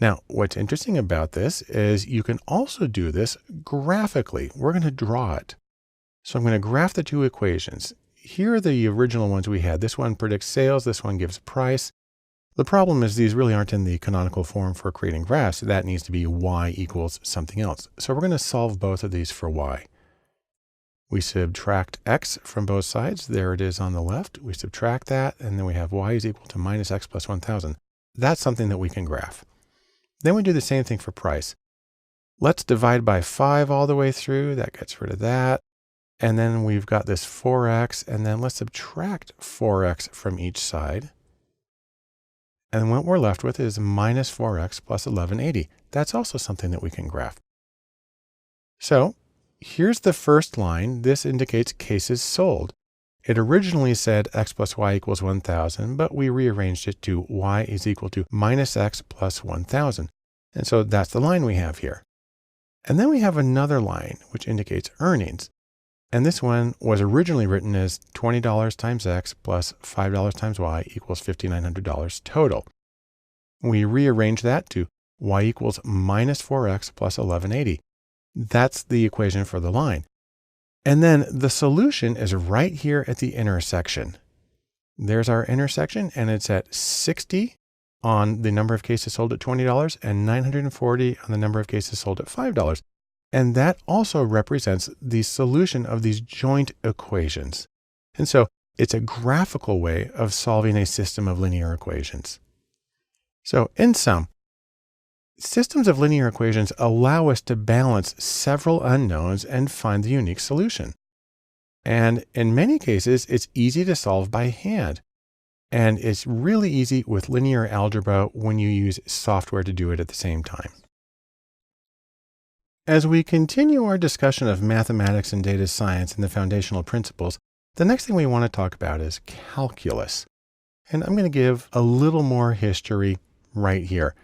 Now, what's interesting about this is you can also do this graphically. We're going to draw it. So I'm going to graph the two equations. Here are the original ones we had. This one predicts sales. This one gives price. The problem is these really aren't in the canonical form for creating graphs. That needs to be Y equals something else. So we're going to solve both of these for Y. We subtract X from both sides. There it is on the left. We subtract that, and then we have Y is equal to minus X plus 1,000. That's something that we can graph. Then we do the same thing for price. Let's divide by 5 all the way through. That gets rid of that. And then we've got this 4X, and then let's subtract 4X from each side. And what we're left with is minus 4X plus 1180. That's also something that we can graph. So here's the first line. This indicates cases sold. It originally said X plus Y equals 1,000, but we rearranged it to Y is equal to minus X plus 1,000. And so that's the line we have here. And then we have another line, which indicates earnings. And this one was originally written as $20 times X plus $5 times Y equals $5,900 total. We rearrange that to Y equals minus 4X plus 1180. That's the equation for the line. And then the solution is right here at the intersection. There's our intersection, and it's at 60 on the number of cases sold at $20 and 940 on the number of cases sold at $5. And that also represents the solution of these joint equations. And so it's a graphical way of solving a system of linear equations. So in sum, systems of linear equations allow us to balance several unknowns and find the unique solution. And in many cases, it's easy to solve by hand. And it's really easy with linear algebra when you use software to do it at the same time. As we continue our discussion of mathematics and data science and the foundational principles, the next thing we want to talk about is calculus. And I'm going to give a little more history right here.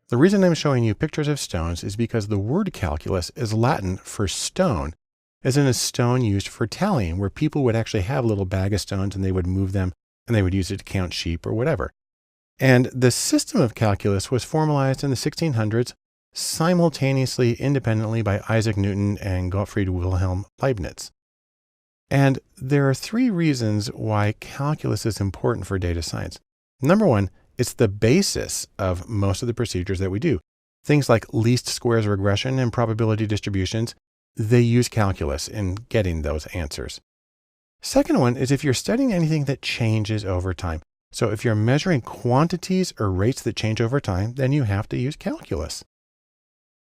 The reason I'm showing you pictures of stones is because the word calculus is Latin for stone, as in a stone used for tallying, where people would actually have a little bag of stones and they would move them and they would use it to count sheep or whatever. And the system of calculus was formalized in the 1600s simultaneously independently by Isaac Newton and Gottfried Wilhelm Leibniz. And there are three reasons why calculus is important for data science. Number one, it's the basis of most of the procedures that we do. Things like least squares regression and probability distributions, they use calculus in getting those answers. Second one is if you're studying anything that changes over time. So if you're measuring quantities or rates that change over time, then you have to use calculus.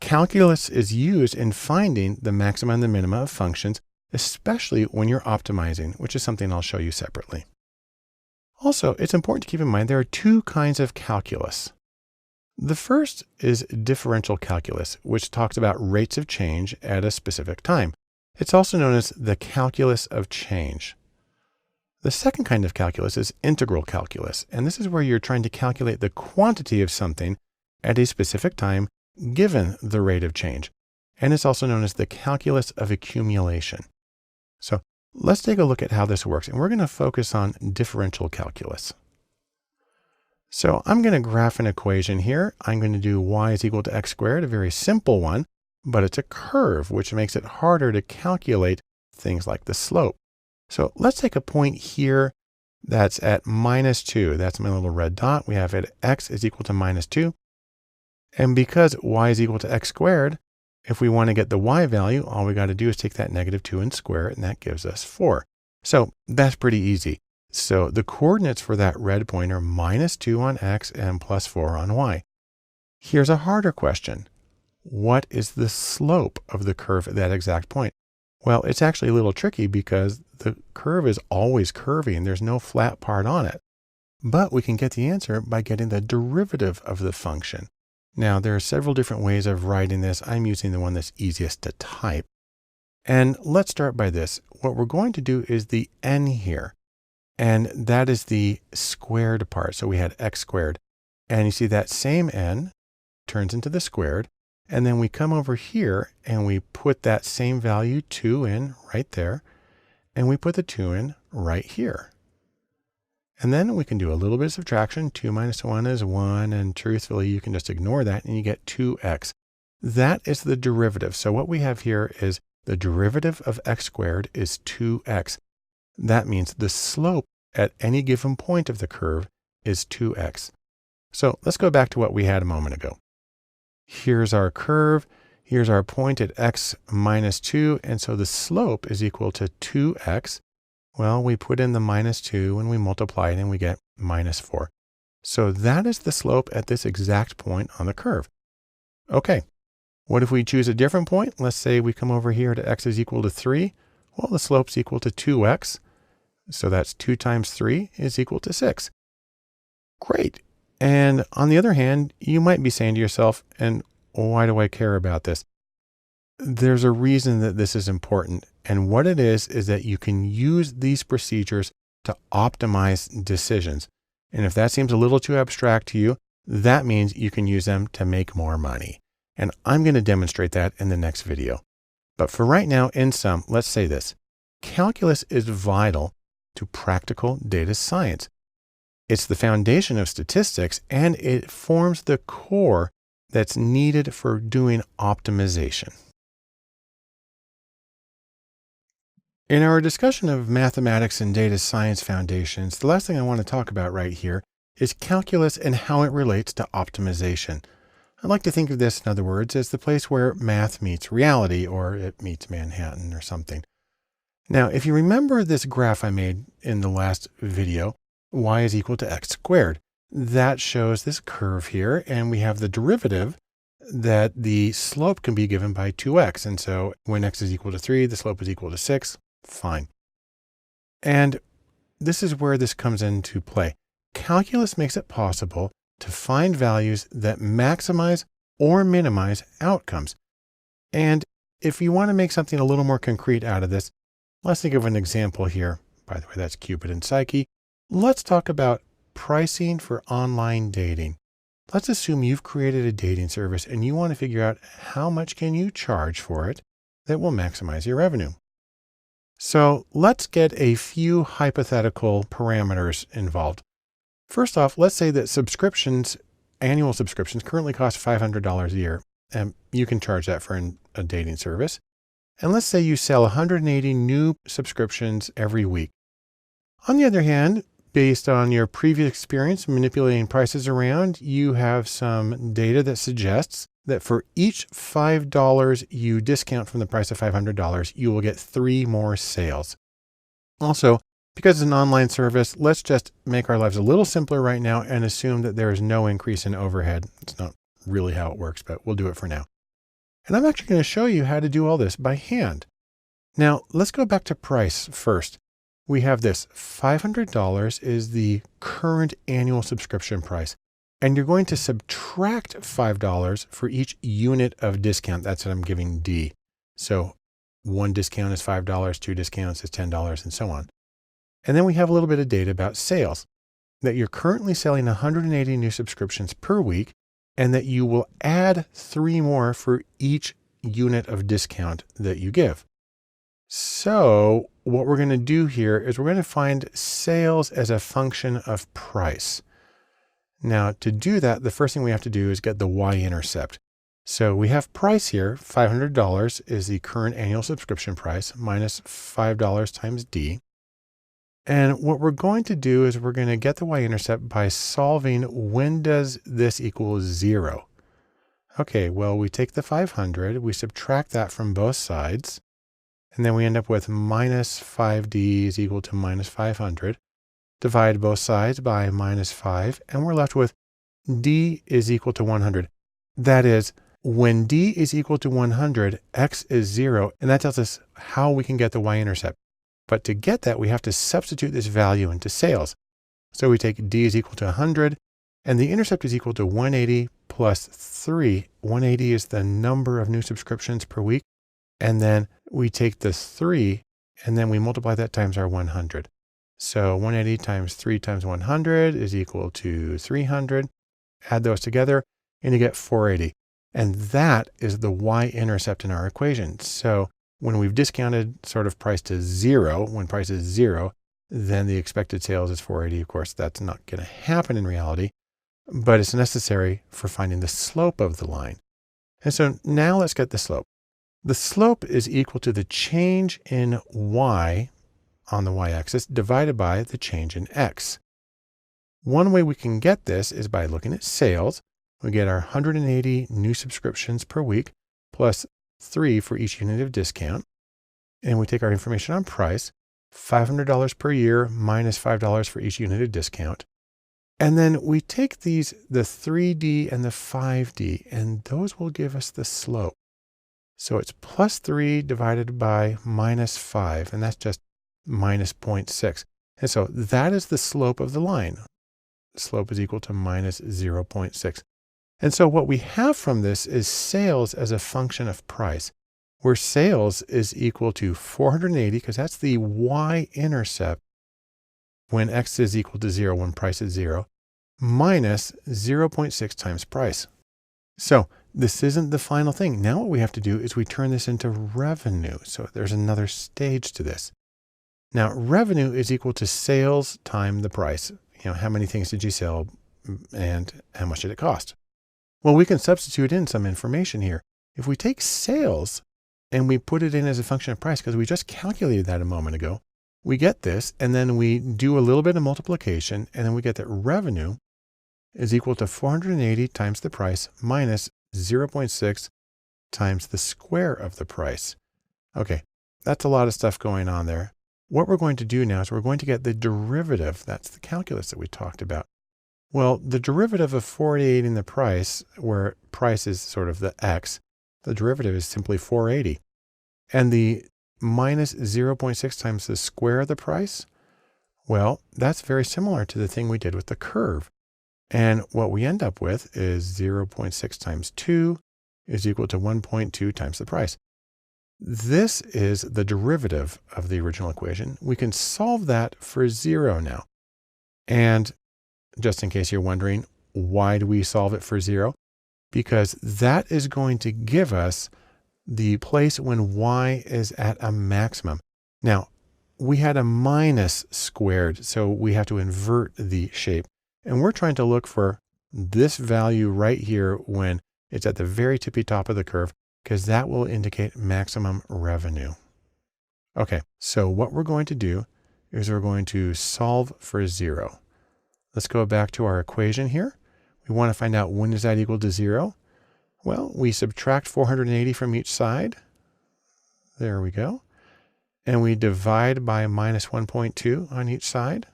Calculus is used in finding the maxima and the minima of functions, especially when you're optimizing, which is something I'll show you separately. Also, it's important to keep in mind there are two kinds of calculus. The first is differential calculus, which talks about rates of change at a specific time. It's also known as the calculus of change. The second kind of calculus is integral calculus, and this is where you're trying to calculate the quantity of something at a specific time given the rate of change. And it's also known as the calculus of accumulation. So let's take a look at how this works, and we're going to focus on differential calculus. So I'm going to graph an equation here. I'm going to do y is equal to x squared, a very simple one, but it's a curve, which makes it harder to calculate things like the slope. So let's take a point here that's at -2. That's my little red dot. We have it x is equal to -2. And because y is equal to x squared, if we want to get the y value, all we got to do is take that -2 and square it, and that gives us 4. So that's pretty easy. So the coordinates for that red point are -2 on x and +4 on y. Here's a harder question. What is the slope of the curve at that exact point? Well, it's actually a little tricky because the curve is always curving. There's no flat part on it. But we can get the answer by getting the derivative of the function. Now, there are several different ways of writing this. I'm using the one that's easiest to type. And let's start by this. What we're going to do is the n here. And that is the squared part. So we had x squared. And you see that same n turns into the squared. And then we come over here and we put that same value 2 in right there. And we put the 2 in right here. And then we can do a little bit of subtraction. 2 minus 1 is 1. And truthfully, you can just ignore that and you get 2x. That is the derivative. So what we have here is the derivative of x squared is 2x. That means the slope at any given point of the curve is 2x. So let's go back to what we had a moment ago. Here's our curve. Here's our point at x -2. And so the slope is equal to 2x. Well, we put in the -2 and we multiply it and we get -4. So that is the slope at this exact point on the curve. Okay. What if we choose a different point? Let's say we come over here to x is equal to 3. Well, the slope's equal to 2x. So that's 2 times 3 is equal to 6. Great. And on the other hand, you might be saying to yourself, and why do I care about this? There's a reason that this is important. And what it is that you can use these procedures to optimize decisions. And if that seems a little too abstract to you, that means you can use them to make more money. And I'm going to demonstrate that in the next video. But for right now, in sum, let's say this. Calculus is vital to practical data science. It's the foundation of statistics, and it forms the core that's needed for doing optimization. In our discussion of mathematics and data science foundations, the last thing I want to talk about right here is calculus and how it relates to optimization. I like to think of this, in other words, as the place where math meets reality, or it meets Manhattan or something. Now, if you remember this graph I made in the last video, y is equal to x squared. That shows this curve here, and we have the derivative that the slope can be given by 2x. And so when x is equal to 3, the slope is equal to 6. Fine. And this is where this comes into play. Calculus makes it possible to find values that maximize or minimize outcomes. And if you want to make something a little more concrete out of this, let's think of an example here. By the way, that's Cupid and Psyche. Let's talk about pricing for online dating. Let's assume you've created a dating service and you want to figure out how much can you charge for it that will maximize your revenue. So let's get a few hypothetical parameters involved. First off, let's say that annual subscriptions currently cost $500 a year, and you can charge that for a dating service. And let's say you sell 180 new subscriptions every week. On the other hand, based on your previous experience manipulating prices around, you have some data that suggests that for each $5 you discount from the price of $500, you will get 3 more sales. Also, because it's an online service, let's just make our lives a little simpler right now and assume that there is no increase in overhead. It's not really how it works, but we'll do it for now. And I'm actually going to show you how to do all this by hand. Now, let's go back to price first. We have this $500 is the current annual subscription price. And you're going to subtract $5 for each unit of discount. That's what I'm giving D. So 1 discount is $5, 2 discounts is $10, and so on. And then we have a little bit of data about sales, that you're currently selling 180 new subscriptions per week, and that you will add 3 more for each unit of discount that you give. So what we're going to do here is we're going to find sales as a function of price. Now, to do that, the first thing we have to do is get the y-intercept. So we have price here. $500 is the current annual subscription price minus $5 times D. And what we're going to do is we're going to get the y-intercept by solving when does this equal 0. Okay, well, we take the 500, we subtract that from both sides, and then we end up with minus 5D is equal to minus 500. Divide both sides by minus 5, and we're left with D is equal to 100. That is, when D is equal to 100, X is 0, and that tells us how we can get the y-intercept. But to get that, we have to substitute this value into sales. So we take D is equal to 100, and the intercept is equal to 180 plus 3. 180 is the number of new subscriptions per week. And then we take the 3, and then we multiply that times our 100. So 180 times 3 times 100 is equal to 300. Add those together, and you get 480. And that is the y-intercept in our equation. So when we've discounted sort of price to 0, when price is 0, then the expected sales is 480. Of course, that's not going to happen in reality, but it's necessary for finding the slope of the line. And so now let's get the slope. The slope is equal to the change in y on the y-axis divided by the change in x. One way we can get this is by looking at sales. We get our 180 new subscriptions per week plus 3 for each unit of discount. And we take our information on price, $500 per year minus $5 for each unit of discount. And then we take the 3D and the 5D, and those will give us the slope. So it's plus 3 divided by minus 5, and that's just minus 0.6. And so that is the slope of the line. The slope is equal to minus 0.6. And so what we have from this is sales as a function of price, where sales is equal to 480, because that's the y-intercept when x is equal to 0, when price is 0, minus 0.6 times price. So this isn't the final thing. Now what we have to do is we turn this into revenue. So there's another stage to this. Now revenue is equal to sales times the price. How many things did you sell and how much did it cost? Well, we can substitute in some information here. If we take sales and we put it in as a function of price, because we just calculated that a moment ago, we get this, and then we do a little bit of multiplication, and then we get that revenue is equal to 480 times the price minus 0.6 times the square of the price. Okay, that's a lot of stuff going on there. What we're going to do now is we're going to get the derivative. That's the calculus that we talked about. Well, the derivative of 480 in the price, where price is sort of the x, the derivative is simply 480. And the minus 0.6 times the square of the price, well, that's very similar to the thing we did with the curve. And what we end up with is 0.6 times 2 is equal to 1.2 times the price. This is the derivative of the original equation. We can solve that for 0 now. And just in case you're wondering, why do we solve it for 0? Because that is going to give us the place when y is at a maximum. Now, we had a minus squared, so we have to invert the shape. And we're trying to look for this value right here when it's at the very tippy top of the curve, because that will indicate maximum revenue. Okay, so what we're going to do is we're going to solve for 0. Let's go back to our equation here. We want to find out when is that equal to 0. Well, we subtract 480 from each side. There we go. And we divide by minus 1.2 on each side.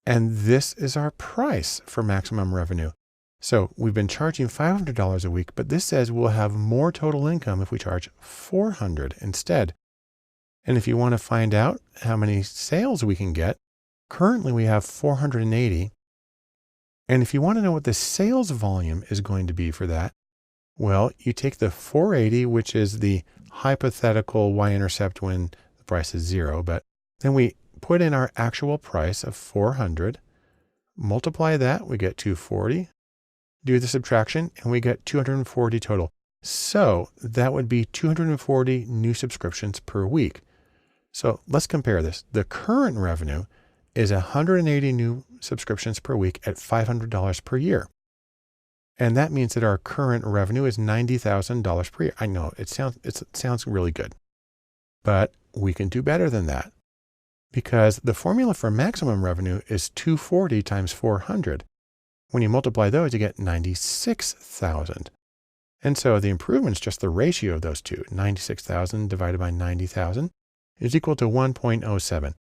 And this is our price for maximum revenue. So we've been charging $500 a week, but this says we'll have more total income if we charge $400 instead. And if you want to find out how many sales we can get, currently we have 480. And if you want to know what the sales volume is going to be for that, well, you take the 480, which is the hypothetical y-intercept when the price is 0, but then we put in our actual price of 400, multiply that, we get 240, do the subtraction, and we get 240 total. So that would be 240 new subscriptions per week. So let's compare this. The current revenue is 180 new subscriptions per week at $500 per year. And that means that our current revenue is $90,000 per year. I know it sounds really good, but we can do better than that, because the formula for maximum revenue is 240 times 400. When you multiply those, you get 96,000. And so the improvement is just the ratio of those two. 96,000 divided by 90,000 is equal to 1.07.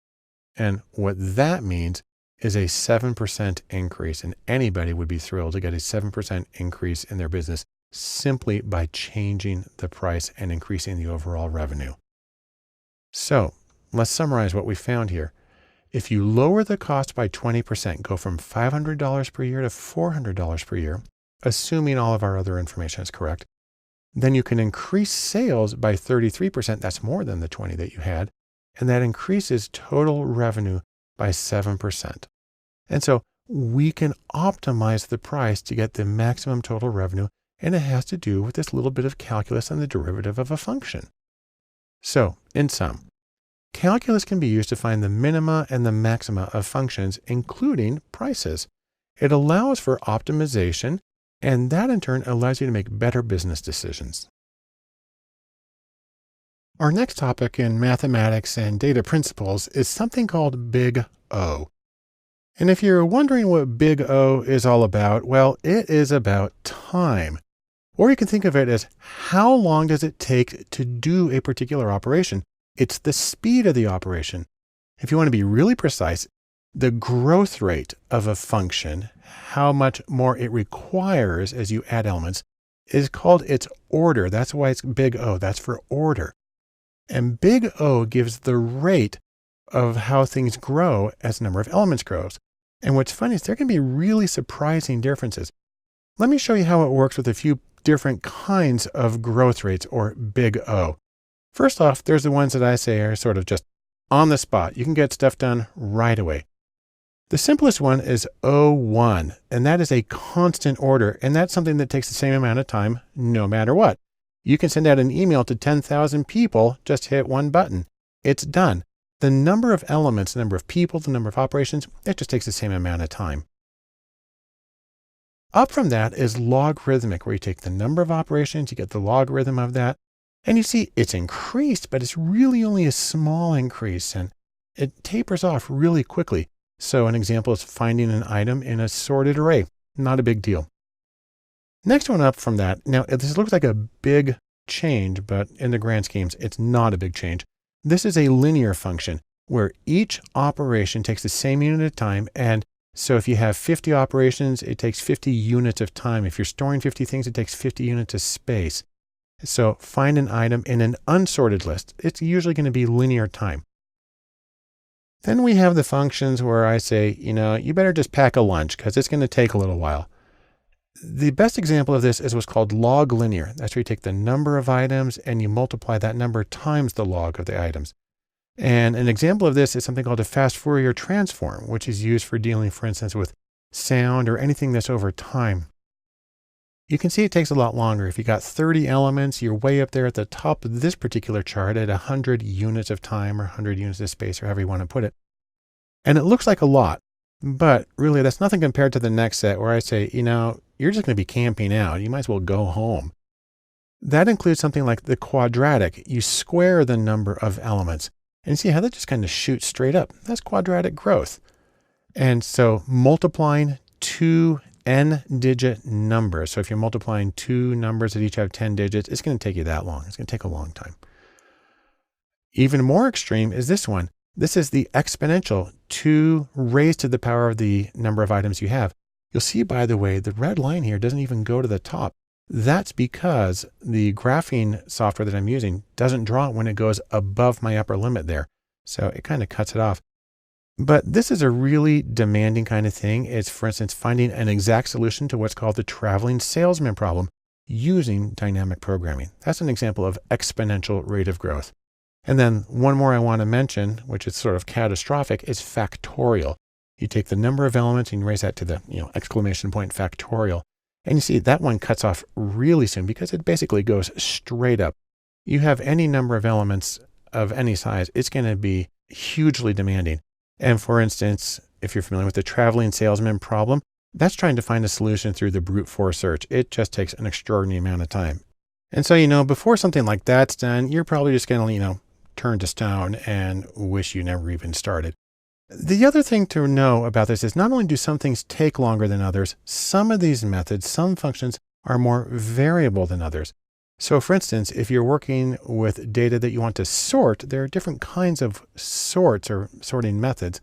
And what that means is a 7% increase. And anybody would be thrilled to get a 7% increase in their business simply by changing the price and increasing the overall revenue. So let's summarize what we found here. If you lower the cost by 20%, go from $500 per year to $400 per year, assuming all of our other information is correct, then you can increase sales by 33%. That's more than the 20 that you had. And that increases total revenue by 7%. And so we can optimize the price to get the maximum total revenue. And it has to do with this little bit of calculus and the derivative of a function. So in sum, calculus can be used to find the minima and the maxima of functions, including prices. It allows for optimization, and that in turn allows you to make better business decisions. Our next topic in mathematics and data principles is something called Big O. And if you're wondering what Big O is all about, well, it is about time. Or you can think of it as how long does it take to do a particular operation? It's the speed of the operation. If you want to be really precise, the growth rate of a function, how much more it requires as you add elements, is called its order. That's why it's Big O. That's for order. And Big O gives the rate of how things grow as the number of elements grows. And what's funny is there can be really surprising differences. Let me show you how it works with a few different kinds of growth rates, or Big O. First off, there's the ones that I say are sort of just on the spot. You can get stuff done right away. The simplest one is O1, and that is a constant order, and that's something that takes the same amount of time no matter what. You can send out an email to 10,000 people, just hit one button. It's done. The number of elements, the number of people, the number of operations, it just takes the same amount of time. Up from that is logarithmic, where you take the number of operations, you get the logarithm of that, and you see it's increased, but it's really only a small increase, and it tapers off really quickly. So an example is finding an item in a sorted array. Not a big deal. Next one up from that. Now, this looks like a big change, but in the grand schemes, it's not a big change. This is a linear function where each operation takes the same unit of time. And so if you have 50 operations, it takes 50 units of time. If you're storing 50 things, it takes 50 units of space. So find an item in an unsorted list. It's usually going to be linear time. Then we have the functions where I say, you better just pack a lunch because it's going to take a little while. The best example of this is what's called log linear. That's where you take the number of items and you multiply that number times the log of the items. And an example of this is something called a fast Fourier transform, which is used for dealing, for instance, with sound or anything that's over time. You can see it takes a lot longer. If you got 30 elements, you're way up there at the top of this particular chart at 100 units of time or 100 units of space, or however you want to put it. And it looks like a lot, But really, that's nothing compared to the next set where I say, you're just going to be camping out. You might as well go home. That includes something like the quadratic. You square the number of elements. And see how that just kind of shoots straight up. That's quadratic growth. And so multiplying two n-digit numbers. So if you're multiplying two numbers that each have 10 digits, it's going to take you that long. It's going to take a long time. Even more extreme is this one. This is the exponential, 2 raised to the power of the number of items you have. You'll see, by the way, the red line here doesn't even go to the top. That's because the graphing software that I'm using doesn't draw it when it goes above my upper limit there. So it kind of cuts it off. But this is a really demanding kind of thing. It's, for instance, finding an exact solution to what's called the traveling salesman problem using dynamic programming. That's an example of exponential rate of growth. And then one more I want to mention, which is sort of catastrophic, is factorial. You take the number of elements and you raise that to the exclamation point factorial. And you see that one cuts off really soon because it basically goes straight up. You have any number of elements of any size, it's going to be hugely demanding. And for instance, if you're familiar with the traveling salesman problem, that's trying to find a solution through the brute force search. It just takes an extraordinary amount of time. And so, before something like that's done, you're probably just going to, turn to stone and wish you never even started. The other thing to know about this is not only do some things take longer than others, some of these methods, some functions are more variable than others. So for instance, if you're working with data that you want to sort, there are different kinds of sorts or sorting methods.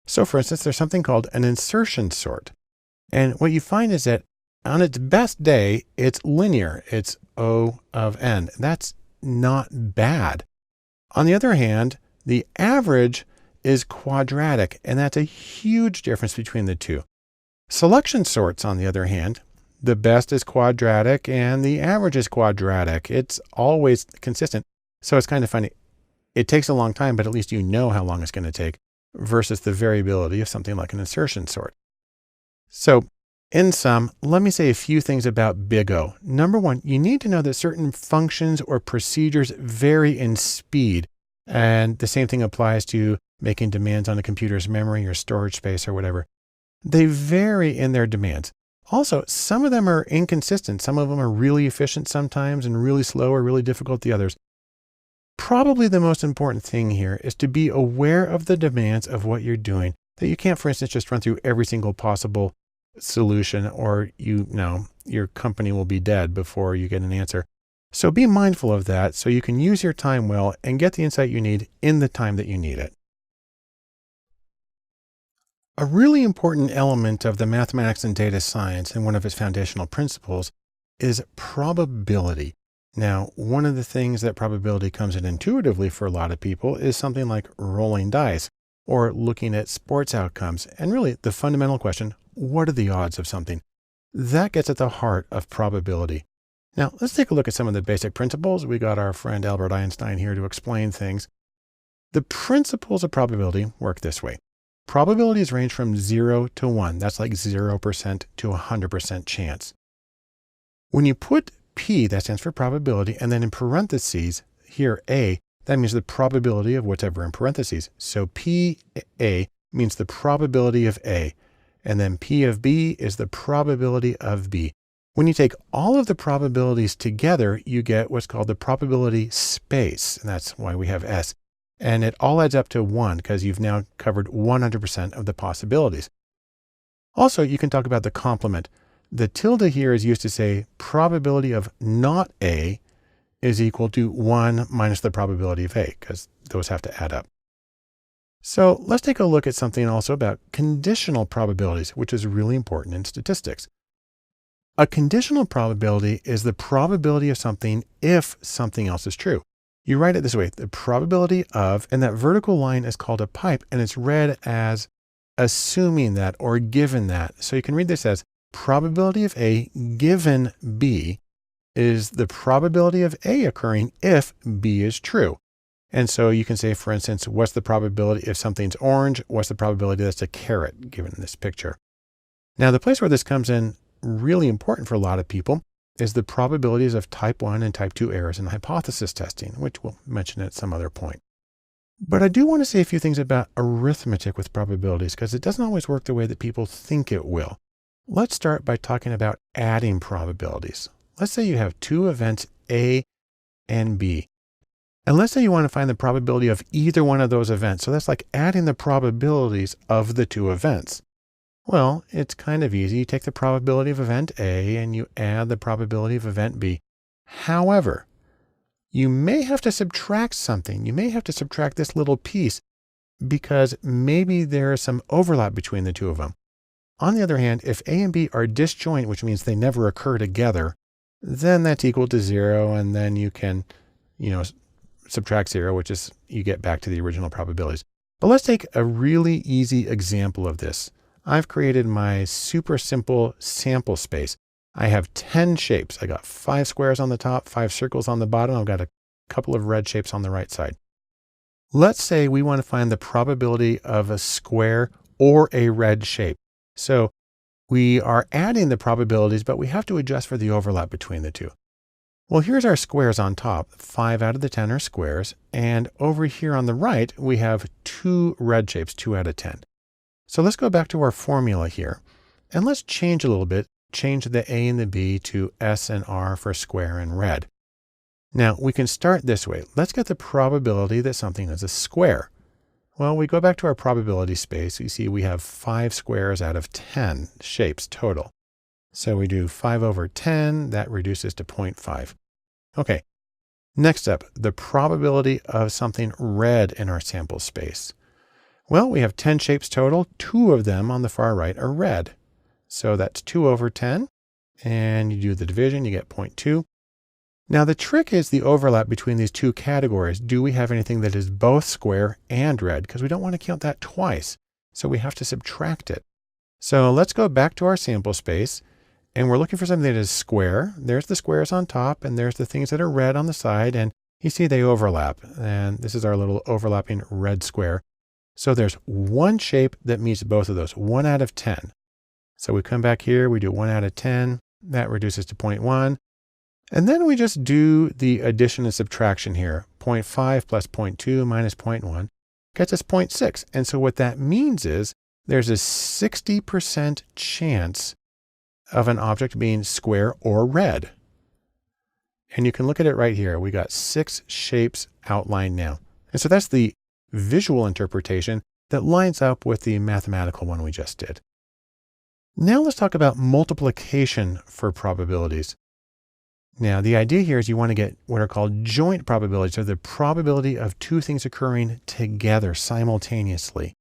So for instance, there's something called an insertion sort. And what you find is that on its best day, it's linear. It's O of n. That's not bad. On the other hand, the average is quadratic, and that's a huge difference between the two. Selection sorts, on the other hand, the best is quadratic and the average is quadratic. It's always consistent. So it's kind of funny. It takes a long time, but at least you know how long it's going to take versus the variability of something like an insertion sort. So in sum, let me say a few things about Big O. Number one, you need to know that certain functions or procedures vary in speed. And the same thing applies to making demands on a computer's memory or storage space or whatever. They vary in their demands. Also, some of them are inconsistent. Some of them are really efficient sometimes and really slow or really difficult the others. Probably the most important thing here is to be aware of the demands of what you're doing, that you can't, for instance, just run through every single possible solution or your company will be dead before you get an answer. So be mindful of that so you can use your time well and get the insight you need in the time that you need it. A really important element of the mathematics and data science and one of its foundational principles is probability. Now, one of the things that probability comes in intuitively for a lot of people is something like rolling dice or looking at sports outcomes. And really the fundamental question, what are the odds of something? That gets at the heart of probability. Now, let's take a look at some of the basic principles. We got our friend Albert Einstein here to explain things. The principles of probability work this way. Probabilities range from 0 to 1. That's like 0% to 100% chance. When you put P, that stands for probability, and then in parentheses, here A, that means the probability of whatever in parentheses. So PA means the probability of A, and then P of B is the probability of B. When you take all of the probabilities together, you get what's called the probability space, and that's why we have S. And it all adds up to 1 because you've now covered 100% of the possibilities. Also, you can talk about the complement. The tilde here is used to say probability of not A is equal to 1 minus the probability of A, because those have to add up. So let's take a look at something also about conditional probabilities, which is really important in statistics. A conditional probability is the probability of something if something else is true. You write it this way, the probability of, and that vertical line is called a pipe, and it's read as assuming that or given that. So you can read this as probability of A given B is the probability of A occurring if B is true. And so you can say, for instance, what's the probability if something's orange? What's the probability that's a carrot given in this picture? Now, the place where this comes in really important for a lot of people is the probabilities of type 1 and type 2 errors in hypothesis testing, which we'll mention at some other point. But I do want to say a few things about arithmetic with probabilities because it doesn't always work the way that people think it will. Let's start by talking about adding probabilities. Let's say you have two events A and B. And let's say you want to find the probability of either one of those events. So that's like adding the probabilities of the two events. Well, it's kind of easy. You take the probability of event A and you add the probability of event B. However, you may have to subtract something. You may have to subtract this little piece because maybe there is some overlap between the two of them. On the other hand, if A and B are disjoint, which means they never occur together, then that's equal to 0. And then you can, subtract 0, which is you get back to the original probabilities. But let's take a really easy example of this. I've created my super simple sample space. I have 10 shapes. I got 5 squares on the top, 5 circles on the bottom. I've got a couple of red shapes on the right side. Let's say we want to find the probability of a square or a red shape. So we are adding the probabilities, but we have to adjust for the overlap between the two. Well, here's our squares on top. 5 out of the 10 are squares. And over here on the right, we have 2 red shapes, 2 out of 10. So let's go back to our formula here. And let's change a little bit. Change the A and the B to S and R for square and red. Now we can start this way. Let's get the probability that something is a square. Well, we go back to our probability space. You see we have 5 squares out of 10 shapes total. So we do 5 over 10, that reduces to 0.5. Okay, next up, the probability of something red in our sample space. Well, we have 10 shapes total. 2 of them on the far right are red. So that's 2 over 10, and you do the division, you get 0.2. Now the trick is the overlap between these two categories. Do we have anything that is both square and red? Because we don't want to count that twice. So we have to subtract it. So let's go back to our sample space, and we're looking for something that is square. There's the squares on top, and there's the things that are red on the side, and you see they overlap. And this is our little overlapping red square. So there's one shape that meets both of those, 1 out of 10. So we come back here, we do 1 out of 10, that reduces to 0.1. And then we just do the addition and subtraction here. 0.5 plus 0.2 minus 0.1 gets us 0.6. And so what that means is there's a 60% chance of an object being square or red. And you can look at it right here. We got 6 shapes outlined now. And so that's the visual interpretation that lines up with the mathematical one we just did. Now let's talk about multiplication for probabilities. Now the idea here is you want to get what are called joint probabilities, or the probability of 2 things occurring together simultaneously.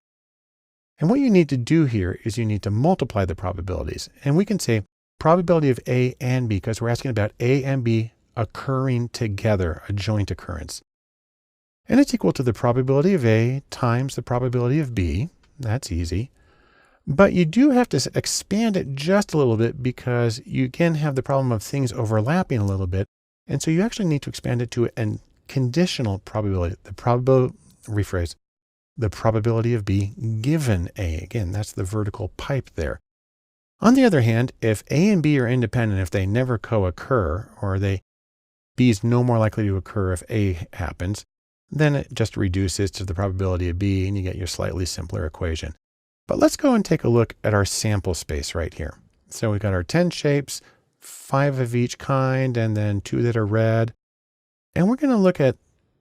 And what you need to do here is you need to multiply the probabilities. And we can say probability of A and B because we're asking about A and B occurring together, a joint occurrence. And it's equal to the probability of A times the probability of B. That's easy. But you do have to expand it just a little bit because you can have the problem of things overlapping a little bit. And so you actually need to expand it to a conditional probability. The probability of B given A. Again, that's the vertical pipe there. On the other hand, if A and B are independent, if they never co-occur, or B is no more likely to occur if A happens, then it just reduces to the probability of B and you get your slightly simpler equation. But let's go and take a look at our sample space right here. So we've got our 10 shapes, 5 of each kind, and then 2 that are red. And we're going to look at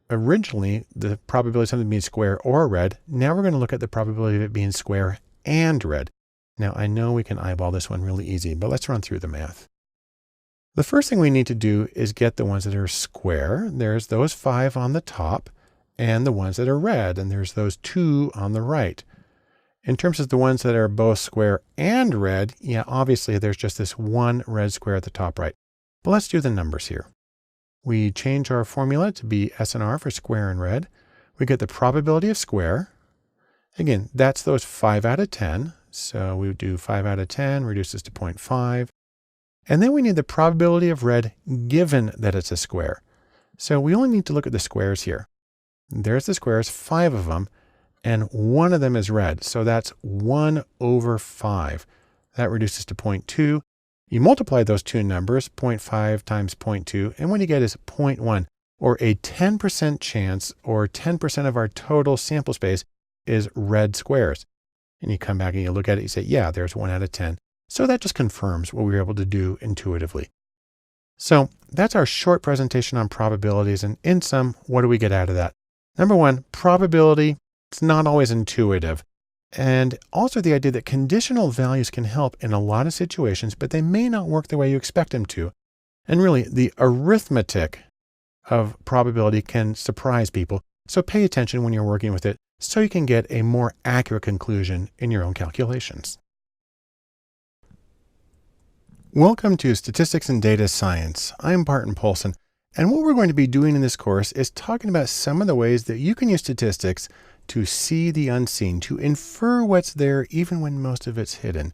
originally the probability of something being square or red. Now we're going to look at the probability of it being square and red. Now I know we can eyeball this one really easy, but let's run through the math. The first thing we need to do is get the ones that are square. There's those 5 on the top, and the ones that are red, and there's those 2 on the right. In terms of the ones that are both square and red, yeah, obviously there's just this one red square at the top right. But let's do the numbers here. We change our formula to be S and R for square and red. We get the probability of square. Again, that's those 5 out of 10. So we do 5 out of 10, reduces to 0.5. And then we need the probability of red given that it's a square. So we only need to look at the squares here. There's the squares, 5 of them. And 1 of them is red. So that's 1 over 5. That reduces to 0.2. You multiply those two numbers, 0.5 times 0.2, and what you get is 0.1. or a 10% chance, or 10% of our total sample space is red squares. And you come back and you look at it, you say, yeah, there's 1 out of 10. So that just confirms what we were able to do intuitively. So that's our short presentation on probabilities. And in sum, what do we get out of that? Number one, probability, it's not always intuitive. And also the idea that conditional values can help in a lot of situations, but they may not work the way you expect them to. And really, the arithmetic of probability can surprise people. So pay attention when you're working with it so you can get a more accurate conclusion in your own calculations. Welcome to Statistics and Data Science. I'm Barton Poulsen, and what we're going to be doing in this course is talking about some of the ways that you can use statistics to see the unseen, to infer what's there even when most of it's hidden.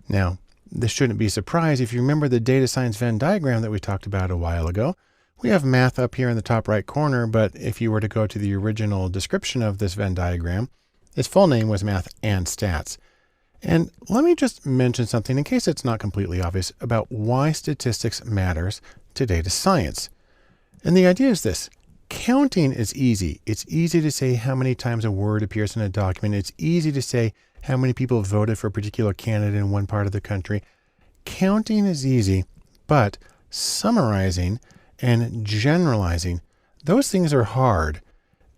Now, this shouldn't be a surprise if you remember the data science Venn diagram that we talked about a while ago. We have math up here in the top right corner, but if you were to go to the original description of this Venn diagram, its full name was Math and Stats. And let me just mention something in case it's not completely obvious about why statistics matters to data science. And the idea is this: counting is easy. It's easy to say how many times a word appears in a document. It's easy to say how many people voted for a particular candidate in one part of the country. Counting is easy, but summarizing and generalizing, those things are hard.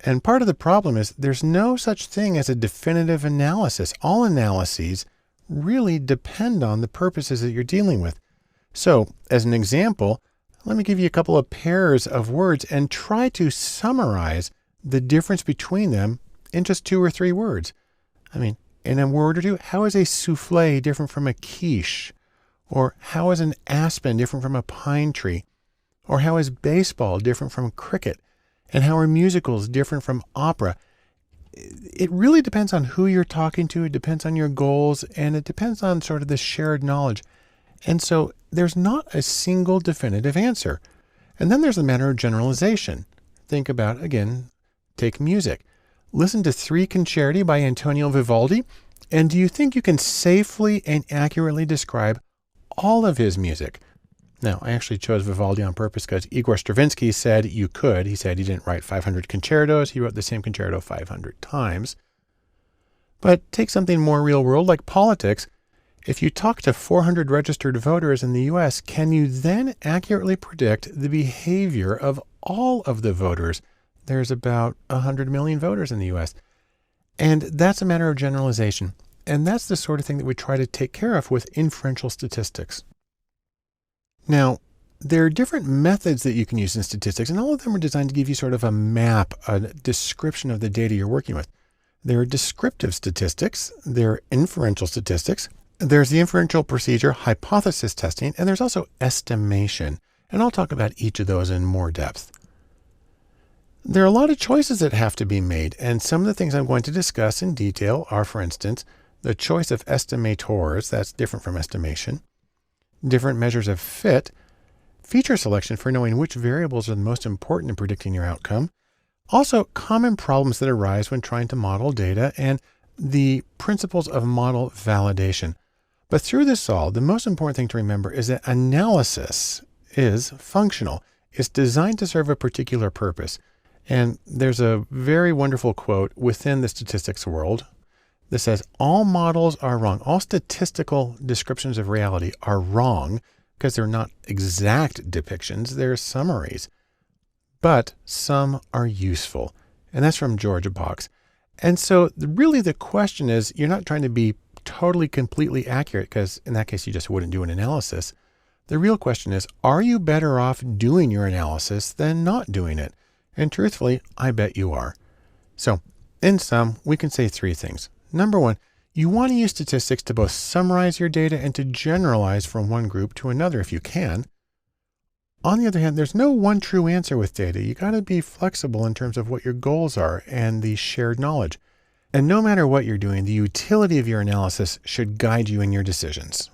And part of the problem is there's no such thing as a definitive analysis. All analyses really depend on the purposes that you're dealing with. So as an example, let me give you a couple of pairs of words and try to summarize the difference between them in just 2 or 3 words. I mean, in a word or two, how is a souffle different from a quiche? Or how is an aspen different from a pine tree? Or how is baseball different from cricket? And how are musicals different from opera? It really depends on who you're talking to. It depends on your goals, and it depends on sort of the shared knowledge. And so there's not a single definitive answer. And then there's the matter of generalization. Think about, again, take music. Listen to 3 Concerti by Antonio Vivaldi, and do you think you can safely and accurately describe all of his music? Now, I actually chose Vivaldi on purpose because Igor Stravinsky said you could. He said he didn't write 500 concertos. He wrote the same concerto 500 times. But take something more real world like politics. If you talk to 400 registered voters in the US, can you then accurately predict the behavior of all of the voters? There's about 100 million voters in the US. And that's a matter of generalization. And that's the sort of thing that we try to take care of with inferential statistics. Now, there are different methods that you can use in statistics, and all of them are designed to give you sort of a map, a description of the data you're working with. There are descriptive statistics, there are inferential statistics, there's the inferential procedure, hypothesis testing, and there's also estimation. And I'll talk about each of those in more depth. There are a lot of choices that have to be made, and some of the things I'm going to discuss in detail are, for instance, the choice of estimators, that's different from estimation, different measures of fit, feature selection for knowing which variables are the most important in predicting your outcome, also common problems that arise when trying to model data, and the principles of model validation. But through this all, the most important thing to remember is that analysis is functional. It's designed to serve a particular purpose. And there's a very wonderful quote within the statistics world that says, all models are wrong. All statistical descriptions of reality are wrong because they're not exact depictions, they're summaries. But some are useful. And that's from George Box. And so really the question is, you're not trying to be totally, completely accurate, because in that case, you just wouldn't do an analysis. The real question is, are you better off doing your analysis than not doing it? And truthfully, I bet you are. So in sum, we can say 3 things. Number 1, you want to use statistics to both summarize your data and to generalize from one group to another if you can. On the other hand, there's no one true answer with data. You got to be flexible in terms of what your goals are and the shared knowledge. And no matter what you're doing, the utility of your analysis should guide you in your decisions.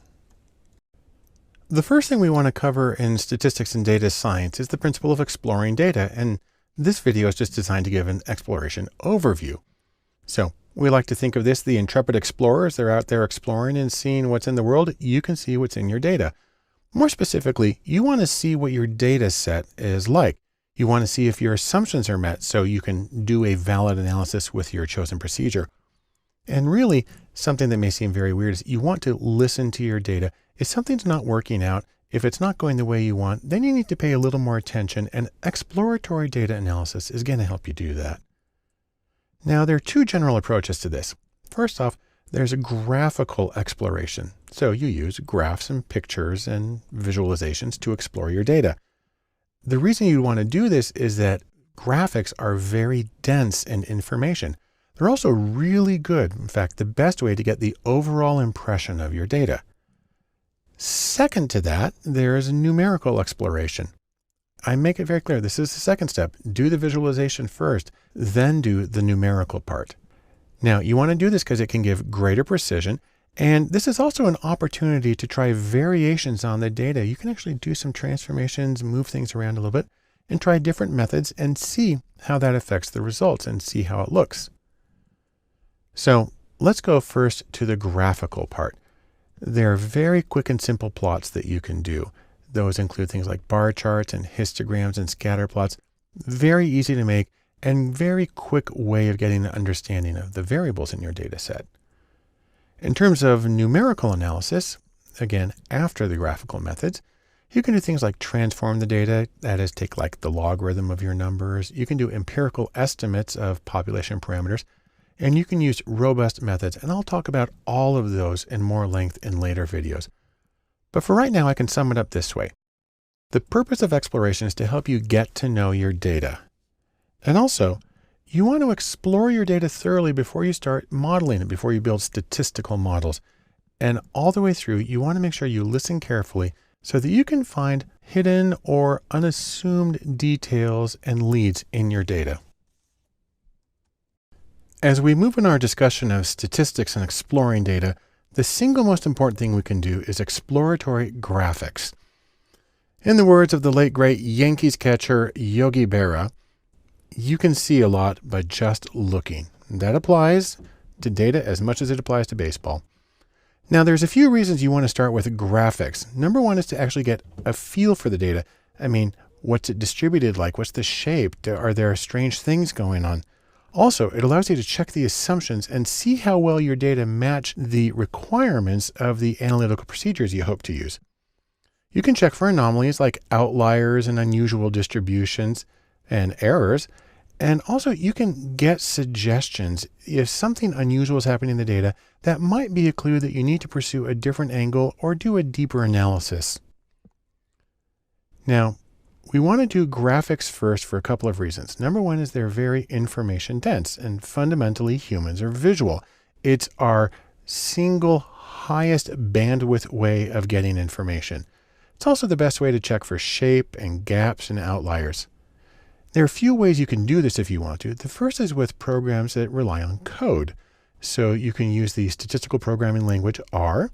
The first thing we want to cover in statistics and data science is the principle of exploring data. And this video is just designed to give an exploration overview. So we like to think of this, the intrepid explorers. They're out there exploring and seeing what's in the world. You can see what's in your data. More specifically, you want to see what your data set is like. You want to see if your assumptions are met so you can do a valid analysis with your chosen procedure. And really, something that may seem very weird is you want to listen to your data. If something's not working out, if it's not going the way you want, then you need to pay a little more attention, and exploratory data analysis is going to help you do that. Now, there are two general approaches to this. First off, there's a graphical exploration. So you use graphs and pictures and visualizations to explore your data. The reason you want to do this is that graphics are very dense in information. They're also really good. In fact, the best way to get the overall impression of your data. Second to that, there is a numerical exploration. I make it very clear. This is the second step. Do the visualization first, then do the numerical part. Now, you want to do this because it can give greater precision. And this is also an opportunity to try variations on the data. You can actually do some transformations, move things around a little bit, and try different methods and see how that affects the results and see how it looks. So let's go first to the graphical part. There are very quick and simple plots that you can do. Those include things like bar charts and histograms and scatter plots. Very easy to make and very quick way of getting an understanding of the variables in your data set. In terms of numerical analysis, again, after the graphical methods, you can do things like transform the data, that is, take like the logarithm of your numbers. You can do empirical estimates of population parameters, and you can use robust methods. And I'll talk about all of those in more length in later videos. But for right now, I can sum it up this way. The purpose of exploration is to help you get to know your data. And also, you want to explore your data thoroughly before you start modeling it, before you build statistical models. And all the way through, you want to make sure you listen carefully so that you can find hidden or unassumed details and leads in your data. As we move in our discussion of statistics and exploring data, the single most important thing we can do is exploratory graphics. In the words of the late great Yankees catcher Yogi Berra, you can see a lot by just looking. That applies to data as much as it applies to baseball. Now, there's a few reasons you want to start with graphics. Number one is to actually get a feel for the data. I mean, what's it distributed like? What's the shape? Are there strange things going on? Also, it allows you to check the assumptions and see how well your data match the requirements of the analytical procedures you hope to use. You can check for anomalies like outliers and unusual distributions and errors. And also you can get suggestions. If something unusual is happening in the data, that might be a clue that you need to pursue a different angle or do a deeper analysis. Now, we want to do graphics first for a couple of reasons. Number one is they're very information dense, and fundamentally humans are visual. It's our single highest bandwidth way of getting information. It's also the best way to check for shape and gaps and outliers. There are a few ways you can do this if you want to. The first is with programs that rely on code. So you can use the statistical programming language R,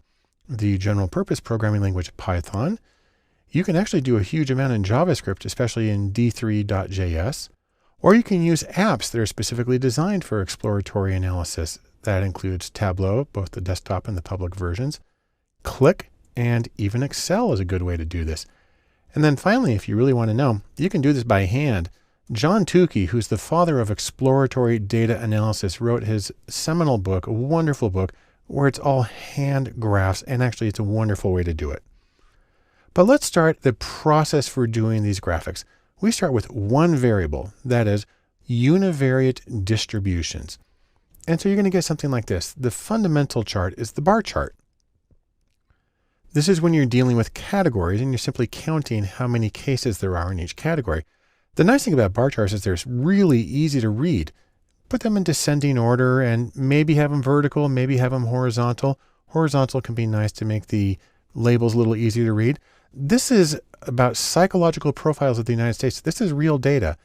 the general purpose programming language Python. You can actually do a huge amount in JavaScript, especially in D3.js, or you can use apps that are specifically designed for exploratory analysis. That includes Tableau, both the desktop and the public versions, Qlik, and even Excel is a good way to do this. And then finally, if you really want to know, you can do this by hand. John Tukey, who's the father of exploratory data analysis, wrote his seminal book, a wonderful book, where it's all hand graphs, and actually it's a wonderful way to do it. But let's start the process for doing these graphics. We start with one variable, that is univariate distributions. And so you're going to get something like this. The fundamental chart is the bar chart. This is when you're dealing with categories and you're simply counting how many cases there are in each category. The nice thing about bar charts is they're really easy to read. Put them in descending order and maybe have them vertical, maybe have them horizontal. Horizontal can be nice to make the labels a little easier to read. This is about psychological profiles of the United States. This is real data,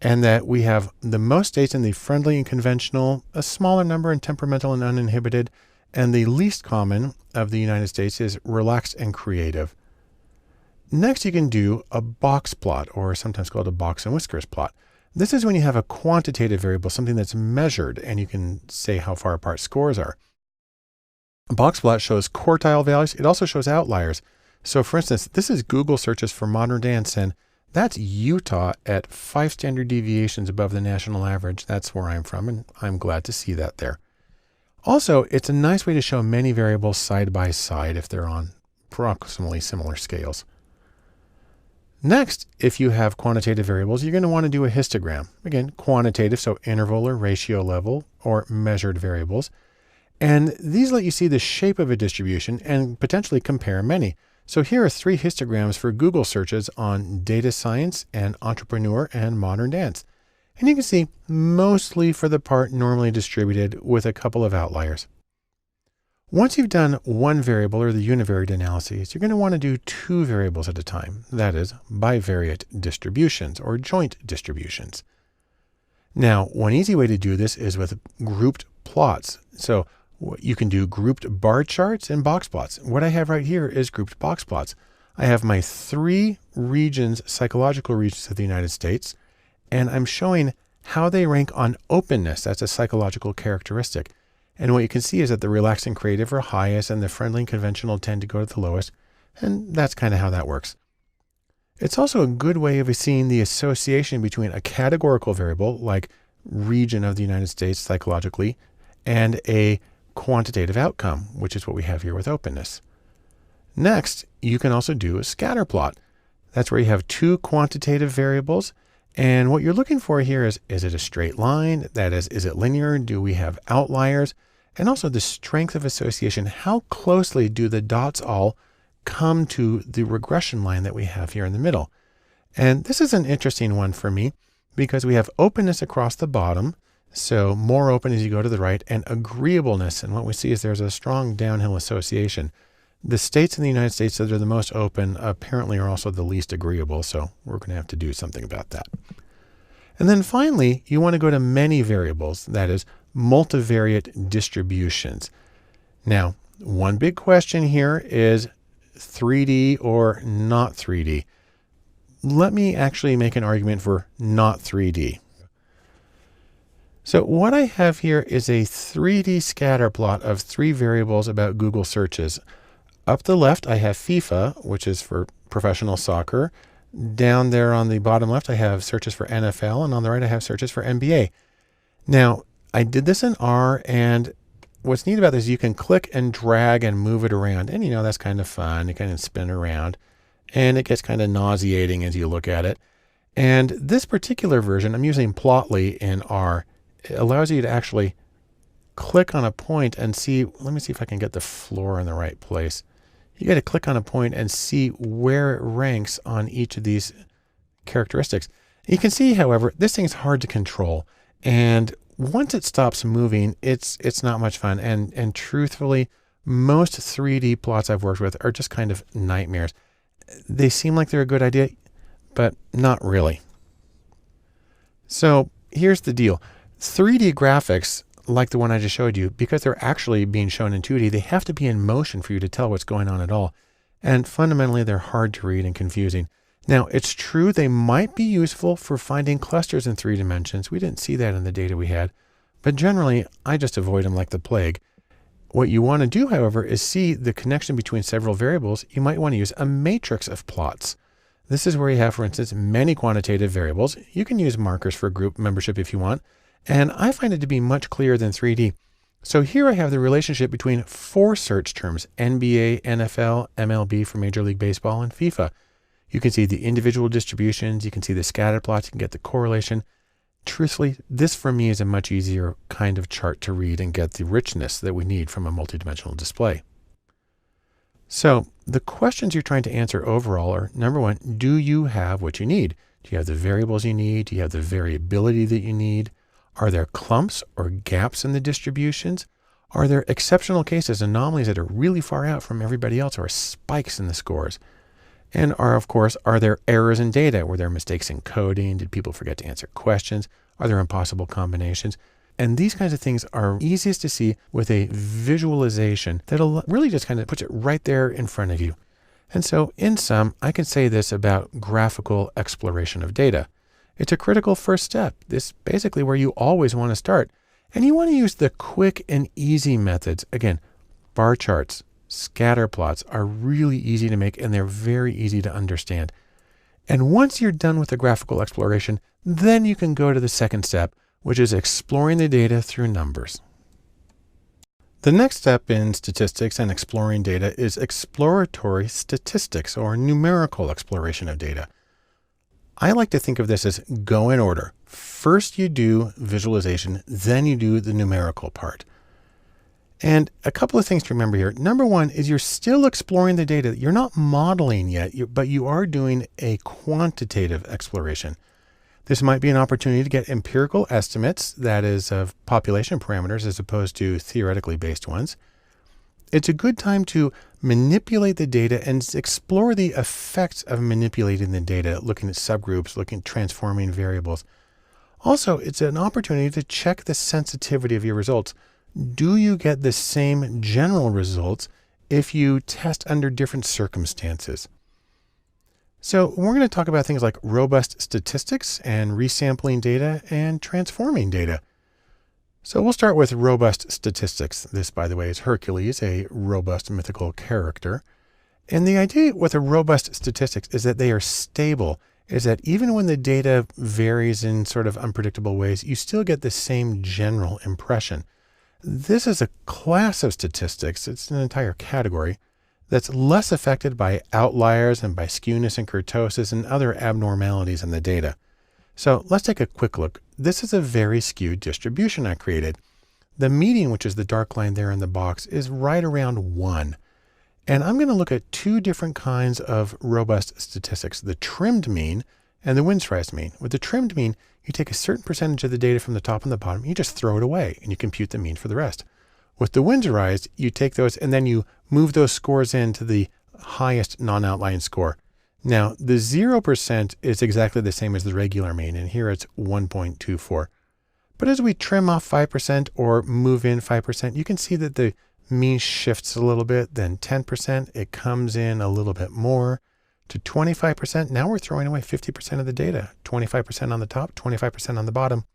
and that we have the most states in the friendly and conventional, a smaller number in temperamental and uninhibited, and the least common of the United States is relaxed and creative. Next, you can do a box plot, or sometimes called a box and whiskers plot. This is when you have a quantitative variable, something that's measured, and you can say how far apart scores are. A box plot shows quartile values. It also shows outliers. So for instance, this is Google searches for modern dance, and That's Utah at 5 standard deviations above the national average. That's where I'm from, and I'm glad to see that there. Also, it's a nice way to show many variables side by side if they're on approximately similar scales. Next, if you have quantitative variables, you're going to want to do a histogram. Again, quantitative, so interval or ratio level or measured variables. And these let you see the shape of a distribution and potentially compare many. So here are 3 histograms for Google searches on data science and entrepreneur and modern dance. And you can see mostly for the part normally distributed with a couple of outliers. Once you've done one variable or the univariate analyses, you're going to want to do 2 variables at a time. That is bivariate distributions or joint distributions. Now, one easy way to do this is with grouped plots. So you can do grouped bar charts and box plots. What I have right here is grouped box plots. I have my 3 regions, psychological regions of the United States, and I'm showing how they rank on openness. That's a psychological characteristic. And what you can see is that the relaxed and creative are highest and the friendly and conventional tend to go to the lowest. And that's kind of how that works. It's also a good way of seeing the association between a categorical variable like region of the United States psychologically and a quantitative outcome, which is what we have here with openness. Next, you can also do a scatter plot. That's where you have 2 quantitative variables. And what you're looking for here is it a straight line? That is it linear? Do we have outliers? And also the strength of association. How closely do the dots all come to the regression line that we have here in the middle? And this is an interesting one for me because we have openness across the bottom. So more open as you go to the right, and agreeableness. And what we see is there's a strong downhill association. The states in the United States that are the most open apparently are also the least agreeable. So we're going to have to do something about that. And then finally, you want to go to many variables. That is multivariate distributions. Now, one big question here is 3D or not 3D. Let me actually make an argument for not 3D. So what I have here is a 3D scatter plot of 3 variables about Google searches. Up the left, I have FIFA, which is for professional soccer. Down there on the bottom left, I have searches for NFL, and on the right, I have searches for NBA. Now, I did this in R, and what's neat about this is you can click and drag and move it around. And that's kind of fun. You kind of spin around, and it gets kind of nauseating as you look at it. And this particular version, I'm using Plotly in R. It allows you to actually click on a point and see, let me see if I can get the floor in the right place. You got to click on a point and see where it ranks on each of these characteristics. You can see, however, this thing's hard to control. And once it stops moving, it's not much fun. And truthfully, most 3D plots I've worked with are just kind of nightmares. They seem like they're a good idea, but not really. So here's the deal. 3D graphics, like the one I just showed you, because they're actually being shown in 2D, they have to be in motion for you to tell what's going on at all. And fundamentally, they're hard to read and confusing. Now, it's true they might be useful for finding clusters in 3 dimensions. We didn't see that in the data we had, but generally, I just avoid them like the plague. What you want to do, however, is see the connection between several variables. You might want to use a matrix of plots. This is where you have, for instance, many quantitative variables. You can use markers for group membership if you want. And I find it to be much clearer than 3D. So here I have the relationship between 4 search terms, NBA, NFL, MLB for Major League Baseball, and FIFA. You can see the individual distributions. You can see the scatter plots. You can get the correlation. Truthfully, this for me is a much easier kind of chart to read and get the richness that we need from a multidimensional display. So the questions you're trying to answer overall are, number 1, do you have what you need? Do you have the variables you need? Do you have the variability that you need? Are there clumps or gaps in the distributions? Are there exceptional cases, anomalies that are really far out from everybody else, or spikes in the scores? And are there errors in data? Were there mistakes in coding? Did people forget to answer questions? Are there impossible combinations? And these kinds of things are easiest to see with a visualization that'll really just kind of puts it right there in front of you. And so in sum, I can say this about graphical exploration of data. It's a critical first step. This is basically where you always want to start. And you want to use the quick and easy methods. Again, bar charts, scatter plots are really easy to make, and they're very easy to understand. And once you're done with the graphical exploration, then you can go to the second step, which is exploring the data through numbers. The next step in statistics and exploring data is exploratory statistics, or numerical exploration of data. I like to think of this as go in order. First you do visualization, then you do the numerical part. And a couple of things to remember here. Number one is you're still exploring the data. You're not modeling yet, but you are doing a quantitative exploration. This might be an opportunity to get empirical estimates, that is, of population parameters as opposed to theoretically based ones. It's a good time to manipulate the data and explore the effects of manipulating the data, looking at subgroups, looking at transforming variables. Also, it's an opportunity to check the sensitivity of your results. Do you get the same general results if you test under different circumstances? So we're going to talk about things like robust statistics and resampling data and transforming data. So we'll start with robust statistics. This, by the way, is Hercules, a robust mythical character. And the idea with a robust statistics is that they are stable, is that even when the data varies in sort of unpredictable ways, you still get the same general impression. This is a class of statistics, it's an entire category, that's less affected by outliers and by skewness and kurtosis and other abnormalities in the data. So let's take a quick look. This is a very skewed distribution I created. The median, which is the dark line there in the box, is right around 1. And I'm going to look at two different kinds of robust statistics, the trimmed mean and the Windsorized mean. With the trimmed mean, you take a certain percentage of the data from the top and the bottom, you just throw it away and you compute the mean for the rest. With the Windsorized, you take those and then you move those scores into the highest non-outlying score. Now, the 0% is exactly the same as the regular mean, and here it's 1.24. But as we trim off 5% or move in 5%, you can see that the mean shifts a little bit. Then 10%, it comes in a little bit more to 25%. Now we're throwing away 50% of the data, 25% on the top, 25% on the bottom.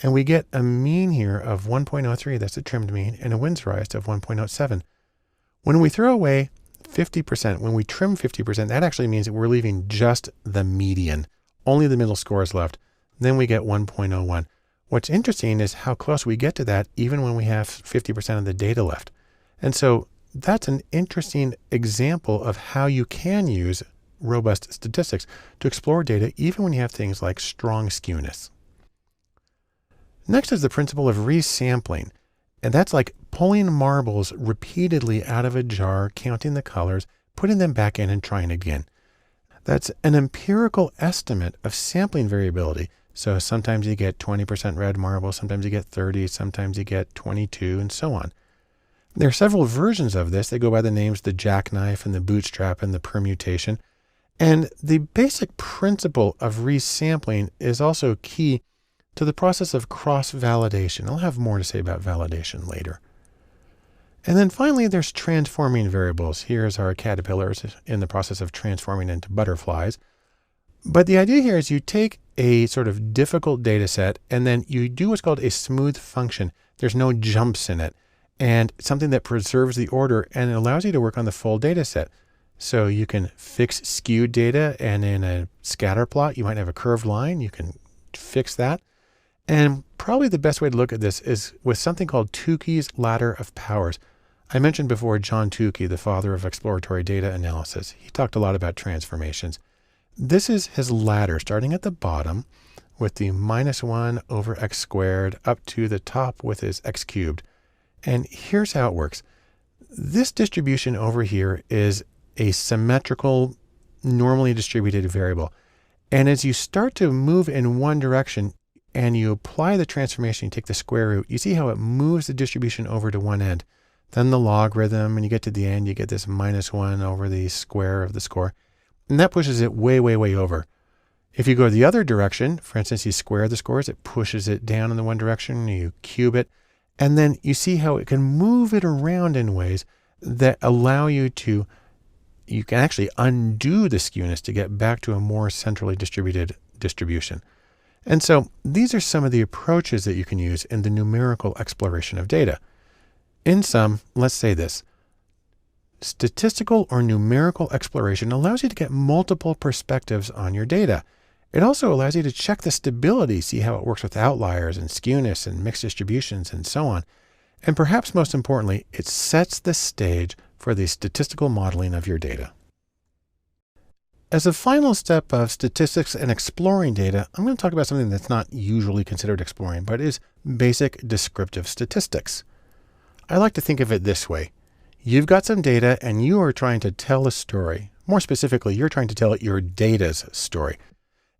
And we get a mean here of 1.03, that's a trimmed mean, and a Windsorized of 1.07. When we throw away 50%, when we trim 50%, that actually means that we're leaving just the median. Only the middle score is left. Then we get 1.01. What's interesting is how close we get to that even when we have 50% of the data left. And so that's an interesting example of how you can use robust statistics to explore data even when you have things like strong skewness. Next is the principle of resampling. And that's like pulling marbles repeatedly out of a jar, counting the colors, putting them back in and trying again. That's an empirical estimate of sampling variability. So sometimes you get 20% red marble, sometimes you get 30, sometimes you get 22, and so on. There are several versions of this. They go by the names the jackknife and the bootstrap and the permutation. And the basic principle of resampling is also key to the process of cross-validation. I'll have more to say about validation later. And then finally, there's transforming variables. Here's our caterpillars in the process of transforming into butterflies. But the idea here is you take a sort of difficult data set and then you do what's called a smooth function. There's no jumps in it, and something that preserves the order and it allows you to work on the full data set. So you can fix skewed data, and in a scatter plot, you might have a curved line. You can fix that. And probably the best way to look at this is with something called Tukey's ladder of powers. I mentioned before John Tukey, the father of exploratory data analysis. He talked a lot about transformations. This is his ladder starting at the bottom with the -1 over x squared up to the top with his x cubed. And here's how it works. This distribution over here is a symmetrical, normally distributed variable. And as you start to move in one direction, and you apply the transformation, you take the square root, you see how it moves the distribution over to one end. Then the logarithm, and you get to the end, you get this -1 over the square of the score. And that pushes it way, way, way over. If you go the other direction, for instance, you square the scores, it pushes it down in the one direction, you cube it, and then you see how it can move it around in ways that allow you to, you can actually undo the skewness to get back to a more centrally distributed distribution. And so these are some of the approaches that you can use in the numerical exploration of data. In sum, let's say this. Statistical or numerical exploration allows you to get multiple perspectives on your data. It also allows you to check the stability, see how it works with outliers and skewness and mixed distributions and so on. And perhaps most importantly, it sets the stage for the statistical modeling of your data. As a final step of statistics and exploring data, I'm going to talk about something that's not usually considered exploring, but is basic descriptive statistics. I like to think of it this way. You've got some data and you are trying to tell a story. More specifically, you're trying to tell your data's story.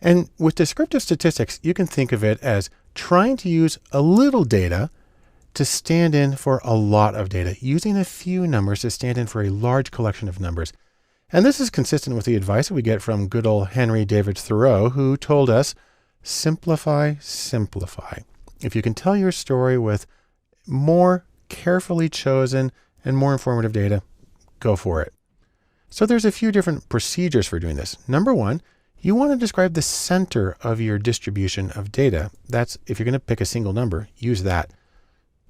And with descriptive statistics, you can think of it as trying to use a little data to stand in for a lot of data, using a few numbers to stand in for a large collection of numbers. And this is consistent with the advice that we get from good old Henry David Thoreau, who told us, simplify, simplify. If you can tell your story with more carefully chosen and more informative data, go for it. So there's a few different procedures for doing this. Number one, you want to describe the center of your distribution of data. That's if you're going to pick a single number, use that.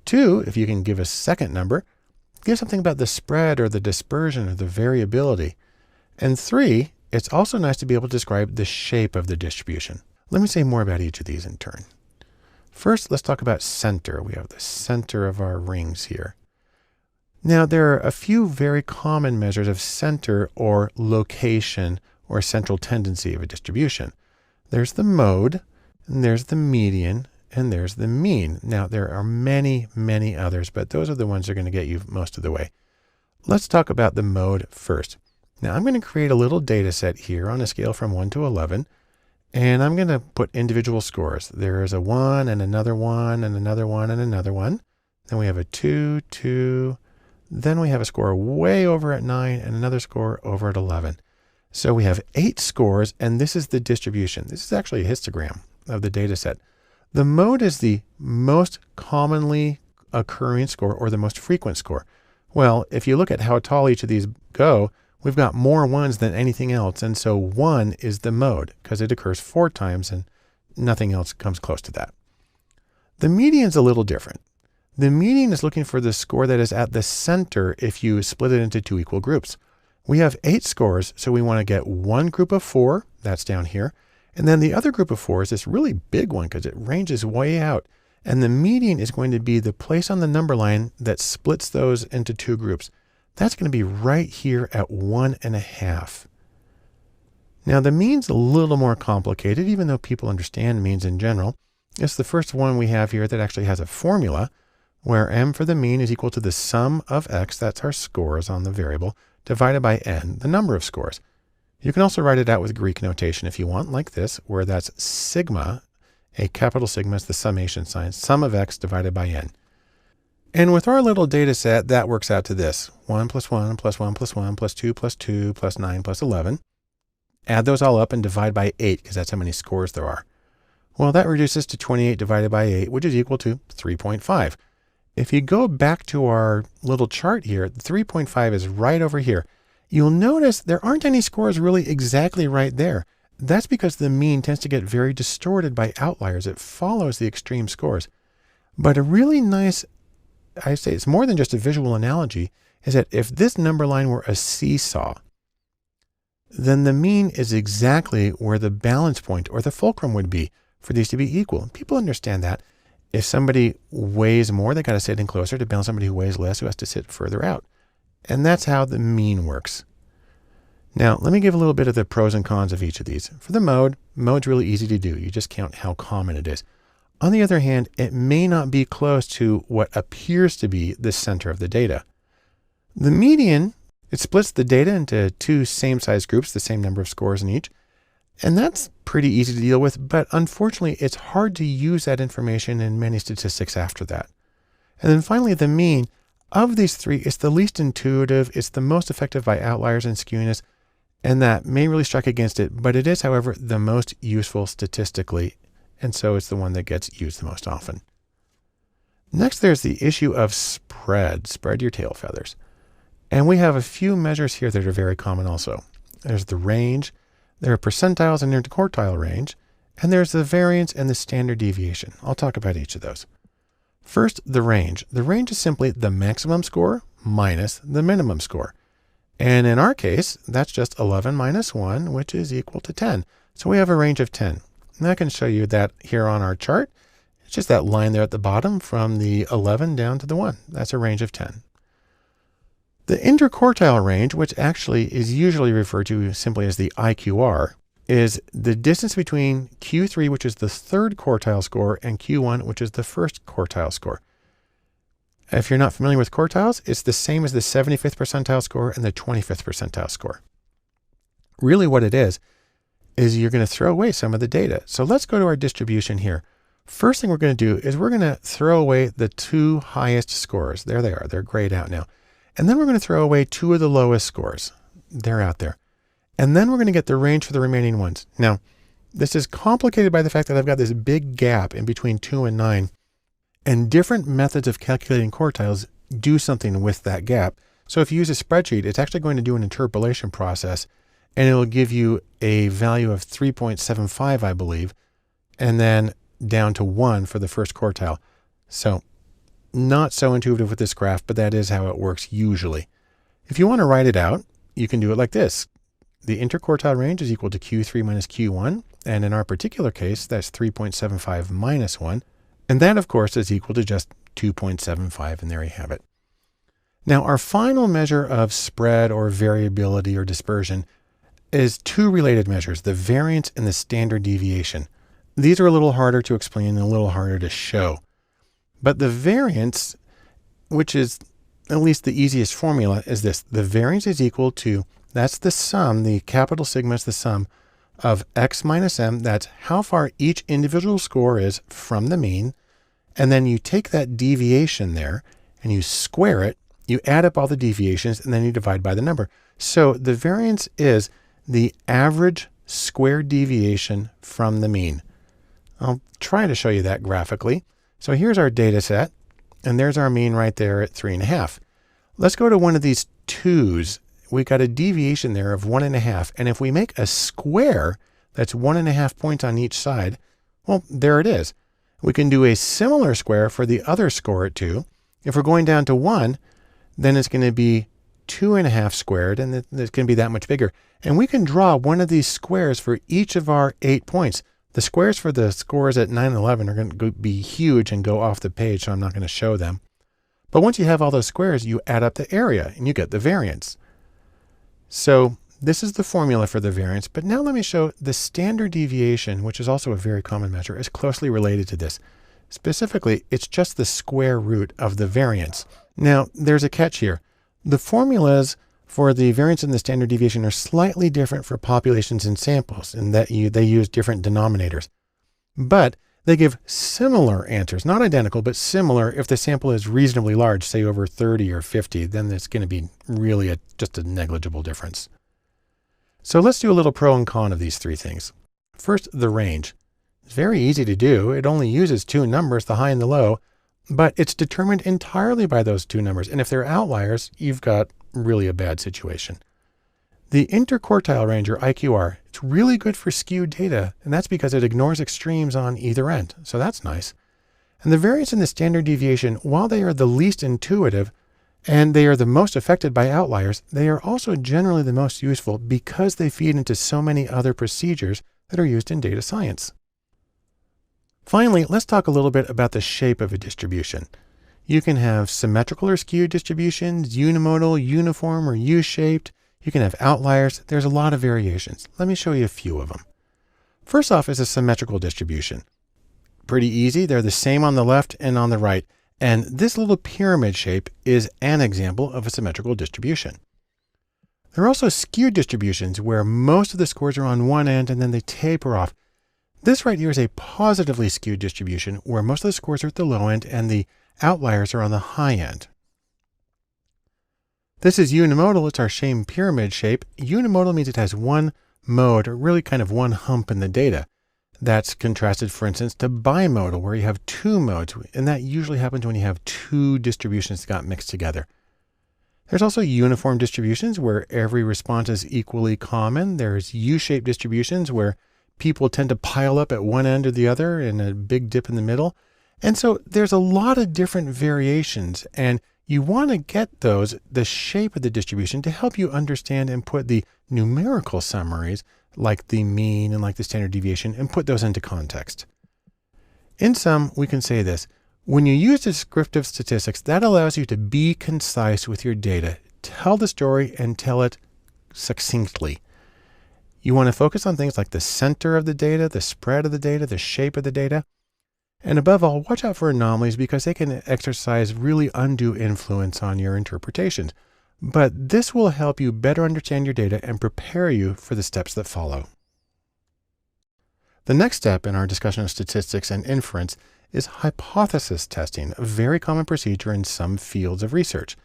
Two, if you can give a second number, give something about the spread or the dispersion or the variability. And three, it's also nice to be able to describe the shape of the distribution. Let me say more about each of these in turn. First, let's talk about center. We have the center of our rings here. Now, there are a few very common measures of center or location or central tendency of a distribution. There's the mode, and there's the median, and there's the mean. Now, there are many, many others, but those are the ones that are going to get you most of the way. Let's talk about the mode first. Now, I'm going to create a little data set here on a scale from 1 to 11, and I'm going to put individual scores. There is a 1 and another 1 and another 1 and another 1. Then we have a 2, 2. Then we have a score way over at 9 and another score over at 11. So we have 8 scores, and this is the distribution. This is actually a histogram of the data set. The mode is the most commonly occurring score or the most frequent score. Well, if you look at how tall each of these go, we've got more ones than anything else. And so 1 is the mode because it occurs 4 times and nothing else comes close to that. The median is a little different. The median is looking for the score that is at the center if you split it into 2 equal groups. We have 8 scores, so we want to get one group of 4, that's down here, and then the other group of 4 is this really big one because it ranges way out. And the median is going to be the place on the number line that splits those into 2 groups. That's going to be right here at 1.5. Now the mean's a little more complicated, even though people understand means in general. It's the first one we have here that actually has a formula where m for the mean is equal to the sum of x, that's our scores on the variable, divided by n, the number of scores. You can also write it out with Greek notation if you want, like this, where that's sigma, a capital sigma is the summation sign, sum of x divided by n. And with our little data set, that works out to this, 1 plus 1 plus 1 plus 1 plus 2 plus 2 plus 9 plus 11. Add those all up and divide by 8, because that's how many scores there are. Well, that reduces to 28 divided by 8, which is equal to 3.5. If you go back to our little chart here, the 3.5 is right over here. You'll notice there aren't any scores really exactly right there. That's because the mean tends to get very distorted by outliers. It follows the extreme scores. But a really nice, I say it's more than just a visual analogy, is that if this number line were a seesaw, then the mean is exactly where the balance point or the fulcrum would be for these to be equal. People understand that. If somebody weighs more, they got to sit in closer to balance somebody who weighs less, who has to sit further out. And that's how the mean works. Now, let me give a little bit of the pros and cons of each of these. For the mode's really easy to do. You just count how common it is. On the other hand, it may not be close to what appears to be the center of the data. The median, it splits the data into 2 same-sized groups, the same number of scores in each. And that's pretty easy to deal with, but unfortunately, it's hard to use that information in many statistics after that. And then finally, the mean. Of these 3, it's the least intuitive, it's the most effective by outliers and skewness, and that may really strike against it, but it is, however, the most useful statistically, and so it's the one that gets used the most often. Next, there's the issue of spread. Spread your tail feathers. And we have a few measures here that are very common also. There's the range, there are percentiles and interquartile range, and there's the variance and the standard deviation. I'll talk about each of those. First, the range. The range is simply the maximum score minus the minimum score. And in our case, that's just 11 minus 1, which is equal to 10. So we have a range of 10. And I can show you that here on our chart. It's just that line there at the bottom from the 11 down to the 1. That's a range of 10. The interquartile range, which actually is usually referred to simply as the IQR, is the distance between Q3, which is the third quartile score, and Q1, which is the first quartile score. If you're not familiar with quartiles, it's the same as the 75th percentile score and the 25th percentile score. Really what it is you're going to throw away some of the data. So let's go to our distribution here. First thing we're going to do is we're going to throw away the two highest scores. There they are. They're grayed out now. And then we're going to throw away two of the lowest scores. They're out there. And then we're going to get the range for the remaining ones. Now, this is complicated by the fact that I've got this big gap in between 2 and 9. And different methods of calculating quartiles do something with that gap. So if you use a spreadsheet, it's actually going to do an interpolation process, and it'll give you a value of 3.75, I believe, and then down to 1 for the first quartile. So not so intuitive with this graph, but that is how it works usually. If you want to write it out, you can do it like this. The interquartile range is equal to Q3 minus Q1. And in our particular case, that's 3.75 minus 1. And that, of course, is equal to just 2.75. And there you have it. Now, our final measure of spread or variability or dispersion is two related measures, the variance and the standard deviation. These are a little harder to explain and a little harder to show. But the variance, which is at least the easiest formula, is this. The variance is equal to, that's the sum, the capital sigma is the sum of x minus m. That's how far each individual score is from the mean. And then you take that deviation there and you square it. You add up all the deviations and then you divide by the number. So the variance is the average squared deviation from the mean. I'll try to show you that graphically. So here's our data set, and there's our mean right there at 3.5. Let's go to one of these 2's. We've got a deviation there of 1.5. And if we make a square that's 1.5 points on each side, well, there it is. We can do a similar square for the other score at 2. If we're going down to 1, then it's going to be 2.5 squared, and it's going to be that much bigger. And we can draw one of these squares for each of our 8 points. The squares for the scores at 9 and 11 are going to be huge and go off the page, so I'm not going to show them. But once you have all those squares, you add up the area and you get the variance. So this is the formula for the variance. But now let me show the standard deviation, which is also a very common measure, is closely related to this. Specifically, it's just the square root of the variance. Now, there's a catch here. The formulas for the variance and the standard deviation are slightly different for populations and samples in that they use different denominators. But they give similar answers, not identical, but similar if the sample is reasonably large, say over 30 or 50, then it's going to be really just a negligible difference. So let's do a little pro and con of these three things. First, the range. It's very easy to do. It only uses two numbers, the high and the low, but it's determined entirely by those two numbers. And if they're outliers, you've got really a bad situation. The interquartile range, or IQR, it's really good for skewed data, and that's because it ignores extremes on either end. So that's nice. And the variance and the standard deviation, while they are the least intuitive and they are the most affected by outliers, they are also generally the most useful because they feed into so many other procedures that are used in data science. Finally, let's talk a little bit about the shape of a distribution. You can have symmetrical or skewed distributions, unimodal, uniform, or U-shaped. You can have outliers. There's a lot of variations. Let me show you a few of them. First off is a symmetrical distribution. Pretty easy. They're the same on the left and on the right. And this little pyramid shape is an example of a symmetrical distribution. There are also skewed distributions where most of the scores are on one end and then they taper off. This right here is a positively skewed distribution where most of the scores are at the low end and the outliers are on the high end. This is unimodal. It's our same pyramid shape. Unimodal means it has one mode, or really kind of one hump in the data. That's contrasted, for instance, to bimodal, where you have two modes, and that usually happens when you have two distributions that got mixed together. There's also uniform distributions where every response is equally common. There's U-shaped distributions where people tend to pile up at one end or the other and a big dip in the middle. And so there's a lot of different variations, and You want to get the shape of the distribution, to help you understand and put the numerical summaries like the mean and like the standard deviation, and put those into context. In sum, we can say this: when you use descriptive statistics, that allows you to be concise with your data, tell the story and tell it succinctly. You want to focus on things like the center of the data, the spread of the data, the shape of the data. And above all, watch out for anomalies, because they can exercise really undue influence on your interpretations. But this will help you better understand your data and prepare you for the steps that follow. The next step in our discussion of statistics and inference is hypothesis testing, a very common procedure in some fields of research.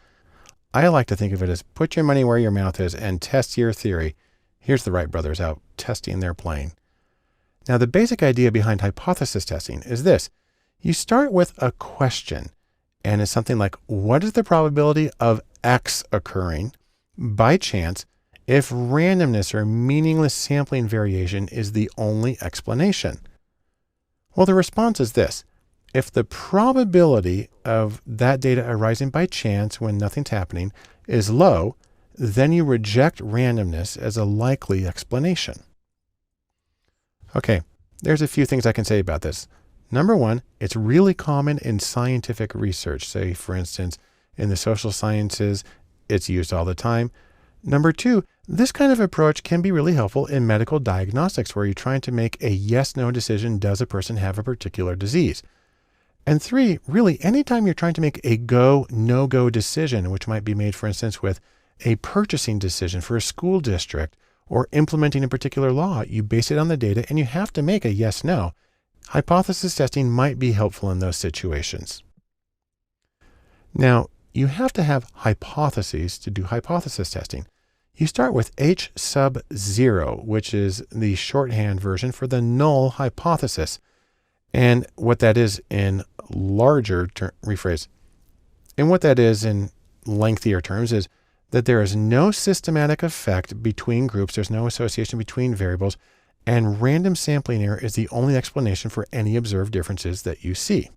I like to think of it as put your money where your mouth is and test your theory. Here's the Wright brothers out testing their plane. Now, the basic idea behind hypothesis testing is this: you start with a question, and it's something like, what is the probability of X occurring by chance if randomness or meaningless sampling variation is the only explanation? Well, the response is this: if the probability of that data arising by chance when nothing's happening is low, then you reject randomness as a likely explanation. Okay, there's a few things I can say about this. Number one, it's really common in scientific research. Say, for instance, in the social sciences, it's used all the time. Number two, this kind of approach can be really helpful in medical diagnostics, where you're trying to make a yes-no decision. Does a person have a particular disease? And three, really, anytime you're trying to make a go, no-go decision, which might be made, for instance, with a purchasing decision for a school district, or implementing a particular law, you base it on the data and you have to make a yes-no. Hypothesis testing might be helpful in those situations. Now, you have to have hypotheses to do hypothesis testing. You start with H sub 0, which is the shorthand version for the null hypothesis. And what that is in what that is in lengthier terms is that there is no systematic effect between groups, there's no association between variables, and random sampling error is the only explanation for any observed differences that you see.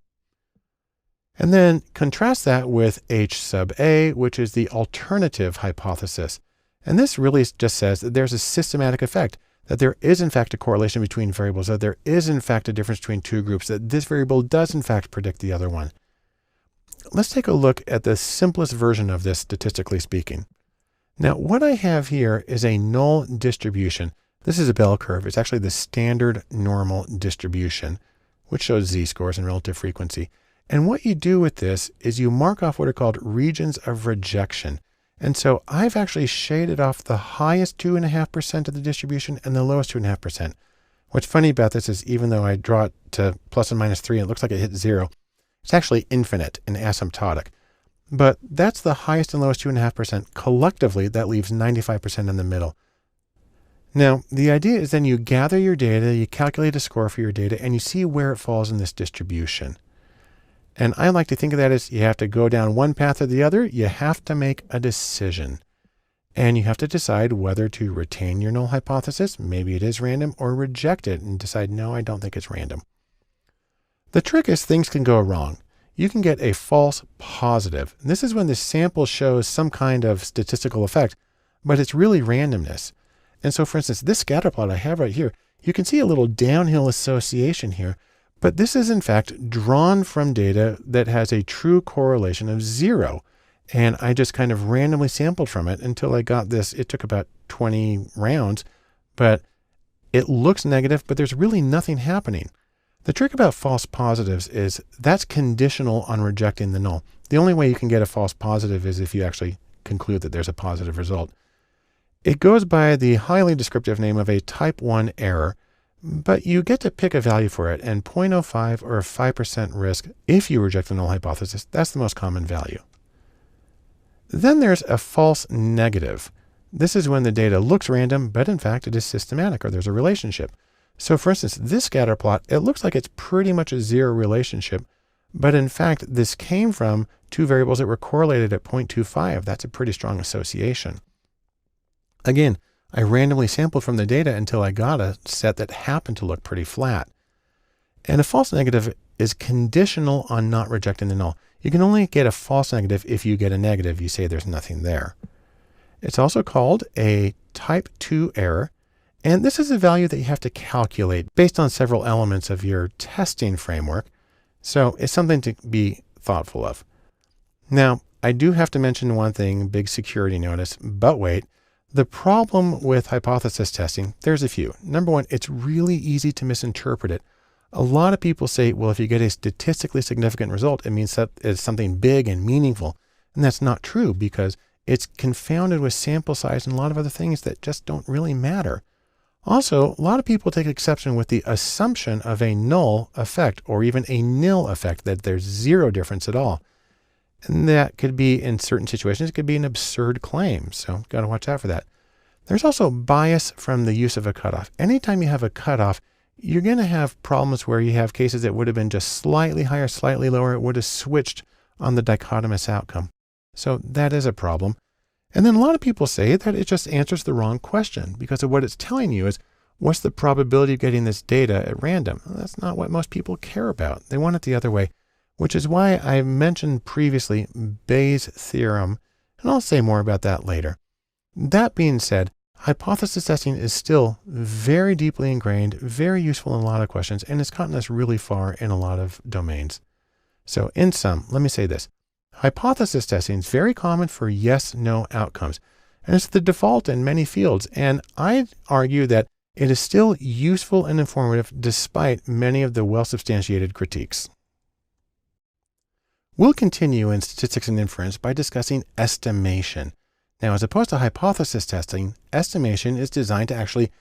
And then contrast that with H sub A, which is the alternative hypothesis. And this really just says that there's a systematic effect, that there is in fact a correlation between variables, that there is in fact a difference between two groups, that this variable does in fact predict the other one. Let's take a look at the simplest version of this, statistically speaking. Now, what I have here is a null distribution. This is a bell curve. It's actually the standard normal distribution, which shows z-scores and relative frequency. And what you do with this is you mark off what are called regions of rejection. And so I've actually shaded off the highest 2.5% of the distribution and the lowest 2.5%. What's funny about this is, even though I draw it to plus and minus 3, and it looks like it hits 0, it's actually infinite and asymptotic. But that's the highest and lowest 2.5%. Collectively, that leaves 95% in the middle. Now, the idea is then you gather your data, you calculate a score for your data, and you see where it falls in this distribution. And I like to think of that as you have to go down one path or the other. You have to make a decision. And you have to decide whether to retain your null hypothesis, maybe it is random, or reject it and decide, no, I don't think it's random. The trick is things can go wrong. You can get a false positive. And this is when the sample shows some kind of statistical effect, but it's really randomness. And so, for instance, this scatter plot I have right here, you can see a little downhill association here, but this is in fact drawn from data that has a true correlation of 0. And I just kind of randomly sampled from it until I got this. It took about 20 rounds, but it looks negative, but there's really nothing happening. The trick about false positives is that's conditional on rejecting the null. The only way you can get a false positive is if you actually conclude that there's a positive result. It goes by the highly descriptive name of a type 1 error, but you get to pick a value for it, and 0.05 or a 5% risk if you reject the null hypothesis. That's the most common value. Then there's a false negative. This is when the data looks random, but in fact it is systematic, or there's a relationship. So for instance, this scatter plot, it looks like it's pretty much a 0 relationship, but in fact this came from two variables that were correlated at 0.25. That's a pretty strong association. Again, I randomly sampled from the data until I got a set that happened to look pretty flat. And a false negative is conditional on not rejecting the null. You can only get a false negative if you get a negative. You say there's nothing there. It's also called a type 2 error. And this is a value that you have to calculate based on several elements of your testing framework. So it's something to be thoughtful of. Now, I do have to mention one thing, big security notice, but wait. The problem with hypothesis testing, there's a few. Number one, it's really easy to misinterpret it. A lot of people say, well, if you get a statistically significant result, it means that it's something big and meaningful. And that's not true because it's confounded with sample size and a lot of other things that just don't really matter. Also, a lot of people take exception with the assumption of a null effect or even a nil effect, that there's zero difference at all. And that could be, in certain situations, it could be an absurd claim. So got to watch out for that. There's also bias from the use of a cutoff. Anytime you have a cutoff, you're going to have problems where you have cases that would have been just slightly higher, slightly lower. It would have switched on the dichotomous outcome. So that is a problem. And then a lot of people say that it just answers the wrong question because of what it's telling you is, what's the probability of getting this data at random? Well, that's not what most people care about. They want it the other way, which is why I mentioned previously Bayes' theorem, and I'll say more about that later. That being said, hypothesis testing is still very deeply ingrained, very useful in a lot of questions, and it's gotten us really far in a lot of domains. So in sum, let me say this. Hypothesis testing is very common for yes-no outcomes, and it's the default in many fields. And I'd argue that it is still useful and informative despite many of the well-substantiated critiques. We'll continue in statistics and inference by discussing estimation. Now, as opposed to hypothesis testing, estimation is designed to actually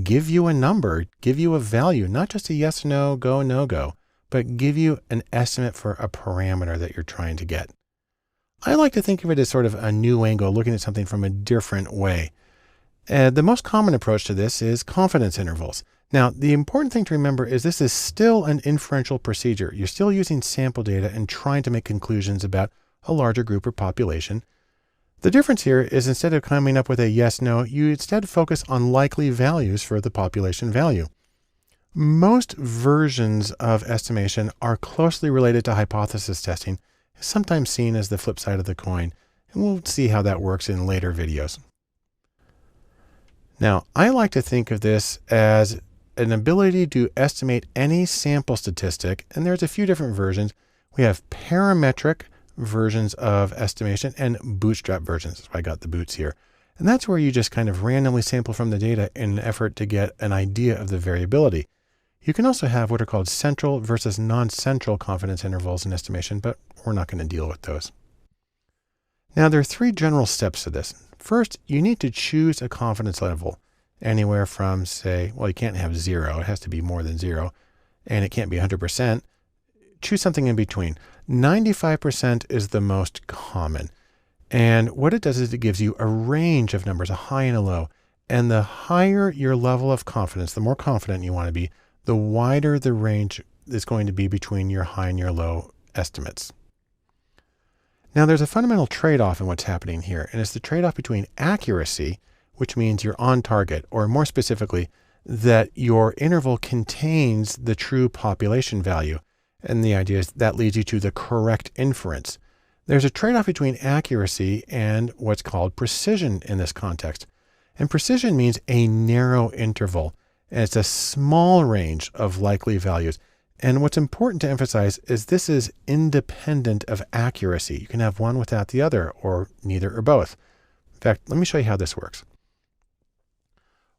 give you a number, give you a value, not just a yes, no, go, no go, but give you an estimate for a parameter that you're trying to get. I like to think of it as sort of a new angle, looking at something from a different way. The most common approach to this is confidence intervals. Now, the important thing to remember is this is still an inferential procedure. You're still using sample data and trying to make conclusions about a larger group or population. The difference here is instead of coming up with a yes, no, you instead focus on likely values for the population value. Most versions of estimation are closely related to hypothesis testing, sometimes seen as the flip side of the coin, and we'll see how that works in later videos. Now, I like to think of this as an ability to estimate any sample statistic, and there's a few different versions. We have parametric versions of estimation and bootstrap versions. That's why I got the boots here. And that's where you just kind of randomly sample from the data in an effort to get an idea of the variability. You can also have what are called central versus non-central confidence intervals in estimation, but we're not going to deal with those. Now, there are three general steps to this. First, you need to choose a confidence level, anywhere from, say, well, you can't have 0. It has to be more than 0, and it can't be 100%. Choose something in between. 95% is the most common. And what it does is it gives you a range of numbers, a high and a low. And the higher your level of confidence, the more confident you want to be, the wider the range is going to be between your high and your low estimates. Now, there's a fundamental trade-off in what's happening here, and it's the trade-off between accuracy, which means you're on target, or more specifically, that your interval contains the true population value. And the idea is that leads you to the correct inference. There's a trade-off between accuracy and what's called precision in this context. And precision means a narrow interval, and it's a small range of likely values. And what's important to emphasize is this is independent of accuracy. You can have one without the other, or neither or both. In fact, let me show you how this works.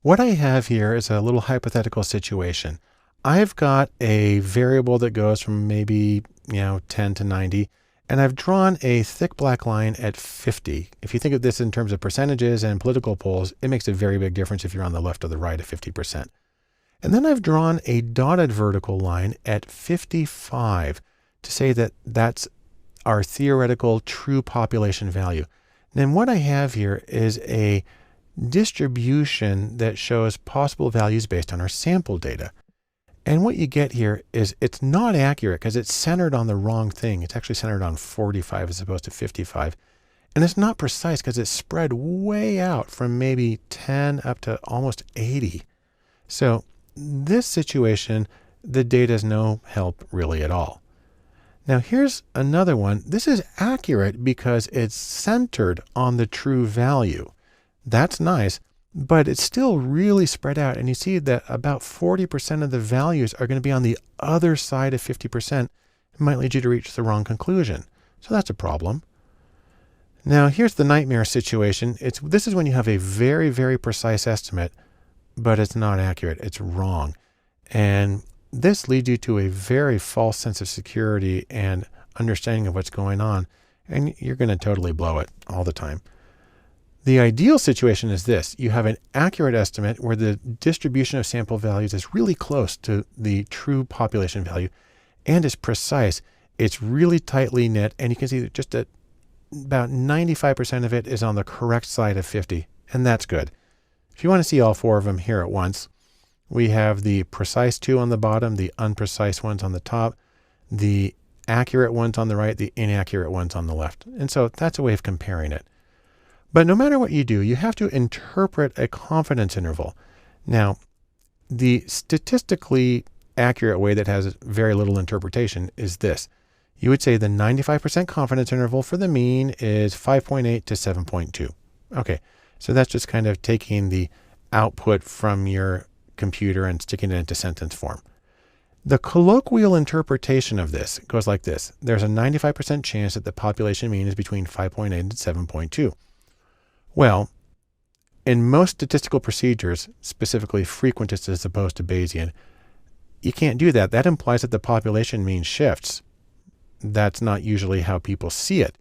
What I have here is a little hypothetical situation. I've got a variable that goes from maybe 10 to 90, and I've drawn a thick black line at 50. If you think of this in terms of percentages and political polls, it makes a very big difference if you're on the left or the right at 50%. And then I've drawn a dotted vertical line at 55 to say that that's our theoretical true population value. Then what I have here is a distribution that shows possible values based on our sample data. And what you get here is it's not accurate because it's centered on the wrong thing. It's actually centered on 45 as opposed to 55. And it's not precise because it's spread way out from maybe 10 up to almost 80. So this situation, the data is no help really at all. Now here's another one. This is accurate because it's centered on the true value. That's nice, but it's still really spread out. And you see that about 40% of the values are going to be on the other side of 50%. It might lead you to reach the wrong conclusion. So that's a problem. Now here's the nightmare situation. This is when you have a very, very precise estimate, but it's not accurate. It's wrong. And this leads you to a very false sense of security and understanding of what's going on. And you're going to totally blow it all the time. The ideal situation is this. You have an accurate estimate where the distribution of sample values is really close to the true population value and is precise. It's really tightly knit, and you can see that just about 95% of it is on the correct side of 50, and that's good. If you want to see all four of them here at once, we have the precise two on the bottom, the unprecise ones on the top, the accurate ones on the right, the inaccurate ones on the left. And so that's a way of comparing it. But no matter what you do, you have to interpret a confidence interval. Now, the statistically accurate way that has very little interpretation is this. You would say the 95% confidence interval for the mean is 5.8 to 7.2. Okay, so that's just kind of taking the output from your computer and sticking it into sentence form. The colloquial interpretation of this goes like this. There's a 95% chance that the population mean is between 5.8 and 7.2. Well, in most statistical procedures, specifically frequentist as opposed to Bayesian, you can't do that. That implies that the population mean shifts. That's not usually how people see it.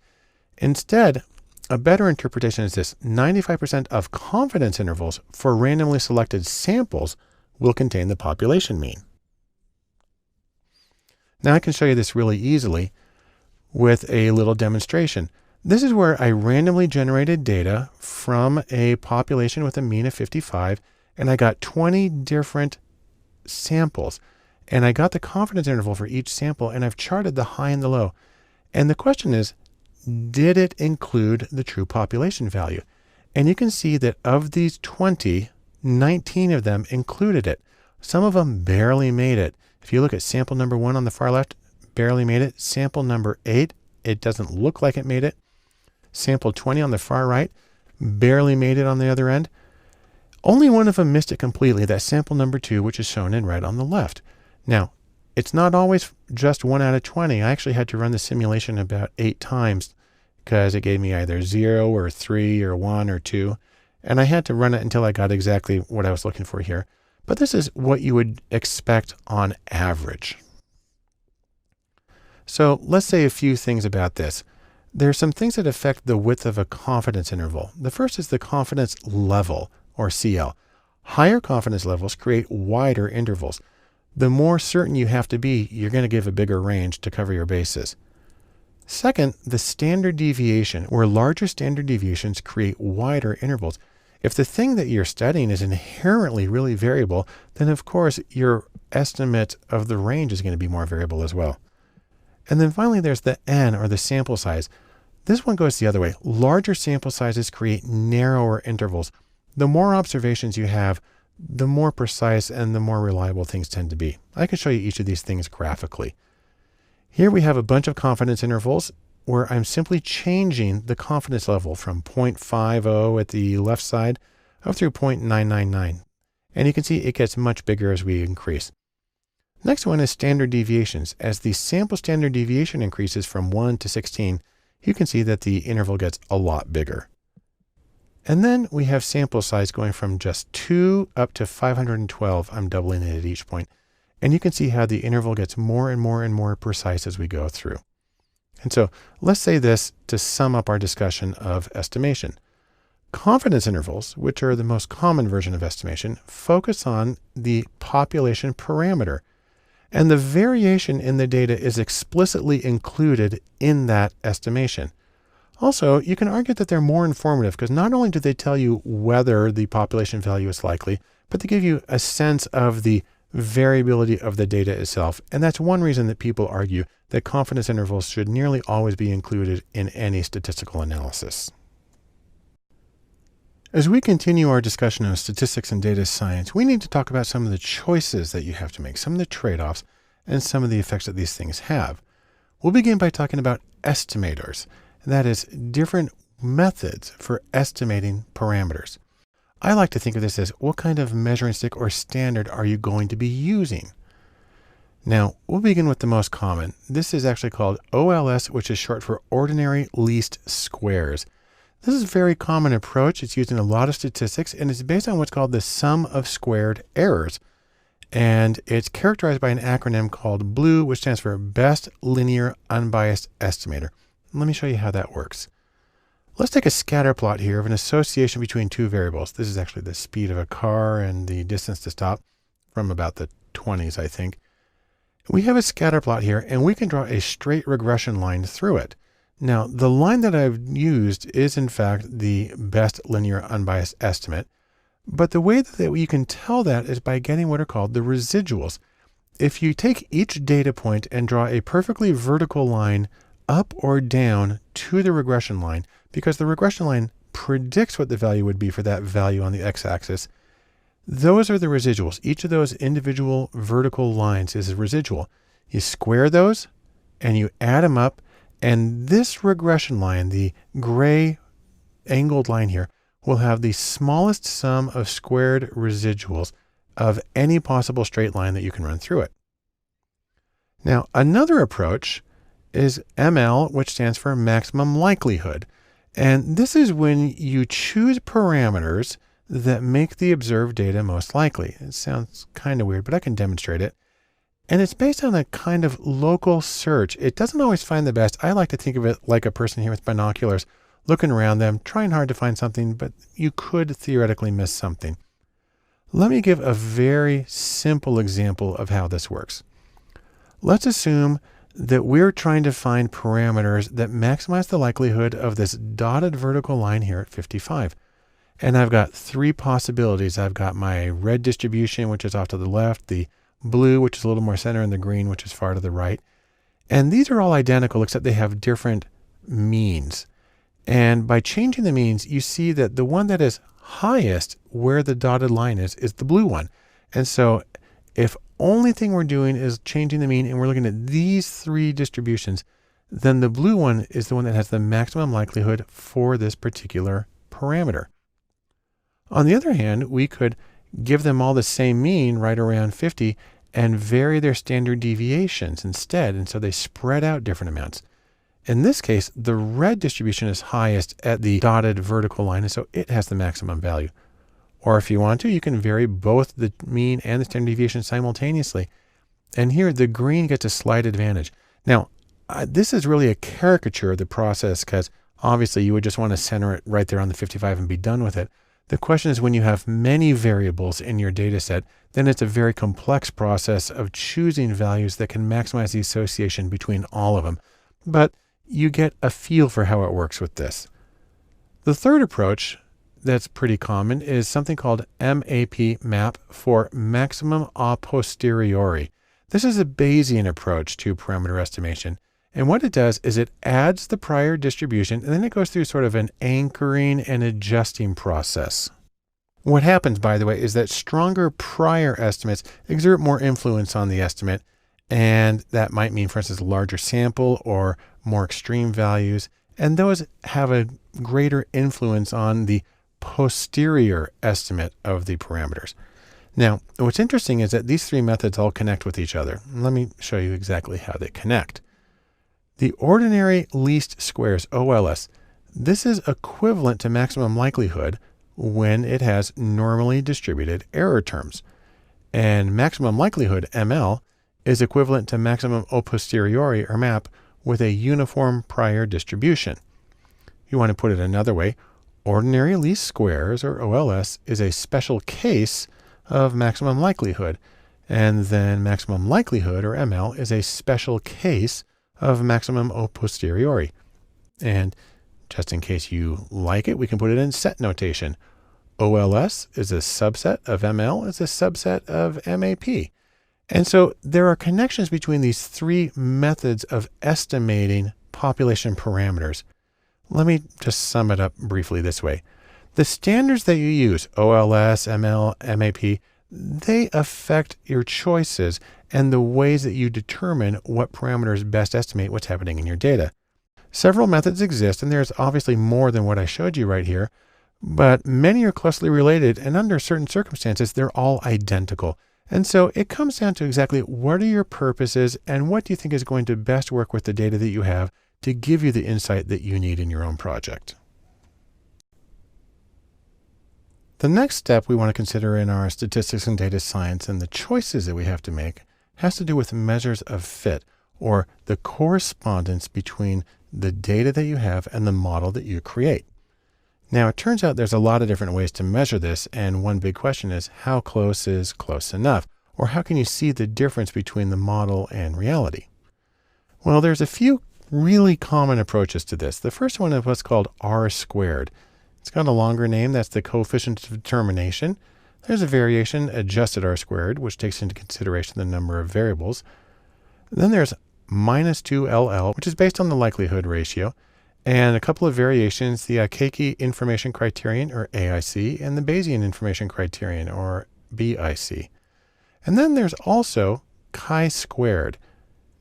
Instead, a better interpretation is this. 95% of confidence intervals for randomly selected samples will contain the population mean. Now I can show you this really easily with a little demonstration. This is where I randomly generated data from a population with a mean of 55, and I got 20 different samples. And I got the confidence interval for each sample, and I've charted the high and the low. And the question is, did it include the true population value? And you can see that of these 20, 19 of them included it. Some of them barely made it. If you look at sample number 1 on the far left, barely made it. Sample number 8, it doesn't look like it made it. Sample 20 on the far right, barely made it on the other end. Only one of them missed it completely, that sample number 2, which is shown in red on the left. Now, it's not always just 1 out of 20. I actually had to run the simulation about 8 times because it gave me either 0 or 3 or 1 or 2. And I had to run it until I got exactly what I was looking for here. But this is what you would expect on average. So let's say a few things about this. There are some things that affect the width of a confidence interval. The first is the confidence level, or CL. Higher confidence levels create wider intervals. The more certain you have to be, you're going to give a bigger range to cover your bases. Second, the standard deviation, where larger standard deviations create wider intervals. If the thing that you're studying is inherently really variable, then of course your estimate of the range is going to be more variable as well. And then finally, there's the N, or the sample size. This one goes the other way. Larger sample sizes create narrower intervals. The more observations you have, the more precise and the more reliable things tend to be. I can show you each of these things graphically. Here we have a bunch of confidence intervals where I'm simply changing the confidence level from 0.50 at the left side up through 0.999. And you can see it gets much bigger as we increase. Next one is standard deviations. As the sample standard deviation increases from 1 to 16, you can see that the interval gets a lot bigger. And then we have sample size going from just 2 up to 512. I'm doubling it at each point. And you can see how the interval gets more and more and more precise as we go through. And so let's say this to sum up our discussion of estimation. Confidence intervals, which are the most common version of estimation, focus on the population parameter. And the variation in the data is explicitly included in that estimation. Also, you can argue that they're more informative because not only do they tell you whether the population value is likely, but they give you a sense of the variability of the data itself. And that's one reason that people argue that confidence intervals should nearly always be included in any statistical analysis. As we continue our discussion of statistics and data science, we need to talk about some of the choices that you have to make, some of the trade-offs, and some of the effects that these things have. we'll begin by talking about estimators. That is, different methods for estimating parameters. I like to think of this as what kind of measuring stick or standard are you going to be using? Now, we'll begin with the most common. This is actually called OLS, which is short for ordinary least squares. This is a very common approach. It's used in a lot of statistics, and it's based on what's called the sum of squared errors. And it's characterized by an acronym called BLEU, which stands for Best Linear Unbiased Estimator. Let me show you how that works. Let's take a scatter plot here of an association between two variables. This is actually the speed of a car and the distance to stop from about the 20s, I think. We have a scatter plot here, and we can draw a straight regression line through it. Now, the line that I've used is in fact the best linear unbiased estimate, but the way that you can tell that is by getting what are called the residuals. If you take each data point and draw a perfectly vertical line up or down to the regression line, because the regression line predicts what the value would be for that value on the x-axis, those are the residuals. Each of those individual vertical lines is a residual. You square those and you add them up, and this regression line, the gray angled line here, will have the smallest sum of squared residuals of any possible straight line that you can run through it. Now, another approach is ML, which stands for maximum likelihood. And this is when you choose parameters that make the observed data most likely. It sounds kind of weird, but I can demonstrate it. And it's based on a kind of local search. It doesn't always find the best. I like to think of it like a person here with binoculars, looking around them, trying hard to find something, but you could theoretically miss something. Let me give a very simple example of how this works. Let's assume that we're trying to find parameters that maximize the likelihood of this dotted vertical line here at 55. And I've got three possibilities. I've got my red distribution, which is off to the left, the blue, which is a little more center, and the green, which is far to the right. And these are all identical, except they have different means. And by changing the means, you see that the one that is highest where the dotted line is the blue one. And so if only thing we're doing is changing the mean and we're looking at these three distributions, then the blue one is the one that has the maximum likelihood for this particular parameter. On the other hand, we could give them all the same mean right around 50 and vary their standard deviations instead. And so they spread out different amounts. In this case, the red distribution is highest at the dotted vertical line, and so it has the maximum value. Or if you want to, you can vary both the mean and the standard deviation simultaneously. And here the green gets a slight advantage. Now, this is really a caricature of the process because obviously you would just want to center it right there on the 55 and be done with it. The question is when you have many variables in your data set, then it's a very complex process of choosing values that can maximize the association between all of them. But you get a feel for how it works with this. The third approach that's pretty common is something called map for maximum a posteriori. This is a Bayesian approach to parameter estimation. And what it does is it adds the prior distribution, and then it goes through sort of an anchoring and adjusting process. What happens, by the way, is that stronger prior estimates exert more influence on the estimate. And that might mean, for instance, a larger sample or more extreme values. And those have a greater influence on the posterior estimate of the parameters. Now, what's interesting is that these three methods all connect with each other. Let me show you exactly how they connect. The ordinary least squares, OLS, this is equivalent to maximum likelihood when it has normally distributed error terms. And maximum likelihood, ML, is equivalent to maximum a posteriori, or MAP, with a uniform prior distribution. You want to put it another way, ordinary least squares, or OLS, is a special case of maximum likelihood. And then maximum likelihood, or ML, is a special case of maximum a posteriori. And just in case you like it, we can put it in set notation. OLS is a subset of ML, is a subset of MAP. And so there are connections between these three methods of estimating population parameters. Let me just sum it up briefly this way. The standards that you use, OLS, ML, MAP, they affect your choices and the ways that you determine what parameters best estimate what's happening in your data. Several methods exist, and there's obviously more than what I showed you right here, but many are closely related, and under certain circumstances, they're all identical. And so it comes down to exactly what are your purposes and what do you think is going to best work with the data that you have to give you the insight that you need in your own project. The next step we want to consider in our statistics and data science and the choices that we have to make has to do with measures of fit, or the correspondence between the data that you have and the model that you create. Now, it turns out there's a lot of different ways to measure this, and one big question is how close is close enough? Or how can you see the difference between the model and reality? Well, there's a few really common approaches to this. The first one is what's called R-squared. It's got a longer name. That's the coefficient of determination. There's a variation, adjusted R-squared, which takes into consideration the number of variables. Then there's minus 2LL, which is based on the likelihood ratio, and a couple of variations, the Akaike Information Criterion, or AIC, and the Bayesian Information Criterion, or BIC. And then there's also chi-squared.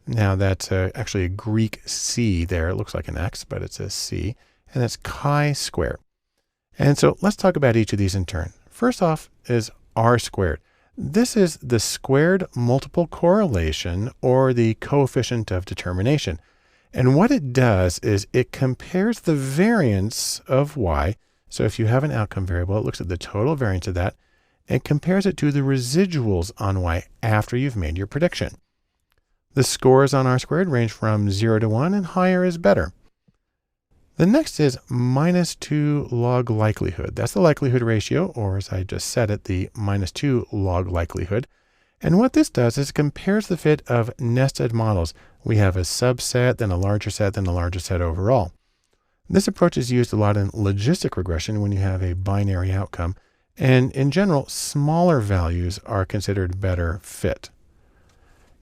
Now that's actually a Greek C there. It looks like an X, but it's a C, and that's chi-squared. And so let's talk about each of these in turn. First off is R-squared. This is the squared multiple correlation, or the coefficient of determination. And what it does is it compares the variance of Y. So if you have an outcome variable, it looks at the total variance of that and compares it to the residuals on Y after you've made your prediction. The scores on R-squared range from 0 to 1, and higher is better. The next is minus 2 log likelihood. That's the likelihood ratio, or as I just said it, the minus 2 log likelihood. And what this does is it compares the fit of nested models. We have a subset, then a larger set, then a larger set overall. This approach is used a lot in logistic regression when you have a binary outcome. And in general, smaller values are considered better fit.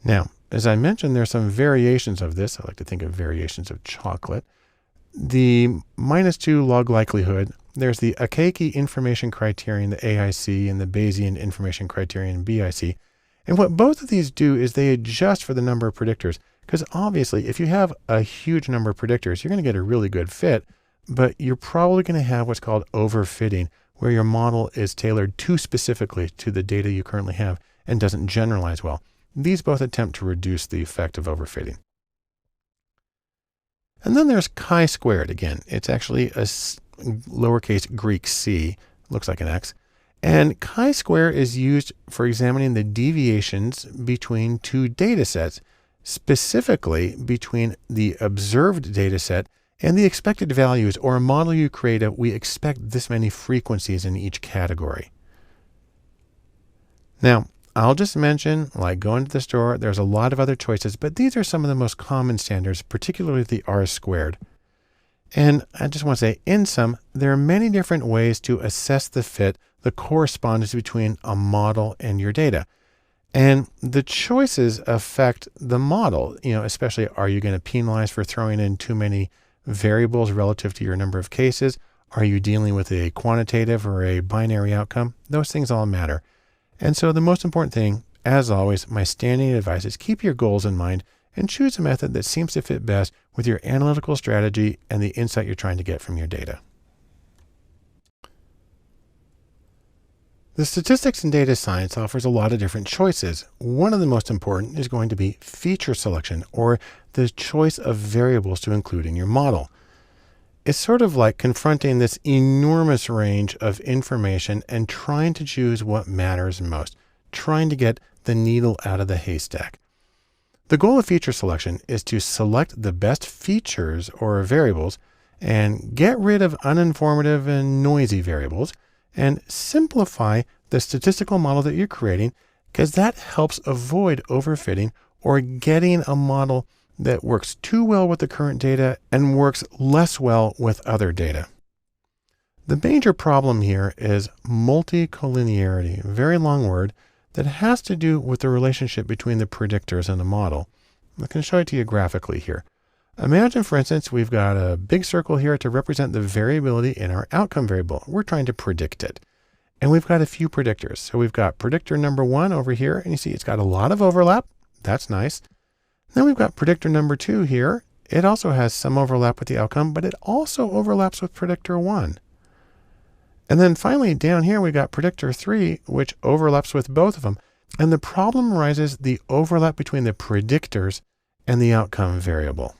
Now, as I mentioned, there's some variations of this. I like to think of variations of chocolate. The minus 2 log likelihood, there's the Akaike Information Criterion, the AIC, and the Bayesian Information Criterion, BIC. And what both of these do is they adjust for the number of predictors. Because obviously, if you have a huge number of predictors, you're going to get a really good fit, but you're probably going to have what's called overfitting, where your model is tailored too specifically to the data you currently have and doesn't generalize well. These both attempt to reduce the effect of overfitting. And then there's chi-squared again. It's actually a lowercase Greek c, looks like an X. And chi-square is used for examining the deviations between two data sets, specifically between the observed data set and the expected values, or a model you create of, we expect this many frequencies in each category. Now, I'll just mention, like going to the store, there's a lot of other choices, but these are some of the most common standards, particularly the R-squared. And I just want to say, in sum, there are many different ways to assess the fit, the correspondence between a model and your data. And the choices affect the model, especially, are you going to penalize for throwing in too many variables relative to your number of cases? Are you dealing with a quantitative or a binary outcome? Those things all matter. And so the most important thing, as always, my standing advice is keep your goals in mind and choose a method that seems to fit best with your analytical strategy and the insight you're trying to get from your data. The statistics and data science offers a lot of different choices. One of the most important is going to be feature selection, or the choice of variables to include in your model. It's sort of like confronting this enormous range of information and trying to choose what matters most, trying to get the needle out of the haystack. The goal of feature selection is to select the best features or variables and get rid of uninformative and noisy variables, and simplify the statistical model that you're creating, because that helps avoid overfitting or getting a model that works too well with the current data and works less well with other data. The major problem here is multicollinearity, a very long word that has to do with the relationship between the predictors and the model. I can show it to you graphically here. Imagine, for instance, we've got a big circle here to represent the variability in our outcome variable. We're trying to predict it. And we've got a few predictors. So we've got predictor number 1 over here, and you see it's got a lot of overlap. That's nice. Then we've got predictor number 2 here. It also has some overlap with the outcome, but it also overlaps with predictor 1. And then finally down here, we got predictor 3, which overlaps with both of them. And the problem arises the overlap between the predictors and the outcome variable.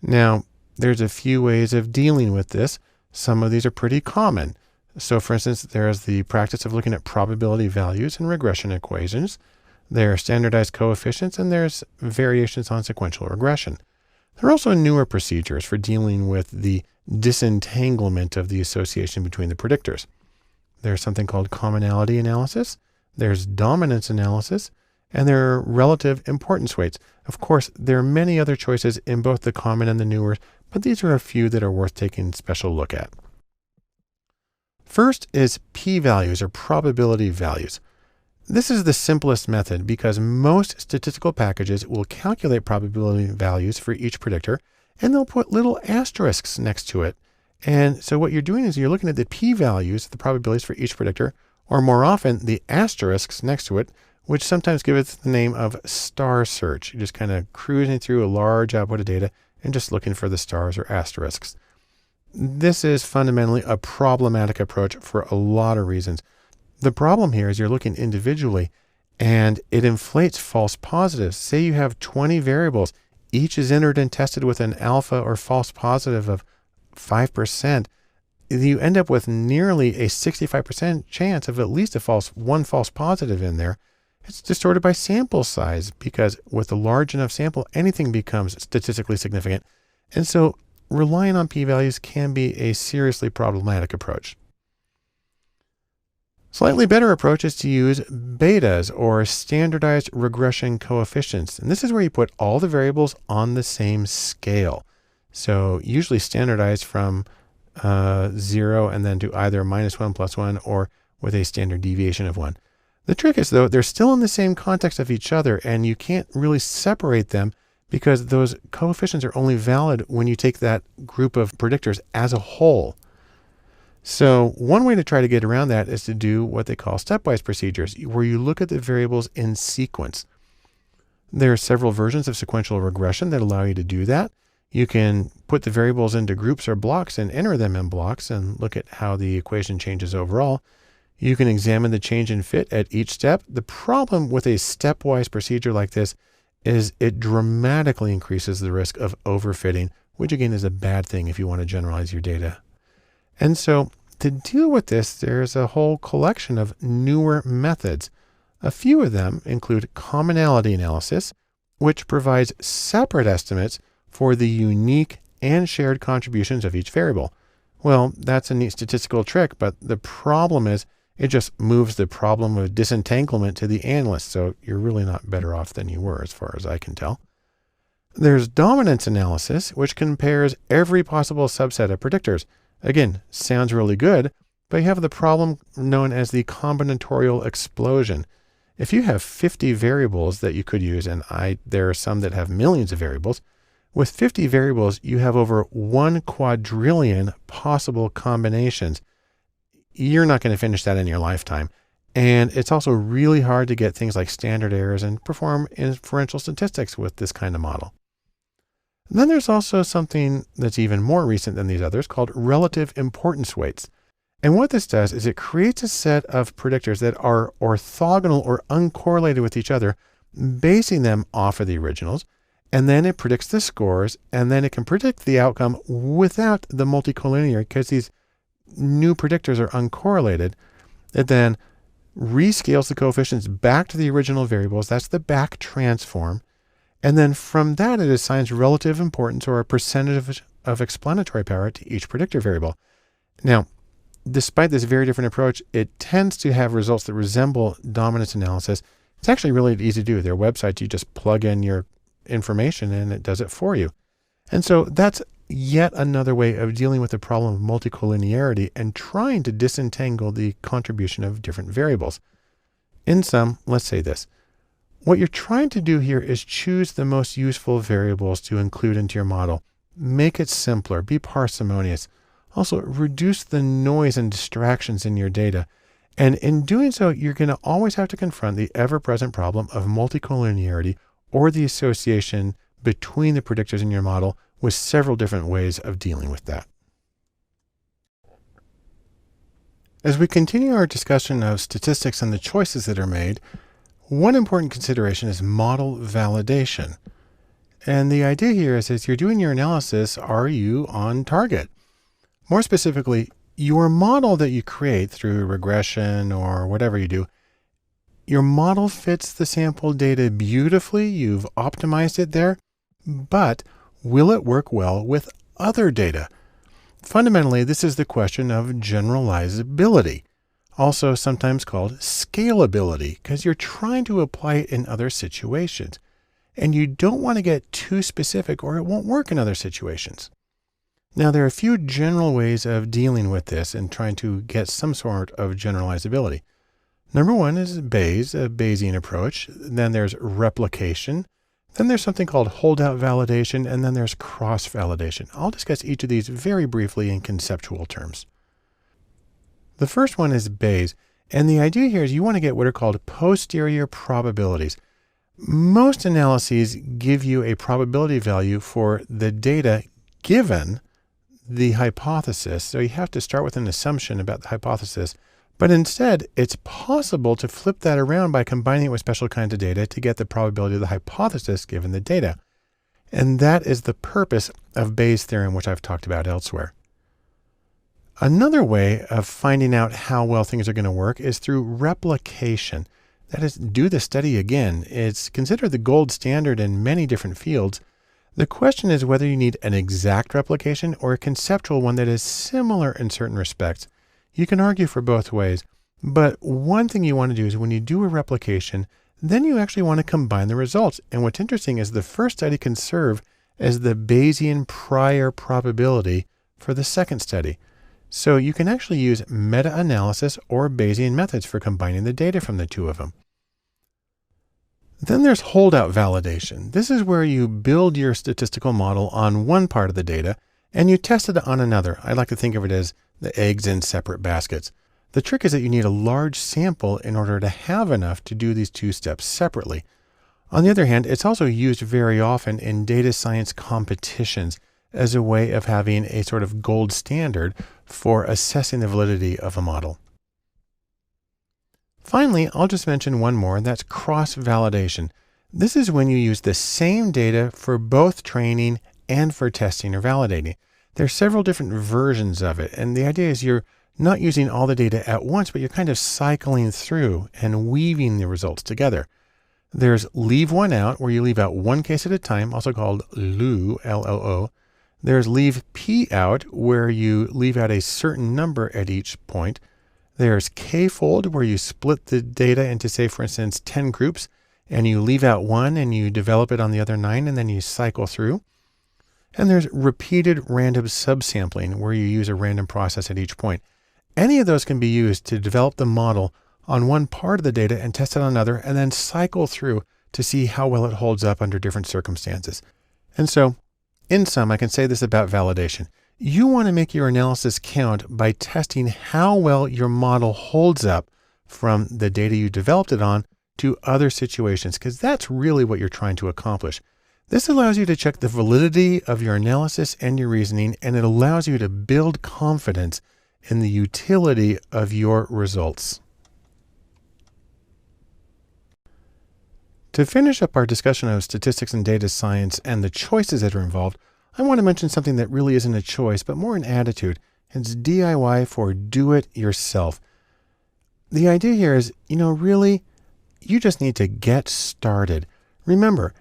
Now, there's a few ways of dealing with this. Some of these are pretty common. So for instance, there's the practice of looking at probability values in regression equations. There are standardized coefficients, and there's variations on sequential regression. There are also newer procedures for dealing with the disentanglement of the association between the predictors. There's something called commonality analysis. There's dominance analysis, and there are relative importance weights. Of course, there are many other choices in both the common and the newer, but these are a few that are worth taking a special look at. First is p-values, or probability values. This is the simplest method because most statistical packages will calculate probability values for each predictor, and they'll put little asterisks next to it. And so what you're doing is you're looking at the p-values, the probabilities for each predictor, or more often the asterisks next to it, which sometimes give it the name of star search. You're just kind of cruising through a large output of data and just looking for the stars or asterisks. This is fundamentally a problematic approach for a lot of reasons. The problem here is you're looking individually, and it inflates false positives. Say you have 20 variables. Each is entered and tested with an alpha or false positive of 5%. You end up with nearly a 65% chance of at least one false positive in there. It's distorted by sample size because with a large enough sample, anything becomes statistically significant. And so relying on p-values can be a seriously problematic approach. Slightly better approach is to use betas, or standardized regression coefficients. And this is where you put all the variables on the same scale. So usually standardized from 0 and then to either -1, +1, or with a standard deviation of 1. The trick is, though, they're still in the same context of each other, and you can't really separate them because those coefficients are only valid when you take that group of predictors as a whole. So one way to try to get around that is to do what they call stepwise procedures, where you look at the variables in sequence. There are several versions of sequential regression that allow you to do that. You can put the variables into groups or blocks and enter them in blocks and look at how the equation changes overall. You can examine the change in fit at each step. The problem with a stepwise procedure like this is it dramatically increases the risk of overfitting, which again is a bad thing if you want to generalize your data. And so to deal with this, there's a whole collection of newer methods. A few of them include commonality analysis, which provides separate estimates for the unique and shared contributions of each variable. Well, that's a neat statistical trick, but the problem is it just moves the problem of disentanglement to the analyst, so you're really not better off than you were as far as I can tell. There's dominance analysis, which compares every possible subset of predictors. Again, sounds really good, but you have the problem known as the combinatorial explosion. If you have 50 variables that you could use, and there are some that have millions of variables, with 50 variables, you have over 1 quadrillion possible combinations. You're not going to finish that in your lifetime. And it's also really hard to get things like standard errors and perform inferential statistics with this kind of model. And then there's also something that's even more recent than these others called relative importance weights. And what this does is it creates a set of predictors that are orthogonal or uncorrelated with each other, basing them off of the originals. And then it predicts the scores, and then it can predict the outcome without the multicollinear because these new predictors are uncorrelated. It then rescales the coefficients back to the original variables. That's the back transform. And then from that, it assigns relative importance or a percentage of explanatory power to each predictor variable. Now, despite this very different approach, it tends to have results that resemble dominance analysis. It's actually really easy to do. Their website, you just plug in your information and it does it for you. And so that's yet another way of dealing with the problem of multicollinearity and trying to disentangle the contribution of different variables. In sum, let's say this. What you're trying to do here is choose the most useful variables to include into your model. Make it simpler, be parsimonious. Also, reduce the noise and distractions in your data. And in doing so, you're going to always have to confront the ever-present problem of multicollinearity, or the association between the predictors in your model, with several different ways of dealing with that. As we continue our discussion of statistics and the choices that are made, one important consideration is model validation. And the idea here is, as you're doing your analysis, are you on target? More specifically, your model that you create through regression or whatever you do, your model fits the sample data beautifully, you've optimized it there, but will it work well with other data? Fundamentally, this is the question of generalizability, also sometimes called scalability, because you're trying to apply it in other situations. And you don't want to get too specific or it won't work in other situations. Now, there are a few general ways of dealing with this and trying to get some sort of generalizability. Number one is Bayes, a Bayesian approach. Then there's replication. Then there's something called holdout validation, and then there's cross-validation. I'll discuss each of these very briefly in conceptual terms. The first one is Bayes, and the idea here is you want to get what are called posterior probabilities. Most analyses give you a probability value for the data given the hypothesis, so you have to start with an assumption about the hypothesis. But instead, it's possible to flip that around by combining it with special kinds of data to get the probability of the hypothesis given the data. And that is the purpose of Bayes' theorem, which I've talked about elsewhere. Another way of finding out how well things are going to work is through replication. That is, do the study again. It's considered the gold standard in many different fields. The question is whether you need an exact replication or a conceptual one that is similar in certain respects. You can argue for both ways, but one thing you want to do is when you do a replication, then you actually want to combine the results. And what's interesting is the first study can serve as the Bayesian prior probability for the second study. So you can actually use meta-analysis or Bayesian methods for combining the data from the two of them. Then there's holdout validation. This is where you build your statistical model on one part of the data and you test it on another. I like to think of it as the eggs in separate baskets. The trick is that you need a large sample in order to have enough to do these two steps separately. On the other hand, it's also used very often in data science competitions as a way of having a sort of gold standard for assessing the validity of a model. Finally, I'll just mention one more, and that's cross-validation. This is when you use the same data for both training and for testing or validating. There are several different versions of it, and the idea is you're not using all the data at once, but you're kind of cycling through and weaving the results together. There's leave one out, where you leave out one case at a time, also called LOO, L-O-O. There's leave P out, where you leave out a certain number at each point. There's K-fold, where you split the data into, say, for instance, 10 groups, and you leave out one and you develop it on the other 9, and then you cycle through. And there's repeated random subsampling, where you use a random process at each point. Any of those can be used to develop the model on one part of the data and test it on another, and then cycle through to see how well it holds up under different circumstances. And so, in sum, I can say this about validation. You want to make your analysis count by testing how well your model holds up from the data you developed it on to other situations, because that's really what you're trying to accomplish. This allows you to check the validity of your analysis and your reasoning, and it allows you to build confidence in the utility of your results. To finish up our discussion of statistics and data science and the choices that are involved, I want to mention something that really isn't a choice, but more an attitude. It's DIY for do it yourself. The idea here is, really, you just need to get started. Remember,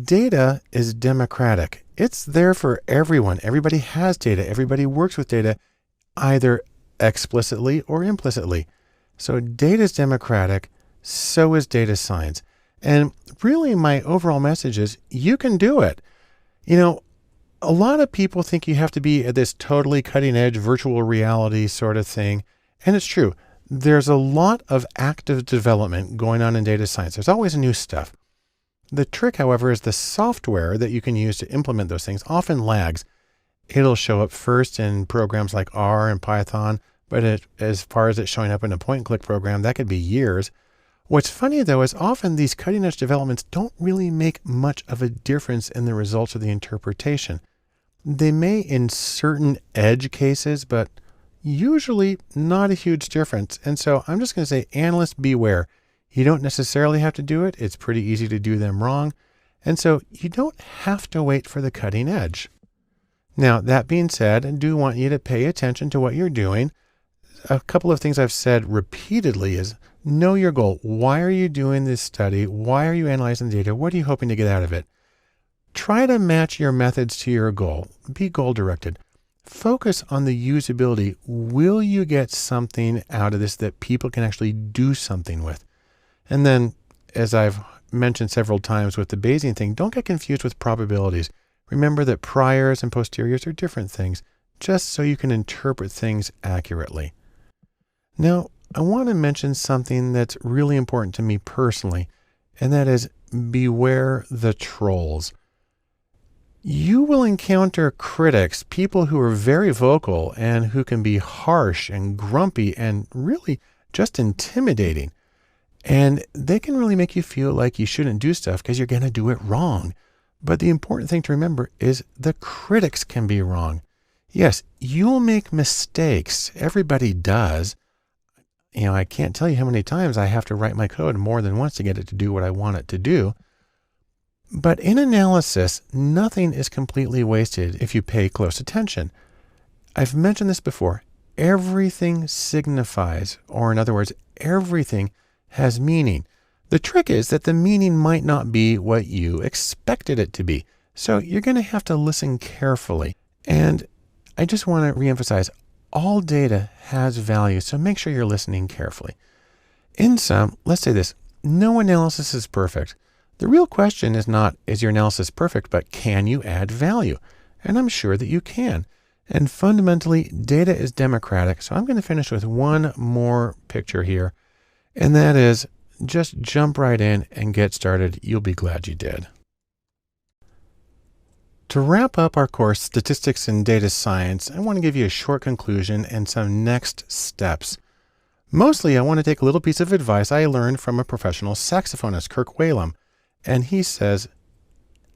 data is democratic. It's there for everyone. Everybody has data. Everybody works with data, either explicitly or implicitly. So data is democratic. So is data science. And really, my overall message is you can do it. A lot of people think you have to be at this totally cutting edge virtual reality sort of thing. And it's true. There's a lot of active development going on in data science. There's always new stuff. The trick, however, is the software that you can use to implement those things often lags. it'll show up first in programs like R and Python, but as far as it showing up in a point-and-click program, that could be years. What's funny though is often these cutting-edge developments don't really make much of a difference in the results of the interpretation. They may in certain edge cases, but usually not a huge difference. And so I'm just going to say, analysts beware. You don't necessarily have to do it. It's pretty easy to do them wrong. And so you don't have to wait for the cutting edge. Now, that being said, I do want you to pay attention to what you're doing. A couple of things I've said repeatedly is know your goal. Why are you doing this study? Why are you analyzing the data? What are you hoping to get out of it? Try to match your methods to your goal. Be goal directed. Focus on the usability. Will you get something out of this that people can actually do something with? And then, as I've mentioned several times with the Bayesian thing, don't get confused with probabilities. Remember that priors and posteriors are different things, just so you can interpret things accurately. Now, I want to mention something that's really important to me personally, and that is beware the trolls. You will encounter critics, people who are very vocal and who can be harsh and grumpy and really just intimidating. And they can really make you feel like you shouldn't do stuff because you're going to do it wrong. But the important thing to remember is the critics can be wrong. Yes, you'll make mistakes. Everybody does. I can't tell you how many times I have to write my code more than once to get it to do what I want it to do. But in analysis, nothing is completely wasted if you pay close attention. I've mentioned this before. Everything signifies, or in other words, everything has meaning. The trick is that the meaning might not be what you expected it to be. So you're going to have to listen carefully. And I just want to reemphasize, all data has value, so make sure you're listening carefully. In sum, let's say this, no analysis is perfect. The real question is not, is your analysis perfect, but can you add value? And I'm sure that you can. And fundamentally, data is democratic. So I'm going to finish with one more picture here. And that is, just jump right in and get started. You'll be glad you did. To wrap up our course, Statistics and Data Science, I want to give you a short conclusion and some next steps. Mostly, I want to take a little piece of advice I learned from a professional saxophonist, Kirk Whalum. And he says,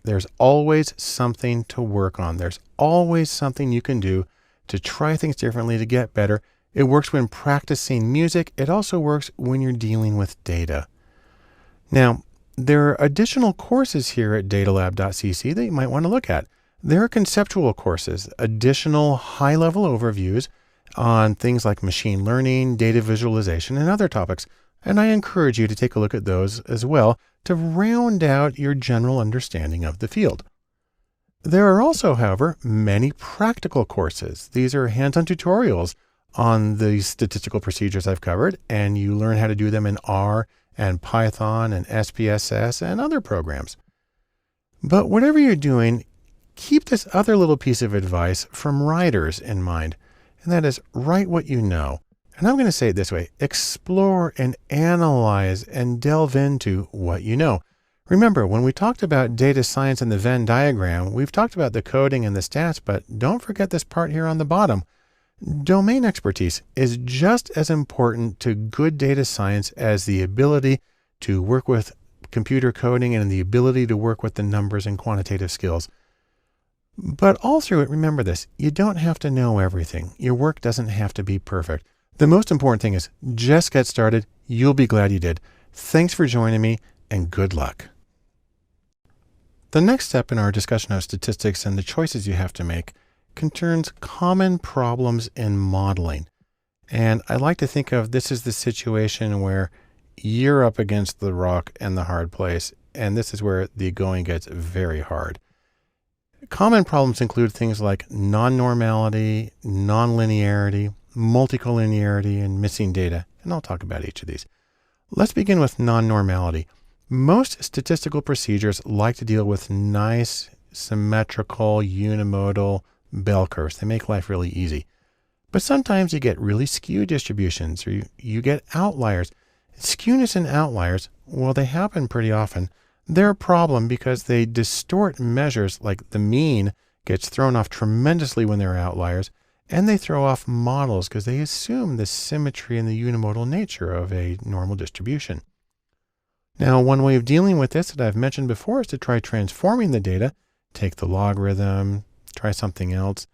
there's always something to work on. There's always something you can do to try things differently to get better. It works when practicing music. It also works when you're dealing with data. Now, there are additional courses here at datalab.cc that you might want to look at. There are conceptual courses, additional high-level overviews on things like machine learning, data visualization, and other topics. And I encourage you to take a look at those as well to round out your general understanding of the field. There are also, however, many practical courses. These are hands-on tutorials on the statistical procedures I've covered, and you learn how to do them in R and Python and SPSS and other programs. But whatever you're doing, keep this other little piece of advice from writers in mind, and that is write what you know. And I'm going to say it this way, explore and analyze and delve into what you know. Remember, when we talked about data science and the Venn diagram, we've talked about the coding and the stats, but don't forget this part here on the bottom. Domain expertise is just as important to good data science as the ability to work with computer coding and the ability to work with the numbers and quantitative skills. But all through it, remember this, you don't have to know everything. Your work doesn't have to be perfect. The most important thing is just get started. You'll be glad you did. Thanks for joining me and good luck. The next step in our discussion of statistics and the choices you have to make concerns common problems in modeling. And I like to think of this as the situation where you're up against the rock and the hard place. And this is where the going gets very hard. Common problems include things like non-normality, non-linearity, multicollinearity, and missing data. And I'll talk about each of these. Let's begin with non-normality. Most statistical procedures like to deal with nice, symmetrical, unimodal bell curves. They make life really easy. But sometimes you get really skewed distributions, or you get outliers. Skewness and outliers, well, they happen pretty often. They're a problem because they distort measures like the mean gets thrown off tremendously when there are outliers, and they throw off models because they assume the symmetry and the unimodal nature of a normal distribution. Now, one way of dealing with this that I've mentioned before is to try transforming the data, take the logarithm, try something else.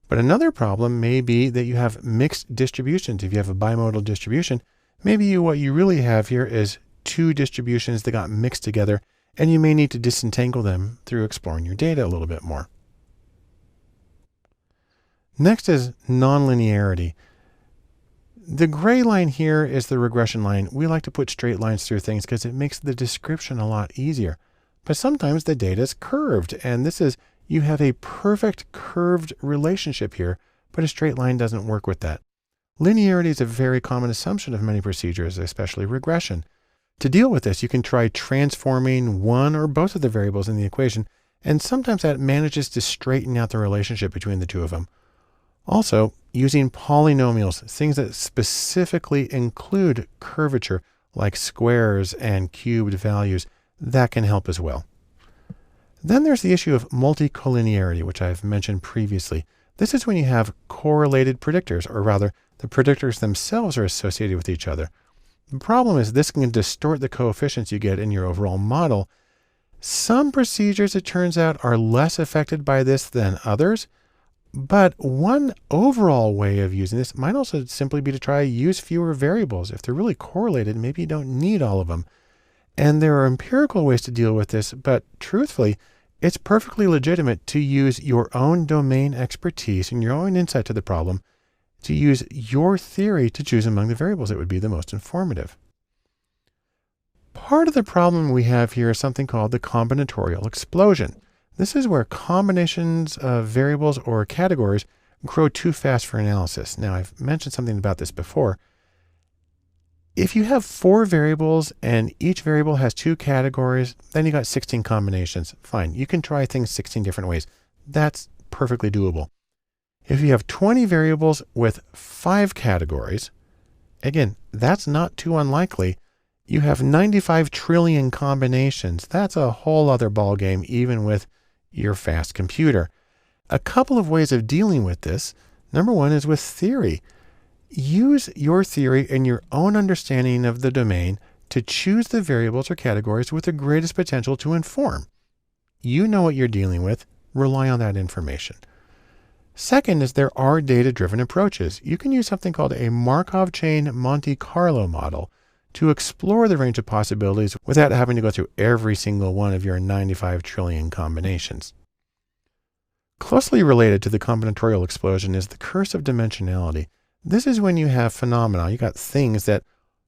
But another problem may be that you have mixed distributions. If you have a bimodal distribution, maybe what you really have here is two distributions that got mixed together, and you may need to disentangle them through exploring your data a little bit more. Next is nonlinearity. The gray line here is the regression line. We like to put straight lines through things because it makes the description a lot easier. But sometimes the data is curved, and this is, you have a perfect curved relationship here, but a straight line doesn't work with that. Linearity is a very common assumption of many procedures, especially regression. To deal with this, you can try transforming one or both of the variables in the equation, and sometimes that manages to straighten out the relationship between the two of them. Also, using polynomials, things that specifically include curvature, like squares and cubed values, that can help as well. Then there's the issue of multicollinearity, which I've mentioned previously. This is when you have correlated predictors, or rather, the predictors themselves are associated with each other. The problem is this can distort the coefficients you get in your overall model. Some procedures, it turns out, are less affected by this than others. But one overall way of using this might also simply be to try use fewer variables. If they're really correlated, maybe you don't need all of them. And there are empirical ways to deal with this, but truthfully, it's perfectly legitimate to use your own domain expertise and your own insight to the problem, to use your theory to choose among the variables that would be the most informative. Part of the problem we have here is something called the combinatorial explosion. This is where combinations of variables or categories grow too fast for analysis. Now, I've mentioned something about this before. If you have 4 variables and each variable has 2 categories, then you got 16 combinations. Fine, you can try things 16 different ways. That's perfectly doable. If you have 20 variables with 5 categories, again, that's not too unlikely. You have 95 trillion combinations. That's a whole other ballgame, even with your fast computer. A couple of ways of dealing with this. Number one is with theory. Use your theory and your own understanding of the domain to choose the variables or categories with the greatest potential to inform. You know what you're dealing with. Rely on that information. Second is there are data-driven approaches. You can use something called a Markov chain Monte Carlo model to explore the range of possibilities without having to go through every single one of your 95 trillion combinations. Closely related to the combinatorial explosion is the curse of dimensionality. This is when you have phenomena. You got things that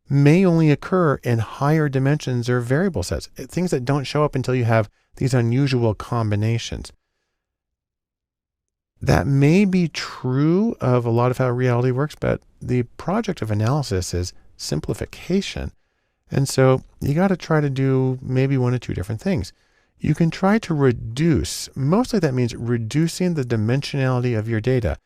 may only occur in higher dimensions or variable sets, things that don't show up until you have these unusual combinations. That may be true of a lot of how reality works, but the project of analysis is simplification. And so you got to try to do maybe one or two different things. You can try to reduce, mostly that means reducing the dimensionality of your data.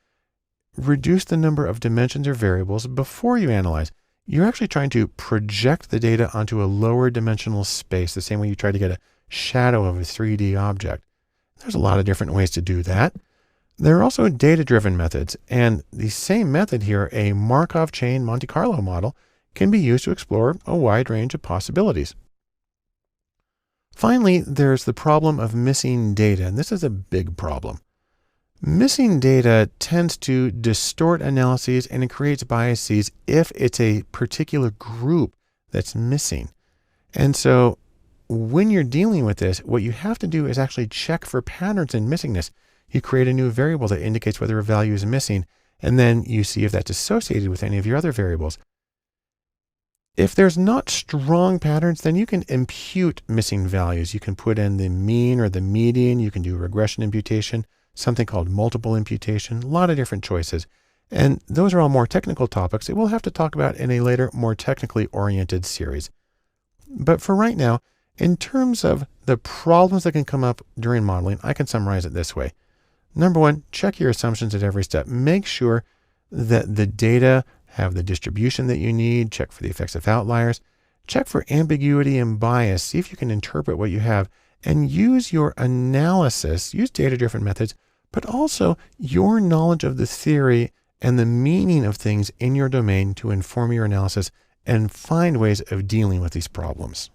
Reduce the number of dimensions or variables before you analyze. You're actually trying to project the data onto a lower dimensional space, the same way you try to get a shadow of a 3D object. There's a lot of different ways to do that. There are also data-driven methods, and the same method here, a Markov chain Monte Carlo model, can be used to explore a wide range of possibilities. Finally, there's the problem of missing data, and this is a big problem. Missing data tends to distort analyses and it creates biases if it's a particular group that's missing. And so when you're dealing with this, what you have to do is actually check for patterns in missingness. You create a new variable that indicates whether a value is missing, and then you see if that's associated with any of your other variables. If there's not strong patterns, then you can impute missing values. You can put in the mean or the median. You can do regression imputation, something called multiple imputation, a lot of different choices. And those are all more technical topics that we'll have to talk about in a later, more technically oriented series. But for right now, in terms of the problems that can come up during modeling, I can summarize it this way. Number one, check your assumptions at every step. Make sure that the data have the distribution that you need. Check for the effects of outliers. Check for ambiguity and bias. See if you can interpret what you have, and use your analysis, use data-driven methods but also your knowledge of the theory and the meaning of things in your domain to inform your analysis and find ways of dealing with these problems.